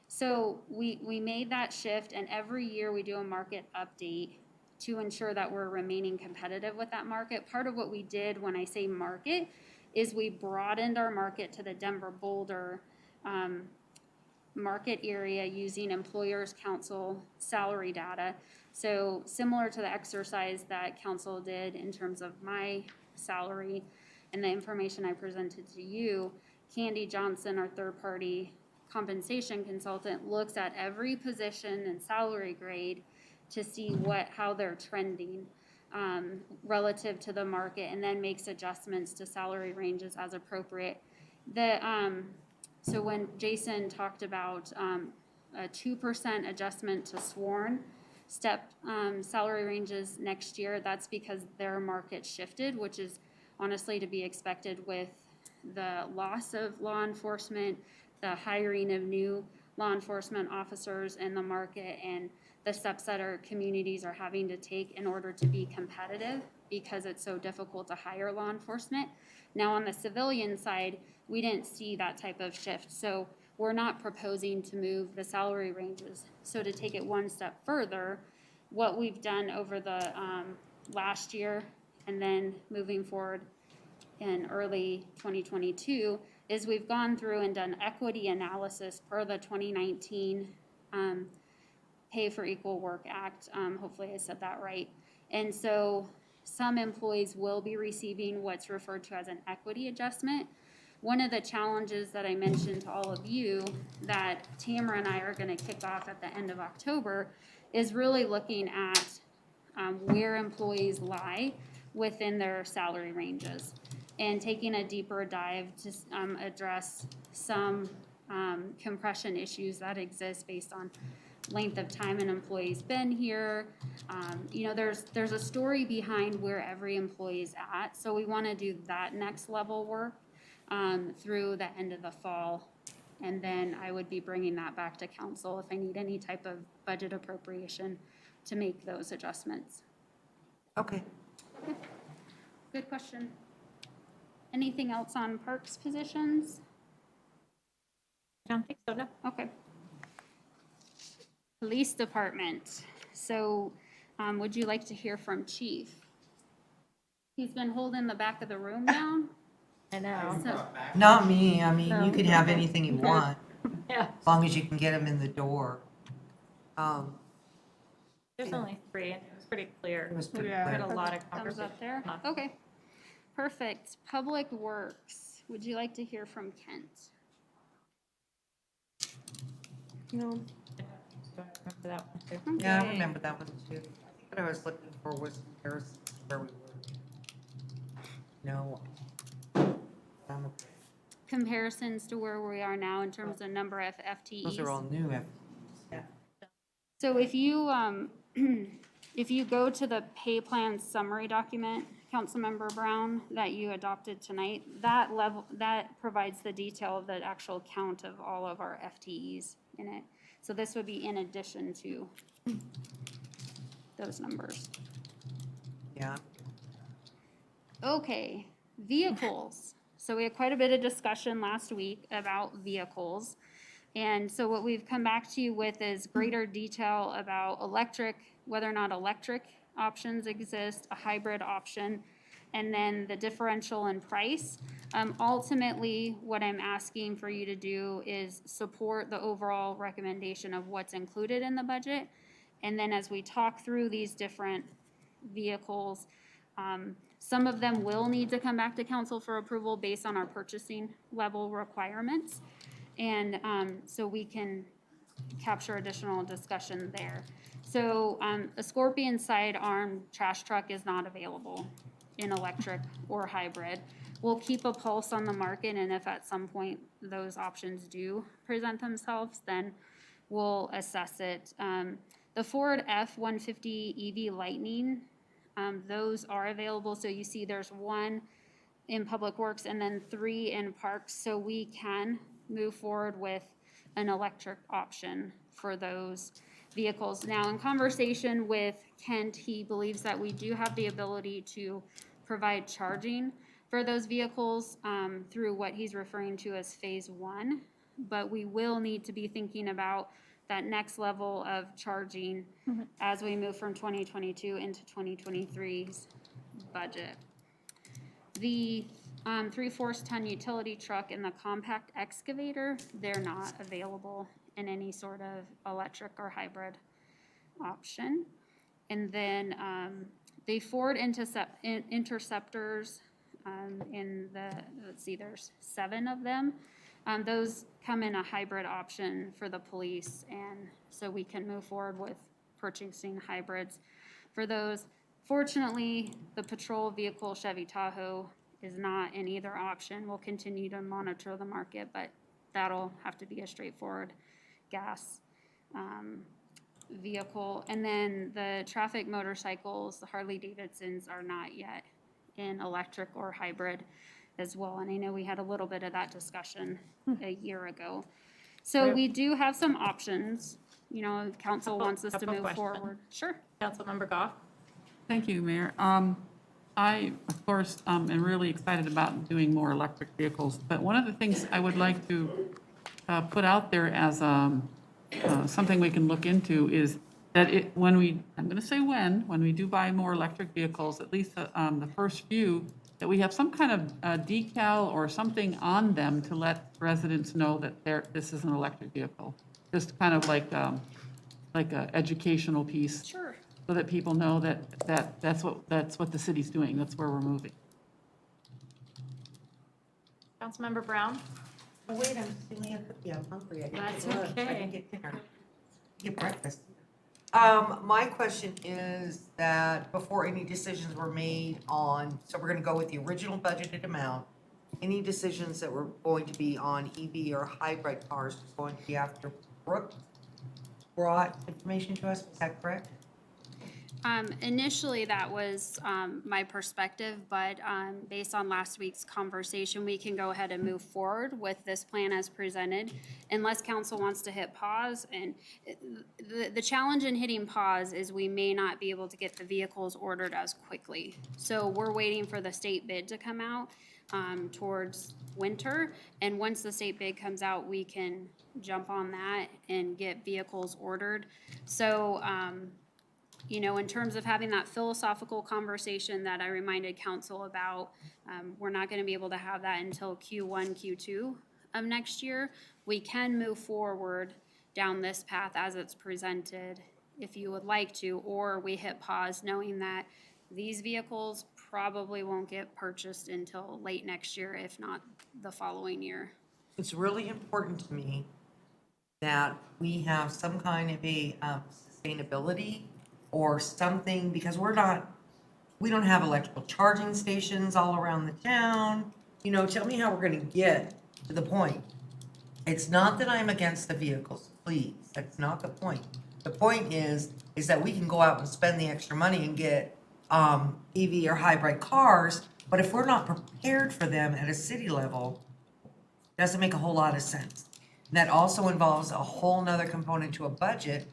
So we made that shift, and every year we do a market update to ensure that we're remaining competitive with that market. Part of what we did when I say market is we broadened our market to the Denver Boulder market area using Employers Council salary data. So similar to the exercise that council did in terms of my salary and the information I presented to you, Candy Johnson, our third-party compensation consultant, looks at every position and salary grade to see how they're trending relative to the market, and then makes adjustments to salary ranges as appropriate. So when Jason talked about a 2% adjustment to sworn step salary ranges next year, that's because their market shifted, which is honestly to be expected with the loss of law enforcement, the hiring of new law enforcement officers in the market, and the steps that our communities are having to take in order to be competitive because it's so difficult to hire law enforcement. Now, on the civilian side, we didn't see that type of shift. So we're not proposing to move the salary ranges. So to take it one step further, what we've done over the last year and then moving forward in early 2022 is we've gone through and done equity analysis per the 2019 Pay for Equal Work Act. Hopefully I said that right. And so some employees will be receiving what's referred to as an equity adjustment. One of the challenges that I mentioned to all of you that Tamara and I are going to kick off at the end of October is really looking at where employees lie within their salary ranges and taking a deeper dive to address some compression issues that exist based on length of time an employee's been here. You know, there's a story behind where every employee is at. So we want to do that next level work through the end of the fall. And then I would be bringing that back to council if I need any type of budget appropriation to make those adjustments. Okay. Good question. Anything else on parks positions? I don't think so, no. Okay. Police department. So would you like to hear from Chief? He's been holding the back of the room down. I know. So, Not me, I mean, you No. can have anything you want, Yeah. as long as you can get them in the door. There's only 3, and it was pretty clear. It was pretty We had a clear. lot of thumbs conversation. up there. Okay. Perfect. Public Works. Would you like to hear from Kent? No. Remember that one too. Yeah, I Okay. remember that one too. I think what I was looking for was comparison to where we were. No. Comparisons to where we are now in terms of number of FTEs. Those are all new. So if you, if you go to the pay plan summary document, Councilmember Brown, that you adopted tonight, that provides the detail of the actual count of all of our FTEs in it. So this would be in addition to those numbers. Yeah. Okay, vehicles. So we had quite a bit of discussion last week about vehicles. And so what we've come back to you with is greater detail about electric, whether or not electric options exist, a hybrid option, and then the differential in price. Ultimately, what I'm asking for you to do is support the overall recommendation of what's included in the budget. And then as we talk through these different vehicles, some of them will need to come back to council for approval based on our purchasing level requirements. And so we can capture additional discussion there. So a Scorpion sidearm trash truck is not available in electric or hybrid. We'll keep a pulse on the market, and if at some point those options do present themselves, then we'll assess it. The Ford F-150 EV Lightning, those are available. So you see there's 1 in Public Works and then 3 in Parks. So we can move forward with an electric option for those vehicles. Now, in conversation with Kent, he believes that we do have the ability to provide charging for those vehicles through what he's referring to as phase 1, but we will need to be thinking about that next level of charging as we move from 2022 into 2023's budget. The 3/4 ton utility truck and the compact excavator, they're not available in any sort of electric or hybrid option. And then the Ford Interceptors in the, let's see, there's 7 of them. Those come in a hybrid option for the police, and so we can move forward with purchasing hybrids for those. Fortunately, the patrol vehicle Chevy Tahoe is not in either option. We'll continue to monitor the market, but that'll have to be a straightforward gas vehicle. And then the traffic motorcycles, the Harley Davidsons, are not yet in electric or hybrid as well. And I know we had a little bit of that discussion a year ago. So we do have some options council wants us to Couple move questions. forward. Sure. Councilmember Goff? Thank you, Mayor. I, of course, am really excited about doing more electric vehicles, but one of the things I would like to put out there as something we can look into is that when we, I'm going to say when we do buy more electric vehicles, at least the first few, that we have some kind of decal or something on them to let residents know that this is an electric vehicle. Just kind of like a educational piece. Sure. So that people know that's what the city's doing, that's where we're moving. Councilmember Brown? Oh, wait, I'm stealing a cookie. I'm hungry. I That's didn't get lunch. I okay. didn't get dinner. Get breakfast. My question is that before any decisions were made on, so we're gonna go with the original budgeted amount, any decisions that were going to be on EV or hybrid cars was going to be after Brooke brought information to us, is that correct? Initially, that was my perspective, but based on last week's conversation, we can go ahead and move forward with this plan as presented, unless council wants to hit pause. And the challenge in hitting pause is we may not be able to get the vehicles ordered as quickly. So we're waiting for the state bid to come out towards winter, and once the state bid comes out, we can jump on that and get vehicles ordered. So in terms of having that philosophical conversation that I reminded council about, we're not going to be able to have that until Q1, Q2 of next year. We can move forward down this path as it's presented if you would like to, or we hit pause knowing that these vehicles probably won't get purchased until late next year, if not the following year. It's really important to me that we have some kind of a sustainability or something, because we don't have electrical charging stations all around the town. Tell me how we're gonna get to the point. It's not that I'm against the vehicles, please, that's not the point. The point is that we can go out and spend the extra money and get EV or hybrid cars, but if we're not prepared for them at a city level, it doesn't make a whole lot of sense. And that also involves a whole nother component to a budget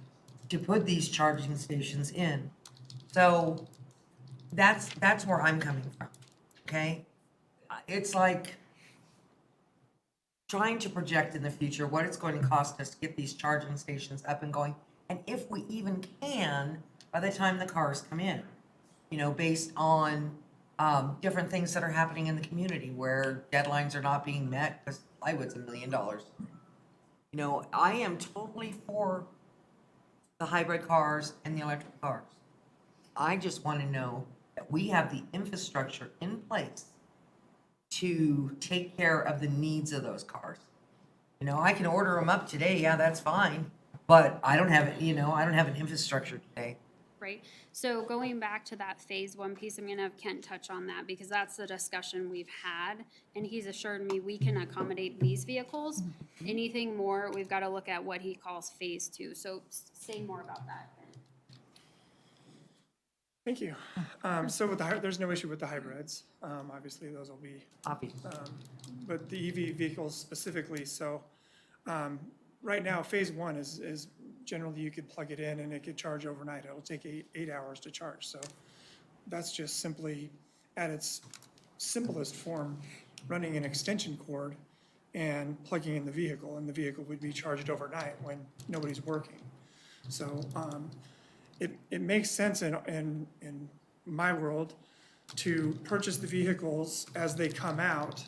to put these charging stations in. So that's where I'm coming from, okay? It's like trying to project in the future what it's going to cost us to get these charging stations up and going, and if we even can, by the time the cars come in, based on different things that are happening in the community where deadlines are not being met because plywood's $1 million. I am totally for the hybrid cars and the electric cars. I just want to know that we have the infrastructure in place to take care of the needs of those cars. I can order them up today, yeah, that's fine, but I don't have an infrastructure today. Right. So going back to that phase one piece, I'm going to have Kent touch on that because that's the discussion we've had. And he's assured me we can accommodate these vehicles. Anything more, we've got to look at what he calls phase two. So say more about that. Thank you. So there's no issue with the hybrids. Obviously, those will be. But the EV vehicles specifically, so right now, phase one is generally you could plug it in and it could charge overnight. It'll take eight hours to charge. So that's just simply at its simplest form, running an extension cord and plugging in the vehicle, and the vehicle would be charged overnight when nobody's working. So it makes sense in my world to purchase the vehicles as they come out.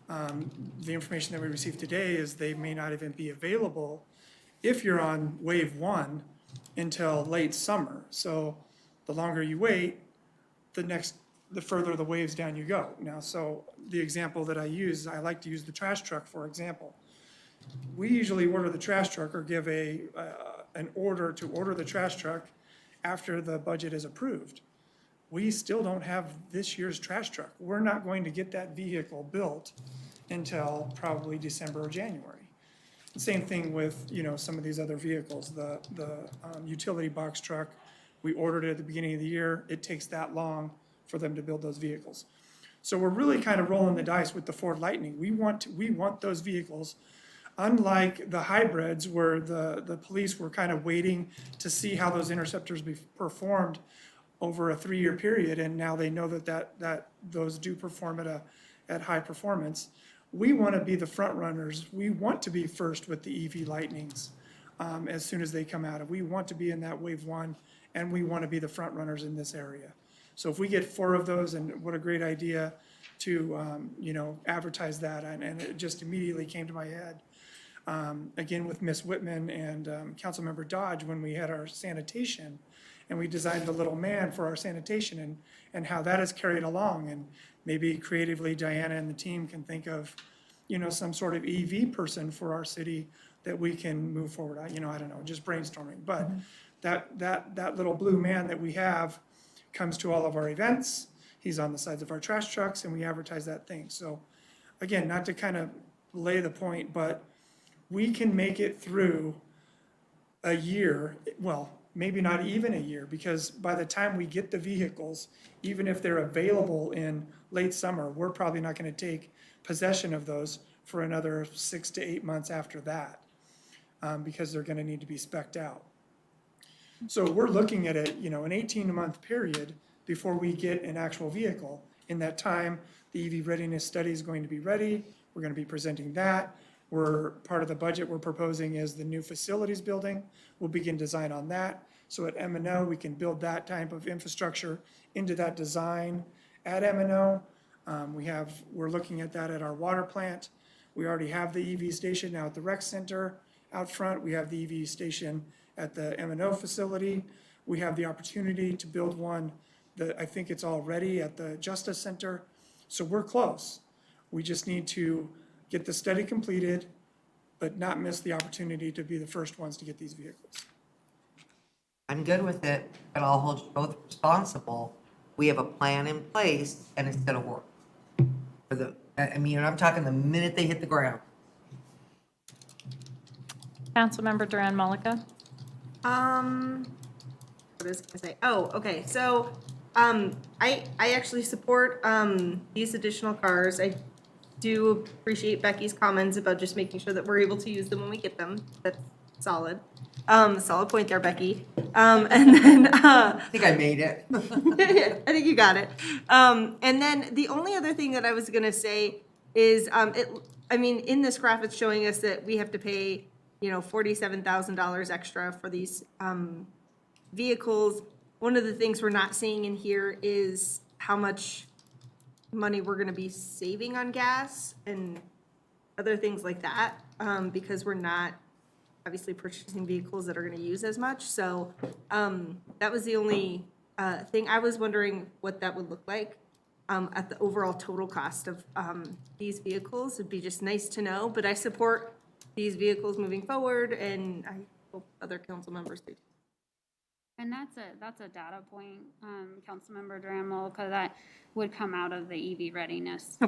The information that we received today is they may not even be available if you're on wave one until late summer. So the longer you wait, the further the waves down you go. Now, so the example that I like to use the trash truck, for example. We usually order the trash truck or give an order to order the trash truck after the budget is approved. We still don't have this year's trash truck. We're not going to get that vehicle built until probably December or January. Same thing with, some of these other vehicles, the utility box truck. We ordered it at the beginning of the year. It takes that long for them to build those vehicles. So we're really kind of rolling the dice with the Ford Lightning. We want those vehicles Unlike the hybrids where the police were kind of waiting to see how those interceptors performed over a 3-year period, and now they know that those do perform at high performance. We want to be the front runners. We want to be first with the EV Lightnings as soon as they come out. We want to be in that wave 1, and we want to be the front runners in this area. So if we get 4 of those, and what a great idea to advertise that, and it just immediately came to my head. Again, with Ms. Whitman and Councilmember Dodge, when we had our sanitation, and we designed the little man for our sanitation, and how that is carried along, and maybe creatively Diana and the team can think of, some sort of EV person for our city that we can move forward. I don't know, just brainstorming. But that little blue man that we have comes to all of our events. He's on the sides of our trash trucks, and we advertise that thing. So again, not to kind of lay the point, but we can make it through a year, well, maybe not even a year, because by the time we get the vehicles, even if they're available in late summer, we're probably not going to take possession of those for another 6 to 8 months after that, because they're going to need to be spec'd out. So we're looking at an 18-month period before we get an actual vehicle. In that time, the EV readiness study is going to be ready. We're going to be presenting that. Part of the budget we're proposing is the new facilities building. We'll begin design on that. So at M&O, we can build that type of infrastructure into that design at M&O. We're looking at that at our water plant. We already have the EV station now at the rec center out front. We have the EV station at the M&O facility. We have the opportunity to build one that I think it's all ready at the Justice Center. So we're close. We just need to get the study completed, but not miss the opportunity to be the first ones to get these vehicles. I'm good with it, but I'll hold you both responsible. We have a plan in place, and it's gonna work. I'm talking the minute they hit the ground. Councilmember Duran Malika. What was I gonna say? Oh, okay, so, I actually support, these additional cars. I do appreciate Becky's comments about just making sure that we're able to use them when we get them. That's solid. Solid point there, Becky. And then, I think I made it. I think you got it. And then the only other thing that I was gonna say is, in this graph, it's showing us that we have to pay, $47,000 extra for these, vehicles. One of the things we're not seeing in here is how much money we're gonna be saving on gas and other things like that, because we're not obviously purchasing vehicles that are gonna use as much. So, that was the only, thing. I was wondering what that would look like, at the overall total cost of, these vehicles. It'd be just nice to know, but I support these vehicles moving forward, and I hope other council members do. And that's a data point, Councilmember Dramel, because that would come out of the EV readiness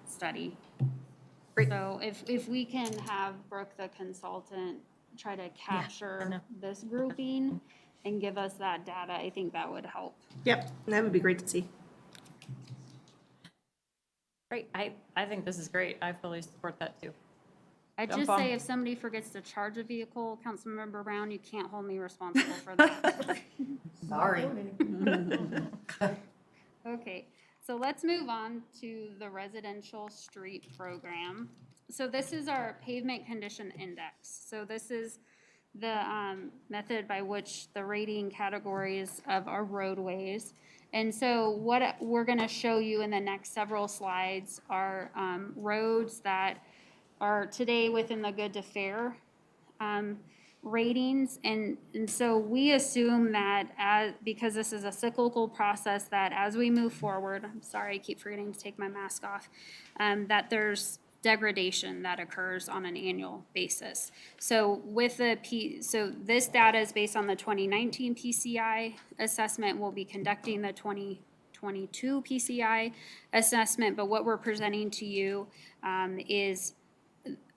study. Great. So if we can have Brooke, the consultant, try to capture this grouping and give us that data, I think that would help. Yep, that would be great to see. Great. I think this is great. I fully support that too. I'd Jump just on. say if somebody forgets to charge a vehicle, Councilmember Brown, you can't hold me responsible for that. Sorry. Okay, so let's move on to the residential street program. So this is our pavement condition index. So this is the method by which the rating categories of our roadways. And so what we're gonna show you in the next several slides are roads that are today within the good to fair ratings. And so we assume that because this is a cyclical process, that as we move forward, I'm sorry, I keep forgetting to take my mask off, that there's degradation that occurs on an annual basis. So so this data is based on the 2019 PCI assessment. We'll be conducting the 2022 PCI assessment, but what we're presenting to you is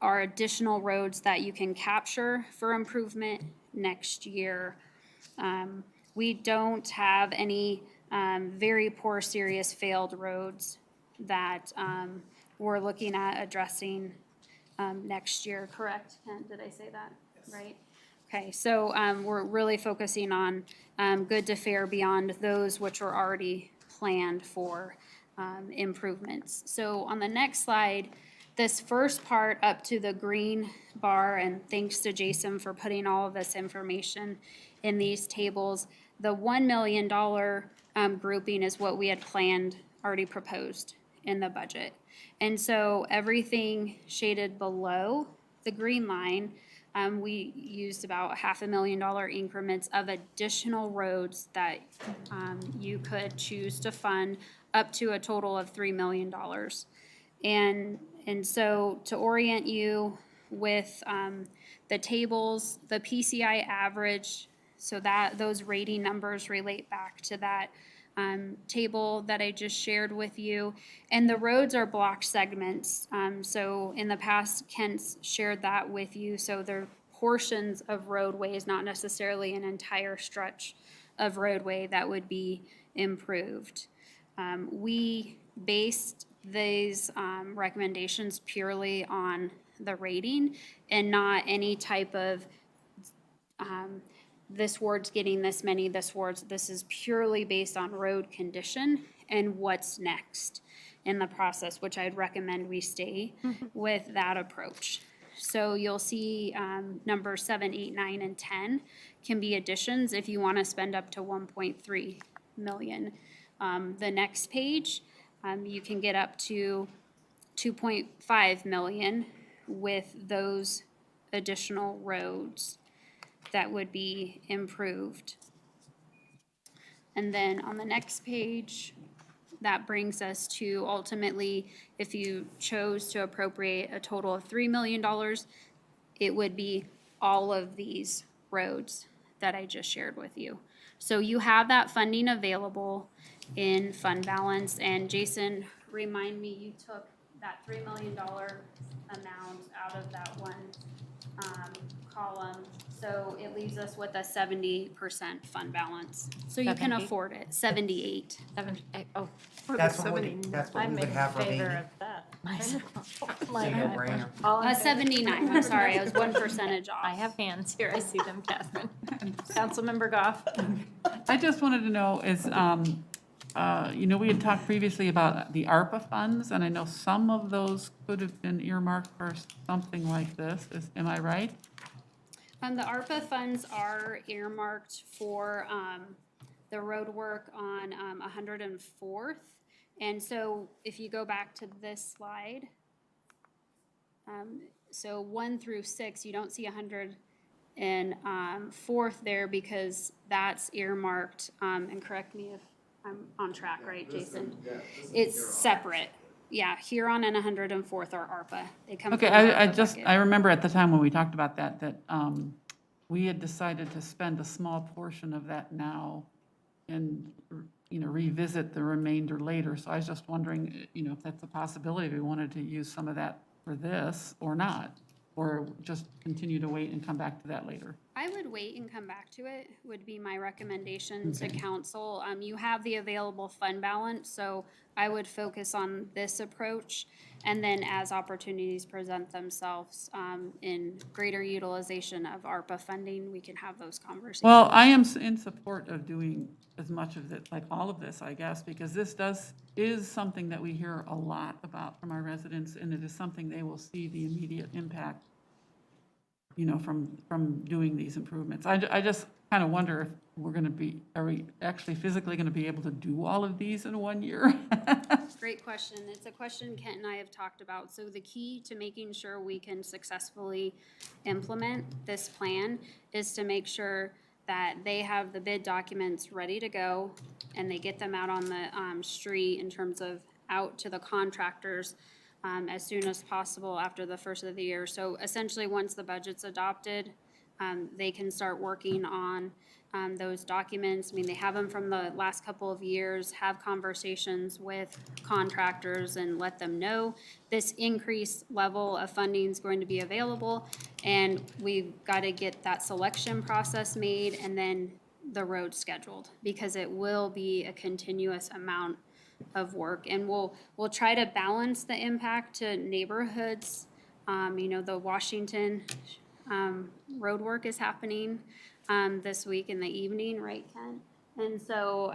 are additional roads that you can capture for improvement next year. We don't have any very poor, serious failed roads that we're looking at addressing next year, correct, Ken? Did I say that? Right? Okay, so we're really focusing on good to fair beyond those which are already planned for improvements. So on the next slide, this first part up to the green bar, and thanks to Jason for putting all of this information in these tables, the $1 million grouping is what we had planned, already proposed in the budget. And so everything shaded below the green line, we used about $500,000 increments of additional roads that you could choose to fund up to a total of $3 million. And so to orient you with the tables, the PCI average, so that those rating numbers relate back to that table that I just shared with you. And the roads are block segments. So in the past, Kent's shared that with you. So they're portions of roadways, not necessarily an entire stretch of roadway that would be improved. We based these recommendations purely on the rating and not any type of this ward's getting this many, this is purely based on road condition and what's next in the process, which I'd recommend we stay with that approach. So you'll see numbers 7, 8, 9, and 10 can be additions if you want to spend up to 1.3 million. The next page, you can get up to 2.5 million with those additional roads that would be improved. And then on the next page, that brings us to ultimately, if you chose to appropriate a total of $3 million, it would be all of these roads that I just shared with you. So you have that funding available in fund balance. And Jason, remind me, you took that $3 million amount out of that one column. So it leaves us with a 70% fund balance. So you can 70? afford it, 78. 78, oh. That's what we would have remaining. that. It's a no-brainer. 79, I'm sorry, I was 1 percentage off. I have hands here, I see them, Catherine. Councilmember Goff? I just wanted to know is, we had talked previously about the ARPA funds, and I know some of those could have been earmarked for something like this. Am I right? The ARPA funds are earmarked for the road work on 104th. And so if you go back to this slide, so 1 through 6, you don't see 104th there because that's earmarked, and correct me if I'm on track, right, Jason? It's separate. Yeah, Huron and 104th are ARPA. They come Okay, from the I ARPA just, bucket. I remember at the time when we talked about that we had decided to spend a small portion of that now and, revisit the remainder later. So I was just wondering, if that's a possibility, if we wanted to use some of that for this or not, or just continue to wait and come back to that later. I would wait and come back to it, would be my recommendation to council. You have the available fund balance, so I would focus on this approach. And then as opportunities present themselves in greater utilization of ARPA funding, we can have those conversations. Well, I am in support of doing as much of it, like all of this, I guess, because this is something that we hear a lot about from our residents, and it is something they will see the immediate impact, from doing these improvements. I just kind of wonder if are we actually physically going to be able to do all of these in 1 year? Great question. It's a question Kent and I have talked about. So the key to making sure we can successfully implement this plan is to make sure that they have the bid documents ready to go and they get them out on the street in terms of out to the contractors as soon as possible after the first of the year. So essentially, once the budget's adopted, they can start working on those documents. I mean, they have them from the last couple of years, have conversations with contractors and let them know this increased level of funding is going to be available. And we've got to get that selection process made and then the road scheduled, because it will be a continuous amount of work. And we'll try to balance the impact to neighborhoods The Washington road work is happening this week in the evening, right, Ken? And so,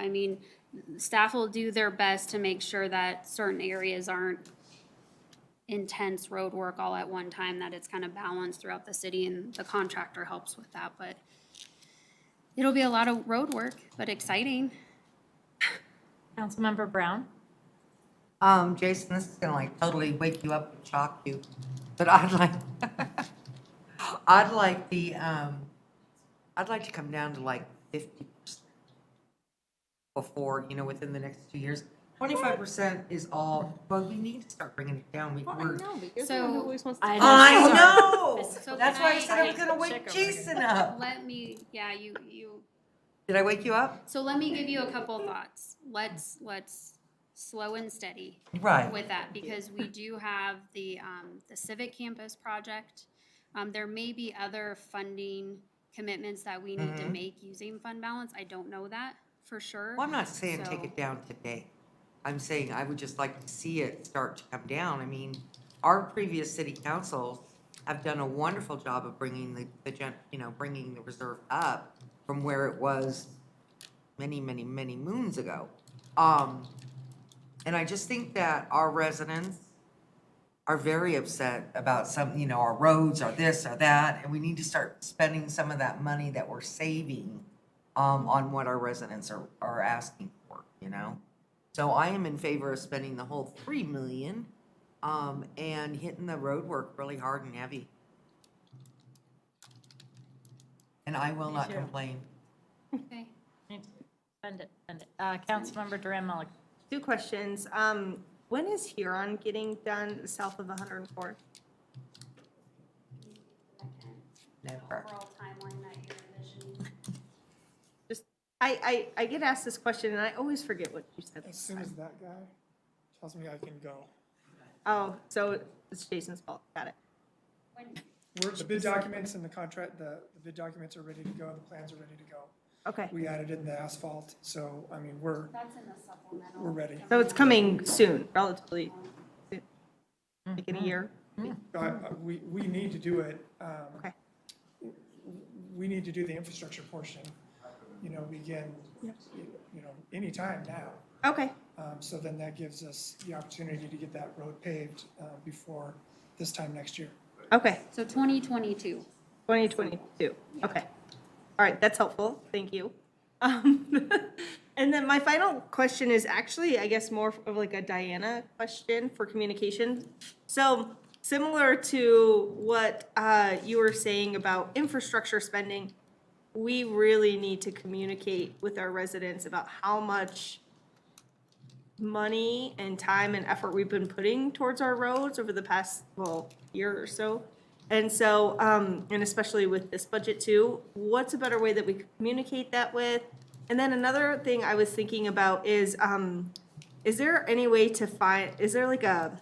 staff will do their best to make sure that certain areas aren't intense road work all at one time, that it's kind of balanced throughout the city, and the contractor helps with that. But it'll be a lot of road work, but exciting. Councilmember Brown? Jason, this is gonna like totally wake you up and shock you, but I'd like, I'd like to come down to like 50% before, within the next 2 years. 25% is all, but we need to start bringing it down. We're, I know. So That's can why I said I was gonna wake Check over Jason here. up. Let me, yeah, you. Did I wake you up? So let me give you a couple thoughts. Let's slow and steady. Right. With that, because we do have the Civic Campus project. There may be other funding commitments that we need to make using fund balance. I don't know that for sure. Well, I'm not saying take So- it down today. I'm saying I would just like to see it start to come down. I mean, our previous city councils have done a wonderful job of bringing bringing the reserve up from where it was many, many, many moons ago. And I just think that our residents are very upset about some, our roads are this or that, and we need to start spending some of that money that we're saving on what our residents are asking for, So I am in favor of spending the whole $3 million and hitting the road work really hard and heavy. And I will not too. complain. Okay. Spend it. Councilmember Duran Mulligan. 2 questions. When is Huron getting done south of 104th? Never. Overall timeline that you're envisioning. Just, I get asked this question and I always forget what you said. As soon as that guy tells me I can go. Oh, so it's Jason's fault. Got it. The bid documents and the contract, the bid documents are ready to go, the plans are ready to go. Okay. We added in the asphalt, so, I mean, we're ready. So it's coming soon, relatively soon. Like in a year? We need to do it. Okay. We need to do the infrastructure portion, begin, anytime now. Okay. So then that gives us the opportunity to get that road paved before this time next year. Okay. So 2022. 2022. Okay. All right, that's helpful. Thank you. And then my final question is actually, I guess, more of like a Diana question for communication. So similar to what you were saying about infrastructure spending, we really need to communicate with our residents about how much money and time and effort we've been putting towards our roads over the past, year or so. And so, and especially with this budget too, what's a better way that we could communicate that with? And then another thing I was thinking about is there any way to is there like a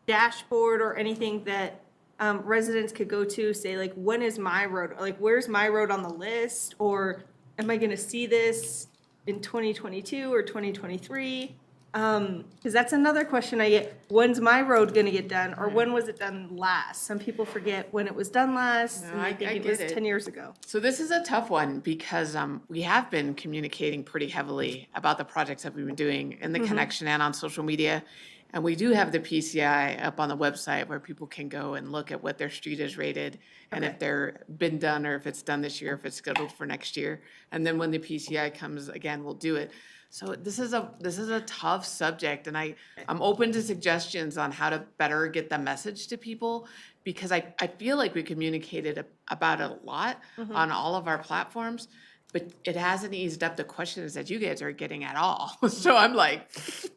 dashboard or anything that residents could go to, say like, when is my road, like where's my road on the list? Or am I gonna see this in 2022 or 2023? Because that's another question I get. When's my road gonna get done, or when was it done last? Some people forget when it was done last, and I they think it get was it. 10 years ago. So this is a tough one because we have been communicating pretty heavily about the projects that we've been doing in the connection and on social media. And we do have the PCI up on the website where people can go and look at what their street is rated and if they're been done or if it's done this year, if it's scheduled for next year. And then when the PCI comes again, we'll do it. So this is a tough subject, and I'm open to suggestions on how to better get the message to people, because I feel like we communicated about it a lot on all of our platforms, but it hasn't eased up the questions that you guys are getting at all. So I'm like,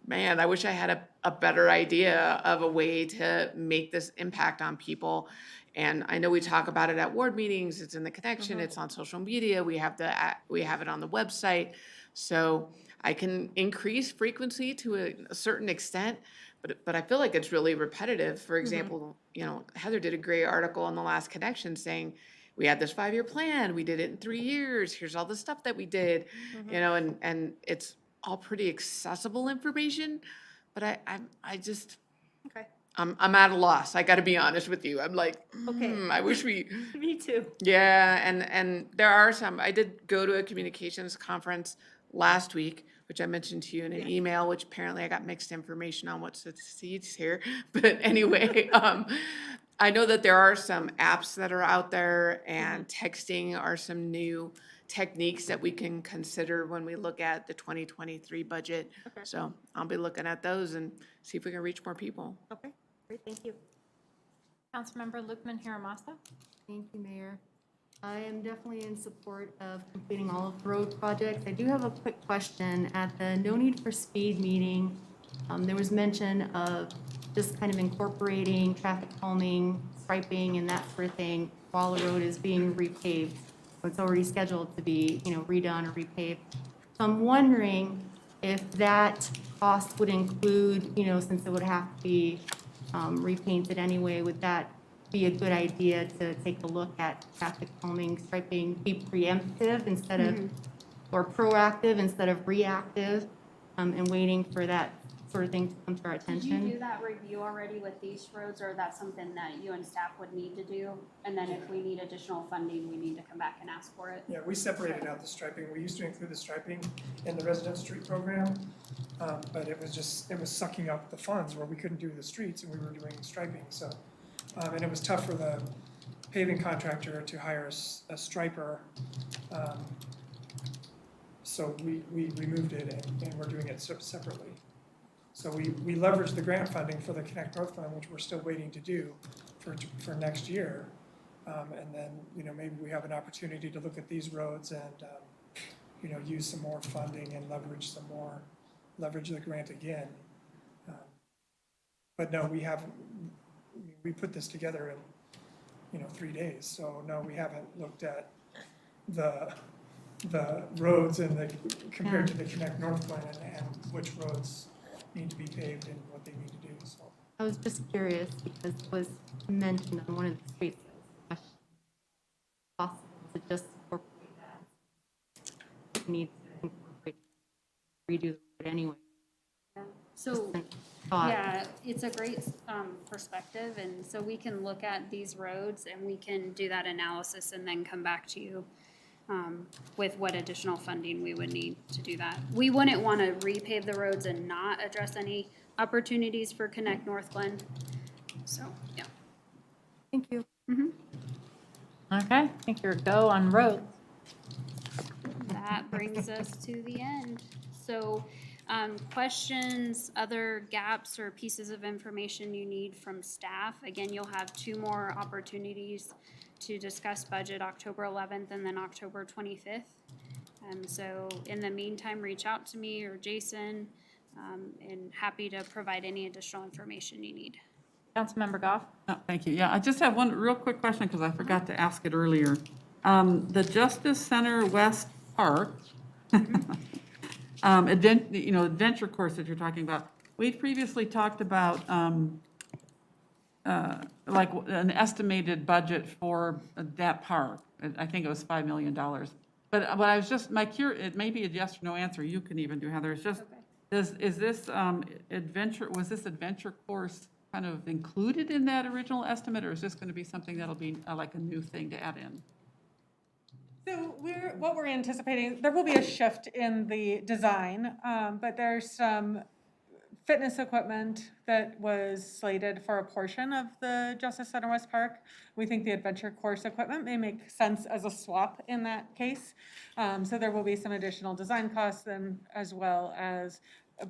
man, I wish I had a better idea of a way to make this impact on people. And I know we talk about it at ward meetings, it's in the connection, it's on social media, we have it on the website. So I can increase frequency to a certain extent, but I feel like it's really repetitive. For example, Heather did a great article on the last connection saying, we had this 5-year plan, we did it in 3 years, here's all the stuff that we did, and it's all pretty accessible information, but I just, Okay. I'm at a loss. I got to be honest with you. I'm like, Okay. I wish we. Me too. Yeah, and there are some. I did go to a communications conference last week, which I mentioned to you in an email, which apparently I got mixed information on what succeeds here. But anyway, I know that there are some apps that are out there, and texting are some new techniques that we can consider when we look at the 2023 budget. So I'll be looking at those and see if we can reach more people. Okay, great, thank you. Councilmember Lukman-Hiramasa. Thank you, Mayor. I am definitely in support of completing all of the road projects. I do have a quick question. At the No Need for Speed meeting, there was mention of just kind of incorporating traffic calming, striping, and that sort of thing while the road is being repaved. It's already scheduled to be, redone or repaved. So I'm wondering if that cost would include, since it would have to be repainted anyway, would that be a good idea to take a look at traffic calming, striping, be preemptive instead of, or proactive instead of reactive, and waiting for that sort of thing to come to our Did you attention? do that review already with these roads, or that's something that you and staff would need to do? And then if we need additional funding, we need to come back and ask for it? Yeah, we separated out the striping. We used to include the striping in the resident street program, but it was sucking up the funds where we couldn't do the streets and we were doing striping, so. And it was tough for the paving contractor to hire a striper. So we removed it and we're doing it separately. So we leveraged the grant funding for the Connect North Fund, which we're still waiting to do for next year. And then, maybe we have an opportunity to look at these roads and, use some more funding and leverage the grant again. But no, we haven't, we put this together in, 3 days. So no, we haven't looked at the roads and compared to the Connect North Plan and which roads need to be paved and what they need to do, so. I was just curious because it was mentioned on one of the streets that was possible to just incorporate that. Need to incorporate, redo the road anyway. So, Thought. yeah, it's a great perspective, and so we can look at these roads and we can do that analysis and then come back to you with what additional funding we would need to do that. We wouldn't want to repave the roads and not address any opportunities for Connect Northglenn. So, yeah. Thank you. Okay, I think you're go on roads. That brings us to the end. So, questions, other gaps or pieces of information you need from staff? Again, you'll have 2 more opportunities to discuss budget, October 11th and then October 25th. So in the meantime, reach out to me or Jason, and happy to provide any additional information you need. Councilmember Goff? Oh, thank you. Yeah, I just have one real quick question because I forgot to ask it earlier. The Justice Center West Park, adventure course that you're talking about, we've previously talked about like an estimated budget for that park. I think it was $5 million. But I was just, it may be a yes or no answer, you can even do, Heather, it's just, is this was this adventure course kind of included in that original estimate, or is this gonna be something that'll be like a new thing to add in? So what we're anticipating, there will be a shift in the design, but there's some fitness equipment that was slated for a portion of the Justice Center West Park. We think the adventure course equipment may make sense as a swap in that case. So there will be some additional design costs then, as well as,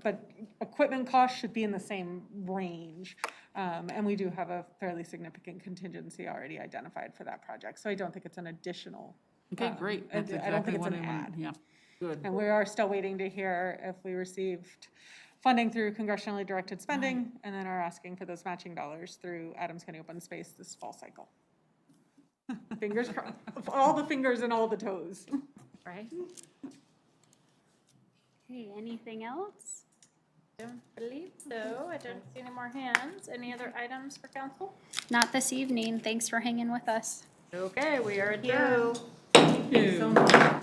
but equipment costs should be in the same range. And we do have a fairly significant contingency already identified for that project. So I don't think it's an additional. Okay, great. That's I don't think exactly it's what an I wanted. add. Yeah, good. And we are still waiting to hear if we received funding through congressionally directed spending, and then are asking for those matching dollars through Adams County Open Space this fall cycle. Fingers crossed, all the fingers and all the toes. Right? Okay, anything else? Don't believe so. I don't see any more hands. Any other items for council? Not this evening. Thanks for hanging with us. Okay, we are adjourned. Thank you so much.